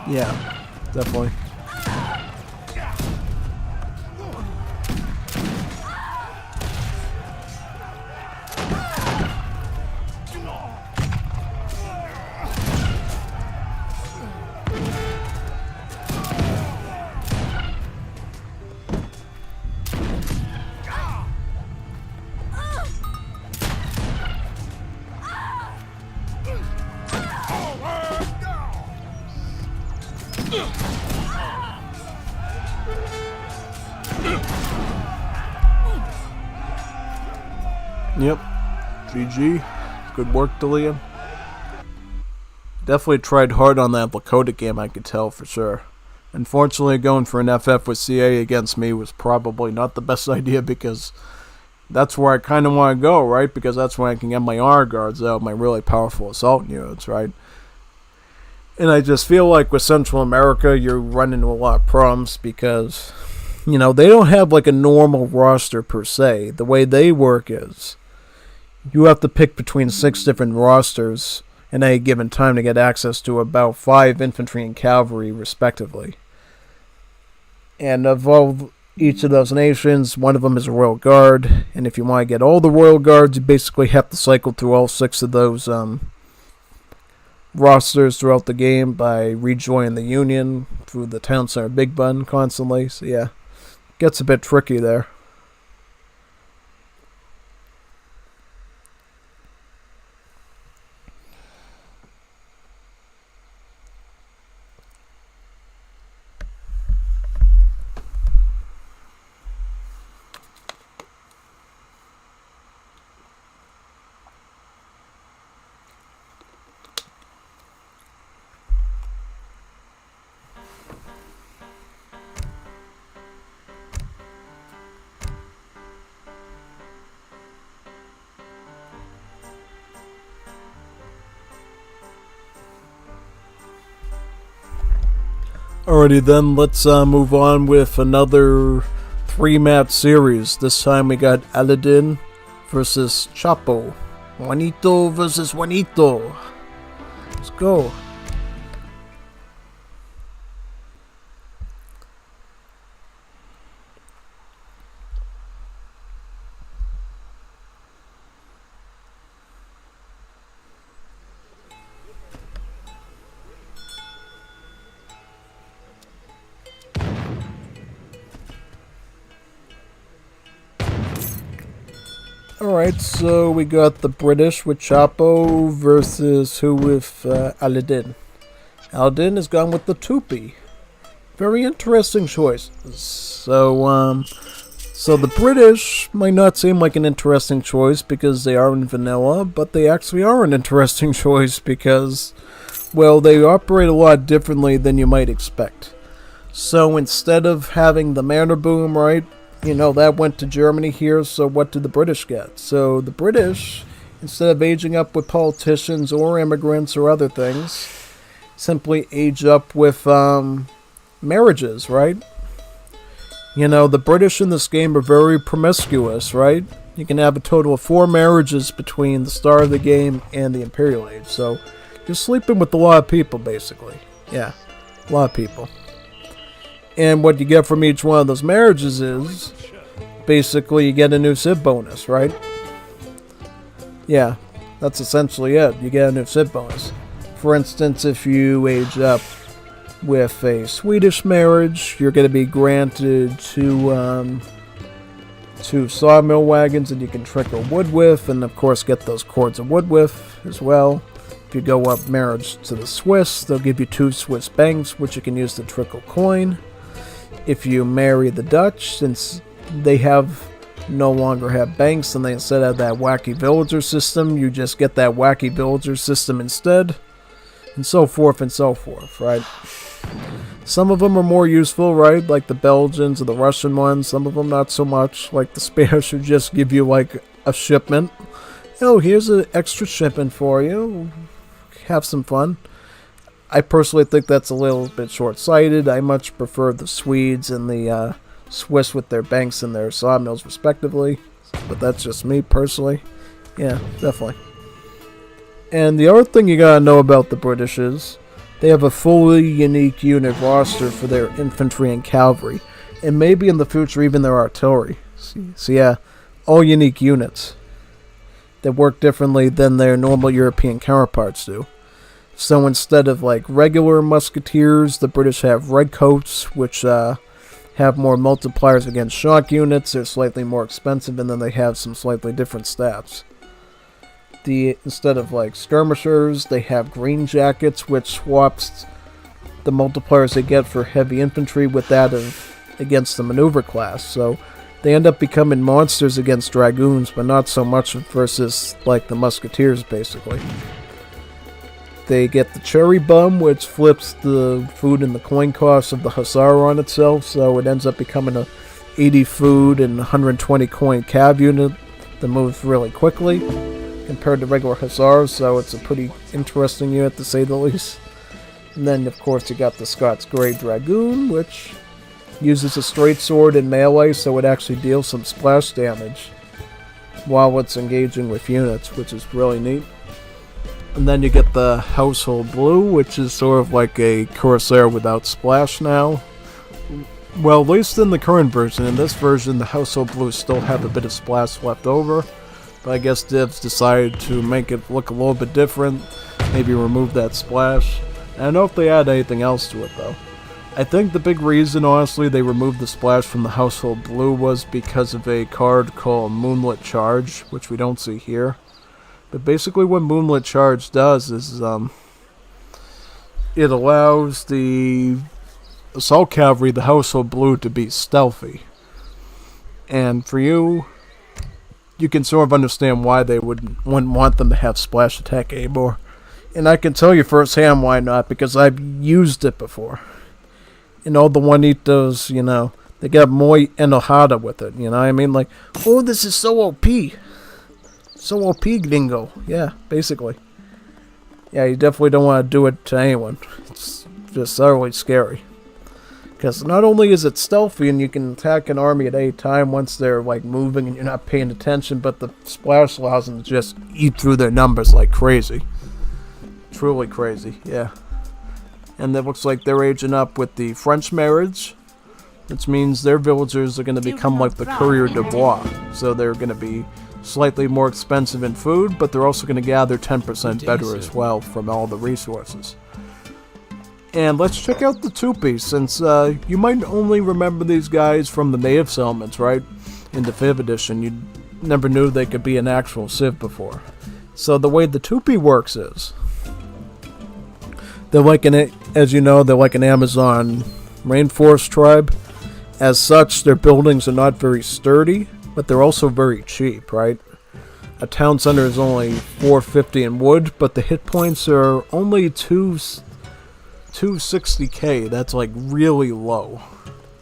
Yeah, definitely. Yep. GG. Good work, Deline. Definitely tried hard on that Lakota game, I could tell for sure. Unfortunately, going for an FF with CA against me was probably not the best idea, because that's where I kind of want to go, right? Because that's when I can get my honor guards out, my really powerful assault units, right? And I just feel like with Central America, you're running into a lot of problems because, you know, they don't have like a normal roster per se. The way they work is you have to pick between 6 different rosters in any given time to get access to about 5 infantry and cavalry, respectively. And of all each of those nations, one of them is a royal guard. And if you want to get all the royal guards, you basically have to cycle through all 6 of those rosters throughout the game by rejoining the Union through the Town Center Big Button constantly. So yeah, gets a bit tricky there. Alrighty then, let's move on with another 3-match series. This time we got Aladdin versus Chapo. Juanito versus Juanito. Let's go. Alright, so we got the British with Chapo versus who with Aladdin. Aladdin has gone with the Tupi. Very interesting choice. So, So the British might not seem like an interesting choice because they are in vanilla, but they actually are an interesting choice because, well, they operate a lot differently than you might expect. So instead of having the manor boom, right, that went to Germany here, so what did the British get? So the British, instead of aging up with politicians or immigrants or other things, simply age up with marriages, right? The British in this game are very promiscuous, right? You can have a total of 4 marriages between the start of the game and the Imperial Age. So you're sleeping with a lot of people, basically. Yeah, a lot of people. And what you get from each one of those marriages is, basically, you get a new civ bonus, right? Yeah, that's essentially it. You get a new civ bonus. For instance, if you age up with a Swedish marriage, you're going to be granted two sawmill wagons that you can trickle wood with, and of course get those cords of wood with as well. If you go up marriage to the Swiss, they'll give you 2 Swiss banks, which you can use to trickle coin. If you marry the Dutch, since they no longer have banks, and they instead have that wacky villager system, you just get that wacky villager system instead, and so forth, right? Some of them are more useful, right? Like the Belgians or the Russian ones. Some of them not so much. Like the Spanish who just give you like a shipment. Oh, here's an extra shipment for you. Have some fun. I personally think that's a little bit short-sighted. I much prefer the Swedes and the Swiss with their banks and their sawmills respectively. But that's just me personally. Yeah, definitely. And the other thing you gotta know about the British is they have a fully unique unit roster for their infantry and cavalry, and maybe in the future even their artillery. So yeah, all unique units that work differently than their normal European counterparts do. So instead of like regular musketeers, the British have redcoats, which have more multipliers against shock units. They're slightly more expensive, and then they have some slightly different stats. Instead of like skirmishers, they have green jackets, which swaps the multipliers they get for heavy infantry with that of against the maneuver class. So they end up becoming monsters against dragoons, but not so much versus like the musketeers, basically. They get the cherry bum, which flips the food and the coin cost of the hussar on itself, so it ends up becoming a 80 food and 120 coin cav unit that moves really quickly compared to regular hussars, so it's a pretty interesting unit to say the least. And then of course you got the Scots Grey Dragoon, which uses a straight sword in melee, so it actually deals some splash damage while it's engaging with units, which is really neat. And then you get the Household Blue, which is sort of like a Corsair without splash now. Well, at least in the current version. In this version, the Household Blues still have a bit of splash left over. But I guess devs decided to make it look a little bit different. Maybe remove that splash. I don't know if they add anything else to it, though. I think the big reason, honestly, they removed the splash from the Household Blue was because of a card called Moonlit Charge, which we don't see here. But basically what Moonlit Charge does is it allows the Assault Cavalry, the Household Blue, to be stealthy. And for you can sort of understand why they wouldn't want them to have splash attack anymore. And I can tell you firsthand why not, because I've used it before. And all the Juanitos, they get muy enojada with it, you know what I mean? Like, oh, this is so OP. So OP, gringo. Yeah, basically. Yeah, you definitely don't want to do it to anyone. It's just thoroughly scary. Because not only is it stealthy and you can attack an army at any time once they're like moving and you're not paying attention, but the splash allows them to just eat through their numbers like crazy. Truly crazy, yeah. And it looks like they're aging up with the French marriage, which means their villagers are going to become like the coureur de bois. So they're going to be slightly more expensive in food, but they're also going to gather 10% better as well from all the resources. And let's check out the Tupi, since you might only remember these guys from the native settlements, right? In the 5th edition, you never knew they could be an actual civ before. So the way the Tupi works is, they're like they're like an Amazon rainforest tribe. As such, their buildings are not very sturdy, but they're also very cheap, right? A town center is only $450 in wood, but the hit points are only 260k. That's like really low,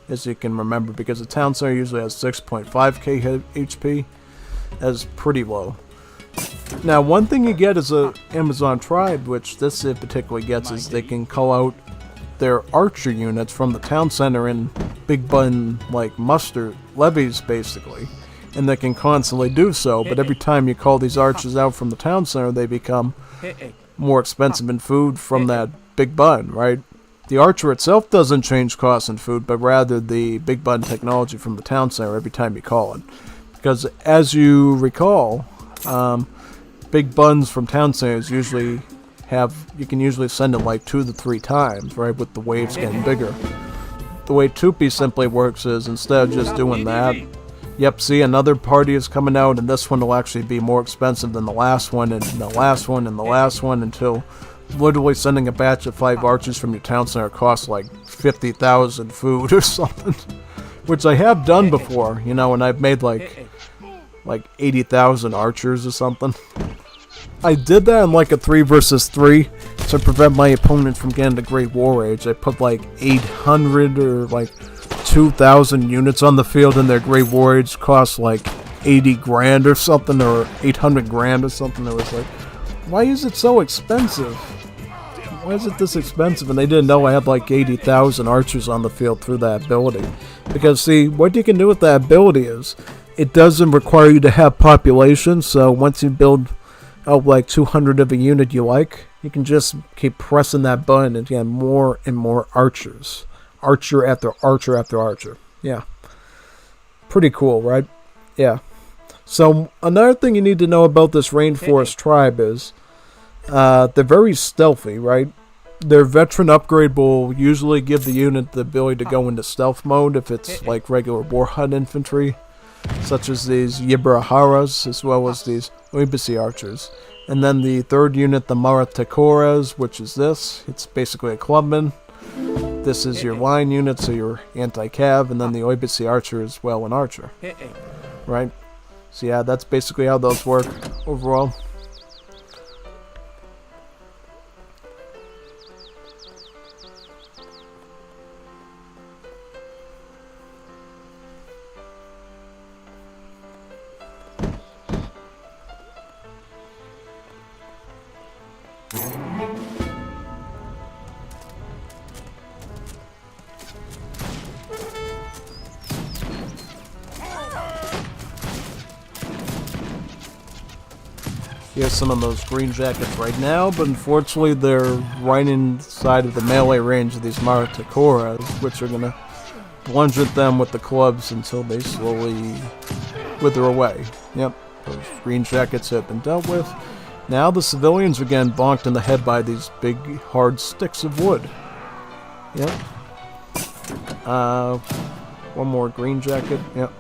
as you can remember, because a town center usually has 6.5k HP. That's pretty low. Now, one thing you get as a Amazon tribe, which this in particular gets, is they can call out their archer units from the town center in big button like muster levies, basically, and they can constantly do so. But every time you call these archers out from the town center, they become more expensive in food from that big button, right? The archer itself doesn't change costs in food, but rather the big button technology from the town center every time you call it. Because as you recall, big buttons from town centers usually you can usually send it like 2 to 3 times, right, with the waves getting bigger. The way 2P simply works is, instead of just doing that, yep, see, another party is coming out, and this one will actually be more expensive than the last one, and the last one, and the last one, until literally sending a batch of 5 archers from your town center costs like 50,000 food or something. Which I have done before, you know, and I've made like 80,000 archers or something. I did that in like a 3 versus 3 to prevent my opponent from getting the Great War Age. I put like 800 or like 2,000 units on the field, and their Great War Age cost like 80 grand or something, or 800 grand or something. It was like, why is it so expensive? Why is it this expensive? And they didn't know I had like 80,000 archers on the field through that ability. Because see, what you can do with that ability is, it doesn't require you to have population, so once you build out like 200 of a unit you like, you can just keep pressing that button and get more and more archers. Archer after archer after archer. Yeah. Pretty cool, right? Yeah. So, another thing you need to know about this Rainforest tribe is, they're very stealthy, right? Their veteran upgrade will usually give the unit the ability to go into stealth mode if it's like regular warhunt infantry, such as these Yibraharas, as well as these Oibisi archers. And then the third unit, the Maratakoras, which is this. It's basically a clubman. This is your line unit, so your anti-cav, and then the Oibisi archer is, well, an archer. Right? So yeah, that's basically how those work overall. Here's some of those green jackets right now, but unfortunately they're right inside of the melee range of these Maratakoras, which are gonna lunge at them with the clubs until they slowly wither away. Yep, those green jackets have been dealt with. Now the civilians are getting bonked in the head by these big, hard sticks of wood. Yep. One more green jacket. Yep,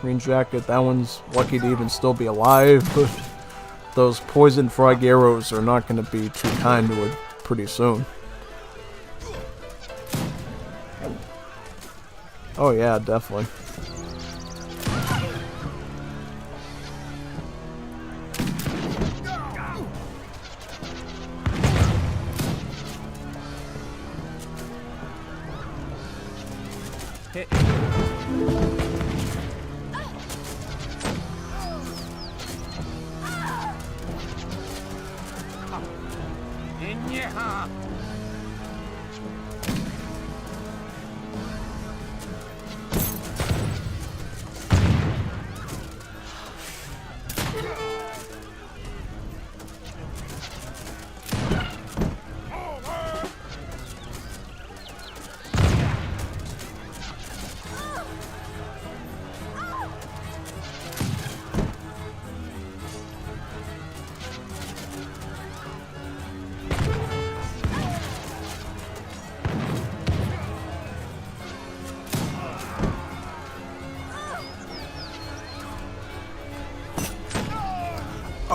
green jacket. That one's lucky to even still be alive, but those poison frog arrows are not going to be too kind to it pretty soon. Oh yeah, definitely.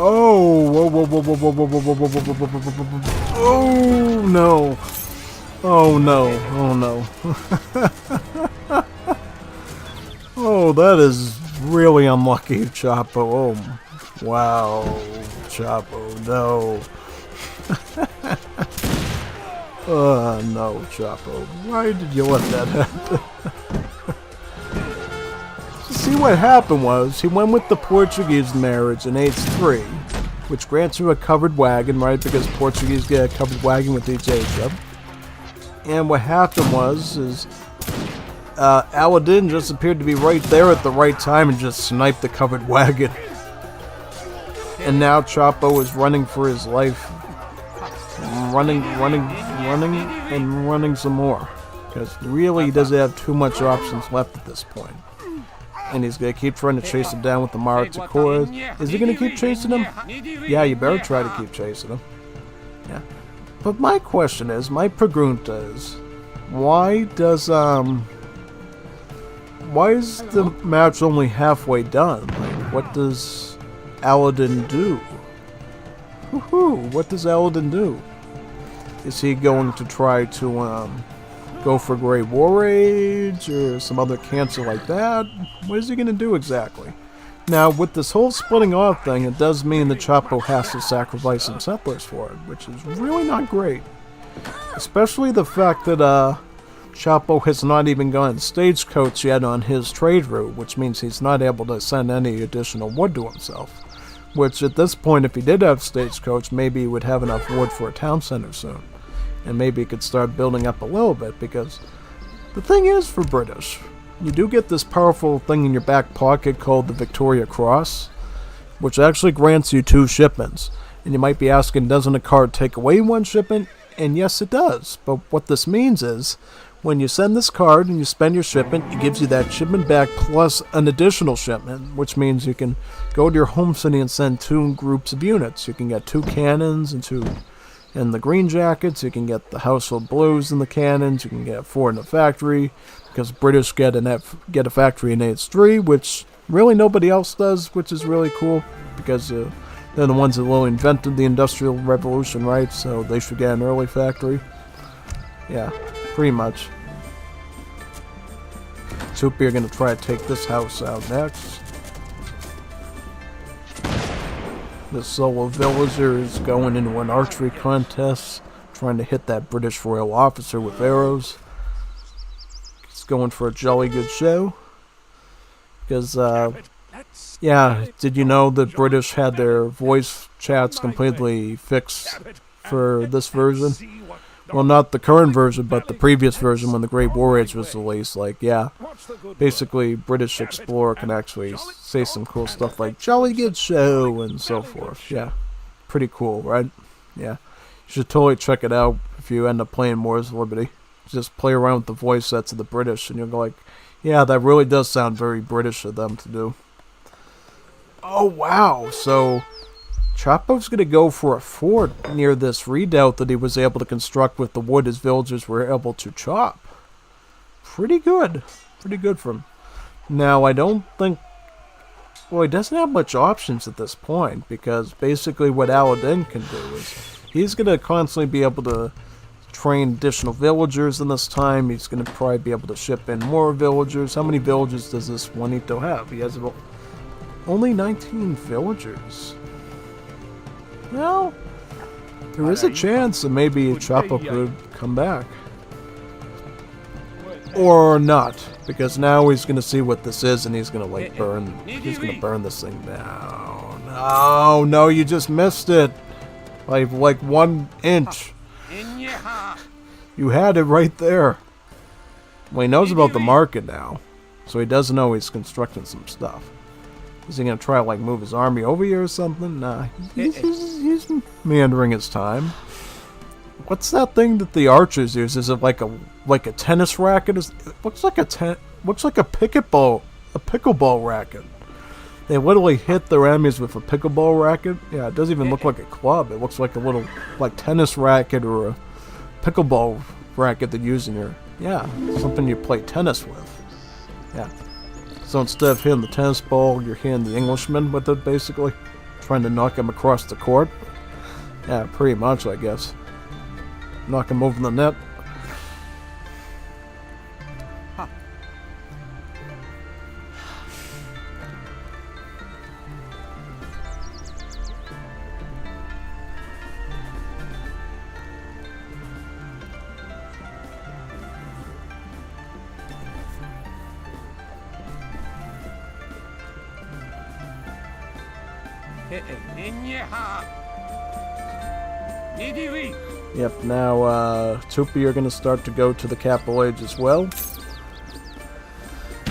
Oh, whoa, whoa, whoa, whoa, whoa, whoa, whoa, whoa, whoa, whoa, whoa, whoa, whoa, whoa, whoa. Oh no! Oh no! Oh no! Oh, that is really unlucky, Chapo. Oh, wow, Chapo, no. No, Chapo. Why did you let that happen? See, what happened was, he went with the Portuguese marriage in age 3, which grants you a covered wagon, right? Because Portuguese get a covered wagon with each age up. And what happened was, Aladdin just appeared to be right there at the right time and just sniped the covered wagon. And now Chapo is running for his life. Running some more. Because really he doesn't have too much options left at this point. And he's going to keep trying to chase him down with the Maratacores. Is he going to keep chasing him? Yeah, you better try to keep chasing him. Yeah. But my question is, my pregunta is, why is the match only halfway done? Like, what does Aladdin do? Woohoo! What does Aladdin do? Is he going to try to go for Great War Age or some other cancer like that? What is he going to do exactly? Now, with this whole splitting off thing, it does mean that Chapo has to sacrifice some settlers for it, which is really not great. Especially the fact that Chapo has not even gone stagecoach yet on his trade route, which means he's not able to send any additional wood to himself. Which, at this point, if he did have stagecoach, maybe he would have enough wood for a town center soon. And maybe he could start building up a little bit, because the thing is, for British, you do get this powerful thing in your back pocket called the Victoria Cross, which actually grants you 2 shipments. And you might be asking, doesn't a card take away 1 shipment? And yes, it does. But what this means is, when you send this card and you spend your shipment, it gives you that shipment back plus an additional shipment, which means you can go to your home city and send 2 groups of units. You can get 2 cannons and the green jackets. You can get the household blues and the cannons. You can get 4 in the factory, because British get a factory in age 3, which really nobody else does, which is really cool, because they're the ones that really invented the Industrial Revolution, right? So they should get an early factory. Yeah, pretty much. Soupy are going to try to take this house out next. The solo villager is going into an archery contest, trying to hit that British royal officer with arrows. He's going for a jolly good show. Because, yeah, did you know that British had their voice chats completely fixed for this version? Well, not the current version, but the previous version when the Great War Age was released. Like, yeah, basically British Explorer can actually say some cool stuff like jolly good show and so forth. Yeah, pretty cool, right? Yeah, you should totally check it out if you end up playing Wars of Liberty. Just play around with the voice sets of the British and you'll go like, yeah, that really does sound very British of them to do. Oh, wow, so Chapo's going to go for a fort near this redoubt that he was able to construct with the wood his villagers were able to chop. Pretty good. Pretty good for him. Now, I don't think... Well, he doesn't have much options at this point, because basically what Aladdin can do is he's going to constantly be able to train additional villagers in this time. He's going to probably be able to ship in more villagers. How many villagers does this Juanito have? He has about only 19 villagers. Well, there is a chance that maybe Chapo could come back. Or not, because now he's going to see what this is and he's going to like he's going to burn this thing down. No, you just missed it. Like 1 inch. You had it right there. Well, he knows about the market now, so he does know he's constructing some stuff. Is he going to try to, like, move his army over here or something? Nah, he's meandering his time. What's that thing that the archers use? Is it like a tennis racket? It looks like a pickleball racket. They literally hit their enemies with a pickleball racket. Yeah, it doesn't even look like a club. It looks like a little, like, tennis racket or a pickleball racket that you use in your, yeah, something you play tennis with. Yeah. So instead of hitting the tennis ball, you're hitting the Englishman with it, basically. Trying to knock him across the court. Yeah, pretty much, I guess. Knock him over the net. Yep, now Tupi are going to start to go to the capital age as well.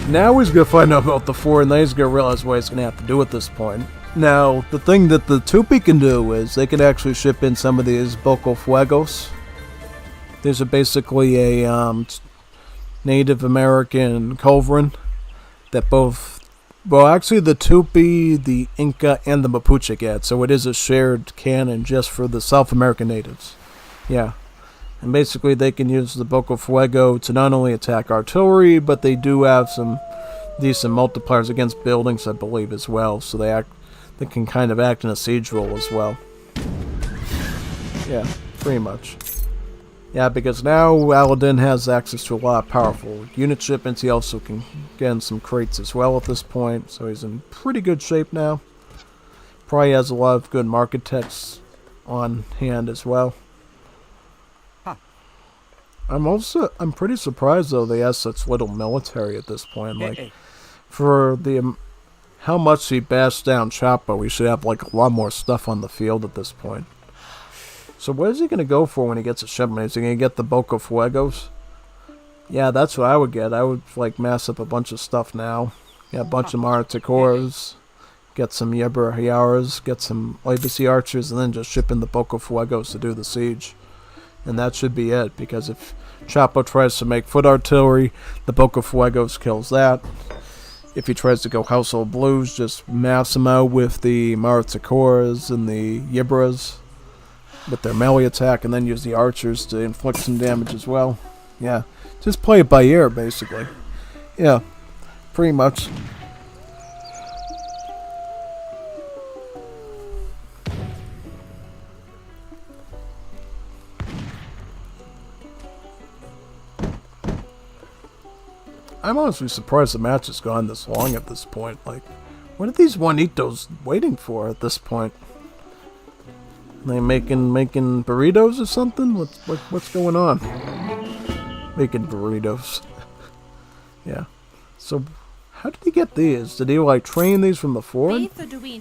Now he's going to find out about the four, and then he's going to realize what he's going to have to do at this point. Now, the thing that the Tupi can do is they can actually ship in some of these Boco Fuegos. These are basically a Native American culverin that both, well, actually the Tupi, the Inca, and the Mapuche get, so it is a shared cannon just for the South American natives. Yeah. And basically they can use the Boco Fuego to not only attack artillery, but they do have some decent multipliers against buildings, I believe, as well. So they can kind of act in a siege role as well. Yeah, pretty much. Yeah, because now Aladdin has access to a lot of powerful unit shipments. He also can get in some crates as well at this point, so he's in pretty good shape now. Probably has a lot of good market techs on hand as well. I'm pretty surprised though they have such little military at this point. Like, for the how much he bashed down Chapo, we should have like a lot more stuff on the field at this point. So what is he going to go for when he gets a shipment? Is he going to get the Boco Fuegos? Yeah, that's what I would get. I would like mass up a bunch of stuff now. Get a bunch of Marticores, get some Yebra Hiaras, get some Legacy Archers, and then just ship in the Boco Fuegos to do the siege. And that should be it, because if Chapo tries to make foot artillery, the Boco Fuegos kills that. If he tries to go Household Blues, just mass him out with the Marticores and the Yebras with their melee attack, and then use the archers to inflict some damage as well. Yeah, just play it by ear, basically. Yeah, pretty much. I'm honestly surprised the match has gone this long at this point. Like, what are these Juanitos waiting for at this point? Are they making burritos or something? What's going on? Making burritos. Yeah. So, how did he get these? Did he like train these from the fort?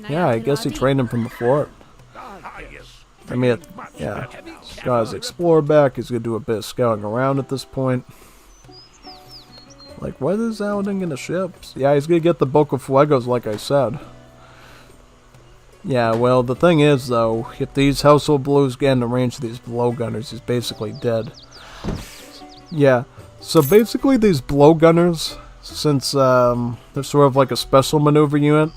Yeah, I guess he trained them from the fort. I mean, yeah. He's got his explorer back. He's gonna do a bit of scouting around at this point. Like, what is Aladdin gonna ship? Yeah, he's gonna get the Boco Fuegos, like I said. Yeah, well, the thing is, though, if these Household Blues get in the range of these blowgunners, he's basically dead. Yeah, so basically these blowgunners, since they're sort of like a special maneuver unit,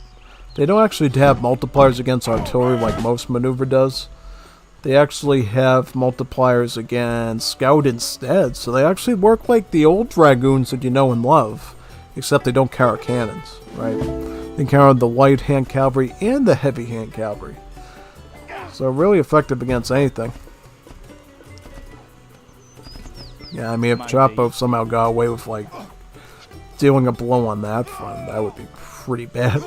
they don't actually have multipliers against artillery like most maneuver does. They actually have multipliers against scout instead, so they actually work like the old dragoons that you know and love, except they don't carry cannons, right? They carry the light hand cavalry and the heavy hand cavalry, so really effective against anything. Yeah, I mean, if Chapo somehow got away with like dealing a blow on that front, that would be pretty bad.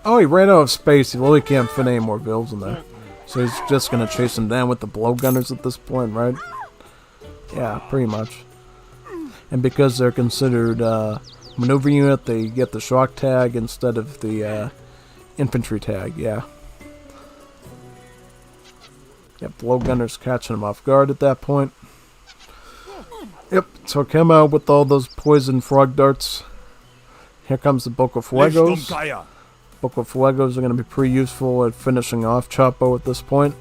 Oh, he ran out of space. He really can't fit any more builds in there. So he's just going to chase him down with the blowgunners at this point, right? Yeah, pretty much. And because they're considered maneuver unit, they get the shock tag instead of the infantry tag, yeah. Yep, blowgunners catching him off guard at that point. Yep, took him out with all those poison frog darts. Here comes the Boco Fuegos. Boco Fuegos are going to be pretty useful at finishing off Chapo at this point.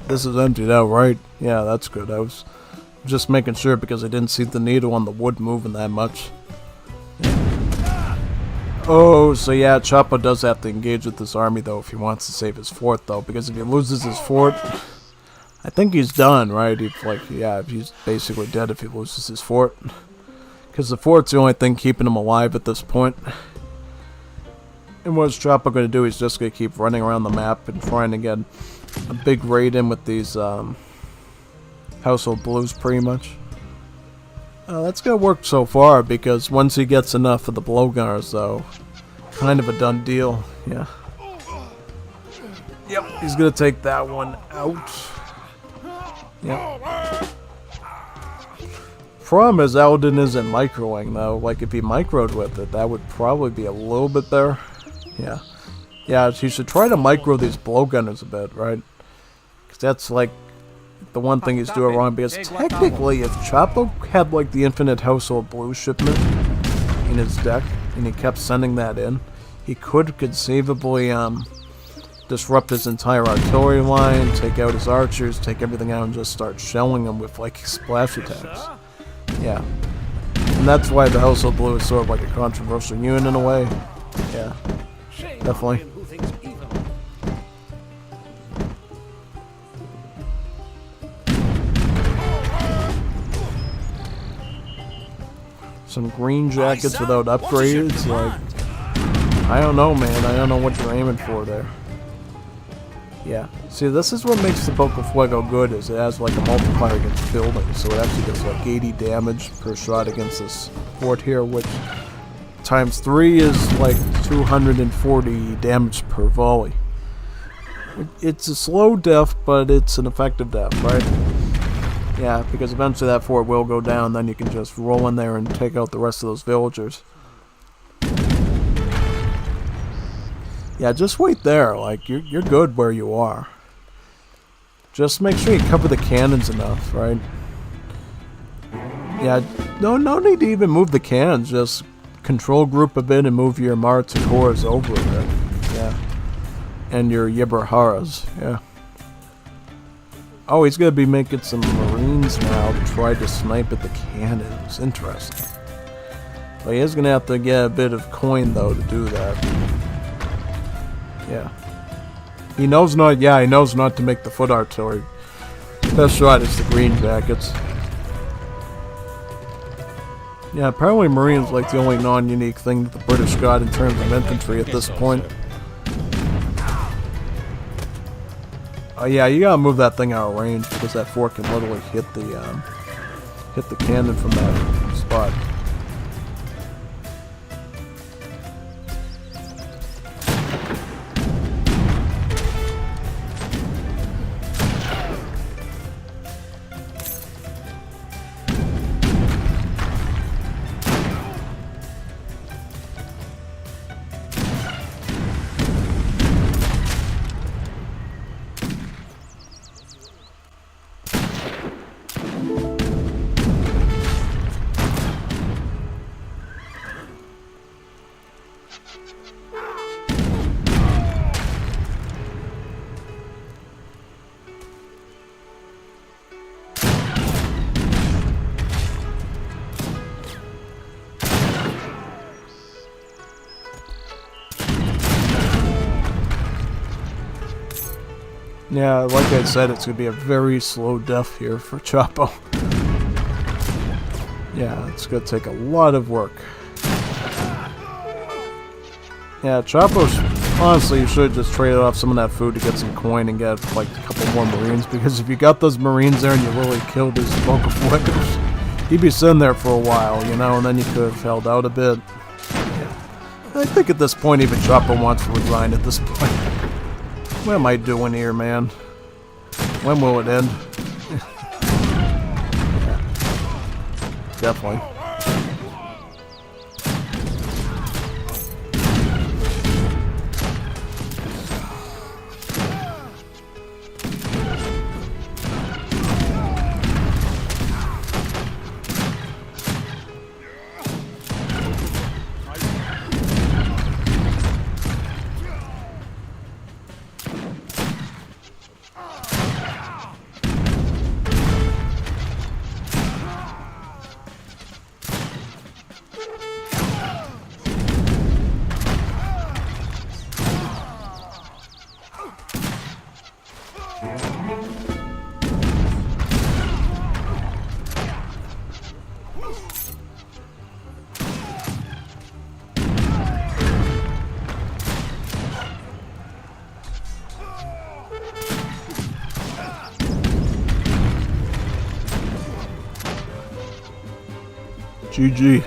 This is emptied out, right? Yeah, that's good. I was just making sure because I didn't see the needle on the wood moving that much. Yeah. Oh, so yeah, Chapo does have to engage with this army, though, if he wants to save his fort, though. Because if he loses his fort, I think he's done, right? He's basically dead if he loses his fort. Because the fort's the only thing keeping him alive at this point. And what's Chopper going to do? He's just going to keep running around the map and trying to get a big raid in with these household blues, pretty much. That's going to work so far, because once he gets enough of the blowgunners, though, kind of a done deal. Yeah. Yep, he's going to take that one out. Yep. Problem is, Alden isn't microing, though. Like, if he microed with it, that would probably be a little bit better. Yeah. Yeah, he should try to micro these blowgunners a bit, right? Because that's, like, the one thing he's doing wrong. Because technically, if Chapo had, like, the infinite household blue shipment in his deck, and he kept sending that in, he could conceivably, disrupt his entire artillery line, take out his archers, take everything out, and just start shelling them with, like, splash attacks. Yeah. And that's why the household blue is sort of like a controversial unit in a way. Yeah. Definitely. Some green jackets without upgrades, like, I don't know, man. I don't know what you're aiming for there. Yeah. See, this is what makes the Boca Fuego good, is it has like a multiplier against buildings, so it actually gets like 80 damage per shot against this fort here, which times 3 is like 240 damage per volley. It's a slow death, but it's an effective death, right? Yeah, because eventually that fort will go down, then you can just roll in there and take out the rest of those villagers. Yeah, just wait there. Like, you're good where you are. Just make sure you cover the cannons enough, right? Yeah, no need to even move the cannons. Just control group a bit and move your Martikoras over a bit. Yeah. And your Yibraharas. Yeah. Oh, he's going to be making some Marines now to try to snipe at the cannons. Interesting. But he is going to have to get a bit of coin, though, to do that. Yeah. He knows not to make the foot artillery. Best shot is the green jackets. Yeah, apparently Marines like the only non-unique thing that the British got in terms of infantry at this point. Oh yeah, you gotta move that thing out of range because that fort can literally hit the cannon from that spot. Yeah, like I said, it's going to be a very slow death here for Chapo. Yeah, it's going to take a lot of work. Yeah, Chapo's... Honestly, you should just trade off some of that food to get some coin and get, like, a couple more Marines, because if you got those Marines there and you really killed his Boca Fuegos, he'd be sitting there for a while, you know, and then you could have held out a bit. Yeah. I think at this point, even Chapo wants to resign at this point. What am I doing here, man? When will it end? Yeah. Definitely. GG.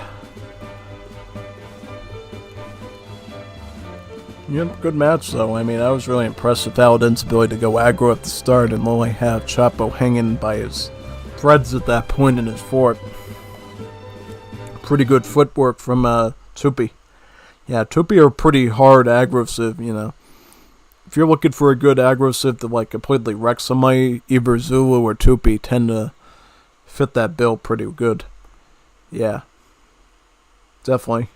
Yep, good match though. I mean, I was really impressed with Aladdin's ability to go aggro at the start and only have Chapo hanging by his threads at that point in his fort. Pretty good footwork from Tupi. Yeah, Tupi are pretty hard aggressive, you know. If you're looking for a good aggressive to like completely wreck somebody, either Zulu or Tupi tend to fit that bill pretty good. Yeah. Definitely.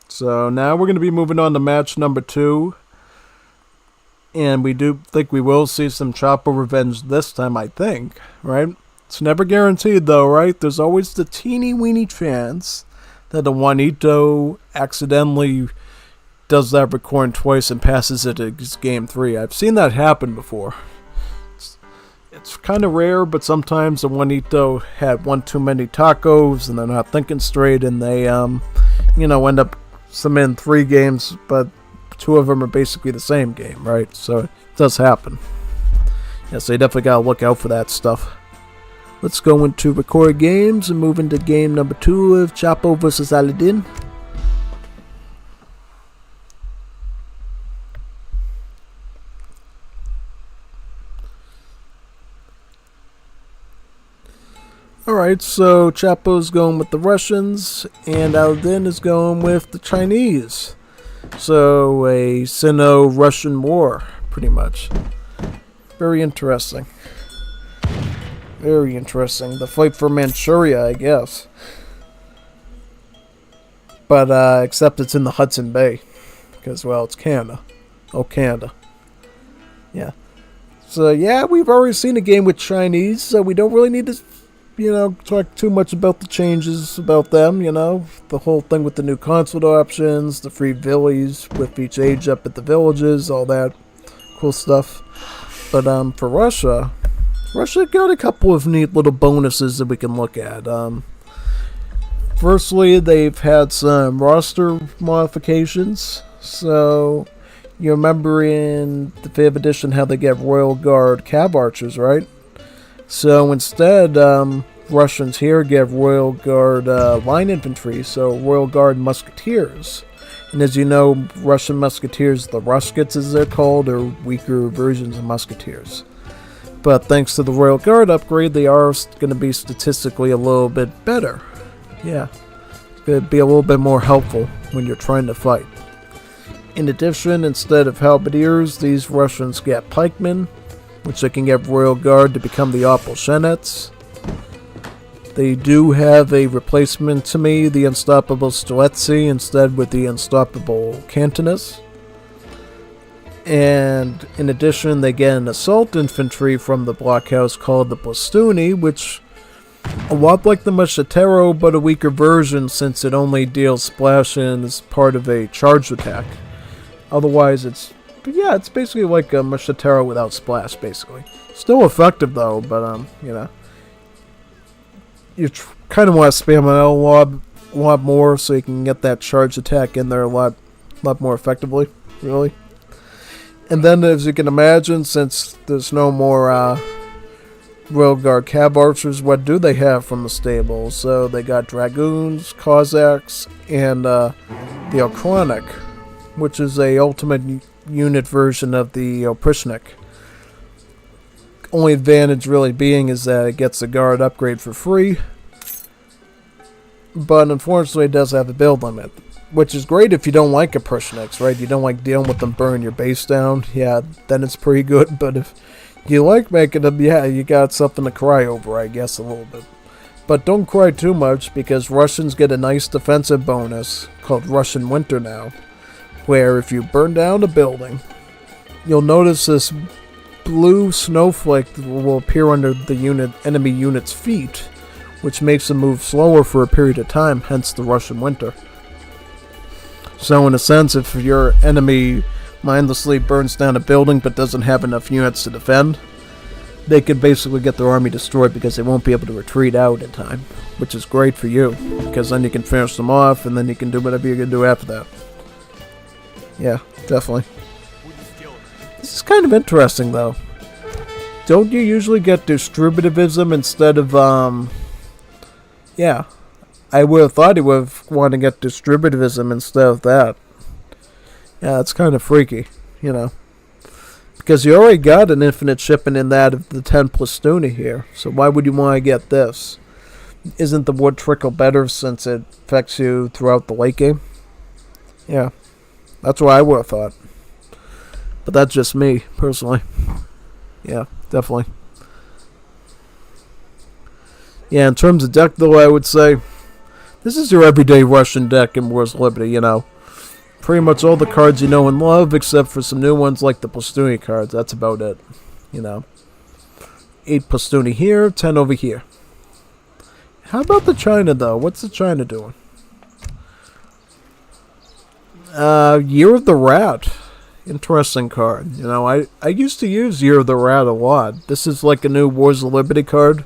So now we're going to be moving on to match number 2. And we do think we will see some Chapo revenge this time, I think. Right? It's never guaranteed though, right? There's always the teeny weeny chance that the Juanito accidentally does that recording twice and passes it to game 3. I've seen that happen before. It's kind of rare, but sometimes the Juanito had one too many tacos and they're not thinking straight and they, end up submitting 3 games, but 2 of them are basically the same game, right? So it does happen. Yeah, so you definitely gotta look out for that stuff. Let's go into record games and move into game number 2 of Chapo vs. Aladdin. Alright, so Chapo's going with the Russians, and Aladdin is going with the Chinese. So, a Sino-Russian war, pretty much. Very interesting. Very interesting. The fight for Manchuria, I guess. But, except it's in the Hudson Bay. Because, well, it's Canada. Oh, Canada. Yeah. So, yeah, we've already seen a game with Chinese, so we don't really need to talk too much about the changes about them, the whole thing with the new consulate options, the free villies with each age up at the villages, all that cool stuff. But for Russia got a couple of neat little bonuses that we can look at. Firstly, they've had some roster modifications. So, you remember in the 5th edition how they get Royal Guard Cav Archers, right? So instead, Russians here get Royal Guard line infantry, so Royal Guard musketeers. And as you know, Russian musketeers, the Ruskets as they're called, are weaker versions of musketeers. But thanks to the Royal Guard upgrade, they are going to be statistically a little bit better. Yeah, it's going to be a little bit more helpful when you're trying to fight. In addition, instead of halberdiers, these Russians get pikemen, which they can get Royal Guard to become the Opolshenets. They do have a replacement to me, the Unstoppable Streletsy, instead with the Unstoppable Cantonus. And in addition, they get an assault infantry from the blockhouse called the Plastuni, which a lot like the Machetero, but a weaker version since it only deals splash and is part of a charged attack. Otherwise, it's basically like a Machetero without splash, basically. Still effective, though, but, you kind of want to spam it a lot more so you can get that charge attack in there a lot more effectively, really. And then, as you can imagine, since there's no more Royal Guard Cav Archers, what do they have from the stable? So they got Dragoons, Cossacks, and the Okronik, which is a ultimate unit version of the Oprishnik. Only advantage really being is that it gets a guard upgrade for free, but unfortunately it does have a build limit, which is great if you don't like Oprishniks, right? You don't like dealing with them burning your base down, yeah, then it's pretty good, but if you like making them, yeah, you got something to cry over, I guess, a little bit. But don't cry too much, because Russians get a nice defensive bonus called Russian Winter now, where if you burn down a building, you'll notice this blue snowflake will appear under the enemy unit's feet, which makes them move slower for a period of time, hence the Russian Winter. So in a sense, if your enemy mindlessly burns down a building but doesn't have enough units to defend, they could basically get their army destroyed because they won't be able to retreat out in time, which is great for you, because then you can finish them off and then you can do whatever you're going to do after that. Yeah, definitely. This is kind of interesting, though. Don't you usually get distributivism instead of, yeah. I would have thought he would have wanted to get distributivism instead of that. Yeah, it's kind of freaky, you know. Because you already got an infinite shipping in that of the 10 Plastuni here. So why would you want to get this? Isn't the wood trickle better since it affects you throughout the late game? Yeah, that's what I would have thought. But that's just me, personally. Yeah, definitely. Yeah, in terms of deck, though, I would say this is your everyday Russian deck in Wars of Liberty, you know. Pretty much all the cards you know and love, except for some new ones like the Plastuni cards. That's about it, you know. 8 Plastuni here, 10 over here. How about the China, though? What's the China doing? Year of the Rat. Interesting card. You know, I used to use Year of the Rat a lot. This is like a new Wars of Liberty card.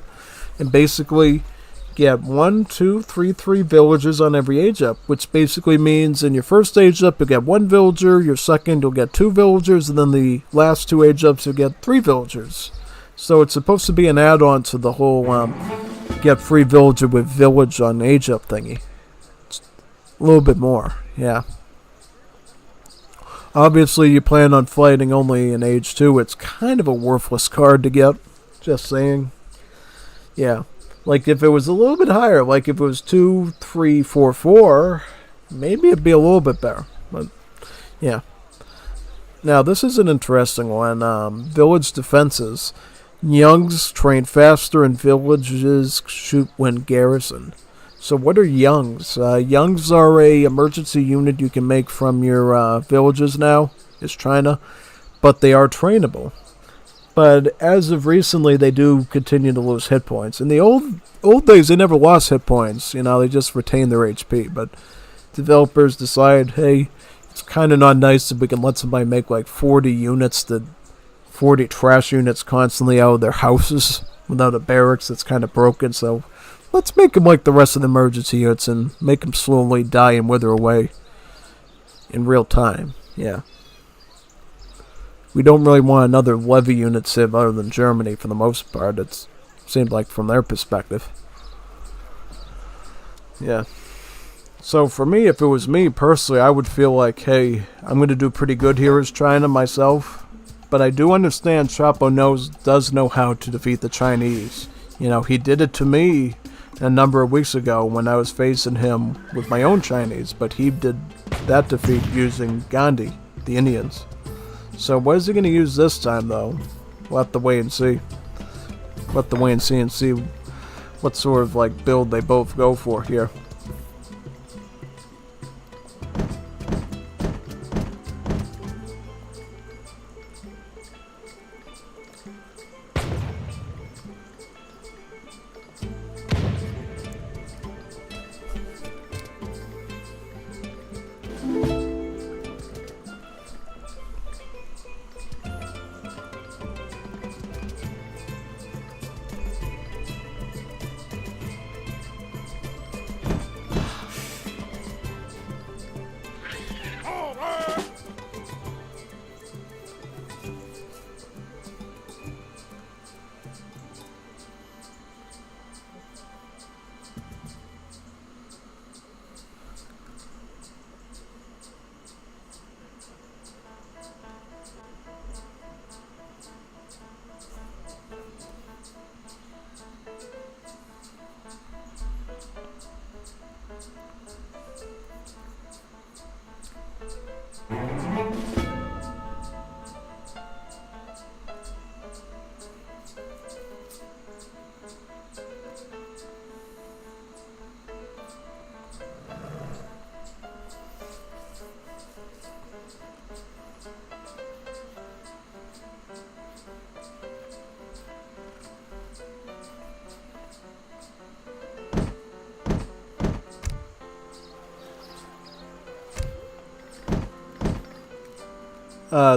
And basically, get 1, 2, 3 villagers on every age up. Which basically means in your first age up, you'll get 1 villager. Your second, you'll get 2 villagers. And then the last 2 age ups, you'll get 3 villagers. So it's supposed to be an add-on to the whole get free villager with village on age up thingy. It's a little bit more, yeah. Obviously, you plan on fighting only in age 2. It's kind of a worthless card to get. Just saying. Yeah. Like, if it was a little bit higher, like if it was 2, 3, 4, 4, maybe it'd be a little bit better. But, yeah. Now, this is an interesting one. Village defenses. Youngs train faster and villages shoot when garrison. So what are Youngs? Youngs are a emergency unit you can make from your villages now. Is China. But they are trainable. But as of recently, they do continue to lose hit points. In the old days, they never lost hit points. You know, they just retained their HP. But developers decide, hey, it's kind of not nice if we can let somebody make like 40 units that 40 trash units constantly out of their houses without a barracks that's kind of broken. So let's make them like the rest of the emergency units and make them slowly die and wither away in real time. Yeah. We don't really want another levy unit civ other than Germany for the most part. It seemed like from their perspective. Yeah. So for me, if it was me personally, I would feel like, hey, I'm going to do pretty good here as China myself. But I do understand Chapo does know how to defeat the Chinese. You know, he did it to me a number of weeks ago when I was facing him with my own Chinese. But he did that defeat using Gandhi, the Indians. So what is he going to use this time, though? We'll have to wait and see. We'll have to wait and see what sort of like build they both go for here.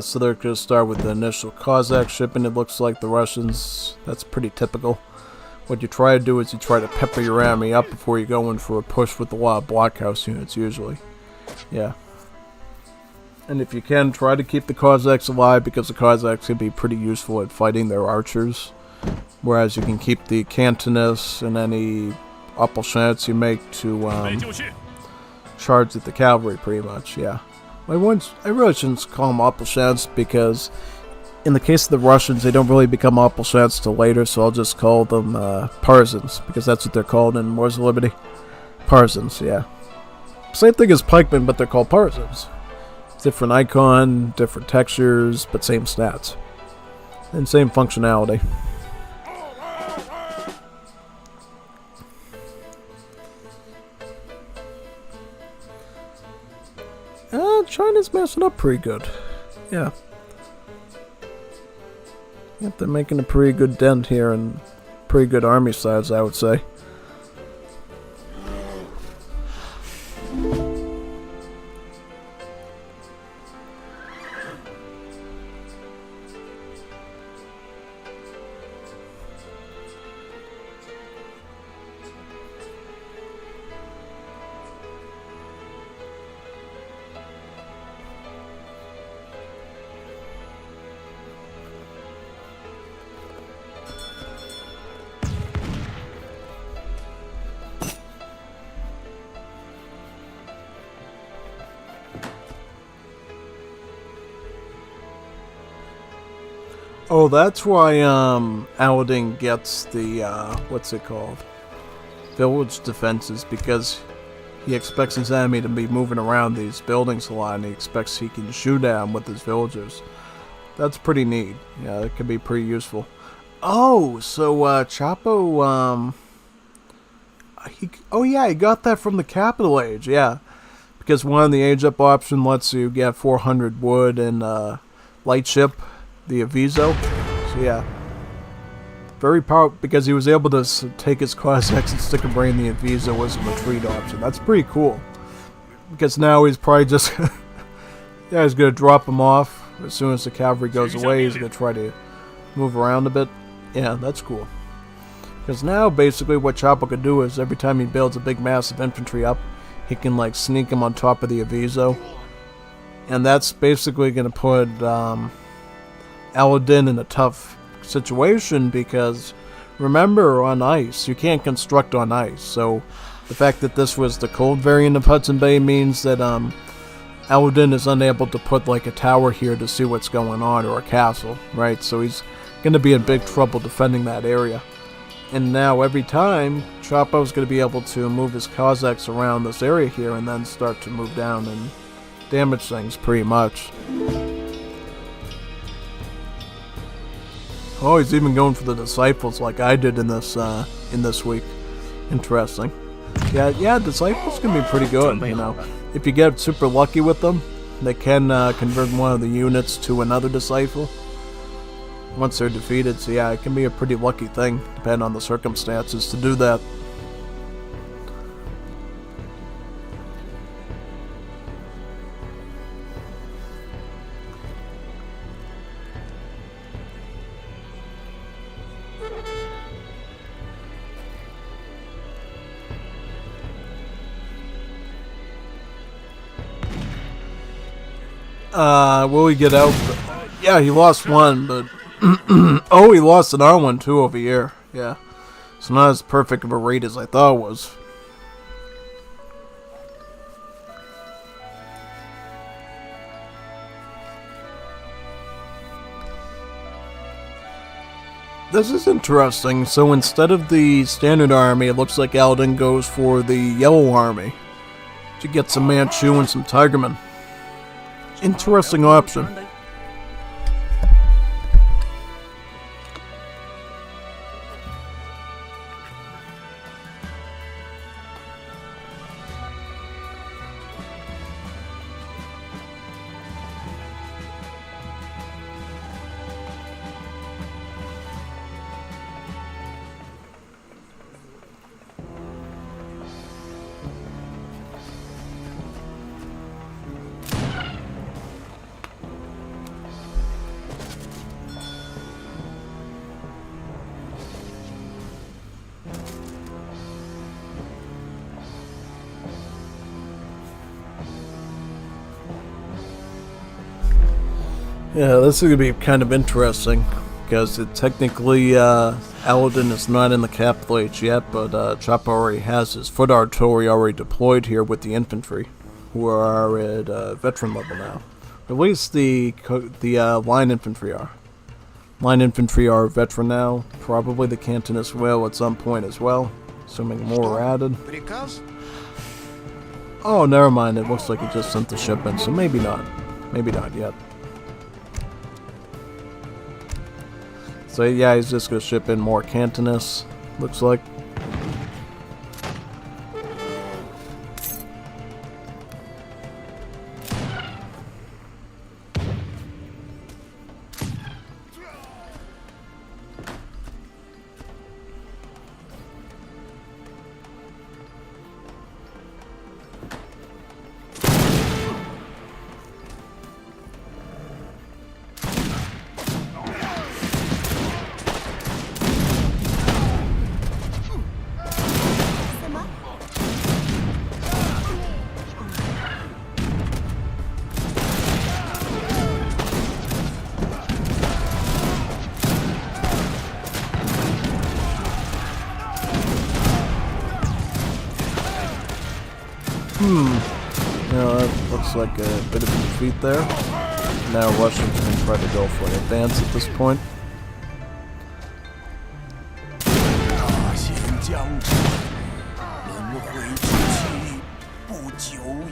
So they're going to start with the initial Cossack shipment. It looks like the Russians, that's pretty typical. What you try to do is you try to pepper your army up before you go in for a push with a lot of blockhouse units, usually. Yeah. And if you can, try to keep the Cossacks alive, because the Cossacks can be pretty useful at fighting their archers. Whereas you can keep the Cantonists and any oppositions you make to charge at the cavalry, pretty much. Yeah, I really shouldn't call them oppositions because in the case of the Russians, they don't really become oppositions till later. So I'll just call them partisans because that's what they're called in Wars of Liberty. Partisans, yeah. Same thing as pikemen, but they're called partisans. Different icon, different textures, but same stats. And same functionality. China's messing up pretty good. Yeah. Yep, they're making a pretty good dent here and pretty good army size, I would say. Oh, that's why Aladdin gets the what's it called? Village defenses, because he expects his enemy to be moving around these buildings a lot and he expects he can shoot at them with his villagers. That's pretty neat. Yeah, that could be pretty useful. Oh, so Chapo he got that from the Capital Age, yeah. Because one of the age up option lets you get 400 wood and light ship the Aviso. So yeah, very powerful because he was able to take his Cossacks and stick a brain in the Aviso as a retreat option. That's pretty cool. Because now he's probably just yeah, he's gonna drop him off as soon as the cavalry goes away. He's gonna try to move around a bit. Yeah, that's cool. Because now basically what Chapo can do is every time he builds a big mass of infantry up, he can like sneak him on top of the Aviso, and that's basically gonna put Aladdin in a tough situation because remember, on ice you can't construct on ice, so the fact that this was the cold variant of Hudson Bay means that Aladdin is unable to put like a tower here to see what's going on, or a castle, right? So he's going to be in big trouble defending that area. And now every time Chapo's going to be able to move his Cossacks around this area here and then start to move down and damage things pretty much. Oh, he's even going for the disciples like I did in this week. Interesting. Yeah, disciples can be pretty good, you know. If you get super lucky with them, they can convert one of the units to another disciple once they're defeated. So yeah, it can be a pretty lucky thing, depending on the circumstances, to do that. Will he get out? Yeah, he lost one, but oh, he lost another one too over here. Yeah, it's not as perfect of a raid as I thought it was. This is interesting. So instead of the standard army, it looks like Aladdin goes for the yellow army to get some Manchu and some Tigerman. Interesting option. Yeah, this is going to be kind of interesting, because it technically Aladin is not in the capital H yet, but Chopper already has his foot artillery already deployed here with the infantry, who are at veteran level now. At least the line infantry are. Line infantry are veteran now. Probably the Cantonists will at some point as well, assuming more are added. Oh, never mind. It looks like he just sent the shipment, so maybe not. Maybe not yet. So yeah, he's just gonna ship in more Cantonists, looks like. Yeah, that looks like a bit of a defeat there. Now Russians can try to go for an advance at this point. 大限将至，轮回之期不久矣。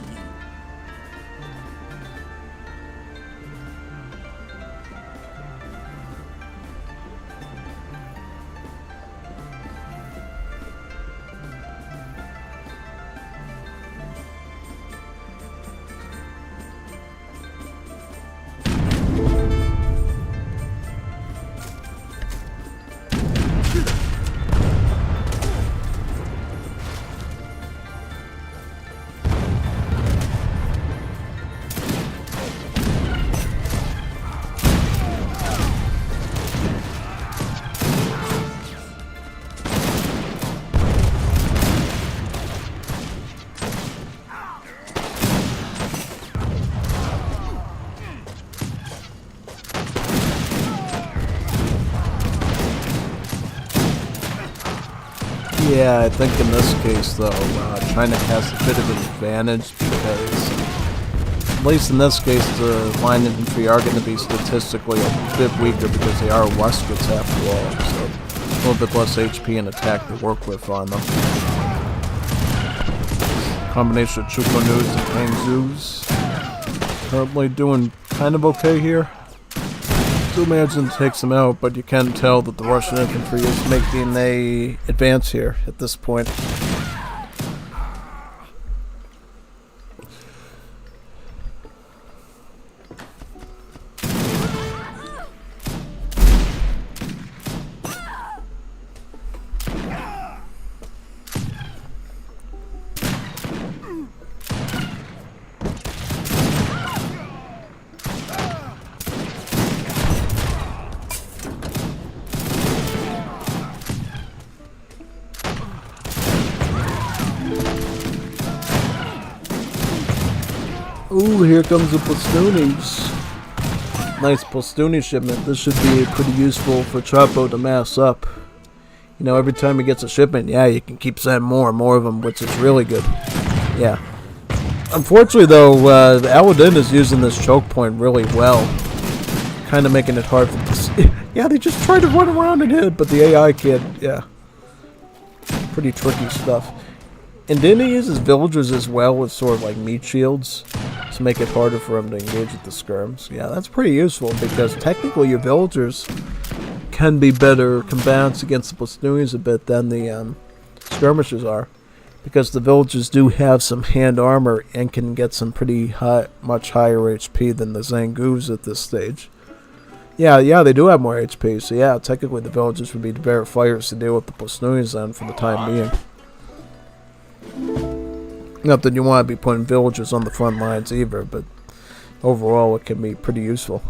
Yeah, I think in this case, though, China has a bit of an advantage because, at least in this case, the line infantry are going to be statistically a bit weaker because they are Westwards after all, so a little bit less HP and attack to work with on them. Combination of Chuko News and Hangzhous. Currently doing kind of okay here. Still managing to take some out, but you can tell that the Russian infantry is making a advance here at this point. Ooh, here comes the Plastoonis. Nice Plastoonie shipment. This should be pretty useful for Chapo to mass up. You know, every time he gets a shipment, yeah, you can keep sending more and more of them, which is really good. Yeah. Unfortunately, though, Aladin is using this choke point really well. Kind of making it hard for them to see. Yeah, they just try to run around and hit, but the AI can't, yeah. Pretty tricky stuff. And then he uses villagers as well with sort of like meat shields to make it harder for him to engage with the skirms. Yeah, that's pretty useful because technically your villagers can be better combatants against the Plastoonis a bit than the skirmishers are, because the villagers do have some hand armor and can get some pretty high, much higher HP than the Zangoos at this stage. Yeah, they do have more HP, so yeah, technically the villagers would be the better fighters to deal with the Plastoonis then for the time being. Not that you want to be putting villagers on the front lines either, but overall it can be pretty useful.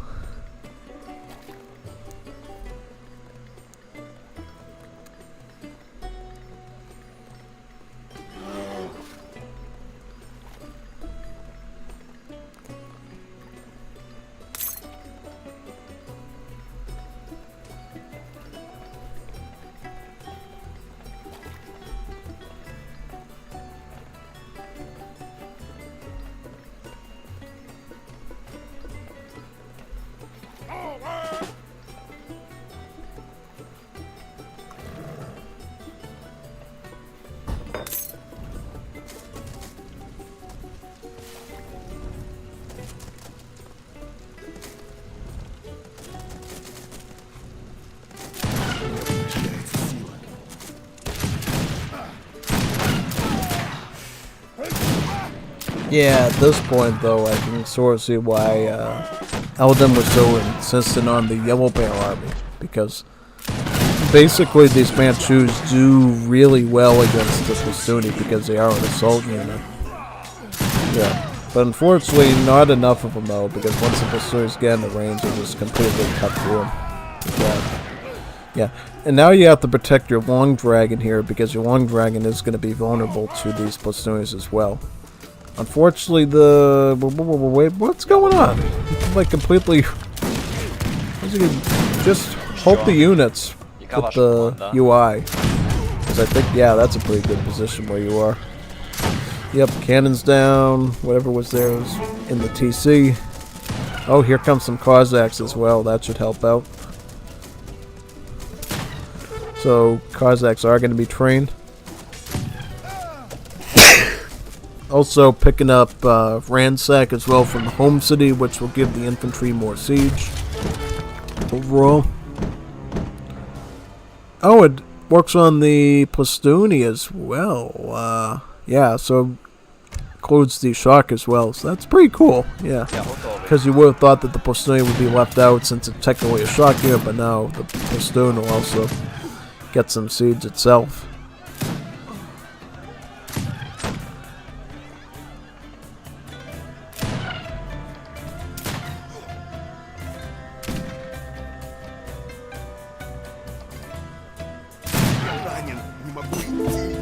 Yeah, at this point, though, I can sort of see why Eldon was so insistent on the Yellow Bear Army, because basically these Manchus do really well against the Pastuni because they are an assault unit. Yeah. But unfortunately, not enough of them, though, because once the Pastunis get in the range, they just completely cut through them. Yeah. And now you have to protect your Long Dragon here, because your Long Dragon is going to be vulnerable to these Pastunis as well. Unfortunately, the... Wait, what's going on? Like, completely... Just hold the units with the UI. Because I think, yeah, that's a pretty good position where you are. Yep, cannons down. Whatever was there was in the TC. Oh, here comes some Cossacks as well. That should help out. So, Cossacks are going to be trained. Also, picking up Ransack as well from the home city, which will give the infantry more siege. Overall. Oh, it works on the Plastuni as well. Yeah, so includes the shock as well, so that's pretty cool, yeah. Because you would have thought that the Plastuni would be left out since it's technically a shock unit, but no, the Plastun will also get some siege itself. Ранен, не могу идти.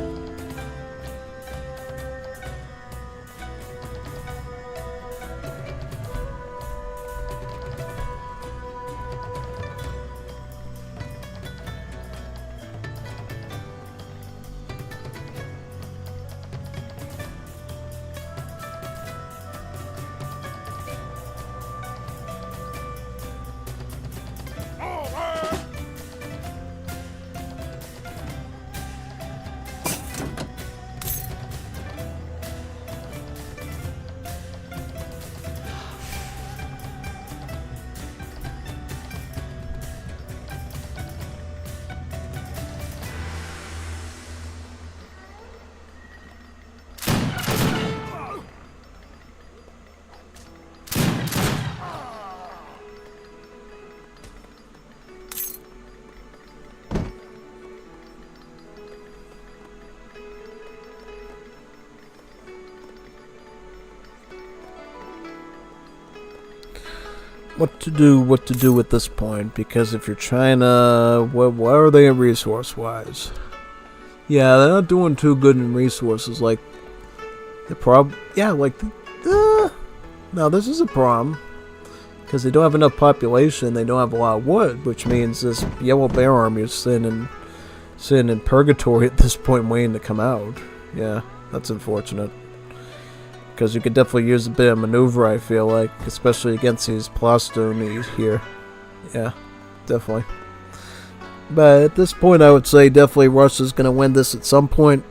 What to do at this point, because if you're China, what are they resource-wise? Yeah, they're not doing too good in resources, like, no, this is a problem, because they don't have enough population, they don't have a lot of wood, which means this Yellow Bear Army is sitting in purgatory at this point waiting to come out. Yeah, that's unfortunate. Because you could definitely use a bit of maneuver, I feel like, especially against these Plastuni here. Yeah, definitely. But at this point, I would say definitely Russia's going to win this at some point.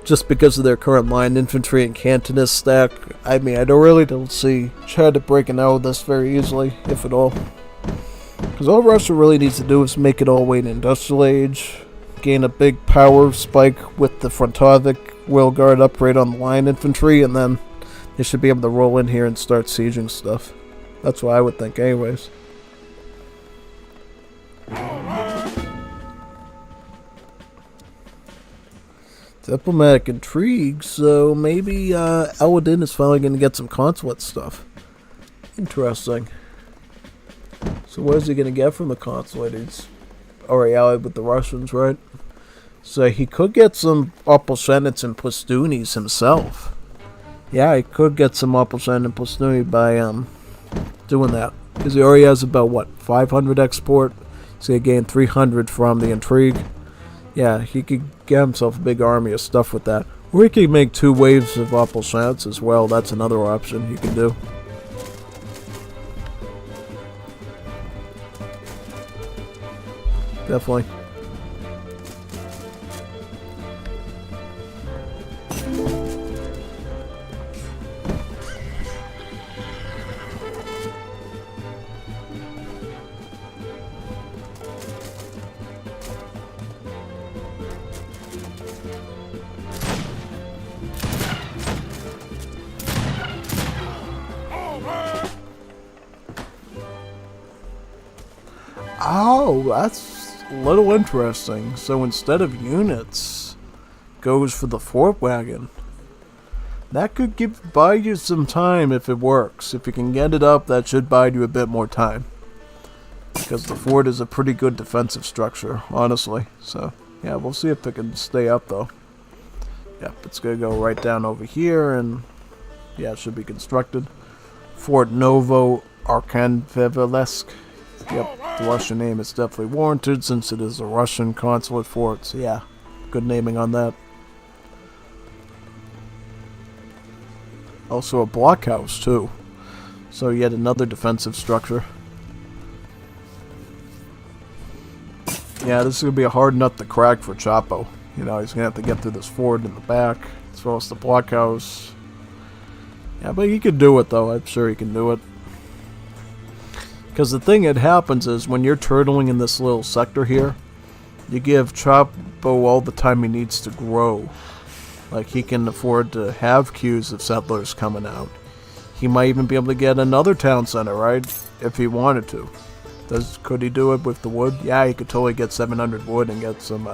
Just because of their current line infantry and Cantonist stack. I mean, I don't see China breaking out of this very easily, if at all. Because all Russia really needs to do is make it all the way to Industrial Age, gain a big power spike with the Frontovic Wheel Guard upgrade on the line infantry, and then they should be able to roll in here and start sieging stuff. That's what I would think anyways. Diplomatic intrigue, so maybe Aladin is finally going to get some consulate stuff. Interesting. So what is he going to get from the consulate? He's already allied with the Russians, right? So he could get some Opalshenets and Plastunis himself. Yeah, he could get some Opalshenet and Plastuni by doing that. Because he already has about, what, 500 export? He's going to gain 300 from the intrigue. Yeah, he could get himself a big army of stuff with that. Or he could make 2 waves of Opalshenets as well. That's another option he can do. Definitely. Oh, that's a little interesting. So instead of units, goes for the fort wagon. That could buy you some time if it works. If you can get it up, that should buy you a bit more time. Because the fort is a pretty good defensive structure, honestly. So, yeah, we'll see if it can stay up, though. Yep, it's going to go right down over here, and yeah, it should be constructed. Fort Novo Arkhangelsk. Yep, the Russian name is definitely warranted since it is a Russian consulate fort. So yeah, good naming on that. Also a blockhouse too. So yet another defensive structure. Yeah, this is going to be a hard nut to crack for Chapo. You know, he's going to have to get through this fort in the back, as well as the blockhouse. Yeah, but he can do it though. I'm sure he can do it. Because the thing that happens is when you're turtling in this little sector here, you give Chapo all the time he needs to grow. Like, he can afford to have queues of settlers coming out. He might even be able to get another town center, right? If he wanted to. Could he do it with the wood? Yeah, he could totally get 700 wood and get some,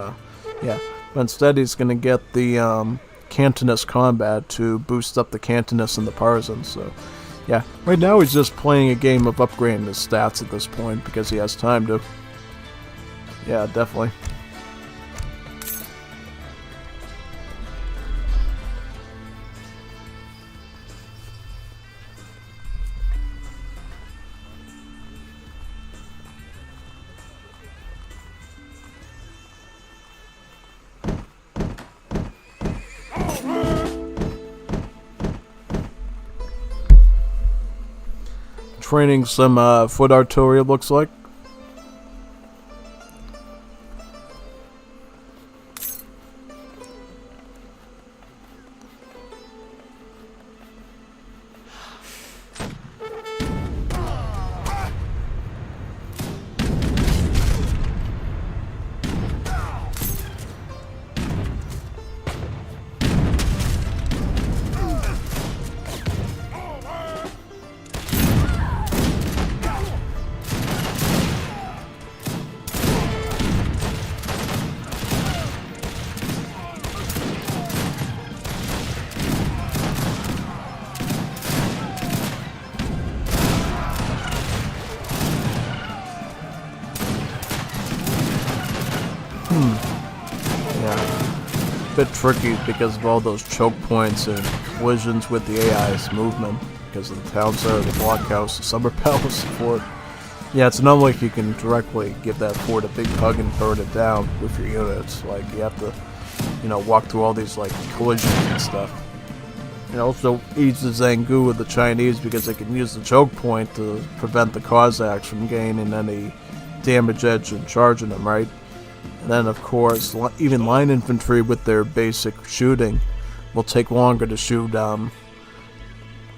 yeah. But instead he's going to get the Cantonist combat to boost up the Cantonists and the Partisans, so... Yeah, right now he's just playing a game of upgrading his stats at this point because he has time to. Yeah, definitely. Training some foot artillery, it looks like. Yeah, bit tricky because of all those choke points and collisions with the AI's movement because of the town center, the blockhouse, the summer palace fort. Yeah, it's not like you can directly give that fort a big hug and burn it down with your units. Like, you have to, you know, walk through all these, like, collisions and stuff. And also ease the Zangu with the Chinese because they can use the choke point to prevent the Cossacks from gaining any damage edge and charging them, right? And then, of course, even line infantry with their basic shooting will take longer to shoot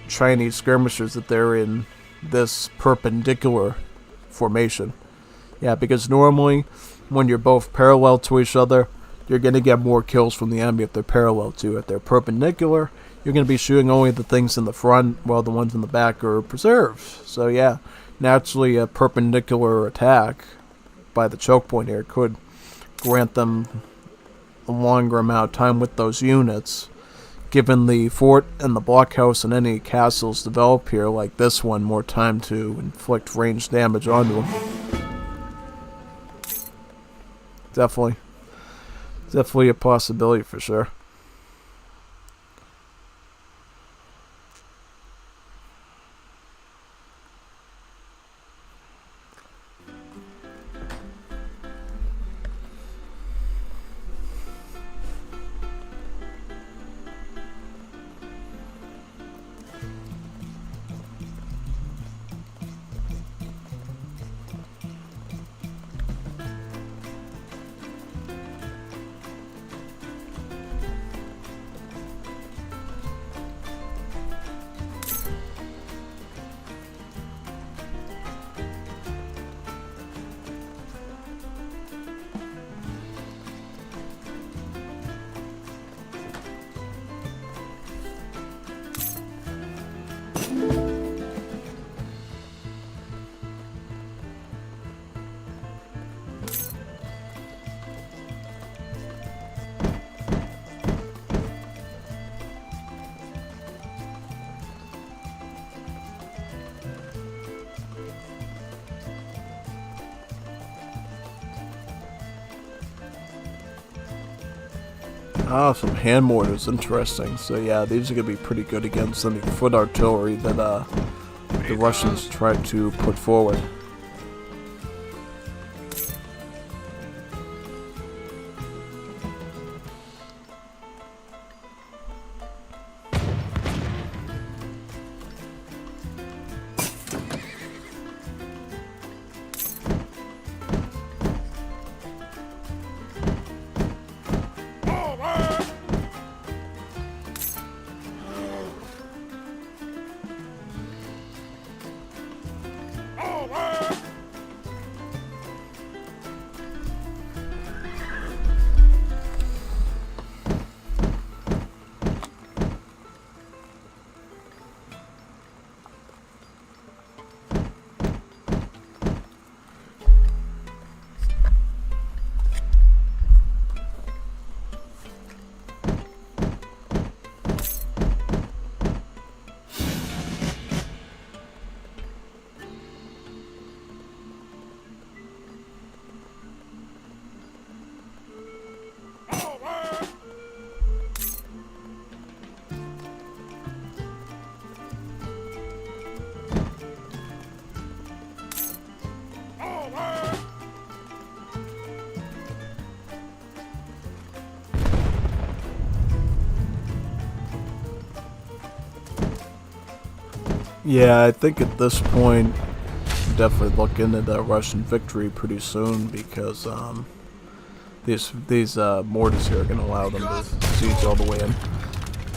Chinese skirmishers if they're in this perpendicular formation. Yeah, because normally when you're both parallel to each other, you're going to get more kills from the enemy if they're parallel to. If they're perpendicular, you're going to be shooting only the things in the front while the ones in the back are preserved. So yeah, naturally a perpendicular attack by the choke point here could grant them a longer amount of time with those units, given the fort and the blockhouse and any castles develop here like this one more time to inflict ranged damage onto them. Definitely a possibility for sure. Ah, some hand mortars, interesting. So yeah, these are going to be pretty good against any foot artillery that the Russians tried to put forward. Yeah, I think at this point, definitely look into the Russian victory pretty soon because these mortars here are going to allow them to siege all the way in.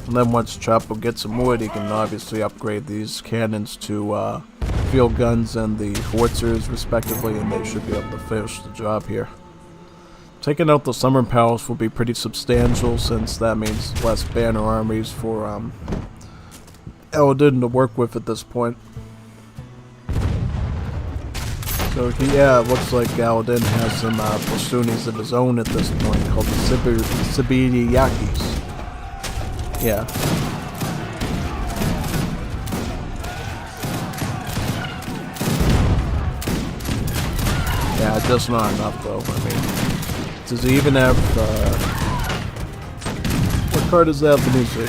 And then once Chapo gets some wood, he can obviously upgrade these cannons to field guns and the howitzers respectively, and they should be able to finish the job here. Taking out the summer palace will be pretty substantial since that means less banner armies for Aladin to work with at this point. So yeah, it looks like Aladin has some plastoonis of his own at this point called the Sibiriyakis. Yeah. Yeah, just not enough though. I mean, does he even have what card is that? Let me see.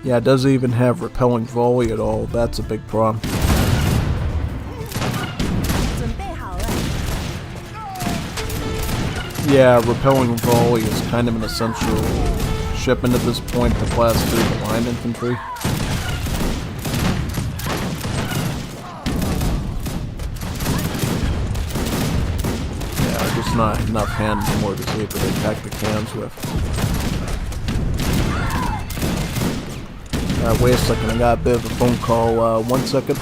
Yeah, does he even have repelling volley at all? That's a big problem. Yeah, repelling volley is kind of an essential shipment at this point to blast through the line infantry. Yeah, just not enough hand mortars here to attack the cans with. Wait a second, I got a bit of a phone call. 1 second.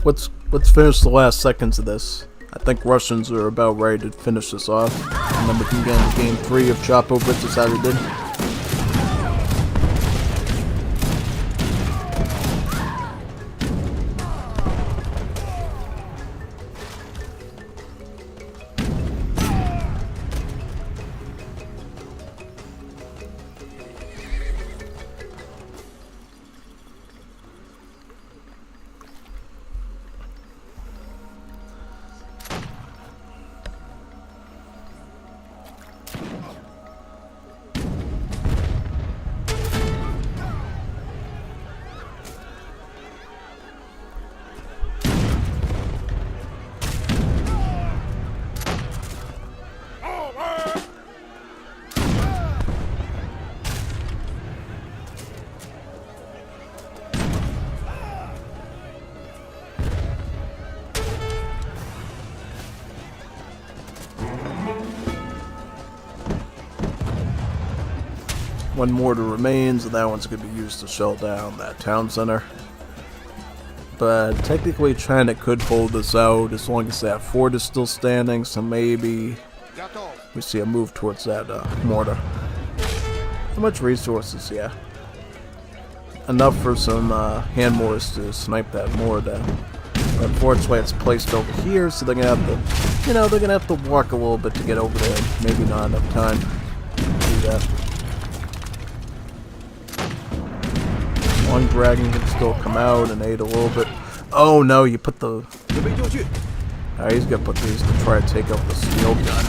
let's finish the last seconds of this. I think Russians are about ready to finish this off, and then we can get into Game 3 of Chapo versus Aladin. One mortar remains, and that one's going to be used to shell down that town center. But technically China could hold this out as long as that fort is still standing, so maybe we see a move towards that mortar. How much resources? Yeah. Enough for some hand mortars to snipe that mortar down. But unfortunately it's placed over here, so they're going to have to, they're going to have to walk a little bit to get over there. Maybe not enough time to do that. One dragon can still come out and aid a little bit. Oh no, you put the... Alright, he's gonna put these to try to take out the steel gun.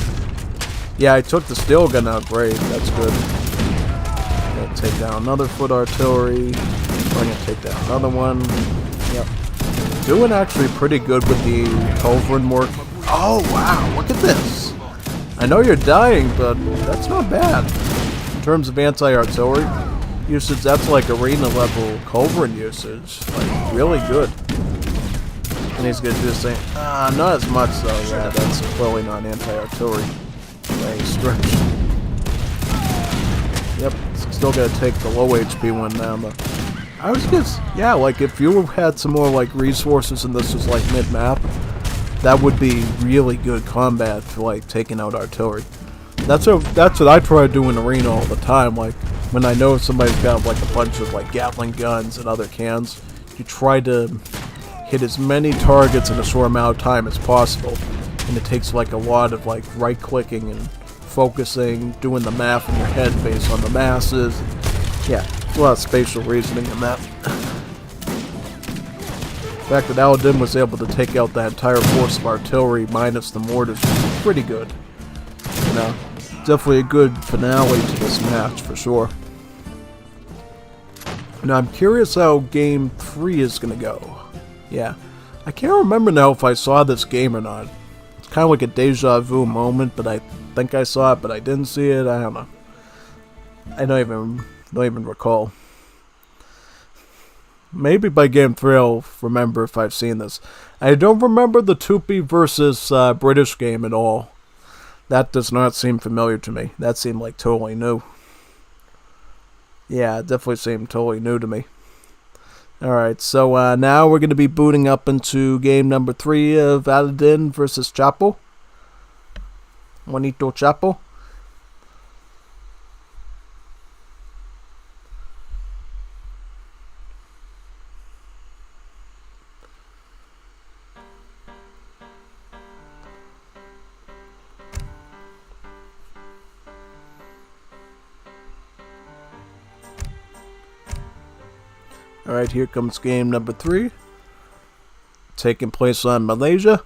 Yeah, I took the steel gun out. Great, that's good. I'm gonna take down another foot artillery. I'm gonna take down another one. Yep. Doing actually pretty good with the culverin work. Oh wow, look at this. I know you're dying, but that's not bad. In terms of anti-artillery usage, that's like arena level culverin usage. Like, really good. And he's gonna do the same. Not as much though, yeah, that's clearly not anti-artillery by any stretch. Yep, still gotta take the low HP one down though. I was just, yeah, like if you had some more like resources and this was like mid-map, that would be really good combat for like taking out artillery. That's what I try to do in arena all the time. Like when I know somebody's got like a bunch of like Gatling guns and other cans, you try to hit as many targets in a short amount of time as possible. And it takes like a lot of like right clicking and focusing, doing the math in your head based on the masses. Yeah, a lot of spatial reasoning in that. The fact that Aladin was able to take out that entire force of artillery minus the mortars was pretty good. You know, definitely a good finale to this match for sure. Now I'm curious how Game 3 is going to go. Yeah, I can't remember now if I saw this game or not. It's kind of like a deja vu moment, but I think I saw it, but I didn't see it. I don't know. I don't even recall. Maybe by Game 3 I'll remember if I've seen this. I don't remember the Tupi versus British game at all. That does not seem familiar to me. That seemed like totally new. Yeah, it definitely seemed totally new to me. Alright, so now we're going to be booting up into game number 3 of Aladin versus Chapo. Juanito Chapo. Alright, here comes game number 3. Taking place on Malaysia.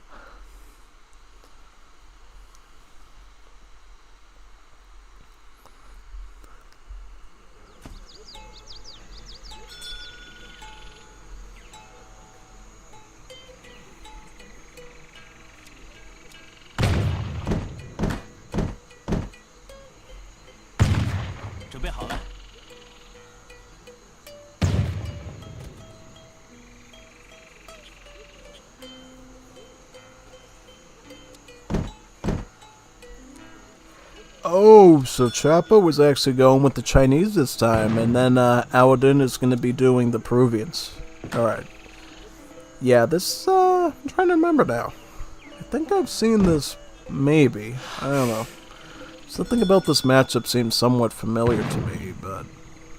Oh, so Chapo was actually going with the Chinese this time, and then Aladin is going to be doing the Peruvians. Alright. Yeah, this, I'm trying to remember now. I think I've seen this, maybe. I don't know. Something about this matchup seems somewhat familiar to me, but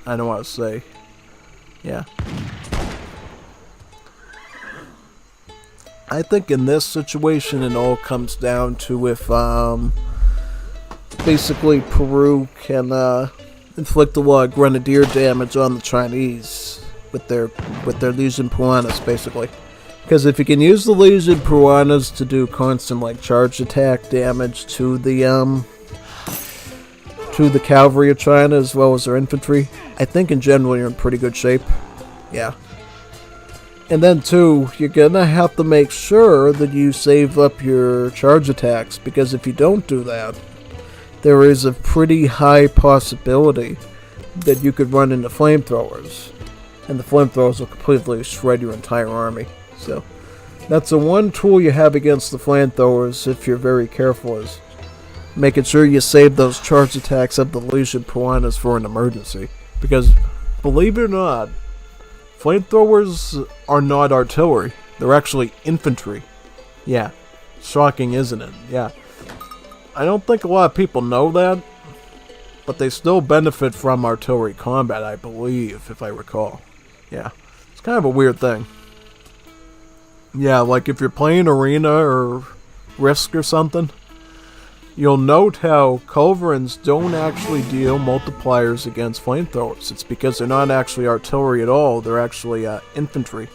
I don't want to say. Yeah. I think in this situation it all comes down to if, basically Peru can, inflict a lot of grenadier damage on the Chinese with their Legion Piranhas, basically. Because if you can use the Legion Piranhas to do constant, like, charge attack damage to the cavalry of China as well as their infantry, I think in general you're in pretty good shape. Yeah. And then, too, you're gonna have to make sure that you save up your charge attacks, because if you don't do that, there is a pretty high possibility that you could run into flamethrowers. And the flamethrowers will completely shred your entire army. So, that's the one tool you have against the flamethrowers, if you're very careful, is making sure you save those charge attacks of the Legion Piranhas for an emergency. Because, believe it or not, flamethrowers are not artillery. They're actually infantry. Yeah. Shocking, isn't it? Yeah. I don't think a lot of people know that, but they still benefit from artillery combat, I believe, if I recall. Yeah. It's kind of a weird thing. Yeah, like if you're playing Arena or Risk or something, you'll note how culverins don't actually deal multipliers against flamethrowers. It's because they're not actually artillery at all. They're actually infantry.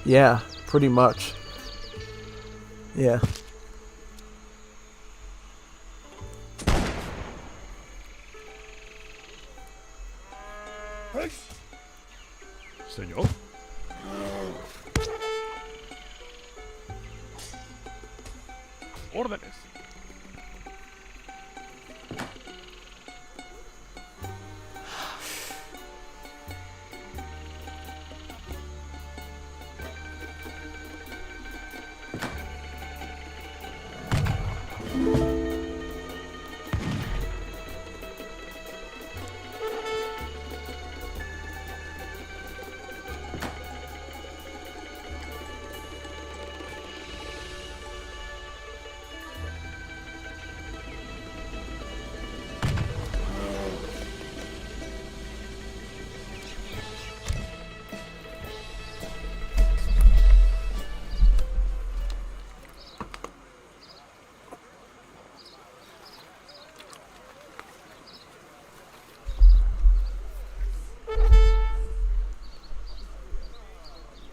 Yeah, pretty much. Yeah. Señor. Órdenes.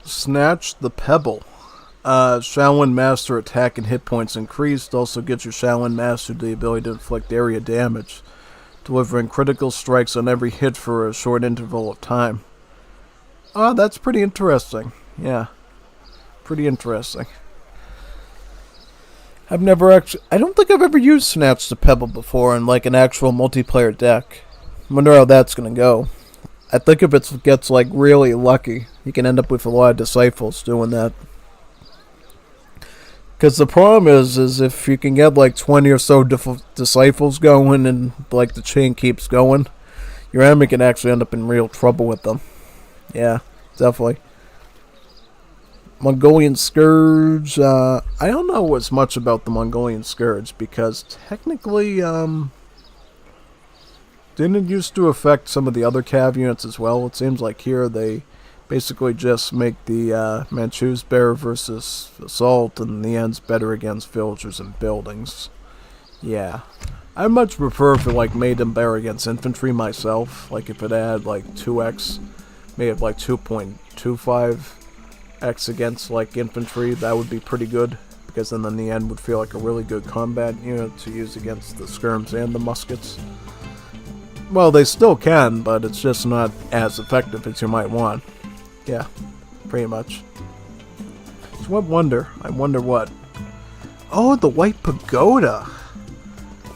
Snatch the Pebble. Shaolin Master attack and hit points increased. Also gives your Shaolin Master the ability to inflict area damage, delivering critical strikes on every hit for a short interval of time. Oh, that's pretty interesting. Yeah. Pretty interesting. I don't think I've ever used Snatch the Pebble before in like an actual multiplayer deck. I wonder how that's gonna go. I think if it gets like really lucky, you can end up with a lot of disciples doing that. Because the problem is if you can get like 20 or so disciples going and like the chain keeps going, your enemy can actually end up in real trouble with them. Yeah, definitely. Mongolian Scourge, I don't know as much about the Mongolian Scourge because technically, didn't it used to affect some of the other cav units as well? It seems like here they basically just make the Manchus bear versus assault, and the end's better against villagers and buildings. Yeah. I much prefer if it like made them bear against infantry myself. Like if it had like 2x, made it like 2.25x against like infantry, that would be pretty good. Because then in the end would feel like a really good combat unit to use against the skirms and the muskets. Well, they still can, but it's just not as effective as you might want. Yeah, pretty much. So I wonder what? Oh, the White Pagoda!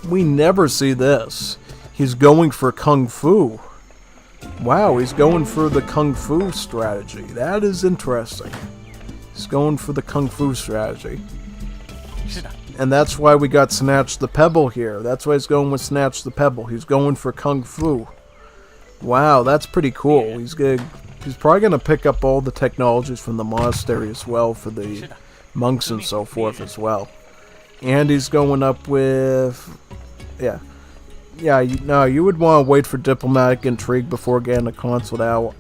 We never see this. He's going for Kung Fu. Wow, he's going for the Kung Fu strategy. That is interesting. He's going for the Kung Fu strategy. And that's why we got Snatch the Pebble here. That's why he's going with Snatch the Pebble. He's going for Kung Fu. Wow, that's pretty cool. He's good. He's probably going to pick up all the technologies from the monastery as well for the monks and so forth as well. And he's going up with... Yeah. Yeah, no, you would want to wait for diplomatic intrigue before getting a consulate out.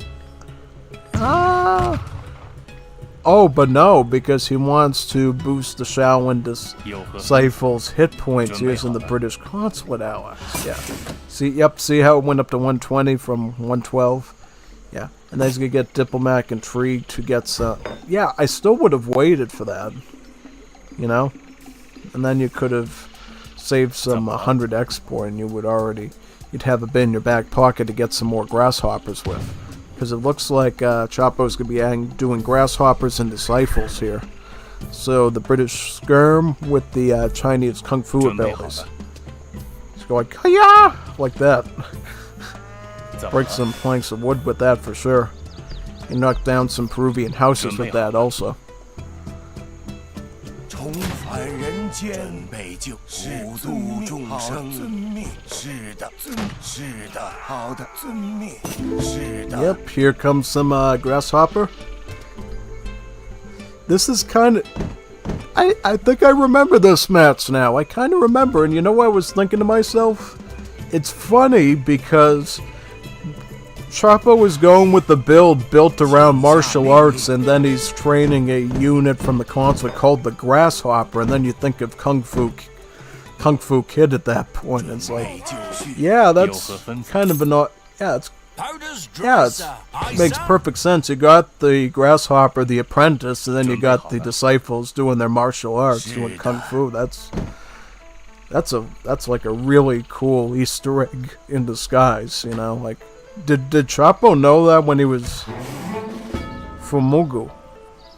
Oh, but no, because he wants to boost the Shaolin disciples' hit points using the British consulate allies. Yeah. See how it went up to 120 from 112? Yeah. And then he's going to get diplomatic intrigue to get some... Yeah, I still would have waited for that. You know? And then you could have saved some 100 export and you'd have a bit in your back pocket to get some more grasshoppers with. Because it looks like Chapo's going to be doing grasshoppers and disciples here. So the British skirm with the Chinese kung fu abilities. Just go like, hiya! Like that. Break some planks of wood with that for sure. And knock down some Peruvian houses with that also. 重返人间，普度众生。遵命。是的，是的，好的，遵命。是的。Yep, here comes some grasshopper. This is kind of... I think I remember this match now. I kind of remember, and you know what I was thinking to myself? It's funny because Chapo was going with the build built around martial arts, and then he's training a unit from the consulate called the Grasshopper, and then you think of Kung Fu Kid at that point. It's like, yeah, that's kind of an... Yeah, it makes perfect sense. You got the Grasshopper, the apprentice, and then you got the disciples doing their martial arts, doing Kung Fu. That's like a really cool Easter egg in disguise, you know, like... Did Chapo know that when he was... Famugo?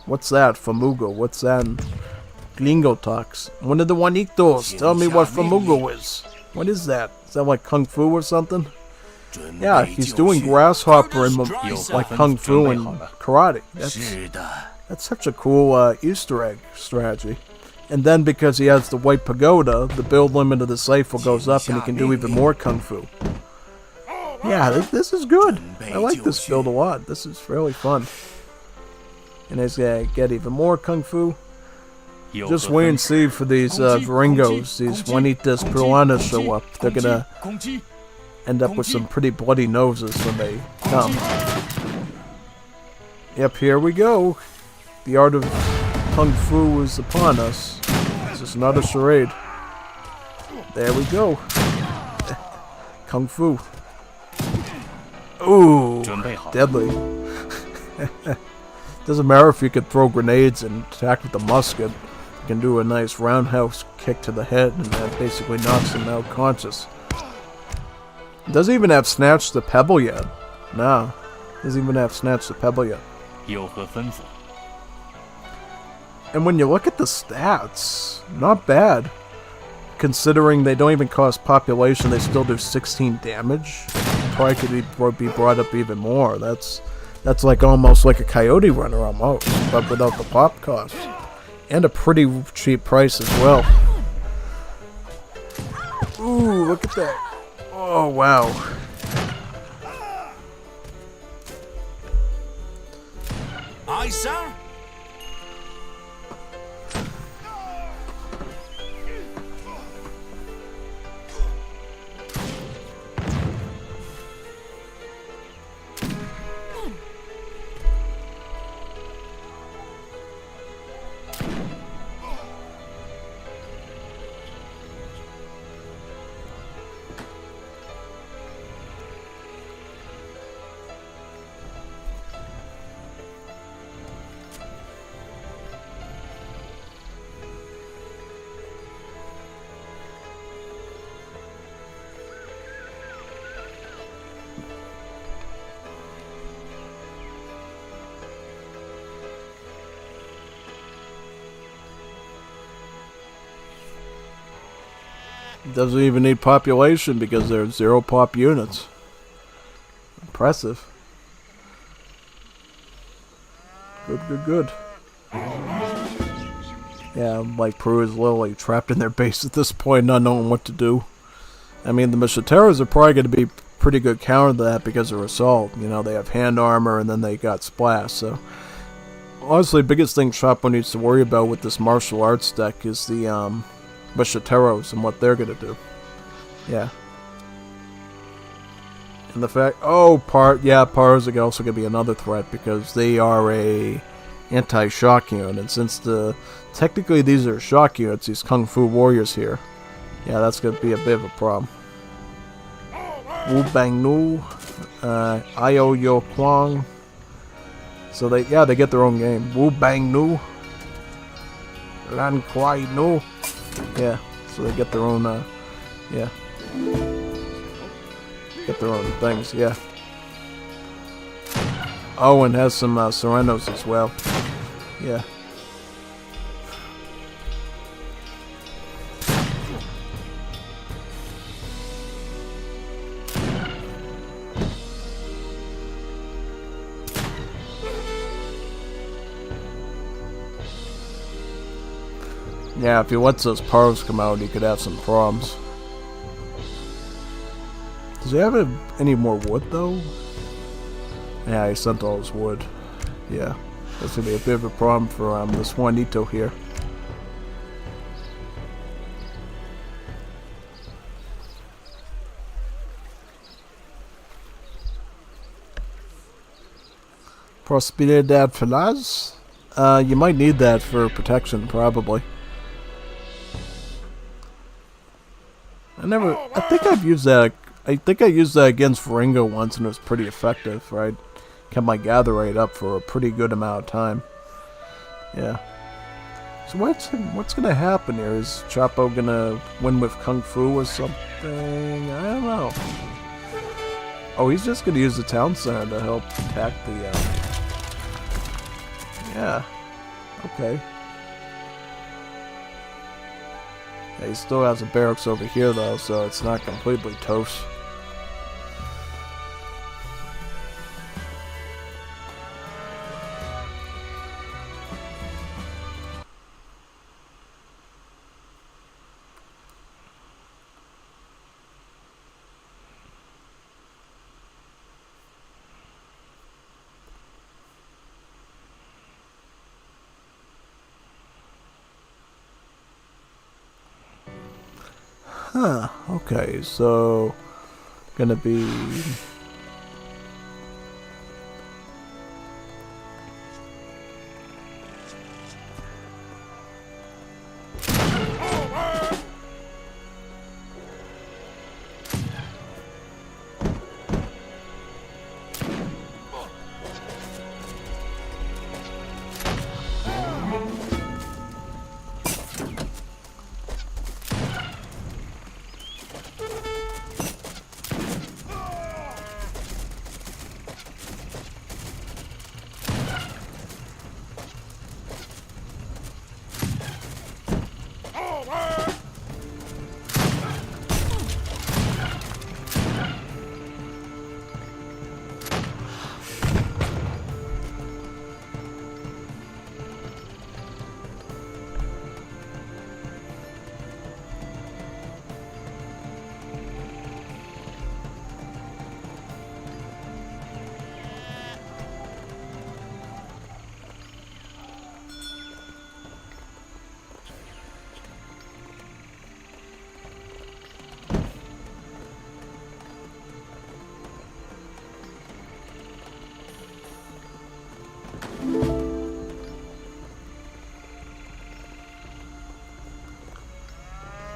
What's that, Famugo? What's that in Gringo talks? One of the Juanitos, tell me what Famugo is. What is that? Is that like Kung Fu or something? Yeah, he's doing Grasshopper and like Kung Fu and Karate. That's such a cool Easter egg strategy. And then because he has the White Pagoda, the build limit of the Disciple goes up and he can do even more Kung Fu. Yeah, this is good. I like this build a lot. This is fairly fun. And he's going to get even more Kung Fu. Just wait and see for these Varingos, these Juanitas Peruanas show up. They're going to end up with some pretty bloody noses when they come. Yep, here we go. The art of Kung Fu is upon us. This is not a charade. There we go. Kung Fu. Ooh, deadly. Doesn't matter if you could throw grenades and attack with the musket. You can do a nice roundhouse kick to the head and that basically knocks him out conscious. Doesn't even have Snatch the Pebble yet. No, doesn't even have Snatch the Pebble yet. And when you look at the stats, not bad. Considering they don't even cost population, they still do 16 damage. Probably could be brought up even more. That's like almost like a Coyote Runner almost, but without the pop cost. And a pretty cheap price as well. Ooh, look at that. Oh, wow. Aye, sir. Doesn't even need population because there are 0 pop units. Impressive. Good. Yeah, like Peru is literally trapped in their base at this point, not knowing what to do. I mean, the Macheteros are probably going to be pretty good counter to that because of Assault. You know, they have hand armor and then they got Splash. So, honestly, the biggest thing Chapo needs to worry about with this martial arts deck is the Bishateros and what they're going to do. Yeah. And the fact... Oh, Pars are also going to be another threat because they are a anti-shock unit. And since technically these are shock units, these Kung Fu warriors here, yeah, that's going to be a bit of a problem. Wu Bang Nu, Io Yo Kwang. So they get their own game. Wu Bang Nu, Lan Kwai Nu. Yeah, so they get their own, yeah. Get their own things, yeah. Oh, and has some Serenos as well. Yeah. Yeah, if he lets those Pars come out, he could have some problems. Does he have any more wood, though? Yeah, he sent all his wood. Yeah, that's going to be a bit of a problem for this Juanito here. Prosperidad Felaz? You might need that for protection, probably. I think I've used that. I think I used that against Ringo once and it was pretty effective, right? Kept my gather rate up for a pretty good amount of time. Yeah. So what's gonna happen here? Is Chapo gonna win with Kung Fu or something? I don't know. Oh, he's just gonna use the town center to help attack the, yeah. Okay. Yeah, he still has a barracks over here though, so it's not completely toast. Huh, okay, so gonna be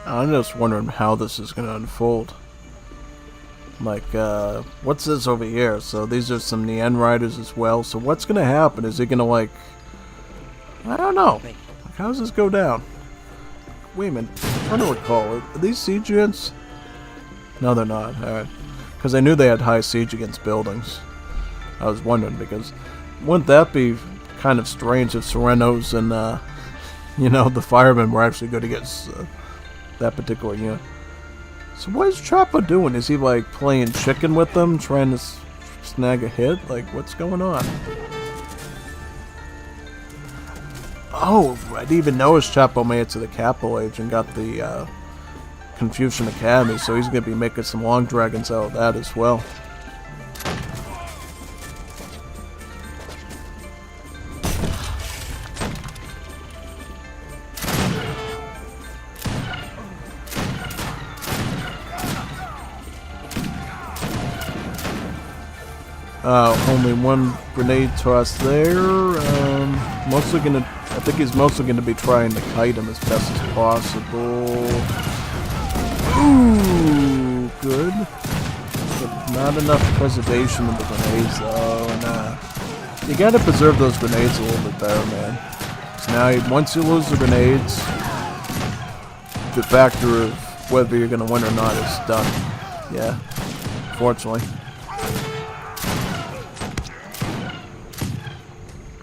I'm just wondering how this is going to unfold. Like, what's this over here? So these are some Nien Riders as well. So what's going to happen? Is it going to, like... I don't know. Like, how does this go down? Wait a minute. I'm trying to recall. Are these siege units? No, they're not. Alright. Because I knew they had high siege against buildings. I was wondering, because wouldn't that be kind of strange if Serenos and, you know, the firemen were actually good against that particular unit. So what is Chapo doing? Is he like playing chicken with them, trying to snag a hit? Like, what's going on? Oh, I didn't even notice Chapo made it to the capital age and got the Confucian Academy, so he's going to be making some long dragons out of that as well. Only one grenade toss there. Mostly gonna. I think he's mostly gonna be trying to kite him as best as possible. Ooh, good. But not enough preservation of the grenades, though. Nah. You gotta preserve those grenades a little bit better, man. So now, once you lose the grenades, the factor of whether you're gonna win or not is done. Yeah, fortunately.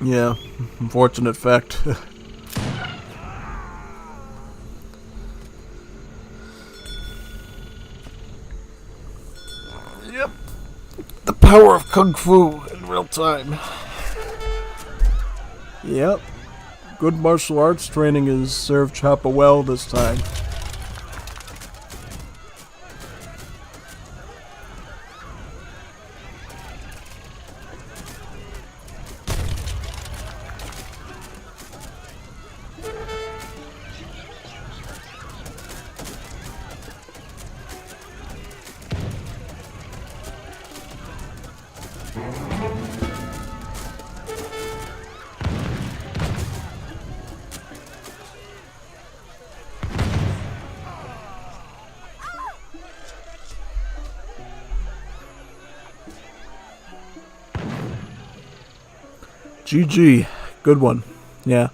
Yeah, unfortunate fact. Yep. The power of Kung Fu in real time. Yep. Good martial arts training has served Choppa well this time. GG. Good one. Yeah.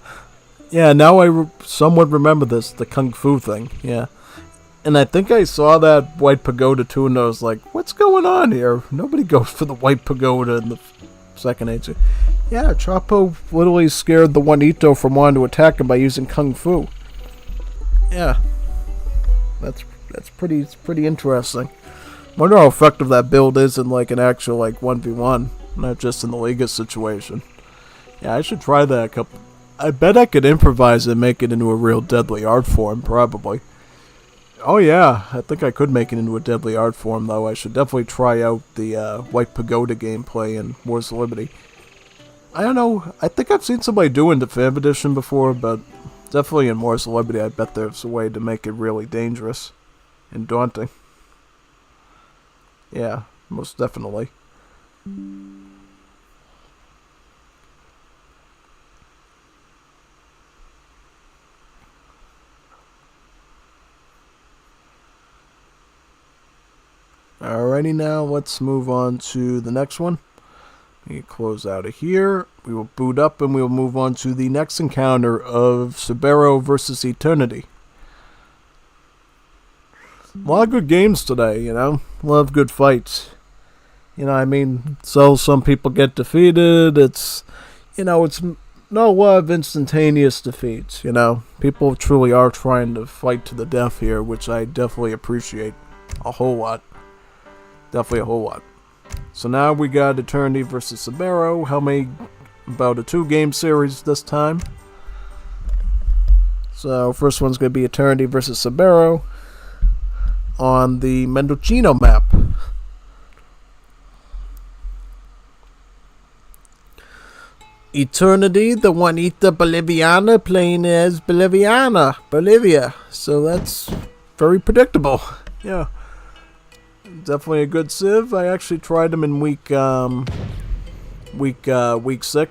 Yeah, now I somewhat remember this, the Kung Fu thing. Yeah. And I think I saw that White Pagoda too, and I was like, what's going on here? Nobody goes for the White Pagoda in the second age. Yeah, Choppo literally scared the Juanito from wanting to attack him by using Kung Fu. Yeah. That's pretty interesting. Wonder how effective that build is in like an actual like 1v1, not just in the Liga situation. Yeah, I should try that a couple. I bet I could improvise and make it into a real deadly art form, probably. Oh yeah, I think I could make it into a deadly art form, though. I should definitely try out the White Pagoda gameplay in Wars of Liberty. I don't know, I think I've seen somebody do it in the Fam Edition before, but definitely in Wars of Liberty I bet there's a way to make it really dangerous and daunting. Yeah, most definitely. Alrighty, now let's move on to the next one. We close out of here. We will boot up and we will move on to the next encounter of Sabero versus Eternity. A lot of good games today, you know. A lot of good fights. You know, I mean, so some people get defeated. It's, you know, it's not a lot of instantaneous defeats, you know. People truly are trying to fight to the death here, which I definitely appreciate a whole lot. Definitely a whole lot. So now we got Eternity versus Sabero. How many? About a 2-game series this time. So first one's going to be Eternity versus Sabero on the Mendocino map. Eternity, the Juanita Boliviana, playing as Bolivia. So that's very predictable. Yeah. Definitely a good civ. I actually tried them in week 6,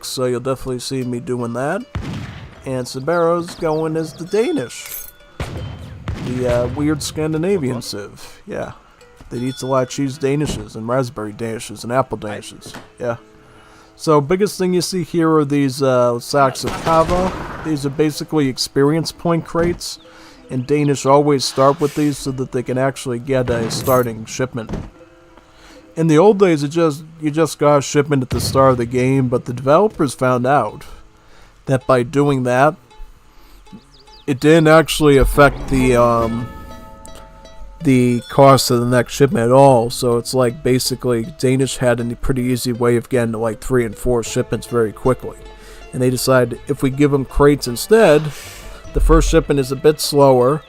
so you'll definitely see me doing that. And Sabero's going as the Danish, the weird Scandinavian civ. Yeah, that eats a lot of cheese Danishes and raspberry Danishes and apple Danishes. Yeah. So biggest thing you see here are these sacks of kava. These are basically experience point crates. And Danish always start with these so that they can actually get a starting shipment. In the old days, you just got a shipment at the start of the game, but the developers found out that by doing that, it didn't actually affect the cost of the next shipment at all. So it's like basically Danish had a pretty easy way of getting to like 3 and 4 shipments very quickly. And they decided if we give them crates instead, the first shipment is a bit slower,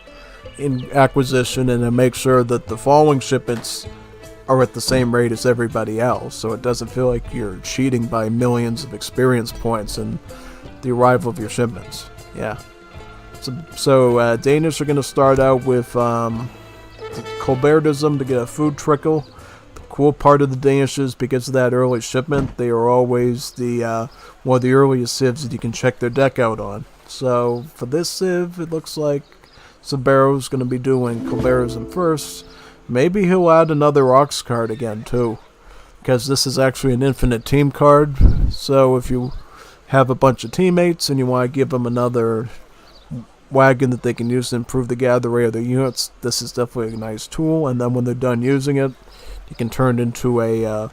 in acquisition and then make sure that the following shipments are at the same rate as everybody else, so it doesn't feel like you're cheating by millions of experience points in the arrival of your shipments. Yeah. So Danish are going to start out with Colbertism to get a food trickle. The cool part of the Danish is because of that early shipment, they are always the one of the earliest civs that you can check their deck out on. So for this civ, it looks like Sabero's going to be doing Colbertism first. Maybe he'll add another Ox card again too, because this is actually an infinite team card. So if you have a bunch of teammates and you want to give them another wagon that they can use to improve the gather rate of their units, this is definitely a nice tool. And then when they're done using it, you can turn it into a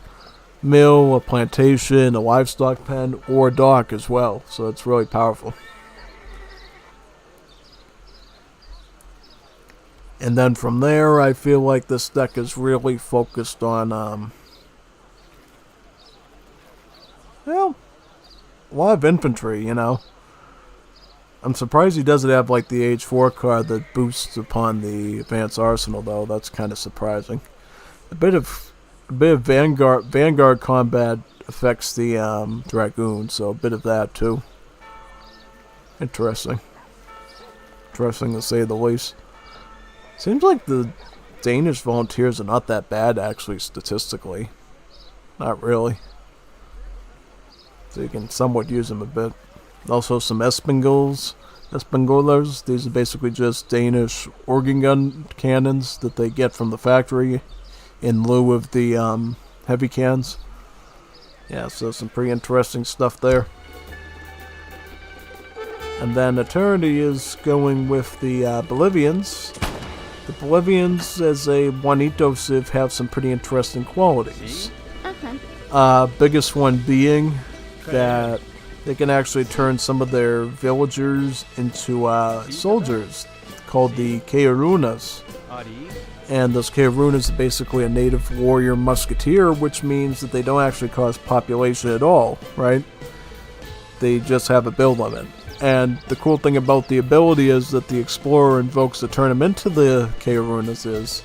mill, a plantation, a livestock pen, or a dock as well. So it's really powerful. And then from there, I feel like this deck is really focused on, well, a lot of infantry, you know. I'm surprised he doesn't have, like, the Age 4 card that boosts upon the Advanced Arsenal, though. That's kind of surprising. A bit of Vanguard combat affects the Dragoon, so a bit of that, too. Interesting. Interesting, to say the least. Seems like the Danish volunteers are not that bad, actually, statistically. Not really. So you can somewhat use them a bit. Also some Espingolers. These are basically just Danish organ gun cannons that they get from the factory in lieu of the heavy cans. Yeah, so some pretty interesting stuff there. And then Eternity is going with the Bolivians. The Bolivians, as a Juanito civ, have some pretty interesting qualities. Okay. Biggest one being that they can actually turn some of their villagers into soldiers called the Keirunas. And those Keirunas are basically a native warrior musketeer, which means that they don't actually cause population at all, right? They just have a build limit. And the cool thing about the ability is that the Explorer invokes to turn them into the Keirunas is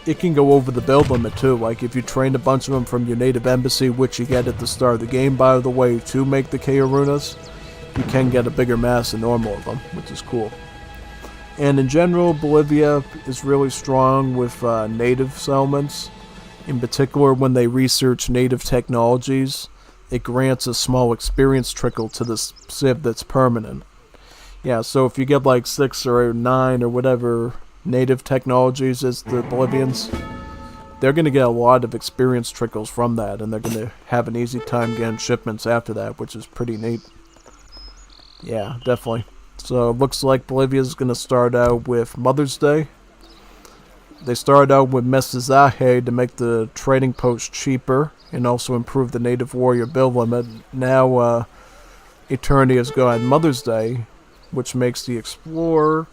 it can go over the build limit too. Like if you train a bunch of them from your native embassy, which you get at the start of the game, by the way, to make the Keirunas, you can get a bigger mass than normal of them, which is cool. And in general, Bolivia is really strong with native settlements. In particular, when they research native technologies, it grants a small experience trickle to the civ that's permanent. Yeah, so if you get like 6 or 9 or whatever native technologies as the Bolivians, they're going to get a lot of experience trickles from that, and they're going to have an easy time getting shipments after that, which is pretty neat. Yeah, definitely. So it looks like Bolivia's going to start out with Mother's Day. They started out with Mestizaje to make the trading post cheaper and also improve the native warrior build limit. Now Eternity has gone Mother's Day, which makes the Explorer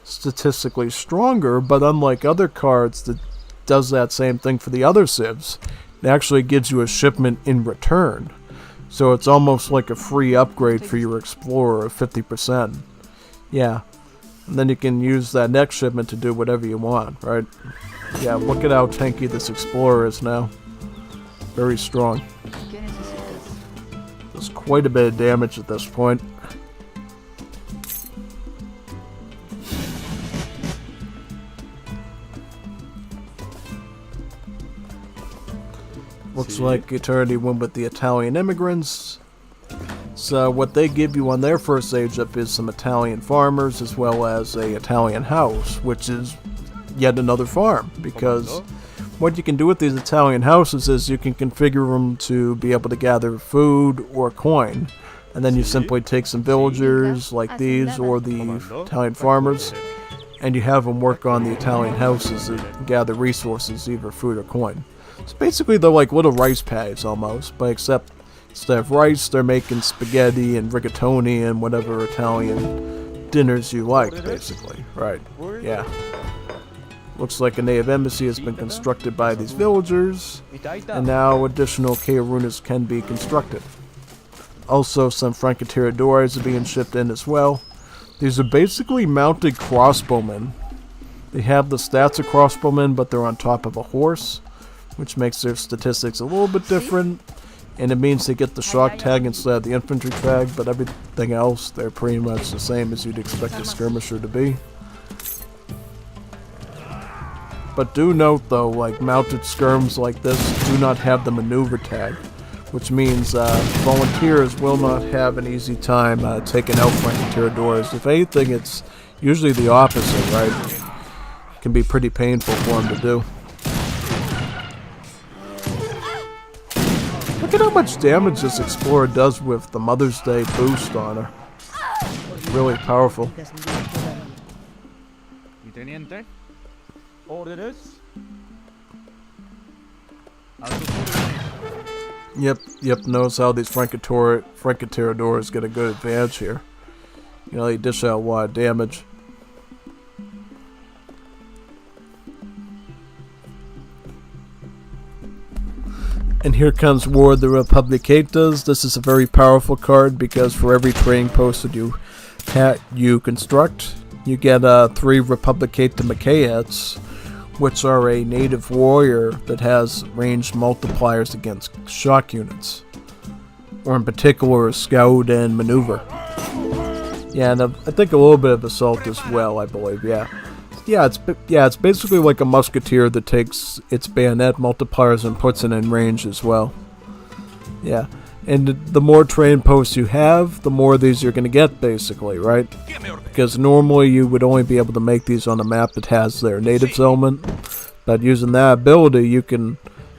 statistically stronger, but unlike other cards that does that same thing for the other civs, it actually gives you a shipment in return. So it's almost like a free upgrade for your Explorer of 50%. Yeah. And then you can use that next shipment to do whatever you want, right? Yeah, look at how tanky this Explorer is now. Very strong. Does quite a bit of damage at this point. Looks like Eternity went with the Italian immigrants. So what they give you on their first age up is some Italian farmers as well as a Italian house, which is yet another farm, because what you can do with these Italian houses is you can configure them to be able to gather food or coin, and then you simply take some villagers like these or the Italian farmers and you have them work on the Italian houses that gather resources, either food or coin. So basically they're like little rice paddies almost, but except instead of rice, they're making spaghetti and rigatoni and whatever Italian dinners you like, basically. Right, yeah. Looks like a native embassy has been constructed by these villagers, and now additional Keirunas can be constructed. Also, some Francotiradores are being shipped in as well. These are basically mounted crossbowmen They have the stats of crossbowmen, but they're on top of a horse, which makes their statistics a little bit different. And it means they get the shock tag instead of the infantry tag, but everything else, they're pretty much the same as you'd expect a skirmisher to be. But do note though, like mounted skirms like this do not have the maneuver tag, which means volunteers will not have an easy time taking out francotiradores. If anything, it's usually the opposite, right? It can be pretty painful for them to do. Look at how much damage this Explorer does with the Mother's Day boost on her. Really powerful. Teniente, orders. Yep, notice how these francotiradores get a good advantage here. You know, they dish out a lot of damage. And here comes War of the Republicatas. This is a very powerful card because for every trading post that you construct, you get 3 Republicata Macaettes, which are a native warrior that has ranged multipliers against shock units, or in particular scout and maneuver. Yeah, and I think a little bit of assault as well, I believe. Yeah, it's basically like a musketeer that takes its bayonet multipliers and puts it in range as well. Yeah, and the more train posts you have, the more of these you're going to get, basically, right? Because normally you would only be able to make these on a map that has their natives element, but using that ability you can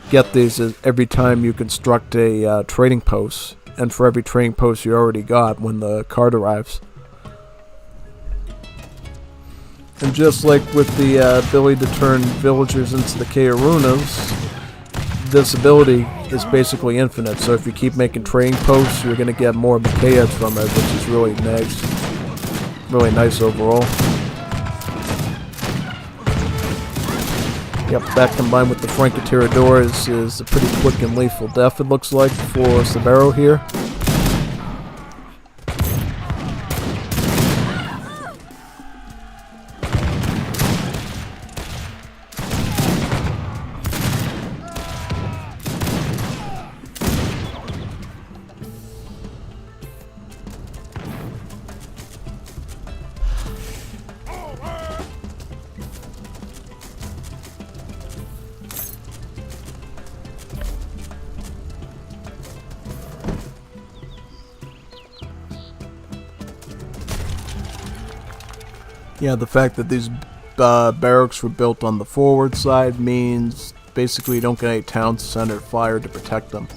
get these every time you construct a trading post, and for every trading post you already got when the card arrives. And just like with the ability to turn villagers into the Kairunas, this ability is basically infinite. So if you keep making trading posts, you're going to get more Macaettes from it, which is really nice. Really nice overall. Yep, that combined with the francotiradores is a pretty quick and lethal death, it looks like, for Sabero here. Yeah, the fact that these barracks were built on the forward side means basically you don't get any town center fire to protect them.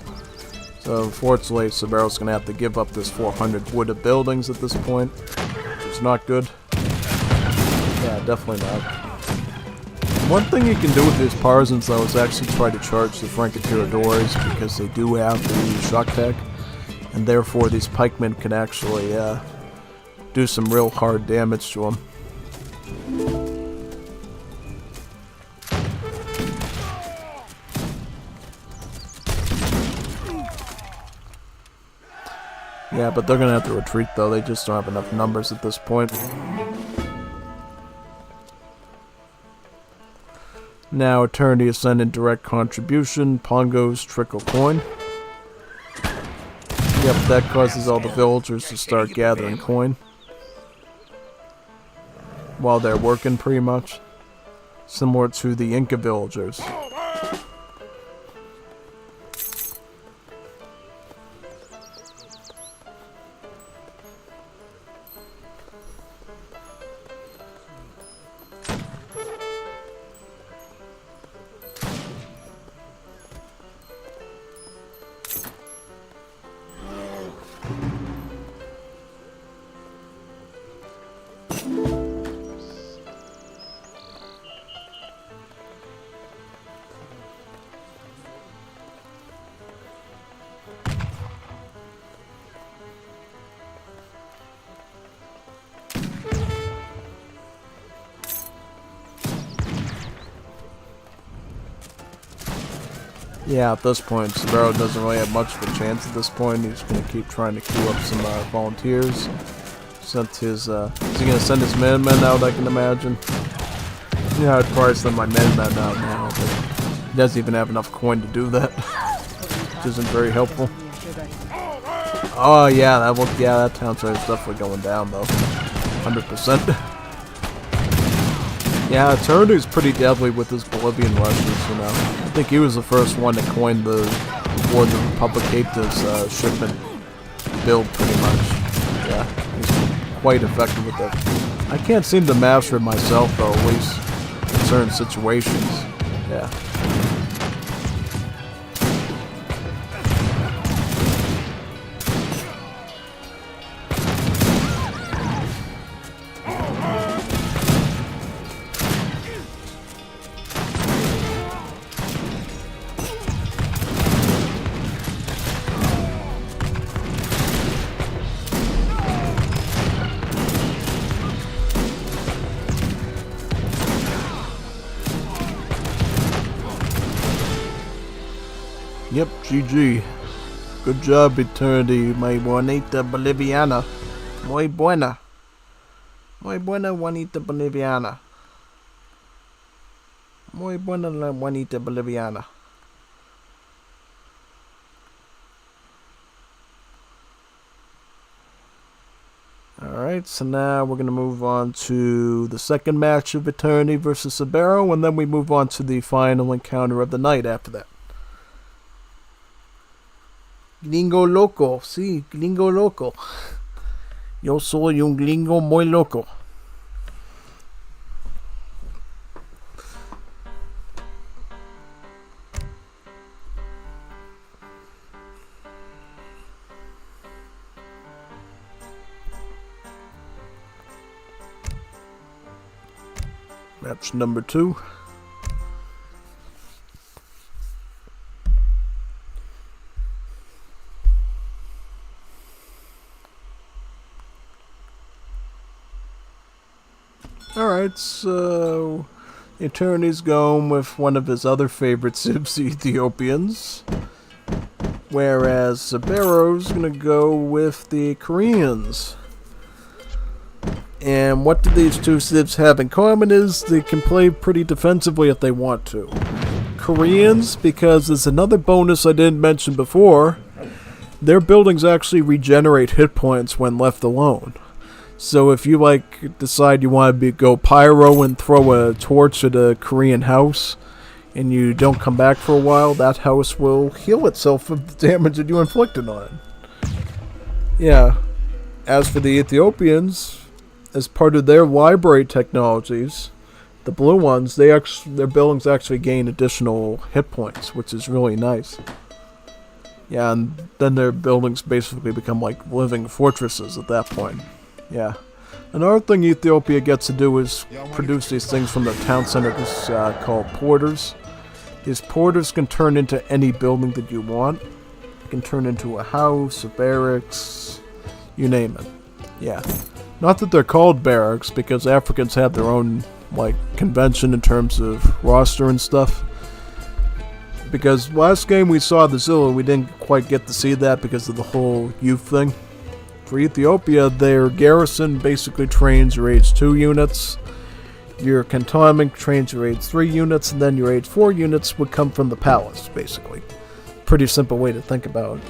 So unfortunately, Sabero's going to have to give up this 400 wooded buildings at this point, which is not good. Yeah, definitely not. One thing you can do with these partisans though is actually try to charge the francotiradores because they do have the shock tech, and therefore these pikemen can actually do some real hard damage to them. Yeah, but they're gonna have to retreat though, they just don't have enough numbers at this point. Now Eternity Ascendant direct contribution, Pongo's trickle coin. Yep, that causes all the villagers to start gathering coin while they're working pretty much. Similar to the Inca villagers. Yeah, at this point, Sabero doesn't really have much of a chance at this point. He's going to keep trying to queue up some volunteers. Sent his, is he going to send his Minutemen out, I can imagine? Yeah, I'd price them my men that out now, but he doesn't even have enough coin to do that, which isn't very helpful. Oh yeah, that town site is definitely going down though, 100%. Yeah, Eternity's pretty deadly with his Bolivian rushes, you know. I think he was the first one to coin the War of the Republic Captives shipment build, pretty much. Yeah, he's quite effective with it. I can't seem to master it myself, though, at least in certain situations. Yeah. Yep, GG. Good job, Eternity, my Juanita Boliviana. Muy buena. Muy buena, Juanita Boliviana. Muy buena, la Juanita Boliviana. Alright, so now we're going to move on to the second match of Eternity versus Sabero, and then we move on to the final encounter of the night after that. Gringo loco, sí, gringo loco. Yo soy un gringo muy loco. Match number 2. Alright, so Eternity's going with one of his other favorite Sibs, the Ethiopians. Whereas Sabero's gonna go with the Koreans. And what do these two Sibs have in common is they can play pretty defensively if they want to. Koreans, because there's another bonus I didn't mention before, their buildings actually regenerate hit points when left alone. So if you decide you want to go pyro and throw a torch at a Korean house, and you don't come back for a while, that house will heal itself of the damage that you inflicted on it. Yeah. As for the Ethiopians, as part of their library technologies, the blue ones, their buildings actually gain additional hit points, which is really nice. Yeah, and then their buildings basically become like living fortresses at that point. Yeah. Another thing Ethiopia gets to do is produce these things from the town centers called porters. These porters can turn into any building that you want. It can turn into a house, a barracks, you name it. Yeah. Not that they're called barracks, because Africans have their own convention in terms of roster and stuff. Because last game we saw the Zilla, we didn't quite get to see that because of the whole youth thing. For Ethiopia, their garrison basically trains your age 2 units. Your cantonment trains your age 3 units, and then your age 4 units would come from the palace, basically. Pretty simple way to think about it.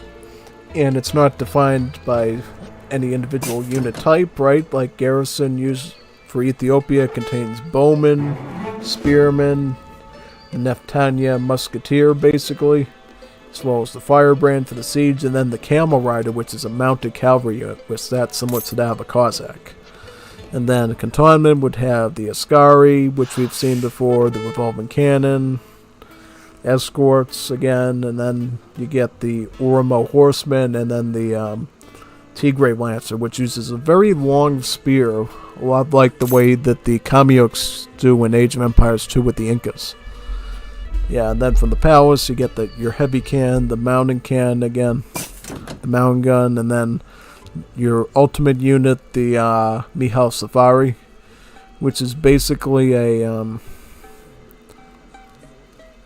And it's not defined by any individual unit type, right? Like garrison used for Ethiopia contains bowman, spearman, the Neftanya musketeer, basically, as well as the firebrand for the siege, and then the camel rider, which is a mounted cavalry unit, which that's similar to that of a Cossack. And then the cantonment would have the Askari, which we've seen before, the revolving cannon, escorts again, and then you get the Oromo horsemen, and then the Tigray lancer, which uses a very long spear, a lot like the way that the Kamioks do in Age of Empires 2 with the Incas. Yeah, and then from the palace you get your heavy cannon, the mountain cannon again, the mountain gun, and then your ultimate unit, the Mihal Safari, which is basically a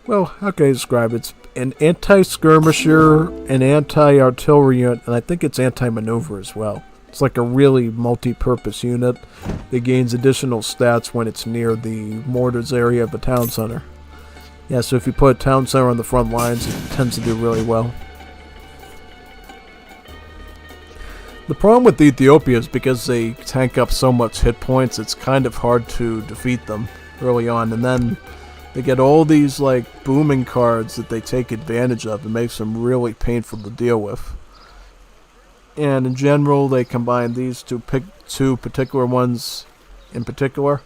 well, how can I describe it? It's an anti-skirmisher, an anti-artillery unit, and I think it's anti-maneuver as well. It's like a really multi-purpose unit that gains additional stats when it's near the mortars area of a town center. Yeah, so if you put a town center on the front lines, it tends to do really well. The problem with Ethiopia is because they tank up so much hit points, it's kind of hard to defeat them early on. And then they get all these like booming cards that they take advantage of. It makes them really painful to deal with. And in general, they combine these two particular ones in particular.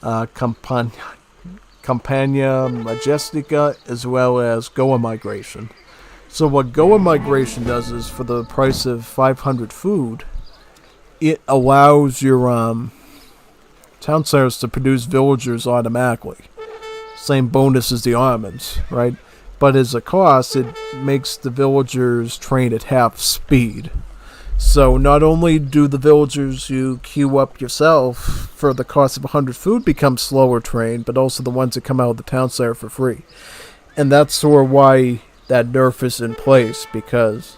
Campagna Majestica as well as Goa Migration. So what Goa Migration does is, for the price of 500 food, it allows your town centers to produce villagers automatically. Same bonus as the Ottomans, right? But as a cost, it makes the villagers train at half speed. So not only do the villagers you queue up yourself for the cost of 100 food become slower trained, but also the ones that come out of the town center for free. And that's sort of why that nerf is in place, because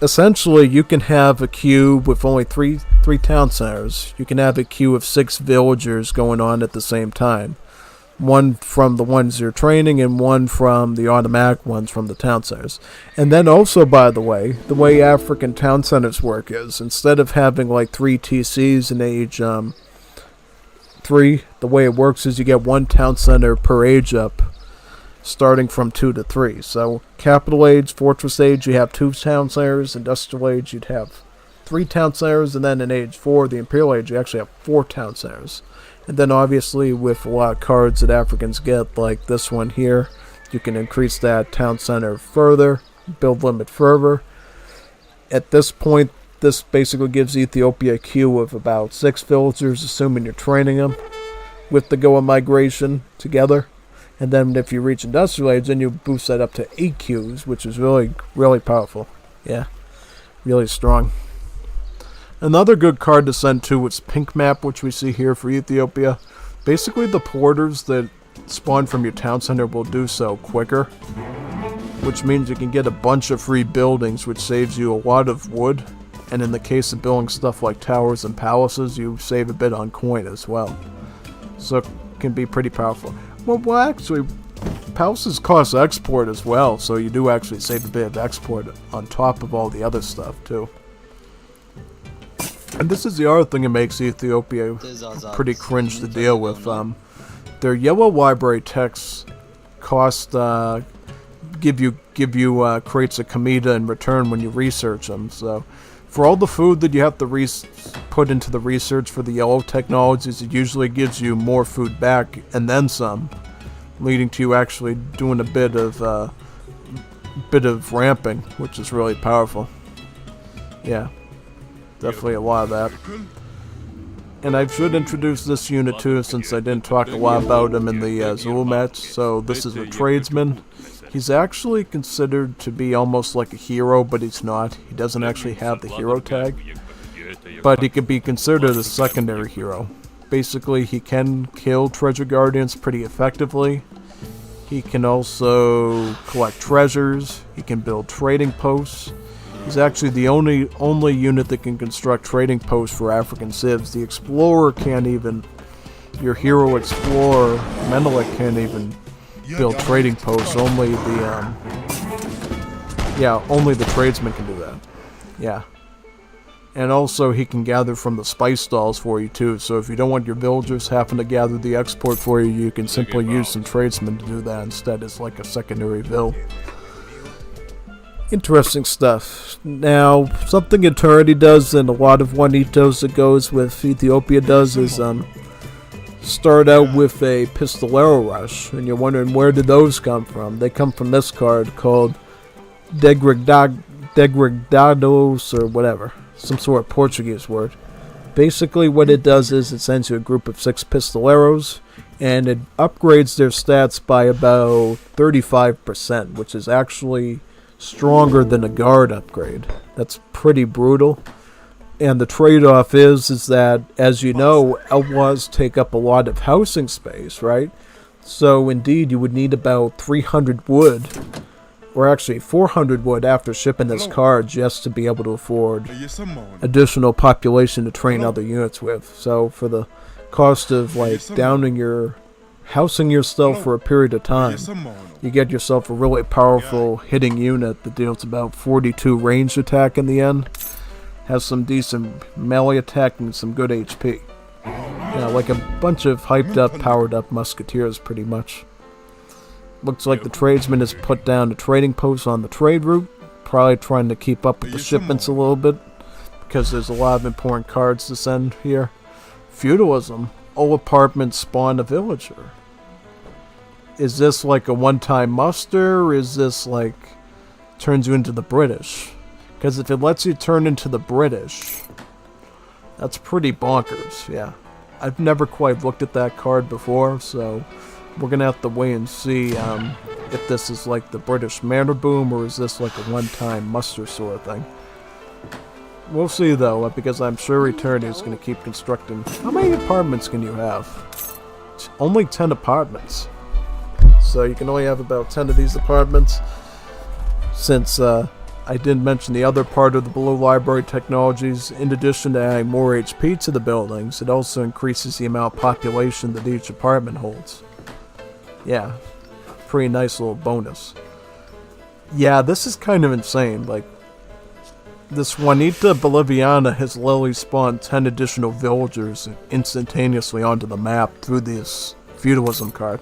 essentially you can have a queue with only three town centers. You can have a queue of 6 villagers going on at the same time. One from the ones you're training and one from the automatic ones from the town centers. And then also, by the way African town centers work is, instead of having like 3 TCs in age 3, the way it works is you get 1 town center per age up, starting from 2 to 3. So capital age, fortress age, you have 2 town centers. Industrial age, you'd have 3 town centers. And then in age 4, the imperial age, you actually have 4 town centers. And then obviously with a lot of cards that Africans get, like this one here, you can increase that town center further, build limit further. At this point, this basically gives Ethiopia a queue of about 6 villagers, assuming you're training them with the Goa Migration together. And then if you reach industrial age, then you boost that up to 8 queues, which is really, really powerful. Yeah, really strong. Another good card to send to is Pink Map, which we see here for Ethiopia. Basically, the porters that spawn from your town center will do so quicker, which means you can get a bunch of free buildings, which saves you a lot of wood. And in the case of building stuff like towers and palaces, you save a bit on coin as well. So it can be pretty powerful. Well, actually, palaces cost export as well, so you do actually save a bit of export on top of all the other stuff, too. And this is the other thing that makes Ethiopia pretty cringe to deal with. Their yellow library texts cost, give you crates of Kamita in return when you research them, so for all the food that you have to put into the research for the yellow technologies, it usually gives you more food back and then some, leading to you actually doing a bit of ramping, which is really powerful. Yeah, definitely a lot of that. And I should introduce this unit too, since I didn't talk a lot about him in the Zulu match. So this is a tradesman. He's actually considered to be almost like a hero, but he's not. He doesn't actually have the hero tag. But he could be considered a secondary hero. Basically, he can kill treasure guardians pretty effectively. He can also collect treasures. He can build trading posts. He's actually the only unit that can construct trading posts for African civs. The explorer can't even. Your hero explorer, Menelik, can't even build trading posts. Only the tradesman can do that. Yeah. And also he can gather from the spice stalls for you too. So if you don't want your villagers having to gather the export for you, you can simply use some tradesmen to do that instead as like a secondary vill. Interesting stuff. Now, something Eternity does and a lot of Juanitos that goes with Ethiopia does is start out with a Pistolero Rush, and you're wondering where did those come from. They come from this card called Degradados or whatever, some sort of Portuguese word. Basically what it does is it sends you a group of 6 Pistoleros, and it upgrades their stats by about 35%, which is actually stronger than a guard upgrade. That's pretty brutal. And the trade-off is that, as you know, outlaws take up a lot of housing space, right? So indeed, you would need about 300 wood, or actually 400 wood after shipping this card just to be able to afford additional population to train other units with. So for the cost of like housing yourself for a period of time, you get yourself a really powerful hitting unit that deals about 42 ranged attack in the end. Has some decent melee attack and some good HP. Yeah, like a bunch of hyped up, powered up musketeers pretty much. Looks like the tradesman has put down a trading post on the trade route, probably trying to keep up with the shipments a little bit, because there's a lot of important cards to send here. Feudalism. All apartments spawn a villager. Is this like a one-time muster, or is this like turns you into the British? Because if it lets you turn into the British, that's pretty bonkers, yeah. I've never quite looked at that card before, so we're going to have to wait and see if this is like the British Manor Boom, or is this like a one-time muster sort of thing. We'll see, though, because I'm sure Eternity is going to keep constructing. How many apartments can you have? Only 10 apartments. So you can only have about 10 of these apartments. Since I did mention the other part of the Blue Library technologies, in addition to adding more HP to the buildings, it also increases the amount of population that each apartment holds. Yeah, pretty nice little bonus. Yeah, this is kind of insane. Like, this Juanita Boliviana has literally spawned 10 additional villagers instantaneously onto the map through this feudalism card.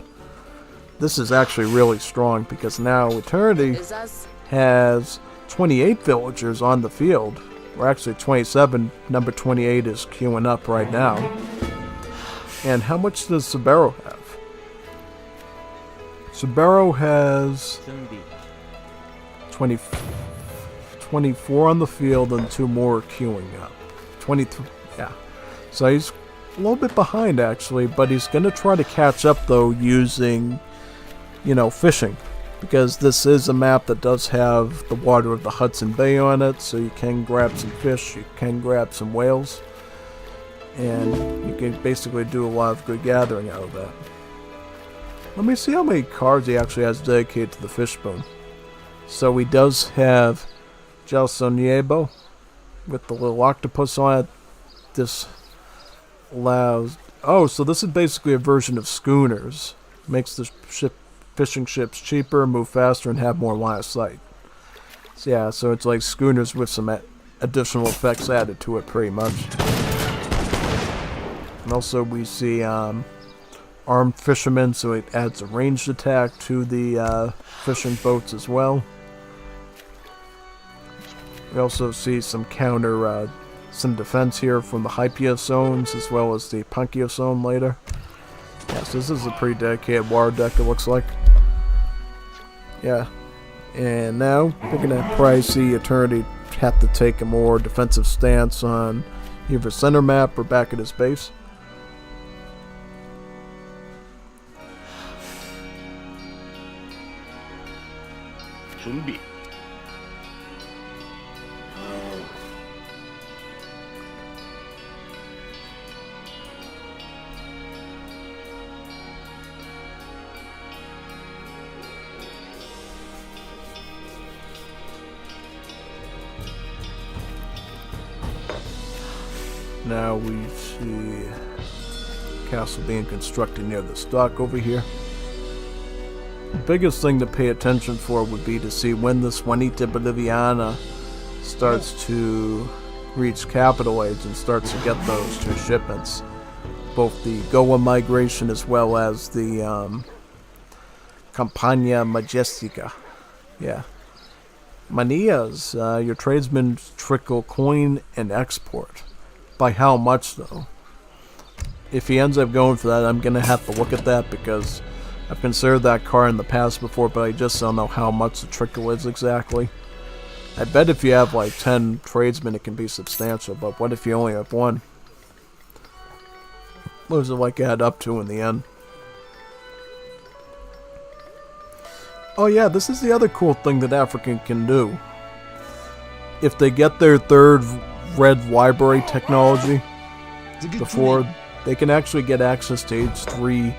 This is actually really strong because now Eternity has 28 villagers on the field. Or actually 27. Number 28 is queuing up right now. And how much does Sabero have? Sabero has 24 on the field and 2 more queuing up. 23, yeah. So he's a little bit behind actually, but he's going to try to catch up though using, fishing. Because this is a map that does have the water of the Hudson Bay on it, so you can grab some fish, you can grab some whales, and you can basically do a lot of good gathering out of that. Let me see how many cards he actually has dedicated to the fish boom. So he does have Jalsoniebo with the little octopus on it. This allows... Oh, so this is basically a version of schooners. Makes the fishing ships cheaper, move faster, and have more line of sight. So yeah, so it's like schooners with some additional effects added to it pretty much. And also we see armed fishermen, so it adds a ranged attack to the fishing boats as well. We also see some some defense here from the Hypia zones as well as the Punkia zone later. Yes, this is a pretty dedicated water deck, it looks like. Yeah. And now we're going to probably see Eternity have to take a more defensive stance on either center map or back at his base. 준비. Now we see castle being constructed near the dock over here. The biggest thing to pay attention for would be to see when this Juanita Boliviana starts to reach capital age and starts to get those 2 shipments. Both the Goa migration as well as the Campagna Majestica. Yeah. Manias, your tradesmen trickle coin and export. By how much though? If he ends up going for that, I'm going to have to look at that because I've considered that car in the past before, but I just don't know how much the trickle is exactly. I bet if you have like 10 tradesmen it can be substantial, but what if you only have 1? What does it like add up to in the end? Oh yeah, this is the other cool thing that African can do. If they get their 3rd red library technology before, they can actually get access to age 3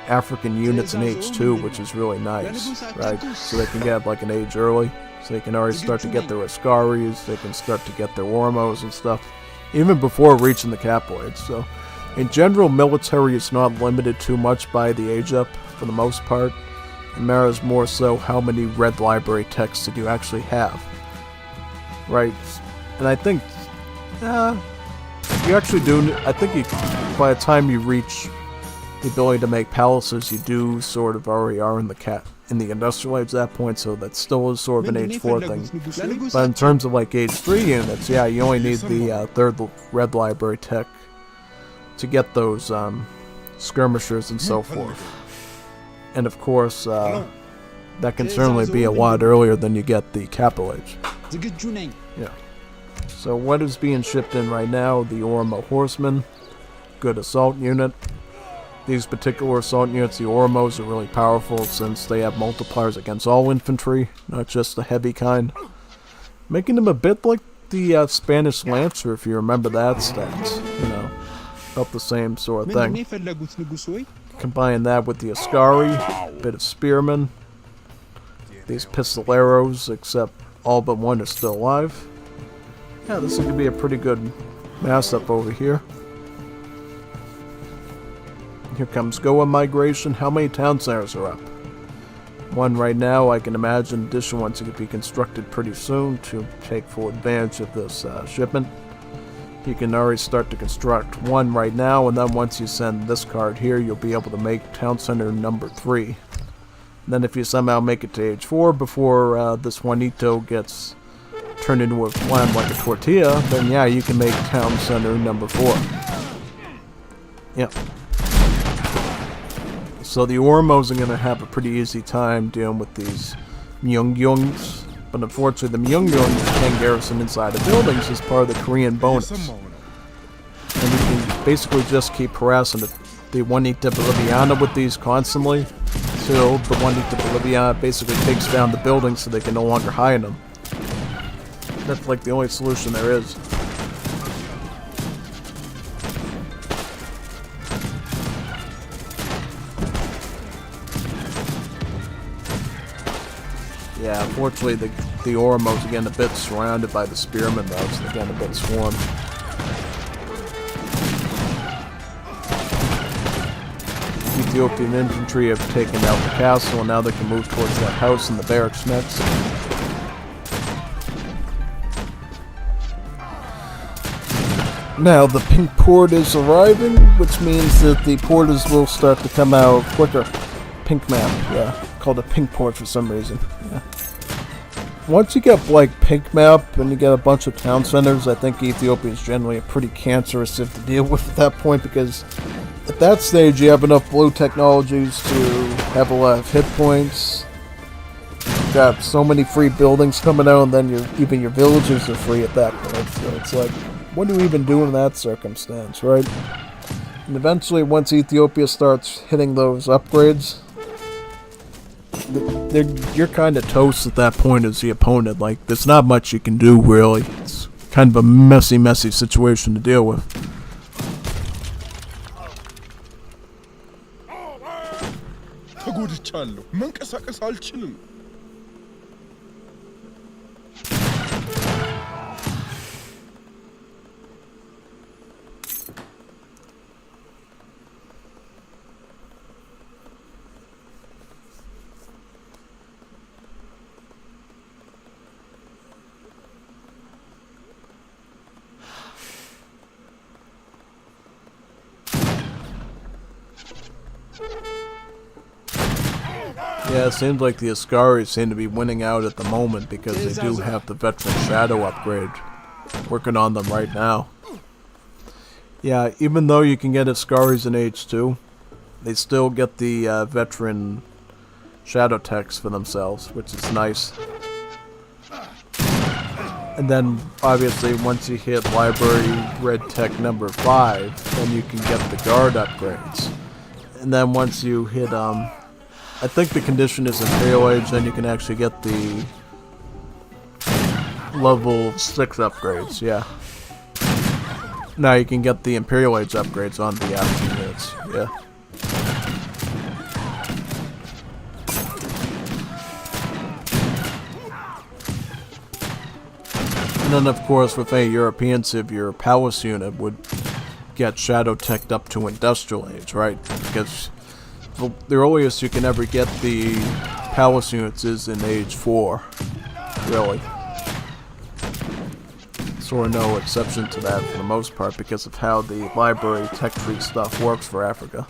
African units in H2, which is really nice, right? So they can get like an age early, so they can already start to get their Ascaris, they can start to get their Ormos and stuff, even before reaching the Capoids. So in general, military is not limited too much by the age up for the most part. It matters more so how many red library texts that you actually have, right? And I think you actually do. I think you, by the time you reach the ability to make palaces, you do sort of already are in the industrial age at that point, so that still is sort of an age 4 thing. But in terms of like age 3 units, yeah, you only need the third red library tech to get those skirmishers and so forth. And of course, that can certainly be a lot earlier than you get the capital age. Yeah. So what is being shipped in right now? The Ormo Horsemen, good assault unit. These particular assault units, the Ormos, are really powerful since they have multipliers against all infantry, not just the heavy kind. Making them a bit like the Spanish Lancer, if you remember that stat. You know, about the same sort of thing. Combine that with the Ascari, a bit of Spearmen. These Pistoleros, except all but one are still alive. Yeah, this is going to be a pretty good mass-up over here. Here comes Goa migration. How many town centers are up? One right now. I can imagine additional ones that could be constructed pretty soon to take full advantage of this shipment. You can already start to construct one right now, and then once you send this card here, you'll be able to make town center number 3. And then if you somehow make it to age 4 before this Juanito gets turned into a flam like a tortilla, then yeah, you can make town center number 4. Yep. So the Ormos are going to have a pretty easy time dealing with these Myungyungs, but unfortunately the Myungyungs can garrison inside of buildings as part of the Korean bonus. And you can basically just keep harassing the Juanita Boliviana with these constantly, until the Juanita Boliviana basically takes down the buildings so they can no longer hide them. That's like the only solution there is. Yeah, unfortunately the Ormos are getting a bit surrounded by the Spearmen though, so they're getting a bit swarmed. Ethiopian infantry have taken out the castle, and now they can move towards that house and the barracks next. Now the pink port is arriving, which means that the porters will start to come out quicker. Pink map, yeah. Called a pink port for some reason. Yeah. Once you get like pink map and you get a bunch of town centers, I think Ethiopia is generally a pretty cancerous civ to deal with at that point, because at that stage you have enough blue technologies to have a lot of hit points. You've got so many free buildings coming out, and then even your villagers are free at that point. So it's like, what do we even do in that circumstance, right? And eventually, once Ethiopia starts hitting those upgrades, you're kind of toast at that point as the opponent. Like, there's not much you can do, really. It's kind of a messy situation to deal with. Yeah, it seems like the Ascaris seem to be winning out at the moment because they do have the veteran shadow upgrade. Working on them right now. Yeah, even though you can get Ascaris in H2, they still get the veteran shadow text for themselves, which is nice. And then, obviously, once you hit library red tech number 5, then you can get the guard upgrades. And then once you hit, I think the condition is Imperial Age, then you can actually get the level 6 upgrades, yeah. Now you can get the Imperial Age upgrades on the African units, yeah. And then, of course, with any Europeans, if your palace unit would get shadow teched up to industrial age, right? Because the earliest you can ever get the palace units is in age 4, really. Sort of no exception to that for the most part because of how the library tech tree stuff works for Africa.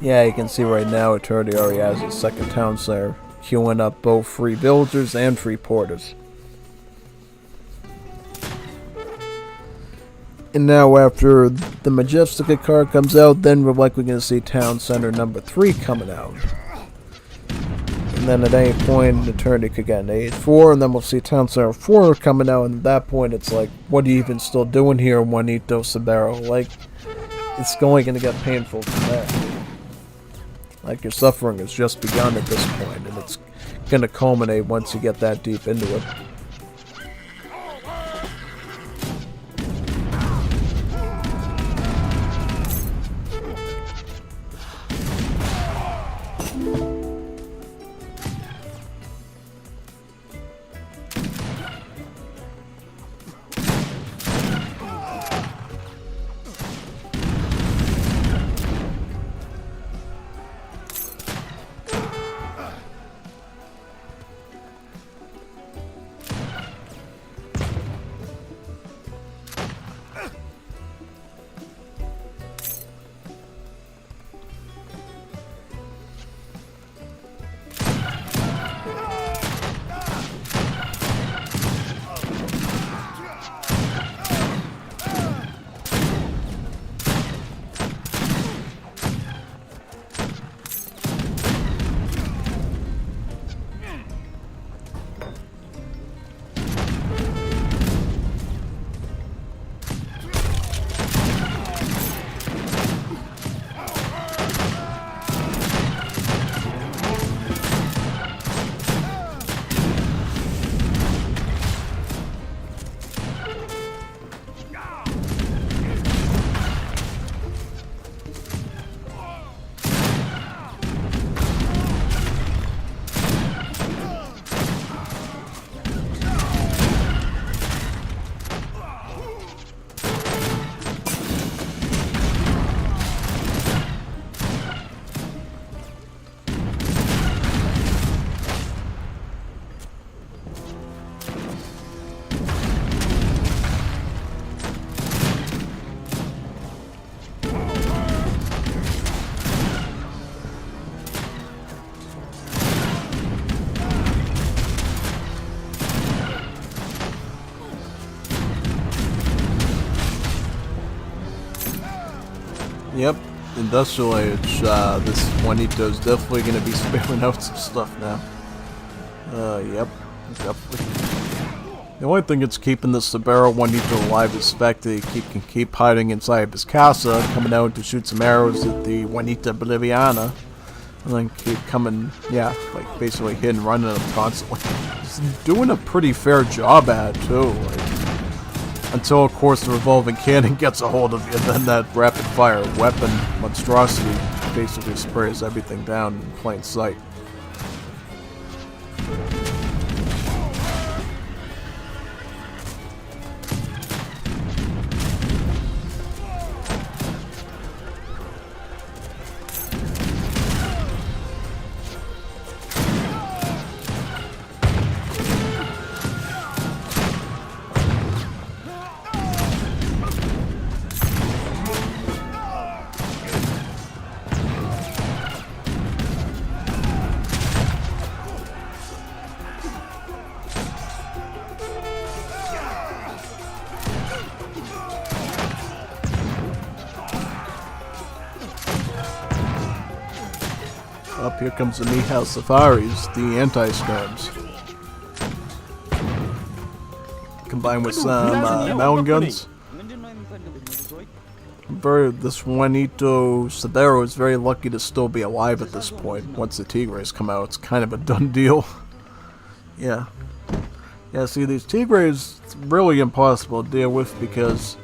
Yeah, you can see right now Eternity already has its second town center, queuing up both free villagers and free porters. And now after the Majestica card comes out, then we're likely going to see town center number 3 coming out. And then at any point, Eternity could get an age 4, and then we'll see town center 4 coming out, and at that point it's like, what are you even still doing here, Juanito Sabero? Like, it's going to get painful from there. Like, your suffering has just begun at this point, and it's going to culminate once you get that deep into it. Yep, Industrial Age, this Juanito's definitely going to be spilling out some stuff now. Yep, definitely. The only thing that's keeping the Sabero Juanito alive is the fact that he can keep hiding inside of his casa, coming out to shoot some arrows at the Juanita Boliviana, and then keep coming, yeah, like basically hit and running them constantly. He's doing a pretty fair job at it, too, like, until, of course, the revolving cannon gets a hold of you, and then that rapid-fire weapon monstrosity basically sprays everything down in plain sight. Up here comes the Mihal Safaris, the anti-skirms. Combined with some mountain guns. This Juanito Sadero is very lucky to still be alive at this point. Once the Tigres come out, it's kind of a done deal. Yeah. Yeah, see, these Tigres, it's really impossible to deal with because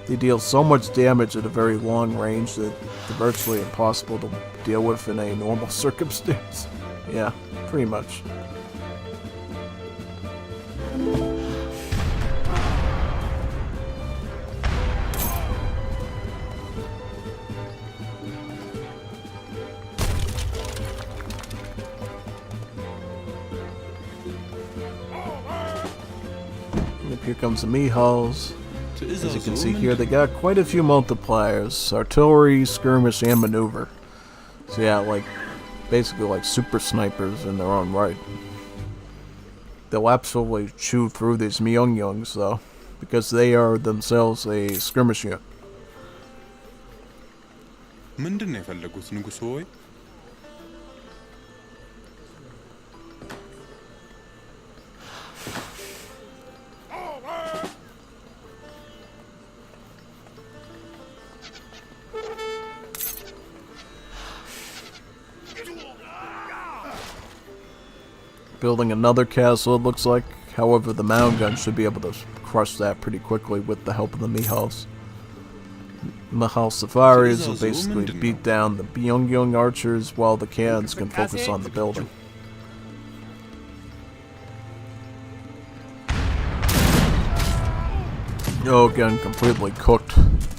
they deal so much damage at a very long range that they're virtually impossible to deal with in a normal circumstance. Yeah, pretty much. Here comes the Mihals. As you can see here, they got quite a few multipliers. Artillery, skirmish, and maneuver. So yeah, like, basically like super snipers in their own right. They'll absolutely chew through these Myung-Yungs, though, because they are themselves a skirmish unit. Building another castle, it looks like. However, the mound gun should be able to crush that pretty quickly with the help of the Mihals. Mihal Safaris will basically beat down the Myung-Yung archers while the cannons can focus on the building. Oh, again, completely cooked.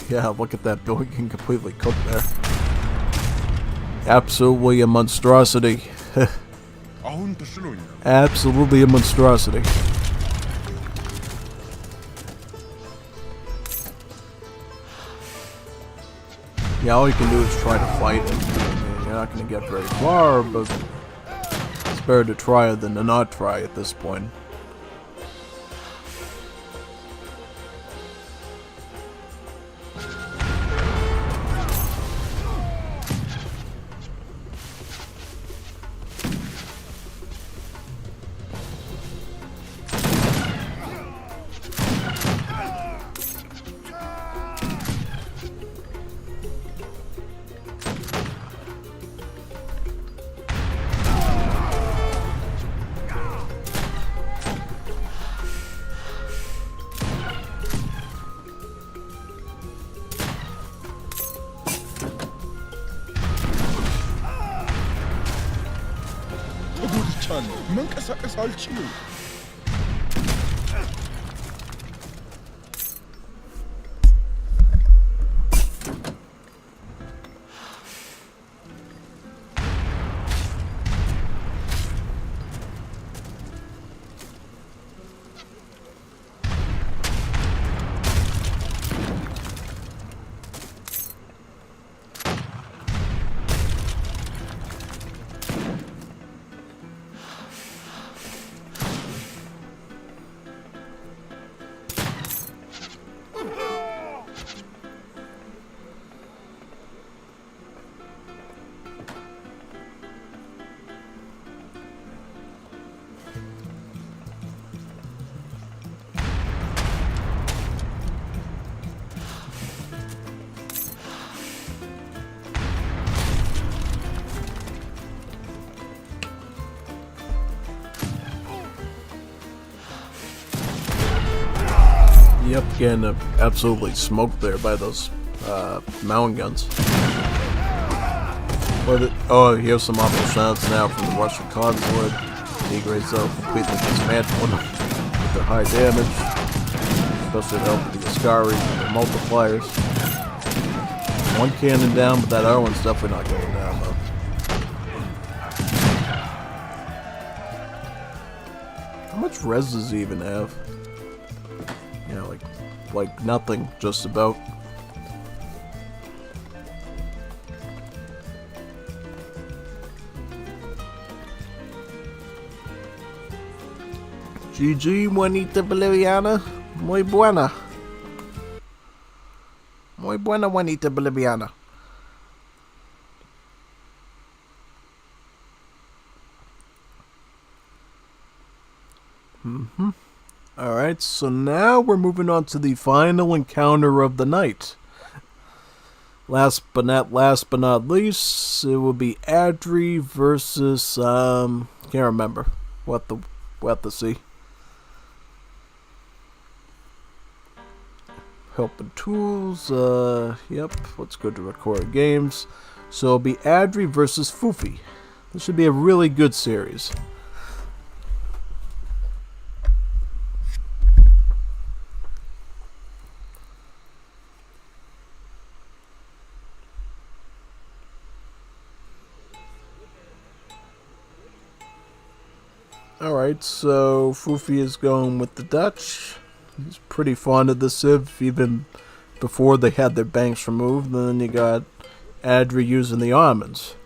Yeah, look at that building completely cooked there. Absolutely a monstrosity. Absolutely a monstrosity. Yeah, all you can do is try to fight it. I mean, you're not going to get very far, but it's better to try it than to not try at this point. منቀሳቀስ አልችልም Yep, getting absolutely smoked there by those mountain guns. Oh, here's some awful shots now from the Russian consulate. Tigres are completely dismantled with their high damage, especially the help of the Ascaris and their multipliers. One cannon down, but that other one's definitely not going down though. How much res does he even have? Yeah, like nothing, just about. GG, Juanita Boliviana. Muy buena. Muy buena, Juanita Boliviana. Alright, so now we're moving on to the final encounter of the night. Last but not least, it will be Adri versus, can't remember. We'll have to see. Help and tools, yep, let's go to record games. So it'll be Adri versus Fufi. This should be a really good series. Alright, so Fufi is going with the Dutch. He's pretty fond of the Civ, even before they had their banks removed. And then you got Adri using the Ottomans.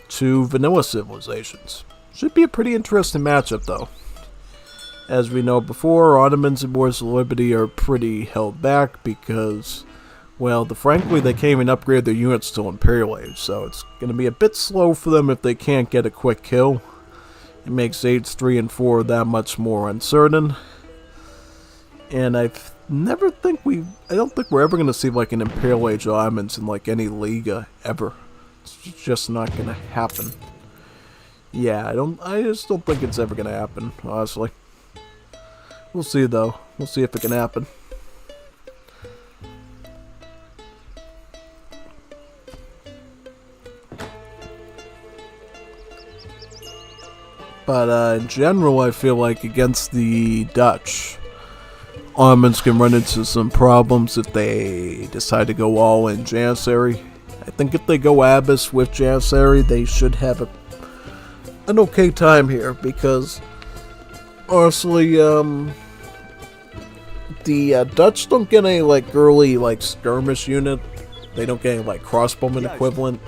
Two vanilla civilizations. Should be a pretty interesting matchup, though. As we know before, Ottomans and Wars of Liberty are pretty held back because, well, frankly, they can't even upgrade their units till Imperial Age, so it's going to be a bit slow for them if they can't get a quick kill. It makes Age 3 and 4 that much more uncertain. And I don't think we're ever going to see like an Imperial Age Ottomans in like any Liga ever. It's just not going to happen. Yeah, I just don't think it's ever going to happen, honestly. We'll see though. We'll see if it can happen. But in general, I feel like against the Dutch, Ottomans can run into some problems if they decide to go all in Janissary. I think if they go Abyss with Janissary, they should have an okay time here because, honestly, the Dutch don't get any like early like skirmish unit. They don't get any like crossbowman equivalent.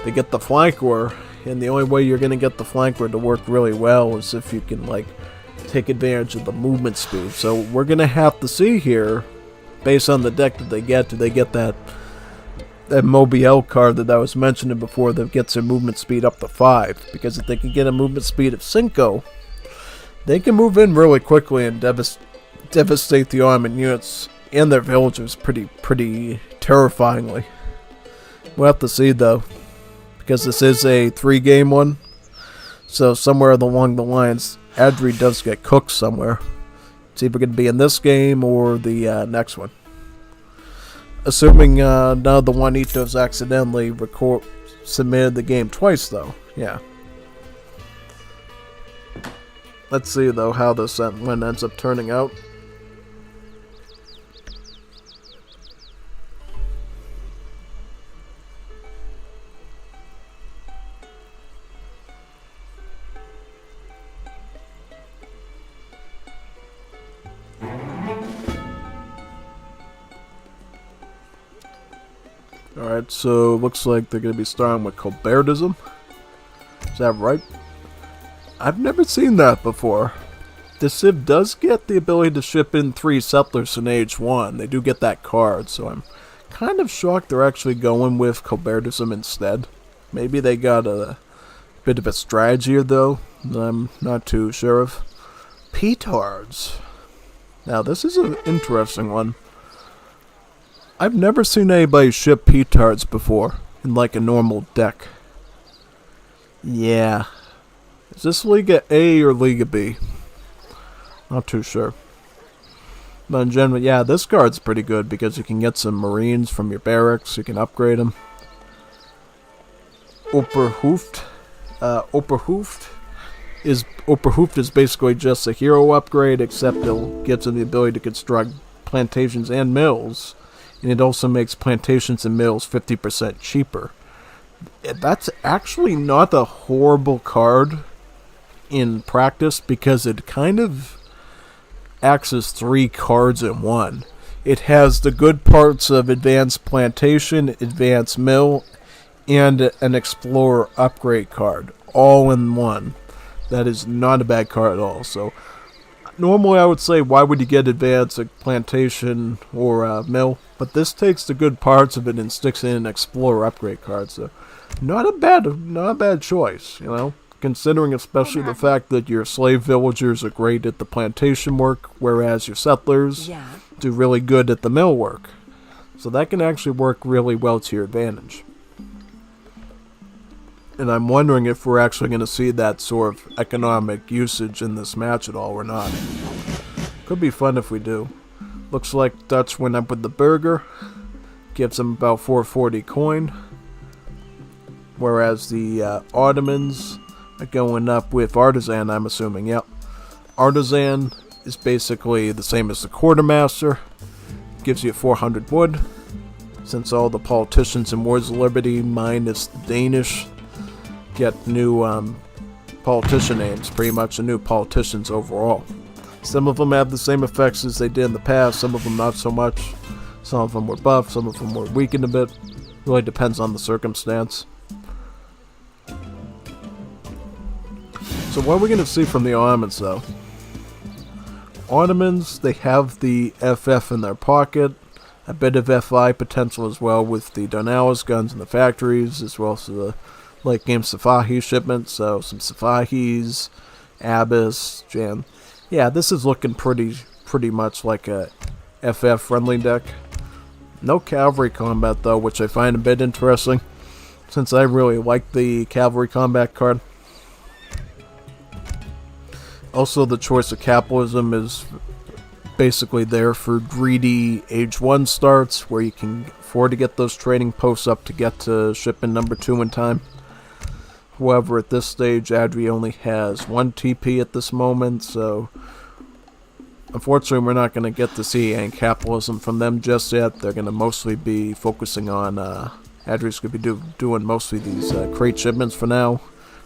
They get the flanker. And the only way you're going to get the flanker to work really well is if you can, like, take advantage of the movement speed. So we're going to have to see here, based on the deck that they get, do they get that Mobiel card that I was mentioning before that gets their movement speed up to 5. Because if they can get a movement speed of 5, they can move in really quickly and devastate the Ottoman units and their villagers pretty terrifyingly. We'll have to see, though. Because this is a 3-game one. So somewhere along the lines, Adri does get cooked somewhere. It's either going to be in this game or the next one. Assuming none of the Juanitos accidentally submitted the game twice, though. Yeah. Let's see, though, how this one ends up turning out. Alright, so looks like they're going to be starting with Colbertism. Is that right? I've never seen that before. The Civ does get the ability to ship in 3 settlers in Age 1. They do get that card, so I'm kind of shocked they're actually going with Colbertism instead. Maybe they got a bit of a strategy, though, that I'm not too sure of. Petards. Now, this is an interesting one. I've never seen anybody ship petards before in like a normal deck. Yeah. Is this Liga A or Liga B? Not too sure. But in general, yeah, this card's pretty good because you can get some Marines from your barracks. You can upgrade them. Oberhoofd. Oberhoofd is basically just a hero upgrade, except it gives them the ability to construct plantations and mills. And it also makes plantations and mills 50% cheaper. That's actually not a horrible card in practice because it kind of acts as 3 cards in one. It has the good parts of Advanced Plantation, Advanced Mill, and an Explorer upgrade card, all in one. That is not a bad card at all. So normally I would say, why would you get Advanced Plantation or Mill? But this takes the good parts of it and sticks in an Explorer upgrade card. So not a bad choice, you know. considering especially the fact that your slave villagers are great at the plantation work, whereas your settlers do really good at the mill work. So that can actually work really well to your advantage. And I'm wondering if we're actually going to see that sort of economic usage in this match at all or not. Could be fun if we do. Looks like Dutch went up with the burger. Gives them about 440 coin. Whereas the Ottomans are going up with Artisan, I'm assuming. Yep. Artisan is basically the same as the Quartermaster. Gives you 400 wood. Since all the politicians in Wars of Liberty, minus the Danish, get new politician names, pretty much the new politicians overall. Some of them have the same effects as they did in the past, some of them not so much. Some of them were buffed, some of them were weakened a bit. Really depends on the circumstance. So what are we going to see from the Ottomans though? Ottomans, they have the FF in their pocket, a bit of FI potential as well with the Darnelles guns in the factories, as well as the late game Safahi shipments, so some Safahis, Abyss, Jan. Yeah, this is looking pretty much like a FF friendly deck. No cavalry combat though, which I find a bit interesting, since I really like the cavalry combat card. Also, the choice of capitalism is basically there for greedy Age 1 starts, where you can afford to get those trading posts up to get to shipment number 2 in time. However, at this stage, Adri only has 1 TP at this moment, so unfortunately we're not going to get to see any capitalism from them just yet. They're going to mostly be focusing on, Adri's going to be doing mostly these crate shipments for now,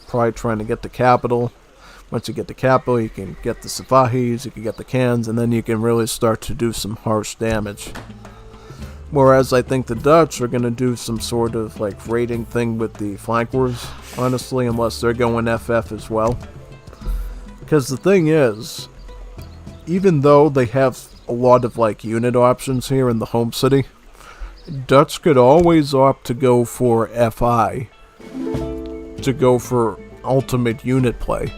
probably trying to get the capital. Once you get the capital, you can get the Safahis, you can get the cans, and then you can really start to do some harsh damage. Whereas I think the Dutch are going to do some sort of like raiding thing with the flankers, honestly, unless they're going FF as well. Because the thing is, even though they have a lot of like unit options here in the home city, Dutch could always opt to go for FI, to go for ultimate unit play.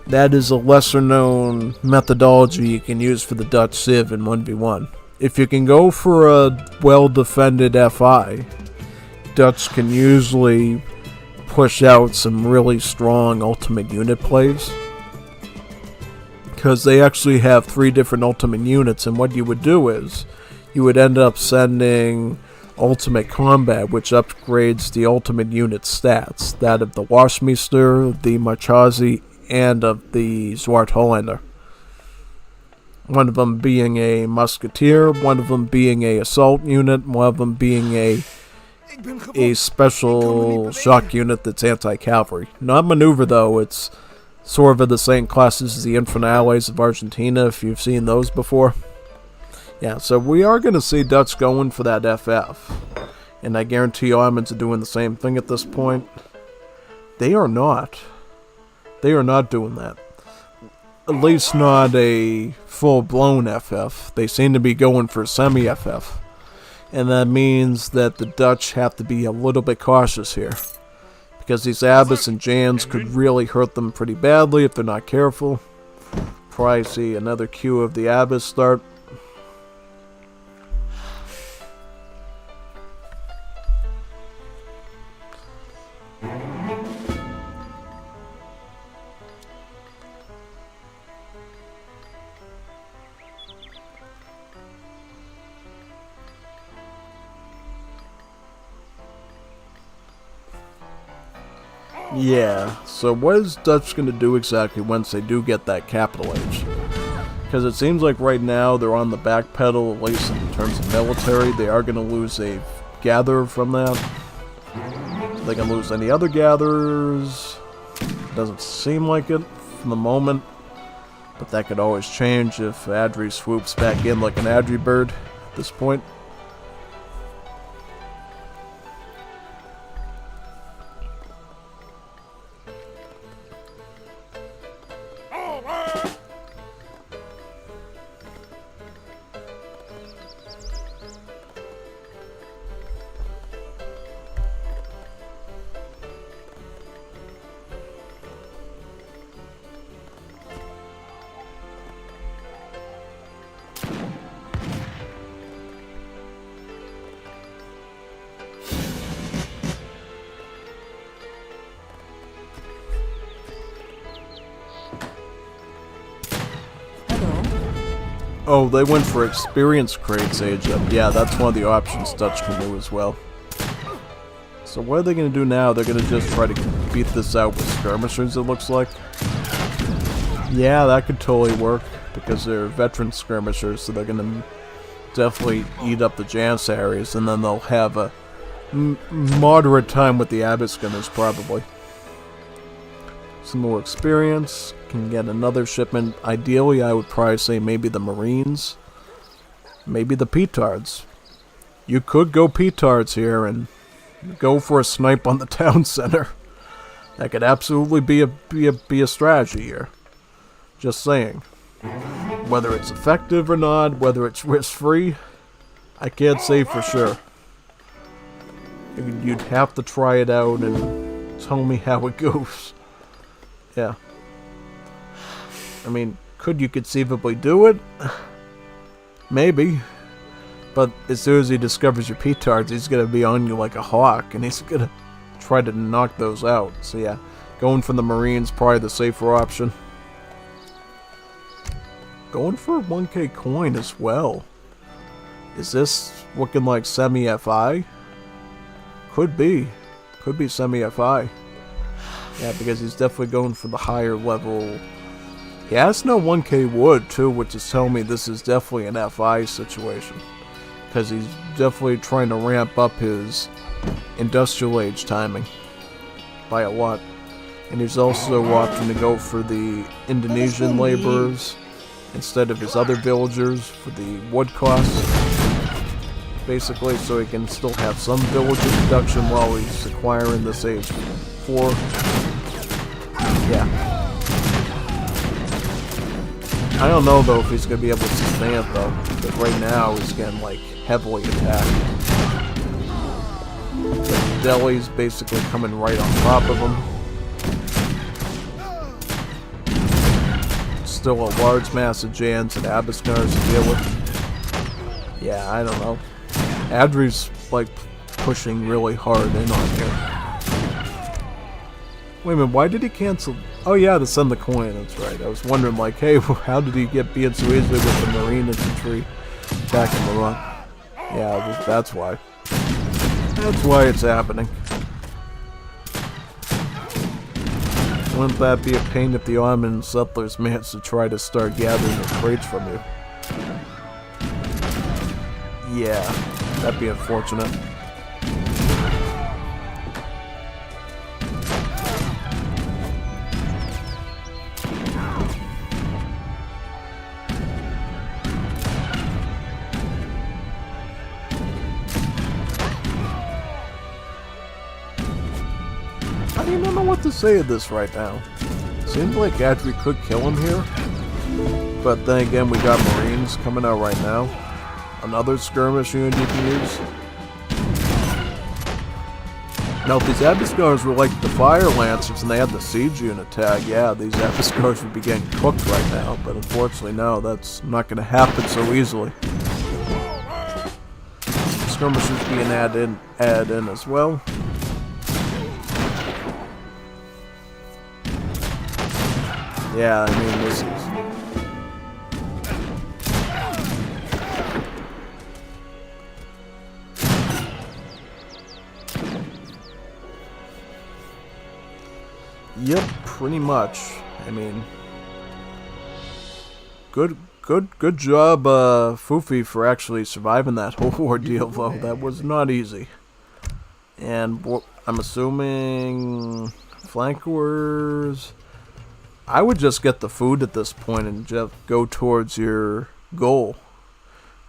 That is a lesser known methodology you can use for the Dutch Civ in 1v1. If you can go for a well-defended FI, Dutch can usually push out some really strong ultimate unit plays. Because they actually have 3 different ultimate units, and what you would do is, you would end up sending ultimate combat, which upgrades the ultimate unit stats. That of the Washmeister, the Marchazi, and of the Zwart Hollander. One of them being a musketeer, one of them being a assault unit, one of them being a special shock unit that's anti-cavalry. Not maneuver though, it's sort of the same classes as the Infernales of Argentina, if you've seen those before. Yeah, so we are going to see Dutch going for that FF. And I guarantee Ottomans are doing the same thing at this point. They are not. They are not doing that. At least not a full-blown FF. They seem to be going for semi-FF. And that means that the Dutch have to be a little bit cautious here. Because these Abyss and Jans could really hurt them pretty badly if they're not careful. Probably see another queue of the Abyss start. Yeah, so what is Dutch going to do exactly once they do get that capital age? Because it seems like right now they're on the back pedal, at least in terms of military. They are going to lose a gatherer from that. Are they going to lose any other gatherers? Doesn't seem like it from the moment. But that could always change if Adri swoops back in like an Adri bird at this point. Oh, they went for experience crates age up. Yeah, that's one of the options Dutch can do as well. So what are they going to do now? They're going to just try to beat this out with skirmishers, it looks like. Yeah, that could totally work, because they're veteran skirmishers, so they're going to definitely eat up the Janissaries, and then they'll have a moderate time with the Abbot Skinners, probably. Some more experience. Can get another shipment. Ideally, I would probably say maybe the Marines. Maybe the Petards. You could go Petards here and go for a snipe on the town center. That could absolutely be a strategy here. Just saying. Whether it's effective or not, whether it's risk-free, I can't say for sure. You'd have to try it out and tell me how it goes. Yeah. I mean, could you conceivably do it? Maybe. But as soon as he discovers your Petards, he's going to be on you like a hawk, and he's going to try to knock those out. So yeah, going for the Marines, probably the safer option. Going for a 1k coin as well. Is this looking like semi-FI? Could be. Could be semi-FI. Yeah, because he's definitely going for the higher level. He has no 1k wood too, which is telling me this is definitely an FI situation. Because he's definitely trying to ramp up his industrial age timing by a lot. And he's also opting to go for the Indonesian laborers instead of his other villagers for the wood costs. Basically, so he can still have some villager production while he's acquiring this age 4. Yeah. I don't know though if he's going to be able to sustain it though, because right now he's getting like heavily attacked. The Delhi's basically coming right on top of him. Still a large mass of Jans and Abiskars to deal with. Yeah, I don't know. Adri's like pushing really hard in on here. Wait a minute, why did he cancel? Oh yeah, to send the coin, that's right. I was wondering like, hey, how did he get being so easily with the Marine infantry attacking the run? Yeah, that's why. That's why it's happening. Wouldn't that be a pain if the Ottoman settlers managed to try to start gathering the crates from you? Yeah, that'd be unfortunate. I don't even know what to say of this right now. Seems like Adri could kill him here. But then again, we got Marines coming out right now. Another skirmish unit you can use. Now, if these Abiskars were like the Fire Lancers and they had the Siege unit tag, yeah, these Abiskars would be getting cooked right now. But unfortunately, no, that's not going to happen so easily. Skirmishers being added in as well. Yeah, I mean, this is... Yep, pretty much. I mean... Good job, Fufi, for actually surviving that whole ordeal, though. That was not easy. And I'm assuming... Flankers... I would just get the food at this point and just go towards your goal.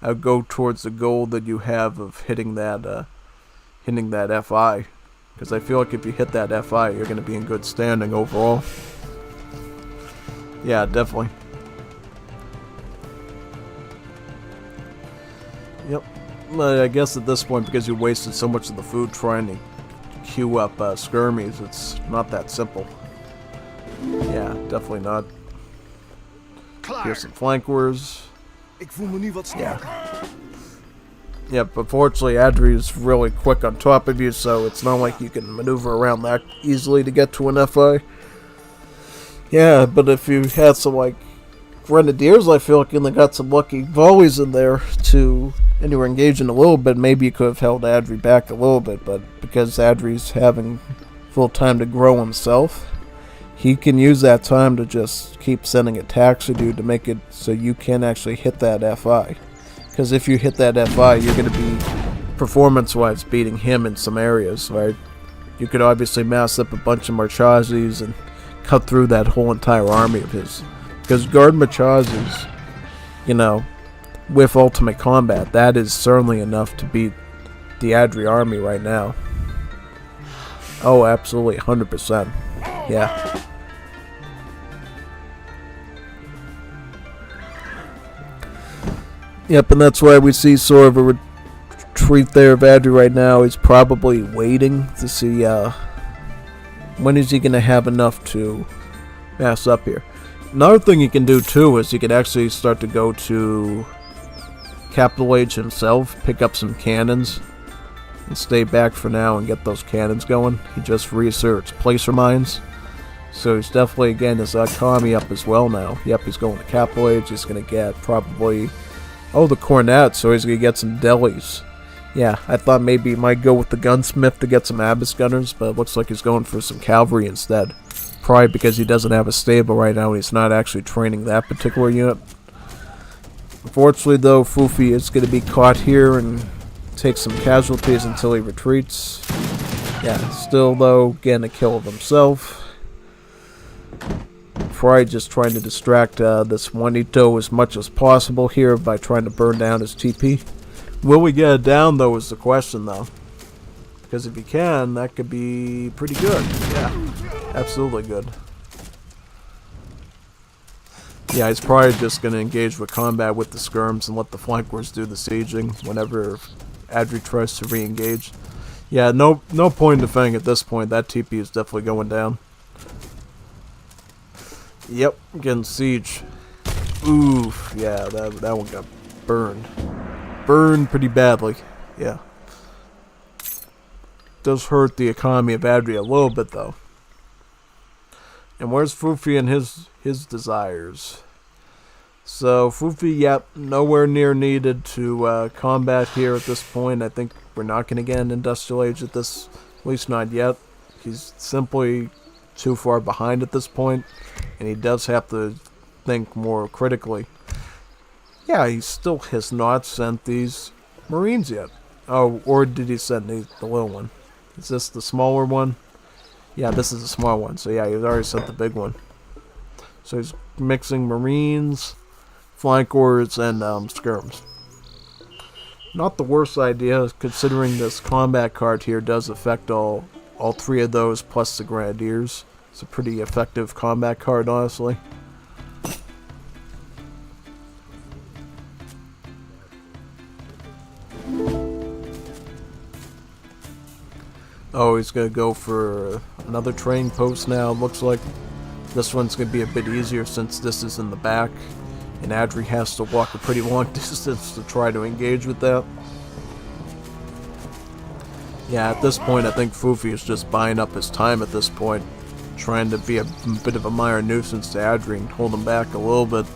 I would go towards the goal that you have of hitting that FI. Because I feel like if you hit that FI, you're going to be in good standing overall. Yeah, definitely. Yep. But I guess at this point, because you wasted so much of the food trying to queue up skirmies, it's not that simple. Yeah, definitely not. Here's some flankers. Yeah. Yep, unfortunately Adri is really quick on top of you, so it's not like you can maneuver around that easily to get to an FI. Yeah, but if you had some like Grenadiers, I feel like, they got some lucky volleys in there to, and you were engaging a little bit. Maybe you could have held Adri back a little bit, but because Adri's having full time to grow himself, he can use that time to just keep sending attacks at you to make it so you can actually hit that FI. Because if you hit that FI, you're going to be, performance-wise, beating him in some areas, right? You could obviously mass up a bunch of Marchazis and cut through that whole entire army of his. Because guard Marchazis, you know, with ultimate combat, that is certainly enough to beat the Adri army right now. Oh, absolutely, 100%. Yeah. Yep, and that's why we see sort of a retreat there of Adri right now. He's probably waiting to see when is he going to have enough to mass up here. Another thing you can do too is you can actually start to go to Capital H himself, pick up some cannons, and stay back for now and get those cannons going. He just reasserts placer mines. So he's definitely, again, his economy up as well now. Yep, he's going to Capital Age. He's going to get probably, oh, the Cornet, so he's going to get some delis. Yeah, I thought maybe he might go with the gunsmith to get some Abyss gunners, but it looks like he's going for some cavalry instead. Probably because he doesn't have a stable right now and he's not actually training that particular unit. Unfortunately, though, Fufi is going to be caught here and take some casualties until he retreats. Yeah, still, though, getting a kill of himself. Probably just trying to distract this Juanito as much as possible here by trying to burn down his TP. Will we get it down, though, is the question, though. Because if he can, that could be pretty good. Yeah, absolutely good. Yeah, he's probably just going to engage with combat with the skirms and let the flankers do the sieging whenever Adri tries to re-engage. Yeah, no point in defending at this point. That TP is definitely going down. Yep, getting siege. Oof, yeah, that one got burned. Burned pretty badly, yeah. Does hurt the economy of Adri a little bit, though. And where's Fufi and his desires? So, Fufi, yep, nowhere near needed to combat here at this point. I think we're not going to get an industrial age at this, at least not yet. He's simply too far behind at this point, and he does have to think more critically. Yeah, he still has not sent these Marines yet. Oh, or did he send the little one? Is this the smaller one? Yeah, this is the small one. So yeah, he's already sent the big one. So he's mixing Marines, flankers, and skirms. Not the worst idea, considering this combat card here does affect all three of those plus the Grenadiers. It's a pretty effective combat card, honestly. Oh, he's going to go for another train post now. Looks like this one's going to be a bit easier since this is in the back. And Adri has to walk a pretty long distance to try to engage with that. Yeah, at this point, I think Fufi is just buying up his time at this point. Trying to be a bit of a minor nuisance to Adri and hold him back a little bit.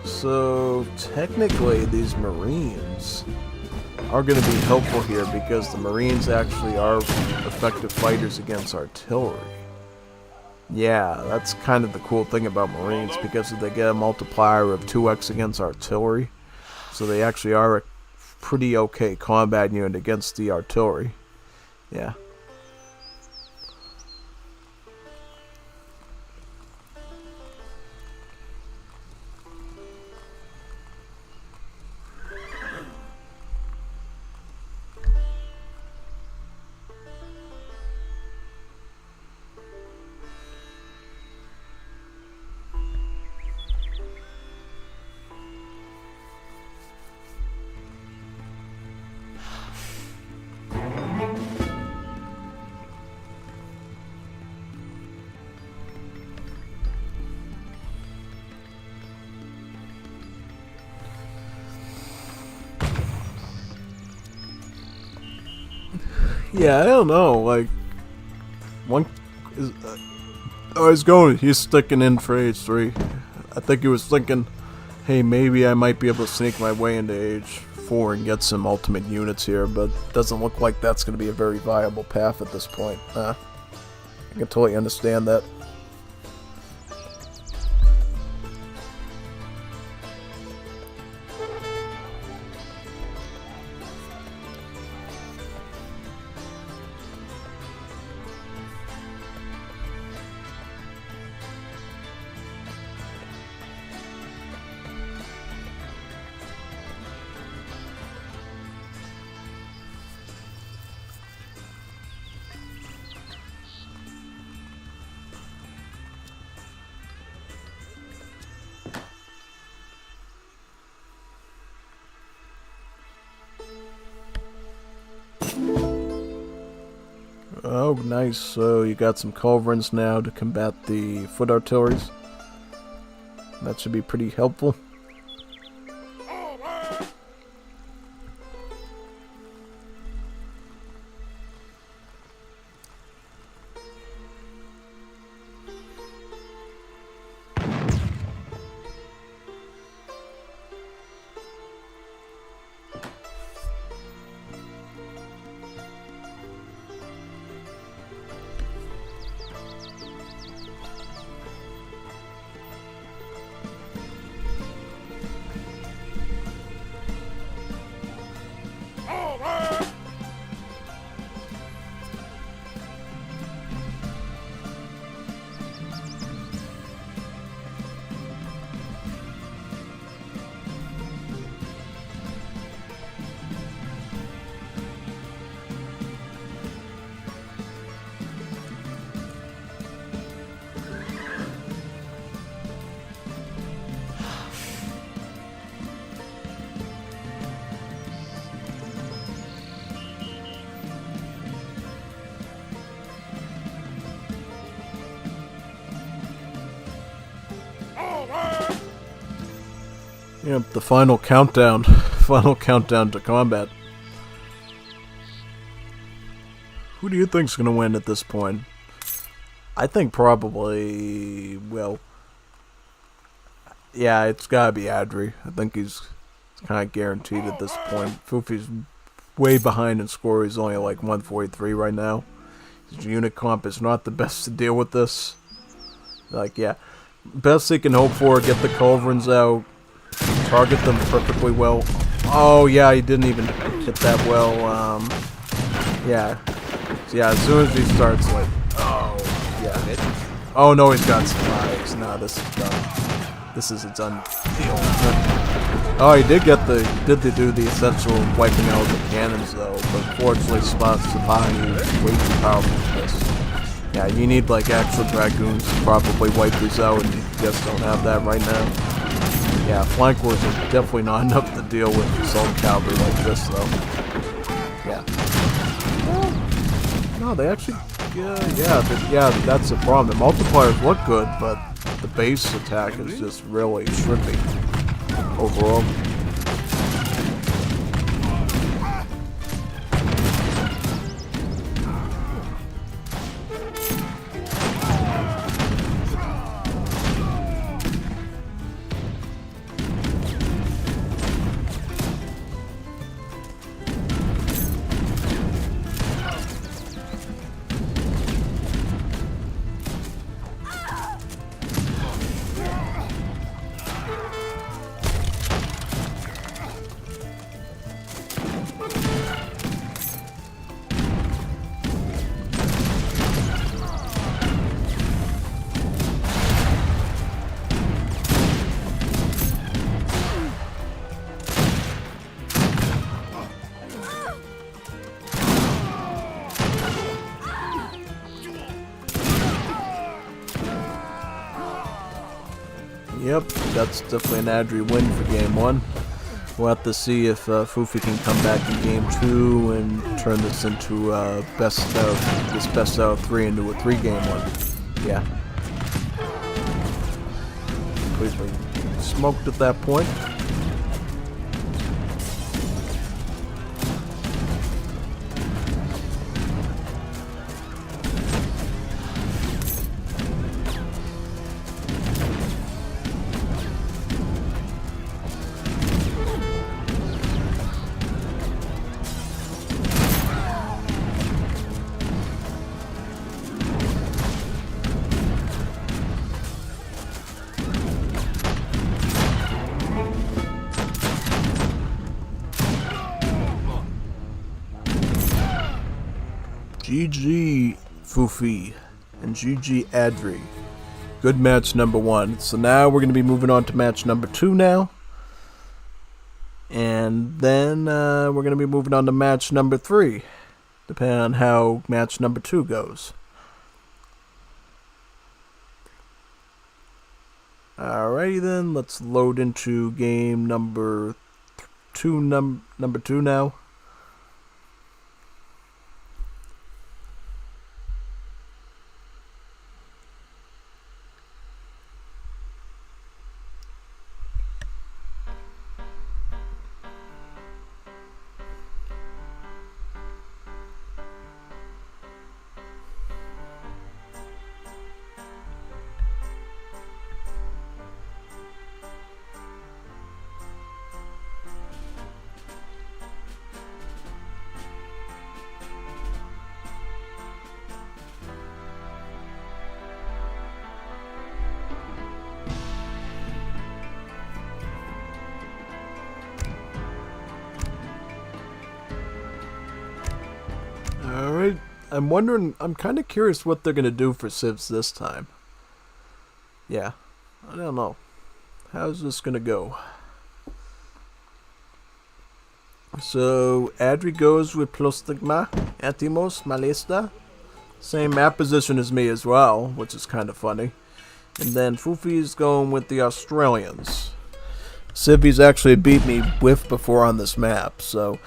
So technically these Marines are going to be helpful here because the Marines actually are effective fighters against artillery. Yeah, that's kind of the cool thing about Marines because they get a multiplier of 2x against artillery. So they actually are a pretty okay combat unit against the artillery. Yeah. Yeah, I don't know, like, one is, he's sticking in for H3. I think he was thinking, hey, maybe I might be able to sneak my way into H4 and get some ultimate units here, but it doesn't look like that's going to be a very viable path at this point. I can totally understand that. Oh, nice. So you got some culverins now to combat the foot artilleries. That should be pretty helpful. Yep, the final countdown. Final countdown to combat. Who do you think's gonna win at this point? I think probably, well, yeah, it's gotta be Adri. I think he's kind of guaranteed at this point. Fufi's way behind in score. He's only like 143 right now. His unit comp is not the best to deal with this. Like, yeah, best he can hope for, get the culverins out, target them perfectly well. Oh, yeah, he didn't even hit that well. Yeah. So, yeah, as soon as he starts, like, oh, yeah. Oh, no, he's got supplies. Nah, this is done. This is a done deal. Oh, he did do the essential wiping out of the cannons, though, but fortunately, Sabani is way too powerful for this. Yeah, you need, like, actual dragoons to probably wipe these out, and you just don't have that right now. Yeah, flank wars are definitely not enough to deal with assault cavalry like this, though. Yeah. No, they actually... Yeah, that's the problem. The multipliers look good, but the base attack is just really trippy overall. Yep, that's definitely an Adri win for game 1. We'll have to see if Fufi can come back in game 2 and turn this into best out of 3 into a 3-game one. Yeah. Completely smoked at that point. GG Fufi and GG Adri. Good match number 1. So now we're going to be moving on to match number 2 now. And then we're going to be moving on to match number 3, depending on how match number 2 goes. Alrighty then, let's load into game number 2 now. Alright, I'm kind of curious what they're going to do for civs this time. Yeah, I don't know. How's this going to go? So, Adri goes with Plostigma, Antimos, Malista. Same map position as me as well, which is kind of funny. And then Fufi's going with the Australians. Civi's actually beat me with before on this map, so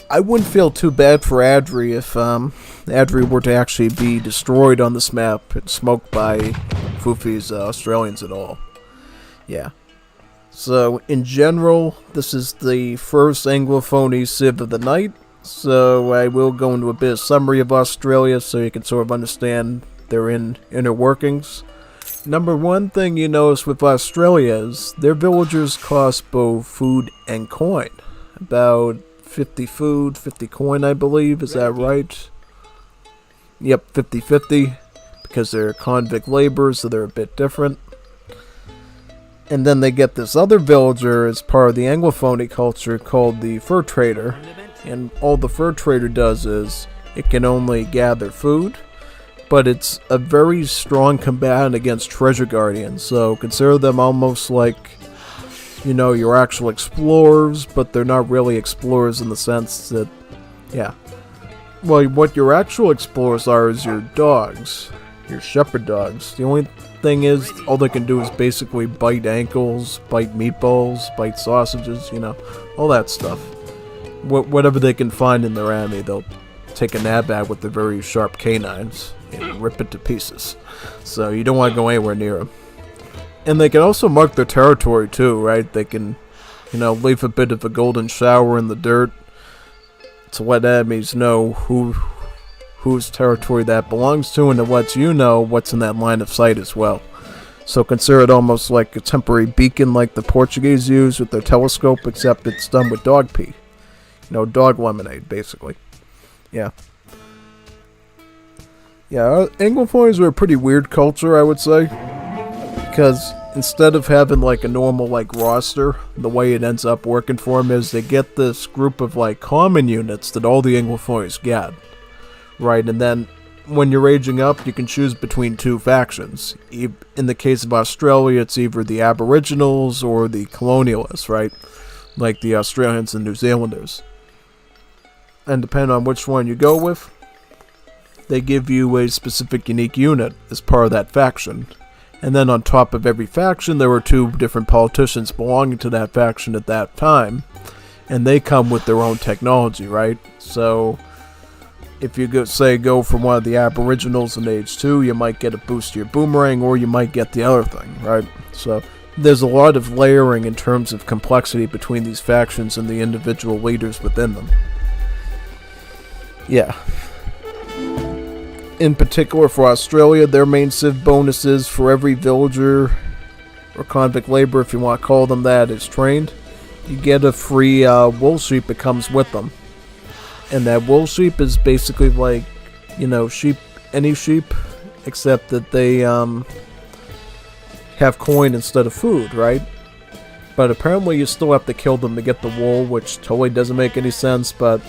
I wouldn't feel too bad for Adri if Adri were to actually be destroyed on this map and smoked by Fufi's Australians at all. Yeah. So, in general, this is the first Anglophony Civ of the night, so I will go into a bit of summary of Australia so you can sort of understand their inner workings. Number one thing you notice with Australia is their villagers cost both food and coin. About 50 food, 50 coin, I believe. Is that right? Yep, 50-50. Because they're convict labor, so they're a bit different. And then they get this other villager as part of the Anglophony culture called the Fur Trader. And all the Fur Trader does is it can only gather food, but it's a very strong combatant against Treasure Guardians. So consider them almost like, you know, your actual explorers, but they're not really explorers in the sense that, yeah. Well, what your actual explorers are is your dogs, your shepherd dogs. The only thing is, all they can do is basically bite ankles, bite meatballs, bite sausages, you know, all that stuff. Whatever they can find in their army, they'll take a nab at with their very sharp canines and rip it to pieces. So you don't want to go anywhere near them. And they can also mark their territory too, right? They can, you know, leave a bit of a golden shower in the dirt to let enemies know whose territory that belongs to, and it lets you know what's in that line of sight as well. So consider it almost like a temporary beacon like the Portuguese use with their telescope, except it's done with dog pee. You know, dog lemonade, basically. Yeah. Yeah, Anglophonies are a pretty weird culture, I would say. Because instead of having like a normal like roster, the way it ends up working for them is they get this group of like common units that all the Anglophonies get. Right, and then when you're aging up, you can choose between two factions. In the case of Australia, it's either the Aboriginals or the Colonialists, right? Like the Australians and New Zealanders. And depending on which one you go with, they give you a specific unique unit as part of that faction. And then on top of every faction, there were 2 different politicians belonging to that faction at that time. And they come with their own technology, right? So if you go from one of the aboriginals in Age 2, you might get a boost to your boomerang, or you might get the other thing, right? So there's a lot of layering in terms of complexity between these factions and the individual leaders within them. Yeah. In particular for Australia, their main civ bonuses for every villager or convict labor, if you want to call them that, is trained. You get a free wool sheep that comes with them. And that wool sheep is basically like, sheep, any sheep, except that they have coin instead of food, right? But apparently you still have to kill them to get the wool, which totally doesn't make any sense, but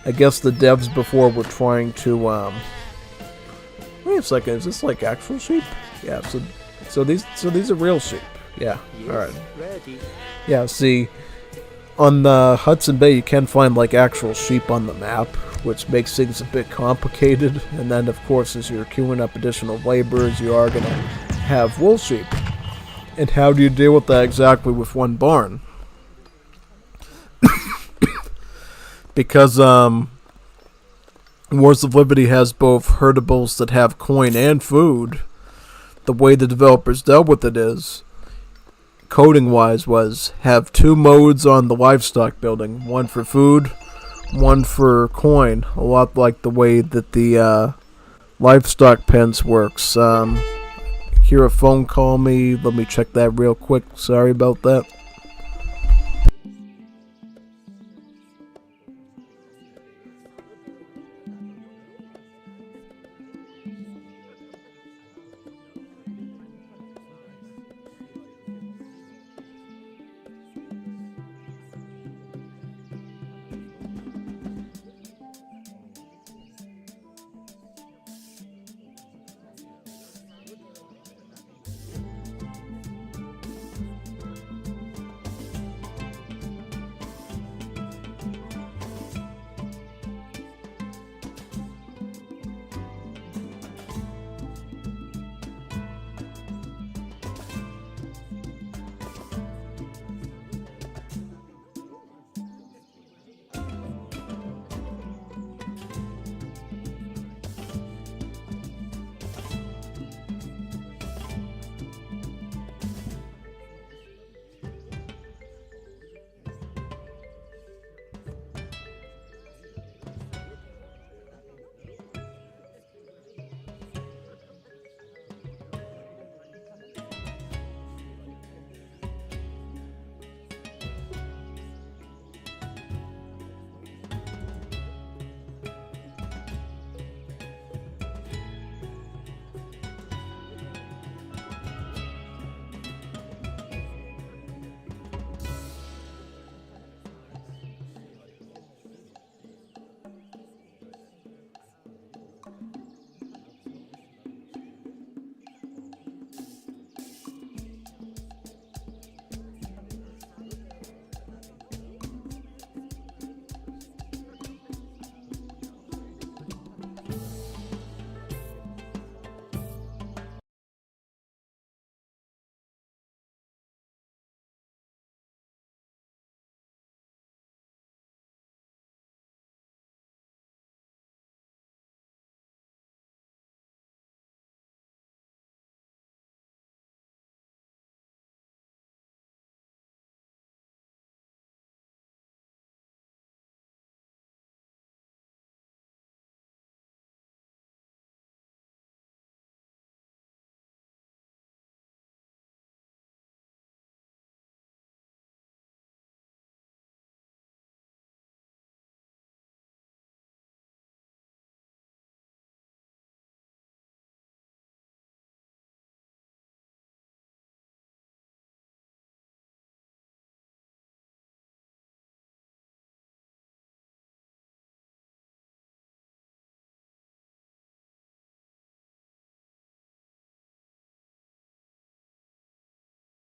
I guess the devs before were trying to, wait a second, is this like actual sheep? Yeah, so these are real sheep. Yeah, alright. Yeah, see, on the Hudson Bay you can find like actual sheep on the map, which makes things a bit complicated, and then of course as you're queuing up additional laborers, you are gonna have wool sheep. And how do you deal with that exactly with one barn? Because Wars of Liberty has both herdables that have coin and food. The way the developers dealt with it is, coding wise, was have 2 modes on the livestock building. One for food, one for coin. A lot like the way that the livestock pens works. Hear a phone call me. Let me check that real quick. Sorry about that.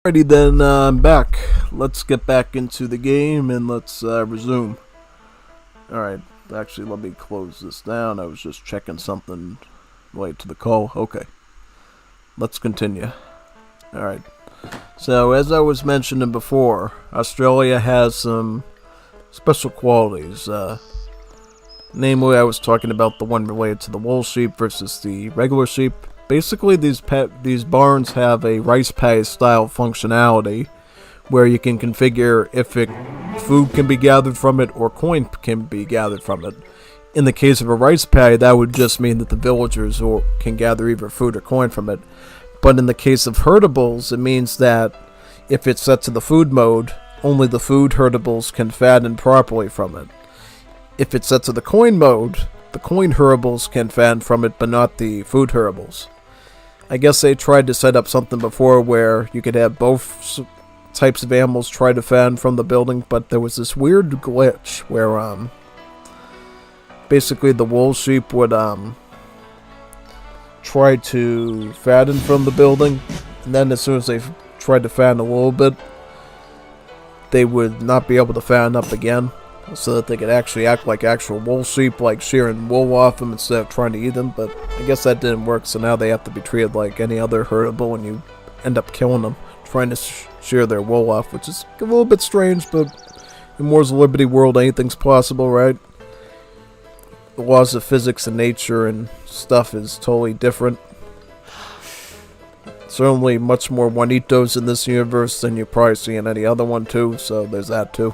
Alrighty then, I'm back. Let's get back into the game and let's resume. Alright, actually let me close this down. I was just checking something related to the call. Okay. Let's continue. Alright. So, as I was mentioning before, Australia has some special qualities. Namely, I was talking about the one related to the wool sheep versus the regular sheep. Basically, these barns have a rice paddy style functionality where you can configure if food can be gathered from it or coin can be gathered from it. In the case of a rice paddy, that would just mean that the villagers can gather either food or coin from it. But in the case of herdables, it means that if it's set to the food mode, only the food herdables can fatten properly from it. If it's set to the coin mode, the coin herdables can fatten from it, but not the food herdables. I guess they tried to set up something before where you could have both types of animals try to fatten from the building, but there was this weird glitch where basically the wool sheep would try to fatten from the building, and then as soon as they tried to fatten a little bit, they would not be able to fatten up again, so that they could actually act like actual wool sheep, like shearing wool off them instead of trying to eat them. But I guess that didn't work, so now they have to be treated like any other herdable, and you end up killing them trying to shear their wool off, which is a little bit strange, but in Wars of Liberty world, anything's possible, right? The laws of physics and nature and stuff is totally different. Certainly much more Juanitos in this universe than you probably see in any other one too, so there's that too.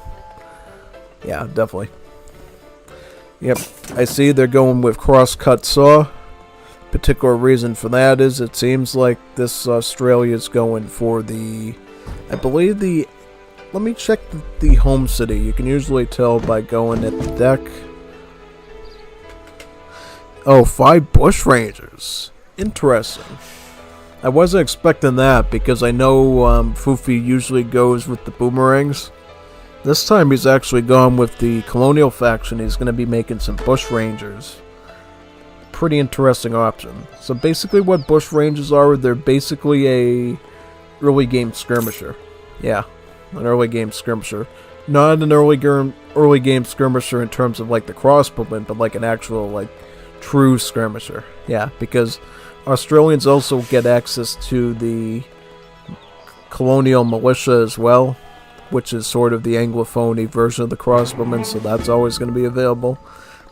Yeah, definitely. Yep, I see they're going with cross-cut saw. Particular reason for that is it seems like this Australia's going for the, I believe the, let me check the home city. You can usually tell by going at the deck. Oh, 5 bush rangers. Interesting. I wasn't expecting that because I know Fufi usually goes with the boomerangs. This time he's actually gone with the colonial faction. He's going to be making some bush rangers. Pretty interesting option. So basically what bush rangers are, they're basically a early game skirmisher. Yeah, an early game skirmisher. Not an early game skirmisher in terms of like the crossbowman, but like an actual like true skirmisher. Yeah, because Australians also get access to the colonial militia as well, which is sort of the Anglophony version of the crossbowmen, so that's always going to be available.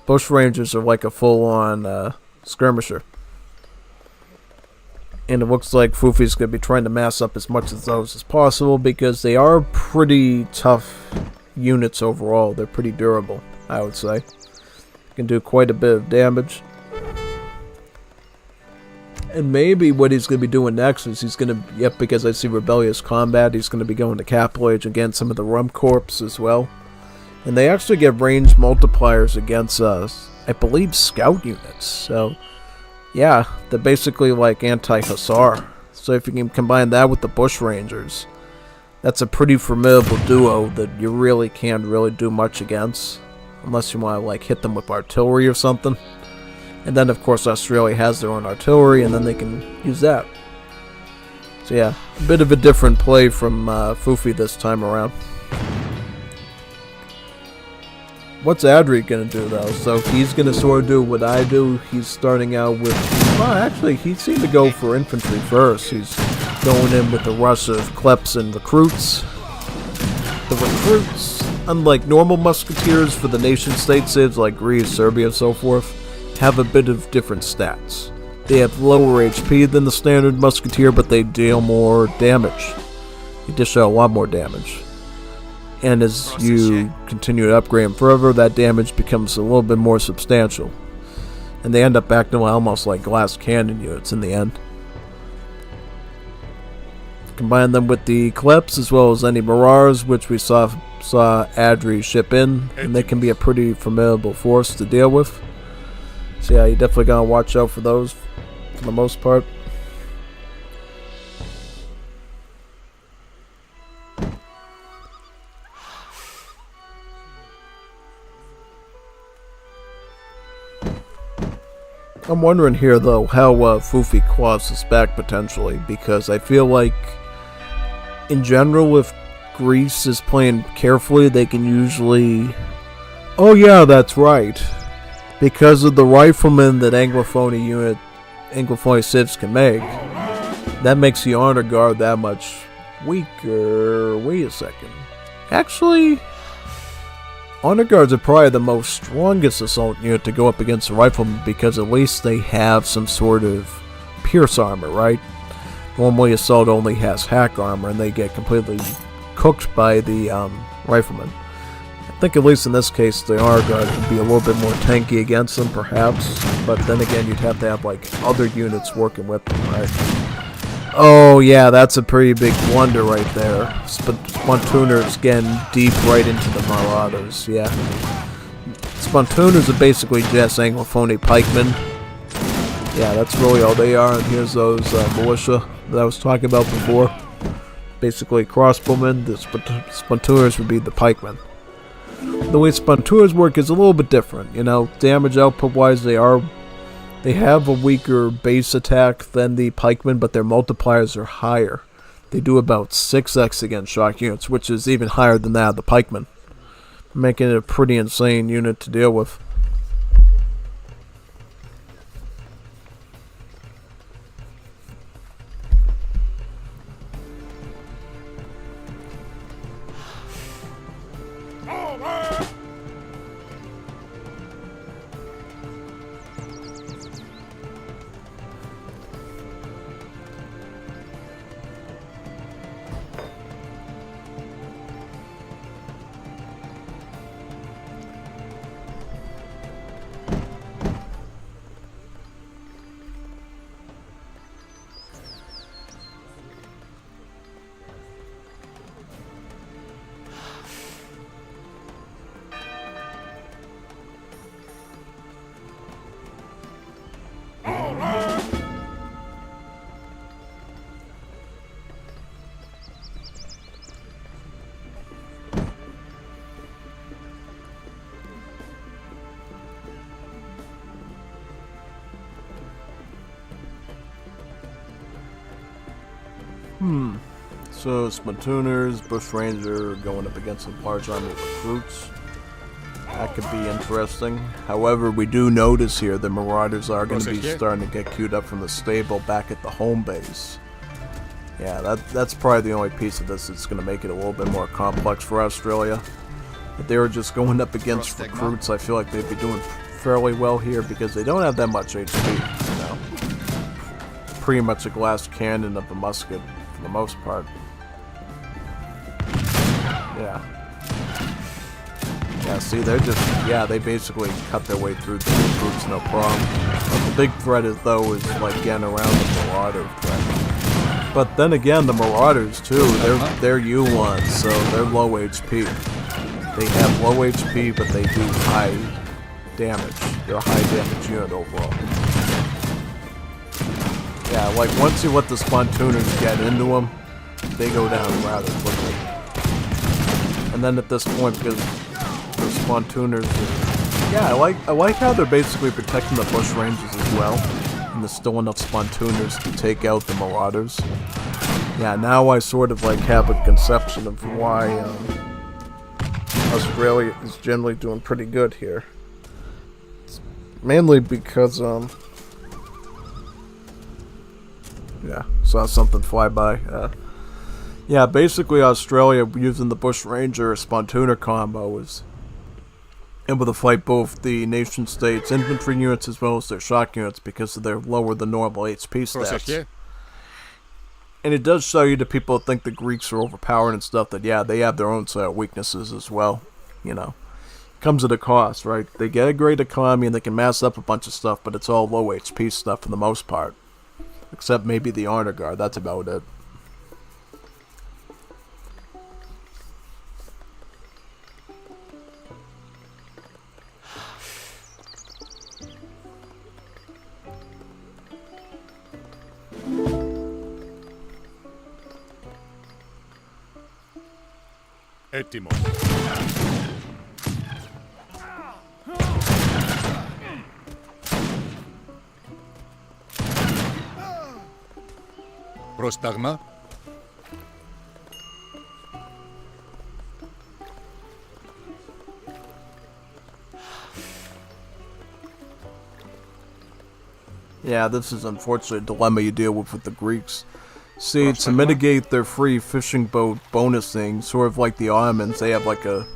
Bush Rangers are like a full-on skirmisher. And it looks like Fufi's going to be trying to mass up as much of those as possible because they are pretty tough units overall. They're pretty durable, I would say. Can do quite a bit of damage. And maybe what he's going to be doing next is he's going to, yep, because I see Rebellious Combat, he's going to be going to Capital Age against some of the Rum Corps as well. And they actually get range multipliers against, I believe, scout units. So, yeah, they're basically like anti-Hussar. So if you can combine that with the Bush Rangers, that's a pretty formidable duo that you really can't really do much against. Unless you want to like hit them with artillery or something. And then of course Australia has their own artillery and then they can use that. So yeah, a bit of a different play from Fufi this time around. What's Adri gonna do though? So he's gonna sort of do what I do. He's starting out with, well actually he seemed to go for infantry first. He's going in with the rush of Kleps and recruits. The recruits, unlike normal musketeers for the nation-state civs like Greece, Serbia, and so forth, have a bit of different stats. They have lower HP than the standard musketeer, but they deal more damage. They dish out a lot more damage. And as you continue to upgrade them further, that damage becomes a little bit more substantial. And they end up acting almost like glass cannon units in the end. Combine them with the Kleps as well as any Mirars, which we saw Adri ship in, and they can be a pretty formidable force to deal with. So yeah, you definitely gotta watch out for those for the most part. I'm wondering here though how Fufi claws this back potentially, because I feel like in general if Greece is playing carefully they can usually... Oh yeah, that's right. Because of the riflemen that Anglophony civs can make, that makes the honor guard that much weaker. Wait a second. Actually, honor guards are probably the most strongest assault unit to go up against the riflemen because at least they have some sort of pierce armor, right? Normally assault only has hack armor and they get completely cooked by the riflemen. I think at least in this case the honor guard would be a little bit more tanky against them perhaps, but then again you'd have to have like other units working with them, right? Oh yeah, that's a pretty big blunder right there. Spontooners getting deep right into the Marauders, yeah. Spontooners are basically just Anglophone pikemen. Yeah, that's really all they are, and here's those militia that I was talking about before. Basically crossbowmen, the Spontooners would be the pikemen. The way Spontooners work is a little bit different, you know, damage output wise they have a weaker base attack than the pikemen, but their multipliers are higher. They do about 6x against shock units, which is even higher than that of the pikemen, making it a pretty insane unit to deal with. So, Spontooners, Bushranger going up against some large army of recruits. That could be interesting. However, we do notice here the Marauders are going to be starting to get queued up from the stable back at the home base. Yeah, that's probably the only piece of this that's going to make it a little bit more complex for Australia. If they were just going up against recruits, I feel like they'd be doing fairly well here because they don't have that much HP, you know. Pretty much a glass cannon of a musket for the most part. Yeah. Yeah, see, they basically cut their way through the recruits, no problem. But the big threat is like getting around the Marauder threat. But then again, the Marauders too, they're U1s, so they're low HP. They have low HP, but they do high damage. They're a high damage unit overall. Yeah, like once you let the Spontooners get into them, they go down rather quickly. And then at this point, because the Spontooners, yeah, I like how they're basically protecting the Bushrangers as well, and there's still enough Spontooners to take out the Marauders. Yeah, now I sort of like have a conception of why Australia is generally doing pretty good here. It's mainly because yeah, saw something fly by. Yeah, basically Australia, using the Bushranger Spontooner combo, was able to fight both the nation states' infantry units as well as their shock units because of their lower than normal HP stats. And it does show you to people who think the Greeks are overpowered and stuff that, yeah, they have their own set of weaknesses as well, you know. Comes at a cost, right? They get a great economy and they can mass up a bunch of stuff, but it's all low HP stuff for the most part. Except maybe the honor guard, that's about it. Έτοιμο. Πρόσταγμα. Yeah, this is unfortunately a dilemma you deal with the Greeks. See, to mitigate their free fishing boat bonus thing, sort of like the Ottomans, they have like a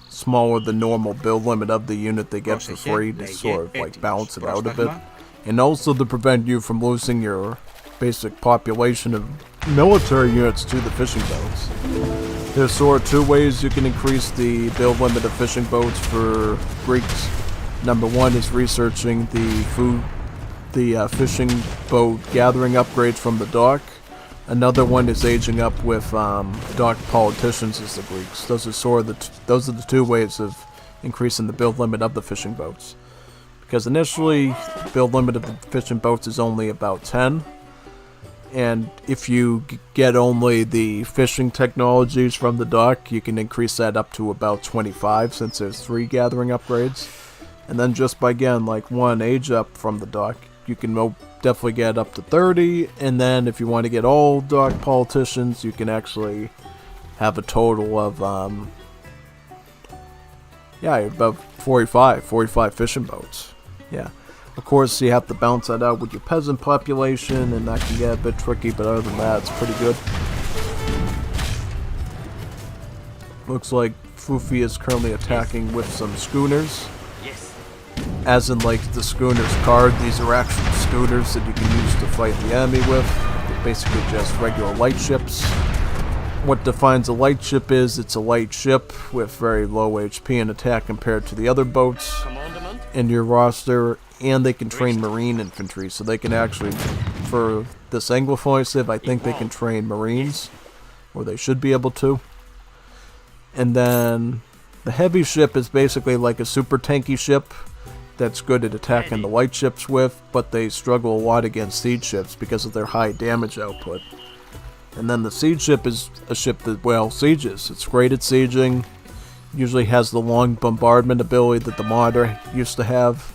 smaller than normal build limit of the unit they get for free to sort of like balance it out a bit. And also to prevent you from losing your basic population of military units to the fishing boats. There's sort of two ways you can increase the build limit of fishing boats for Greeks. Number one is researching the fishing boat gathering upgrades from the dock. Another one is aging up with dock politicians as the Greeks. Those are the two ways of increasing the build limit of the fishing boats. Because initially, the build limit of the fishing boats is only about 10. And if you get only the fishing technologies from the dock, you can increase that up to about 25 since there's 3 gathering upgrades. And then just by again, like 1 age up from the dock, you can definitely get up to 30. And then if you want to get all dock politicians, you can actually have a total of, about 45 fishing boats. Yeah. Of course, you have to balance that out with your peasant population, and that can get a bit tricky, but other than that, it's pretty good. Looks like Fufi is currently attacking with some schooners. Yes. As in, like, the schooners card, these are actual schooners that you can use to fight the enemy with. They're basically just regular light ships. What defines a light ship is it's a light ship with very low HP and attack compared to the other boats in your roster, and they can train marine infantry, so they can actually, for this Anglophone civ, I think they can train marines, or they should be able to. And then the heavy ship is basically like a super tanky ship that's good at attacking the light ships with, but they struggle a lot against siege ships because of their high damage output. And then the siege ship is a ship that, well, sieges. It's great at sieging, usually has the long bombardment ability that the Martyr used to have.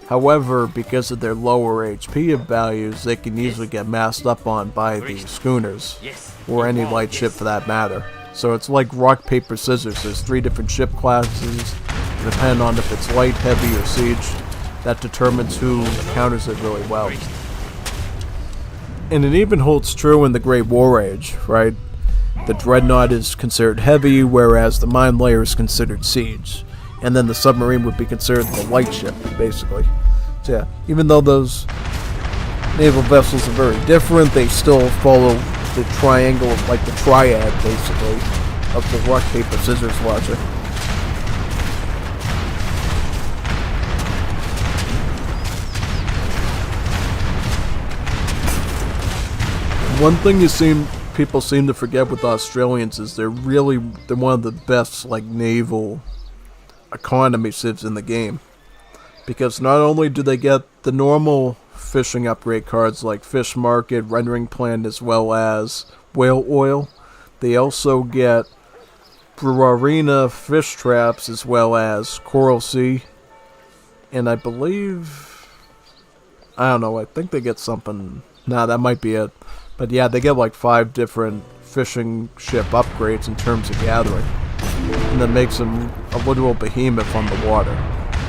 However, because of their lower HP values, they can easily get massed up on by the schooners, or any light ship for that matter. So it's like rock, paper, scissors. There's 3 different ship classes, depending on if it's light, heavy, or siege. That determines who counters it really well. And it even holds true in the Great War Age, right? The Dreadnought is considered heavy, whereas the Mine Layer is considered siege. And then the submarine would be considered the light ship, basically. So yeah, even though those naval vessels are very different, they still follow the triangle, like the triad, basically, of the rock, paper, scissors logic. One thing people seem to forget with Australians is they're one of the best, like, naval economy civs in the game. Because not only do they get the normal fishing upgrade cards like Fish Market, Rendering Plan, as well as Whale Oil, they also get Brewarina fish traps as well as Coral Sea. And I believe, I don't know, I think they get something, nah, that might be it. But yeah, they get like 5 different fishing ship upgrades in terms of gathering. And that makes them a literal behemoth on the water.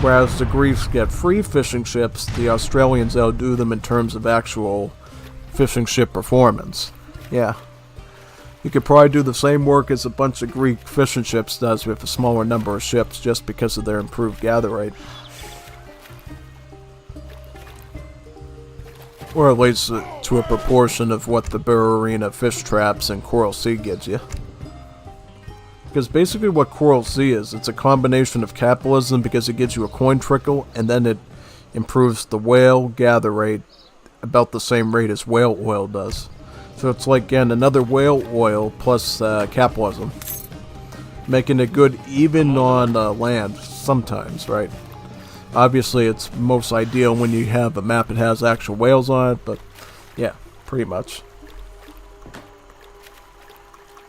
Whereas the Greeks get free fishing ships, the Australians outdo them in terms of actual fishing ship performance. Yeah. You could probably do the same work as a bunch of Greek fishing ships does with a smaller number of ships just because of their improved gather rate. Or at least to a proportion of what the Brewarina fish traps and Coral Sea gives you. Because basically what Coral Sea is, it's a combination of capitalism because it gives you a coin trickle, and then it improves the whale gather rate about the same rate as whale oil does. So it's like, again, another whale oil plus capitalism. Making it good even on land, sometimes, right? Obviously, it's most ideal when you have a map that has actual whales on it, but yeah, pretty much.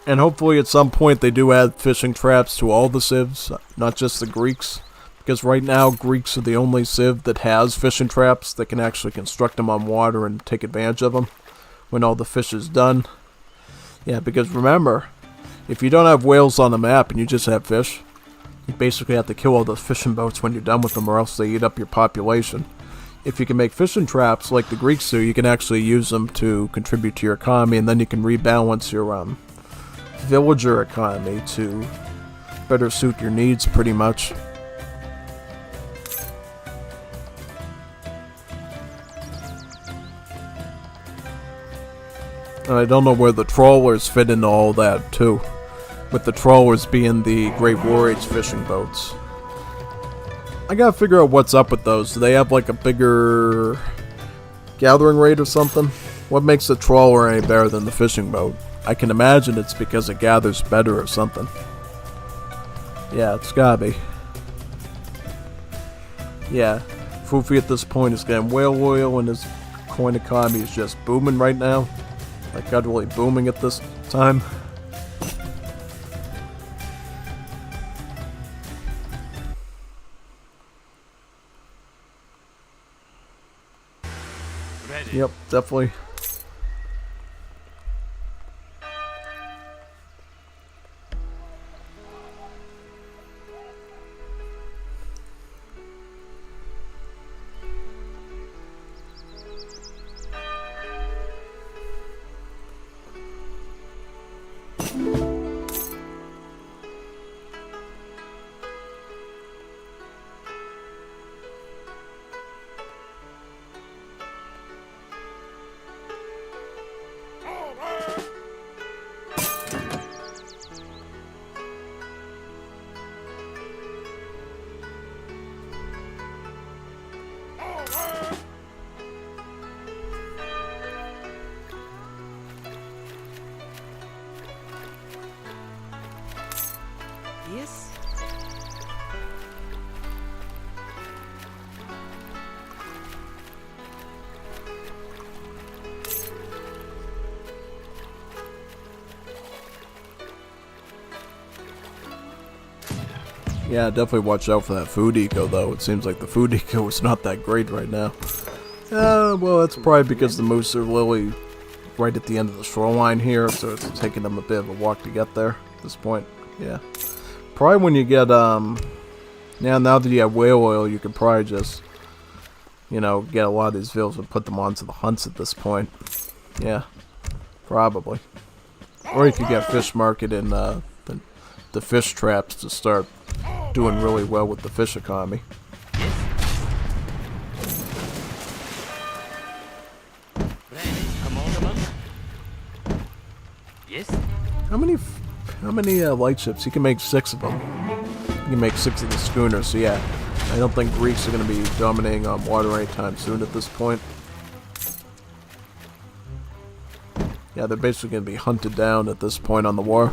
And hopefully at some point they do add fishing traps to all the civs, not just the Greeks. Because right now, Greeks are the only civ that has fishing traps that can actually construct them on water and take advantage of them when all the fish is done. Yeah, because remember, if you don't have whales on the map and you just have fish, you basically have to kill all those fishing boats when you're done with them, or else they eat up your population. if you can make fishing traps like the Greeks do, you can actually use them to contribute to your economy, and then you can rebalance your villager economy to better suit your needs, pretty much. And I don't know where the trawlers fit into all that, too. With the trawlers being the Great War Age fishing boats. I gotta figure out what's up with those. Do they have like a bigger gathering rate or something? What makes the trawler any better than the fishing boat? I can imagine it's because it gathers better or something. Yeah, it's gotta be. Yeah, Fufi at this point is getting whale oil and his coin economy is just booming right now. Like, utterly booming at this time. Yep, definitely. Yes. Yeah, definitely watch out for that food eco, though. It seems like the food eco is not that great right now. Well, that's probably because the moose are literally right at the end of the shoreline here, so it's taking them a bit of a walk to get there at this point. Yeah. Probably when you get, now that you have whale oil, you could probably just, you know, get a lot of these villas and put them onto the hunts at this point. Yeah. Probably. Or you could get fish market and, the fish traps to start doing really well with the fish economy. Yes. How many light ships? You can make 6 of them. You can make 6 of the schooners, so yeah. I don't think Greeks are going to be dominating on water anytime soon at this point. Yeah, they're basically going to be hunted down at this point on the war.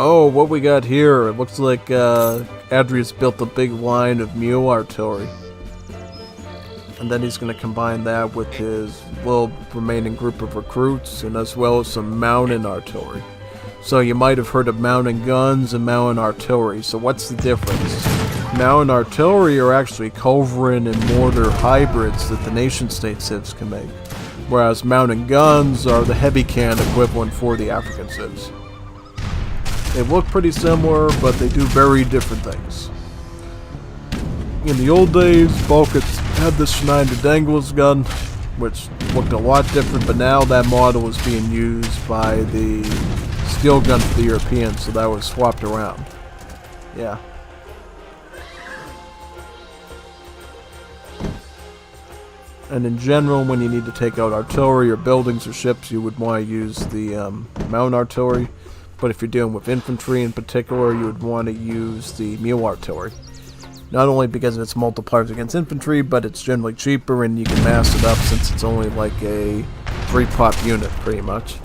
Oh, what we got here? It looks like Adria's built a big line of mule artillery. And then he's going to combine that with his little remaining group of recruits, and as well as some mountain artillery. So you might have heard of mountain guns and mountain artillery. So what's the difference? Mountain artillery are actually culverin and mortar hybrids that the nation-state civs can make. Whereas mountain guns are the heavy cannon equivalent for the African civs. They look pretty similar, but they do very different things. In the old days, Balkans had the Schneider Dangles gun, which looked a lot different, but now that model is being used by the steel gun for the Europeans, so that was swapped around. Yeah. And in general, when you need to take out artillery or buildings or ships, you would want to use the mountain artillery. But if you're dealing with infantry in particular, you would want to use the mule artillery. Not only because of its multipliers against infantry, but it's generally cheaper and you can mass it up since it's only like a 3-pop unit, pretty much.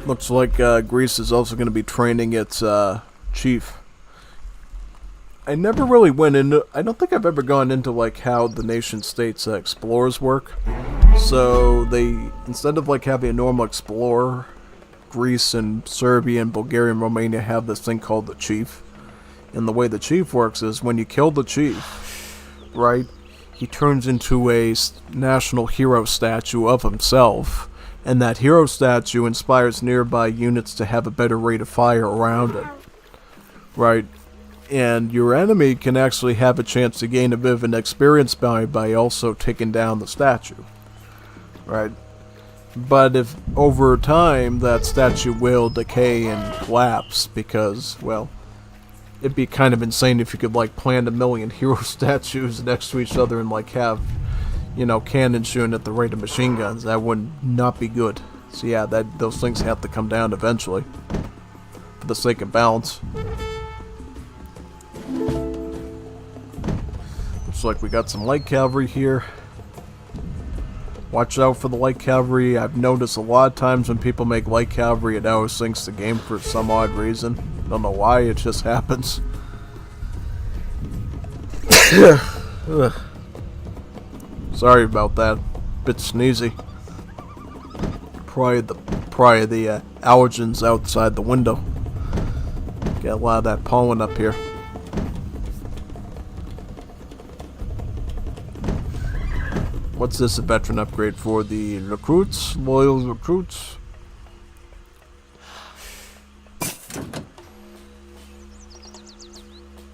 Looks like Greece is also going to be training its chief. I never really went into... I don't think I've ever gone into, like, how the nation-states explorers work. So, they... Instead of, like, having a normal explorer, Greece and Serbia and Bulgaria and Romania have this thing called the chief. And the way the chief works is when you kill the chief, right, he turns into a national hero statue of himself. And that hero statue inspires nearby units to have a better rate of fire around it. Right? And your enemy can actually have a chance to gain a bit of an experience by also taking down the statue. Right? But if over time that statue will decay and collapse because, well, it'd be kind of insane if you could like plant 1 million hero statues next to each other and like have, you know, cannons shooting at the rate of machine guns. That would not be good. So yeah, those things have to come down eventually. For the sake of balance. Looks like we got some light cavalry here. Watch out for the light cavalry. I've noticed a lot of times when people make light cavalry, it always sinks the game for some odd reason. Don't know why, it just happens. Sorry about that. Bit sneezy. Probably the allergens outside the window. Get a lot of that pollen up here. What's this a veteran upgrade for? The recruits? Loyal recruits?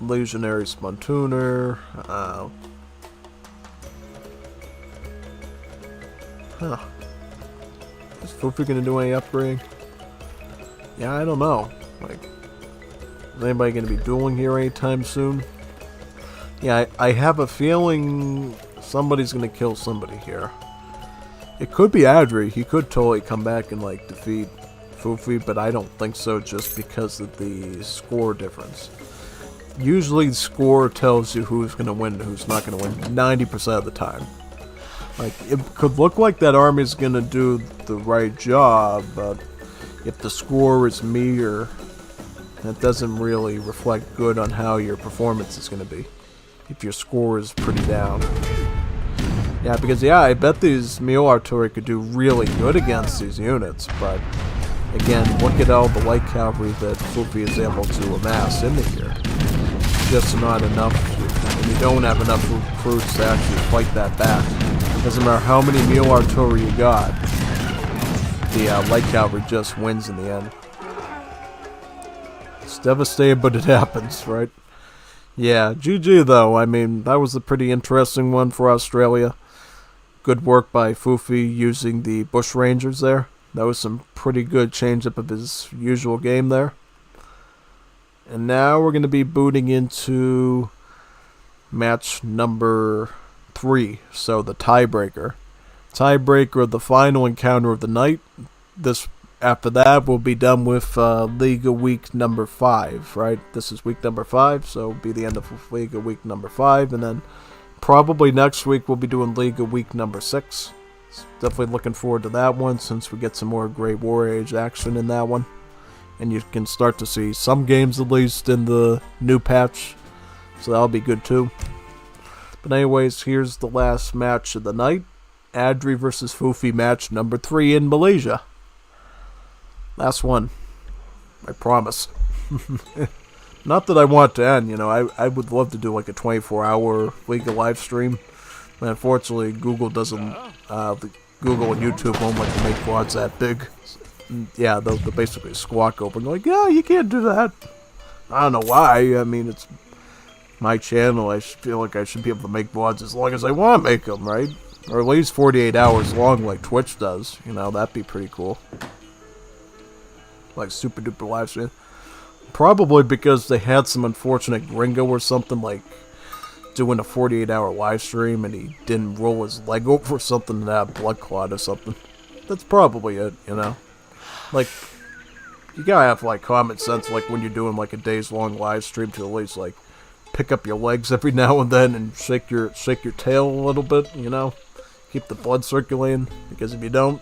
Legionary Spontooner. Huh. Is Fufu gonna do any upgrading? Yeah, I don't know. Like, is anybody gonna be dueling here anytime soon? Yeah, I have a feeling somebody's gonna kill somebody here. It could be Adri. He could totally come back and like defeat Fufi, but I don't think so just because of the score difference. Usually the score tells you who's gonna win and who's not gonna win 90% of the time. Like, it could look like that army's gonna do the right job, but if the score is meager, that doesn't really reflect good on how your performance is gonna be. If your score is pretty down. Yeah, because yeah, I bet these mule artillery could do really good against these units, but again, look at all the light cavalry that Fufi is able to amass into here. Just not enough, and you don't have enough recruits to actually fight that back. Doesn't matter how many mule artillery you got, the light cavalry just wins in the end. It's devastating, but it happens, right? Yeah, GG though. I mean, that was a pretty interesting one for Australia. Good work by Fufi using the Bush Rangers there. That was some pretty good change-up of his usual game there. And now we're going to be booting into match number 3. So the tiebreaker. Tiebreaker of the final encounter of the night. After that, we'll be done with Liga week number 5, right? This is week number 5, so it'll be the end of Liga week number 5. And then probably next week we'll be doing Liga week number 6. Definitely looking forward to that one since we get some more Great War Age action in that one. And you can start to see some games at least in the new patch. So that'll be good too. But anyways, here's the last match of the night. Adri versus Fufi match number 3 in Malaysia. Last one. I promise. Not that I want to end, you know, I would love to do like a 24-hour Liga live stream. But unfortunately, Google doesn't, Google and YouTube won't let you make VODs that big. Yeah, they'll basically squawk open, like, yeah, you can't do that. I don't know why. I mean, it's my channel. I feel like I should be able to make VODs as long as I want to make them, right? Or at least 48 hours long like Twitch does. You know, that'd be pretty cool. Like super duper live stream. Probably because they had some unfortunate gringo or something like doing a 48-hour live stream and he didn't roll his leg over or something and have blood clot or something. That's probably it, you know. Like, you gotta have like common sense, like when you're doing like a days-long live stream, to at least like pick up your legs every now and then and shake your tail a little bit, you know. Keep the blood circulating, because if you don't,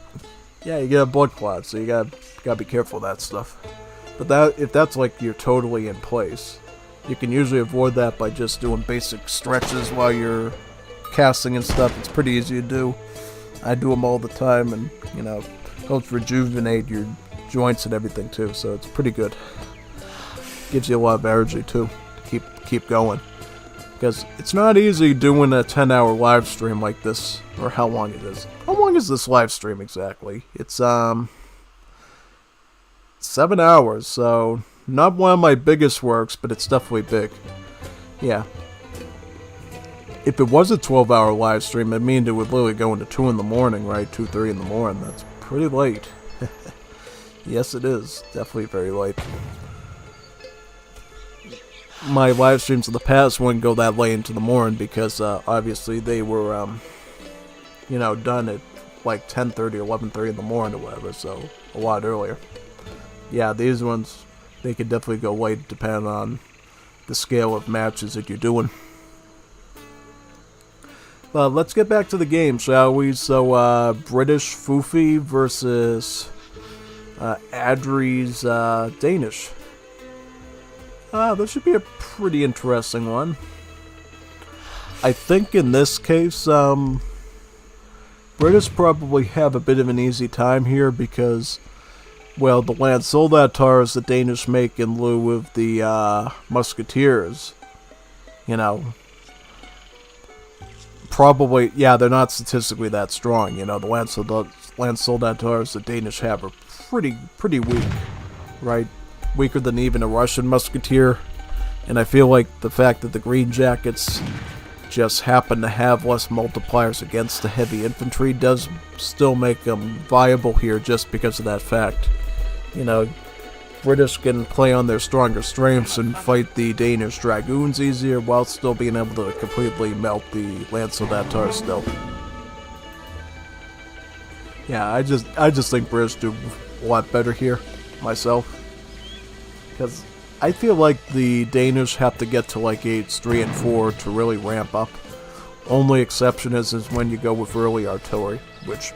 yeah, you get a blood clot. So you gotta be careful of that stuff. But if that's like you're totally in place, You can usually avoid that by just doing basic stretches while you're casting and stuff. It's pretty easy to do. I do them all the time, and helps rejuvenate your joints and everything too. So it's pretty good. Gives you a lot of energy too to keep going. Because it's not easy doing a 10-hour live stream like this, or how long it is. How long is this live stream exactly? It's 7 hours, so not one of my biggest works, but it's definitely big. Yeah. If it was a 12-hour live stream, it means it would literally go into 2 in the morning, right? 2, 3 in the morning. That's pretty late. Yes, it is. Definitely very late. My live streams in the past wouldn't go that late into the morning because obviously they were, done at like 10:30 or 11:30 in the morning or whatever, so a lot earlier. Yeah, these ones, they could definitely go late depending on the scale of matches that you're doing. But let's get back to the game, shall we? So, British Foofy versus Adri's Danish. This should be a pretty interesting one. I think in this case, British probably have a bit of an easy time here because, well, the Landssoldatars the Danish make in lieu of the Musketeers, probably, yeah, they're not statistically that strong. The Landssoldatars the Danish have are pretty weak, right? Weaker than even a Russian musketeer, and I feel like the fact that the Green Jackets just happen to have less multipliers against the heavy infantry does still make them viable here just because of that fact. British can play on their stronger strengths and fight the Danish Dragoons easier while still being able to completely melt the Landssoldatars still. Yeah, I just think British do a lot better here, myself. Because I feel like the Danish have to get to like age 3 and 4 to really ramp up. Only exception is when you go with early artillery, which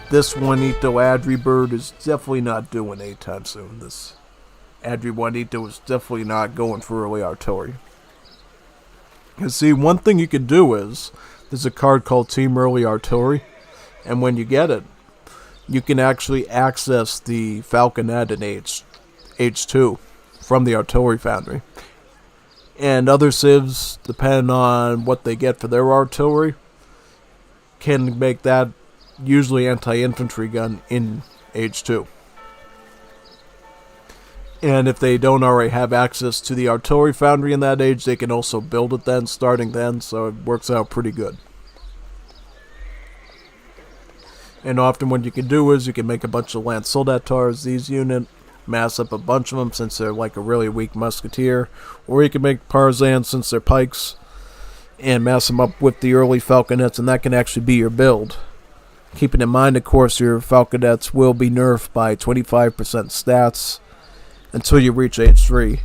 this Juanito Adri bird is definitely not doing anytime soon. This Adri Juanito is definitely not going for early artillery. Because see, one thing you can do is, there's a card called Team Early Artillery, and when you get it, you can actually access the Falconet in age 2. From the artillery foundry. And other civs, depending on what they get for their artillery, can make that usually anti-infantry gun in age 2. And if they don't already have access to the artillery foundry in that age, they can also build it then, starting then, so it works out pretty good. And often what you can do is you can make a bunch of Landssoldatars, these unit, mass up a bunch of them since they're like a really weak musketeer, or you can make Partisans since they're pikes and mass them up with the early falconets, and that can actually be your build. Keeping in mind, of course, your falconets will be nerfed by 25% stats until you reach age 3,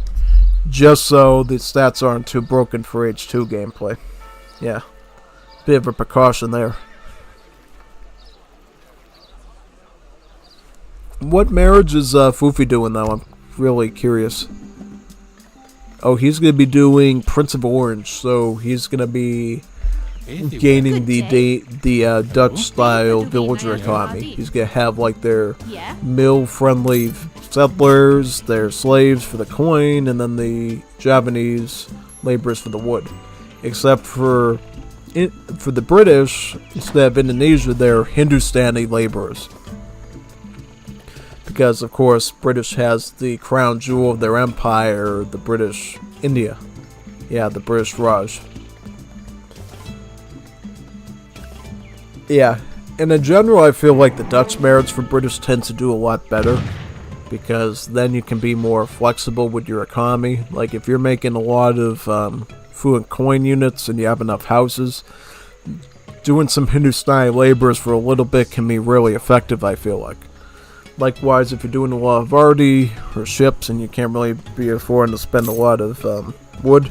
just so the stats aren't too broken for age 2 gameplay. Yeah, bit of a precaution there. What marriage is Foofy doing, though? I'm really curious. Oh, he's going to be doing Prince of Orange, so he's going to be gaining the Dutch-style villager economy. He's going to have, like, their mill-friendly settlers, their slaves for the coin, and then the Javanese laborers for the wood. Except for the British, instead of Indonesia, they're Hindustani laborers. Because, of course, British has the crown jewel of their empire, the British India. Yeah, the British Raj. Yeah, and in general, I feel like the Dutch marriage for British tends to do a lot better. Because then you can be more flexible with your economy. Like, if you're making a lot of fluent coin units and you have enough houses, doing some Hindustani laborers for a little bit can be really effective, I feel like. Likewise, if you're doing a lot of Vardy or ships and you can't really be affording to spend a lot of wood,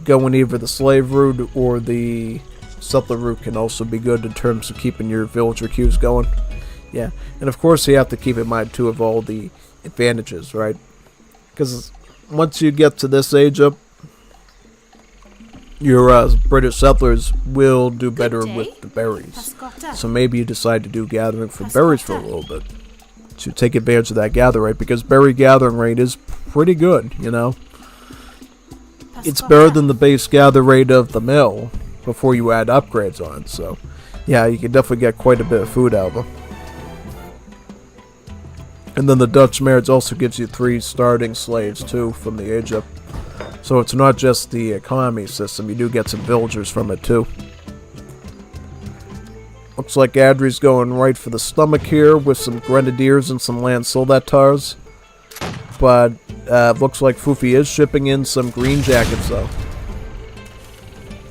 going either the slave route or the settler route can also be good in terms of keeping your villager queues going. Yeah, and of course you have to keep in mind too of all the advantages, right? Because once you get to this age up, your British settlers will do better with the berries. So maybe you decide to do gathering for berries for a little bit to take advantage of that gather rate, because berry gathering rate is pretty good, you know. It's better than the base gather rate of the mill before you add upgrades on. So yeah, you can definitely get quite a bit of food out of them. And then the Dutch marriage also gives you 3 starting slaves too from the age up. So it's not just the economy system, you do get some villagers from it too. Looks like Adri's going right for the stomach here with some grenadiers and some land soldatars. But looks like Fufi is shipping in some green jackets though.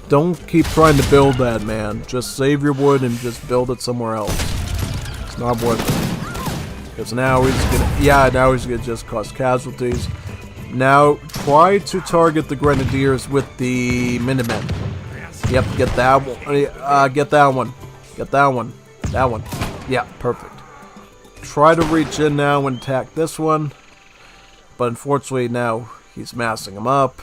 Don't keep trying to build that, man. Just save your wood and just build it somewhere else. It's not worth it. Because now he's gonna, now he's gonna just cause casualties. Now try to target the grenadiers with the Minutemen. Yep, get that one. Get that one. Get that one. That one. Yeah, perfect. Try to reach in now and attack this one. But unfortunately now he's massing them up.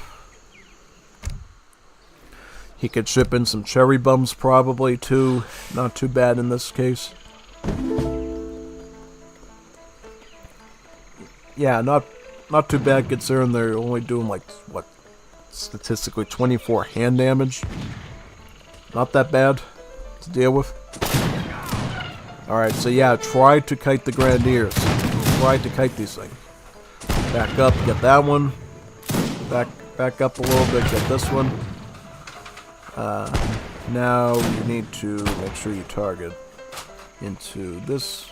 He could ship in some cherry bums probably too. Not too bad in this case. Yeah, not too bad considering they're only doing like, what, statistically 24 hand damage. Not that bad to deal with. Alright, so yeah, try to kite the grenadiers. Try to kite these things. Back up, get that one. Back up a little bit, get this one. Now you need to make sure you target into this.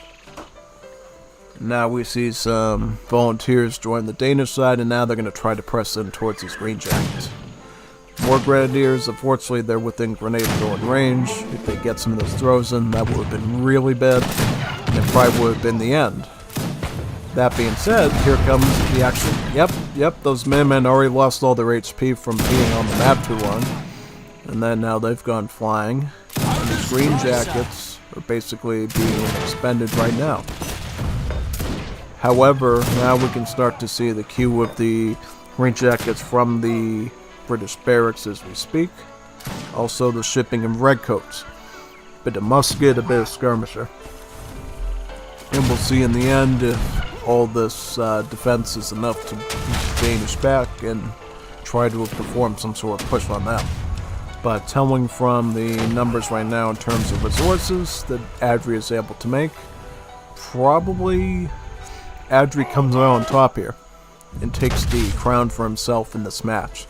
Now we see some volunteers join the Danish side, and now they're going to try to press in towards these green jackets. More grenadiers. Unfortunately, they're within grenade throwing range. If they get some of those throws in, that would have been really bad, and it probably would have been the end. That being said, here comes the action. Yep, those Minutemen already lost all their HP from being on the map too long. And then now they've gone flying. And these green jackets are basically being expended right now. However, now we can start to see the queue of the green jackets from the British barracks as we speak. Also the shipping of redcoats. A bit of musket, a bit of skirmisher. And we'll see in the end if all this defense is enough to keep the Danish back and try to perform some sort of push on them. But telling from the numbers right now in terms of resources that Adri is able to make, probably Adri comes out on top here and takes the crown for himself in this match.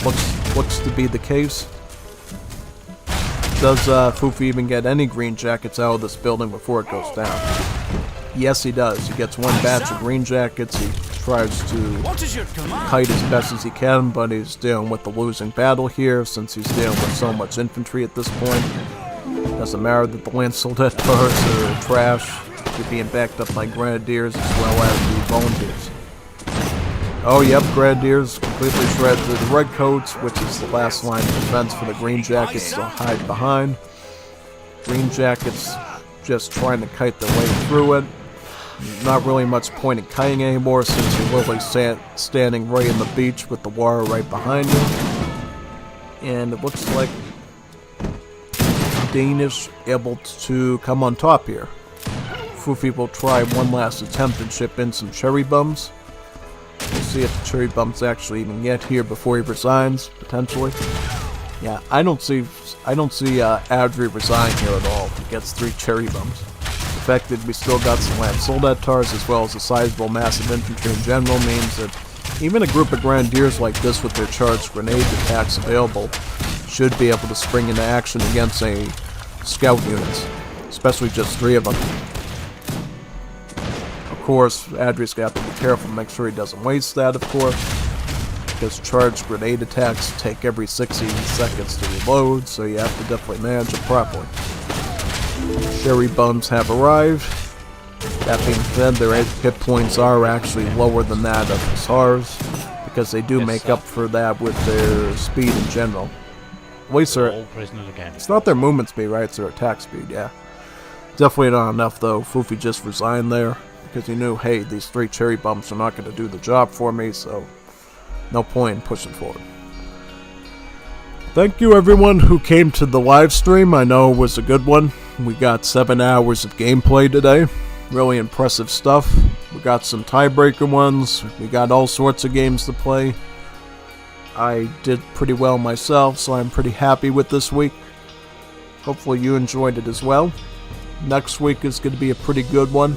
Looks to be the case. Does Fufi even get any green jackets out of this building before it goes down? Yes, he does. He gets one batch of green jackets. He tries to kite as best as he can, but he's dealing with the losing battle here since he's dealing with so much infantry at this point. Doesn't matter that the land soldatars are trash. You're being backed up by grenadiers as well as the volunteers. Oh, yep, grenadiers completely shred through the redcoats, which is the last line of defense for the green jackets to hide behind. Green jackets just trying to kite their way through it. Not really much point in kiting anymore since you're literally standing right in the beach with the water right behind you. And it looks like Danish able to come on top here. Fufi will try one last attempt and ship in some cherry bums. We'll see if the cherry bums actually even get here before he resigns, potentially. Yeah, I don't see Adri resign here at all if he gets 3 cherry bums. The fact that we still got some land soldatars as well as a sizable mass of infantry in general means that even a group of grenadiers like this with their charged grenade attacks available should be able to spring into action against a scout units, especially just 3 of them. Of course, Adri's got to be careful to make sure he doesn't waste that, of course, because charged grenade attacks take every 60 seconds to reload, so you have to definitely manage it properly. Cherry bums have arrived. That being said, their hit points are actually lower than that of hussars, because they do make up for that with their speed in general. At least it's not their movement speed, right? It's their attack speed, yeah. Definitely not enough, though. Fufi just resigned there, because he knew, hey, these 3 cherry bumps are not going to do the job for me, so no point in pushing forward. thank you everyone who came to the live stream. I know it was a good one. We got 7 hours of gameplay today. Really impressive stuff. We got some tiebreaker ones. We got all sorts of games to play. I did pretty well myself, so I'm pretty happy with this week. Hopefully you enjoyed it as well. Next week is going to be a pretty good one.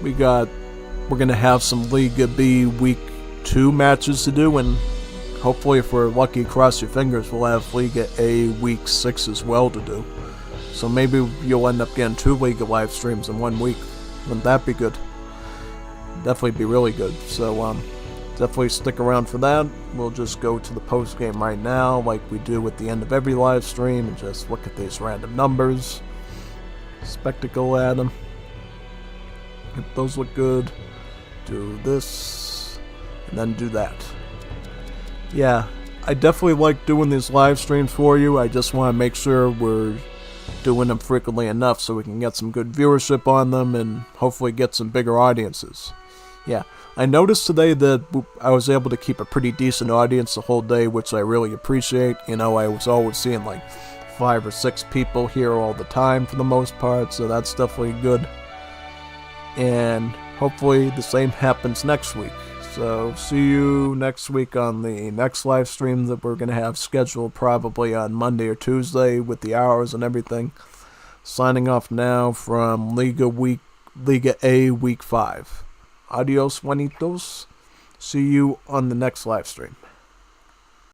We're going to have some Liga B Week 2 matches to do, and hopefully if we're lucky, cross your fingers, we'll have Liga A Week 6 as well to do. So maybe you'll end up getting 2 Liga live streams in 1 week. Wouldn't that be good? Definitely be really good. So definitely stick around for that. We'll just go to the post game right now, like we do at the end of every live stream, and just look at these random numbers, spectacle at them. If those look good, do this, and then do that. Yeah, I definitely like doing these live streams for you. I just want to make sure we're doing them frequently enough so we can get some good viewership on them and hopefully get some bigger audiences. Yeah, I noticed today that I was able to keep a pretty decent audience the whole day, which I really appreciate. You know, I was always seeing like 5 or 6 people here all the time for the most part, so that's definitely good. And hopefully the same happens next week. So see you next week on the next live stream that we're going to have scheduled probably on Monday or Tuesday with the hours and everything. Signing off now from Liga A Week 5. Adios, Juanitos. See you on the next live stream.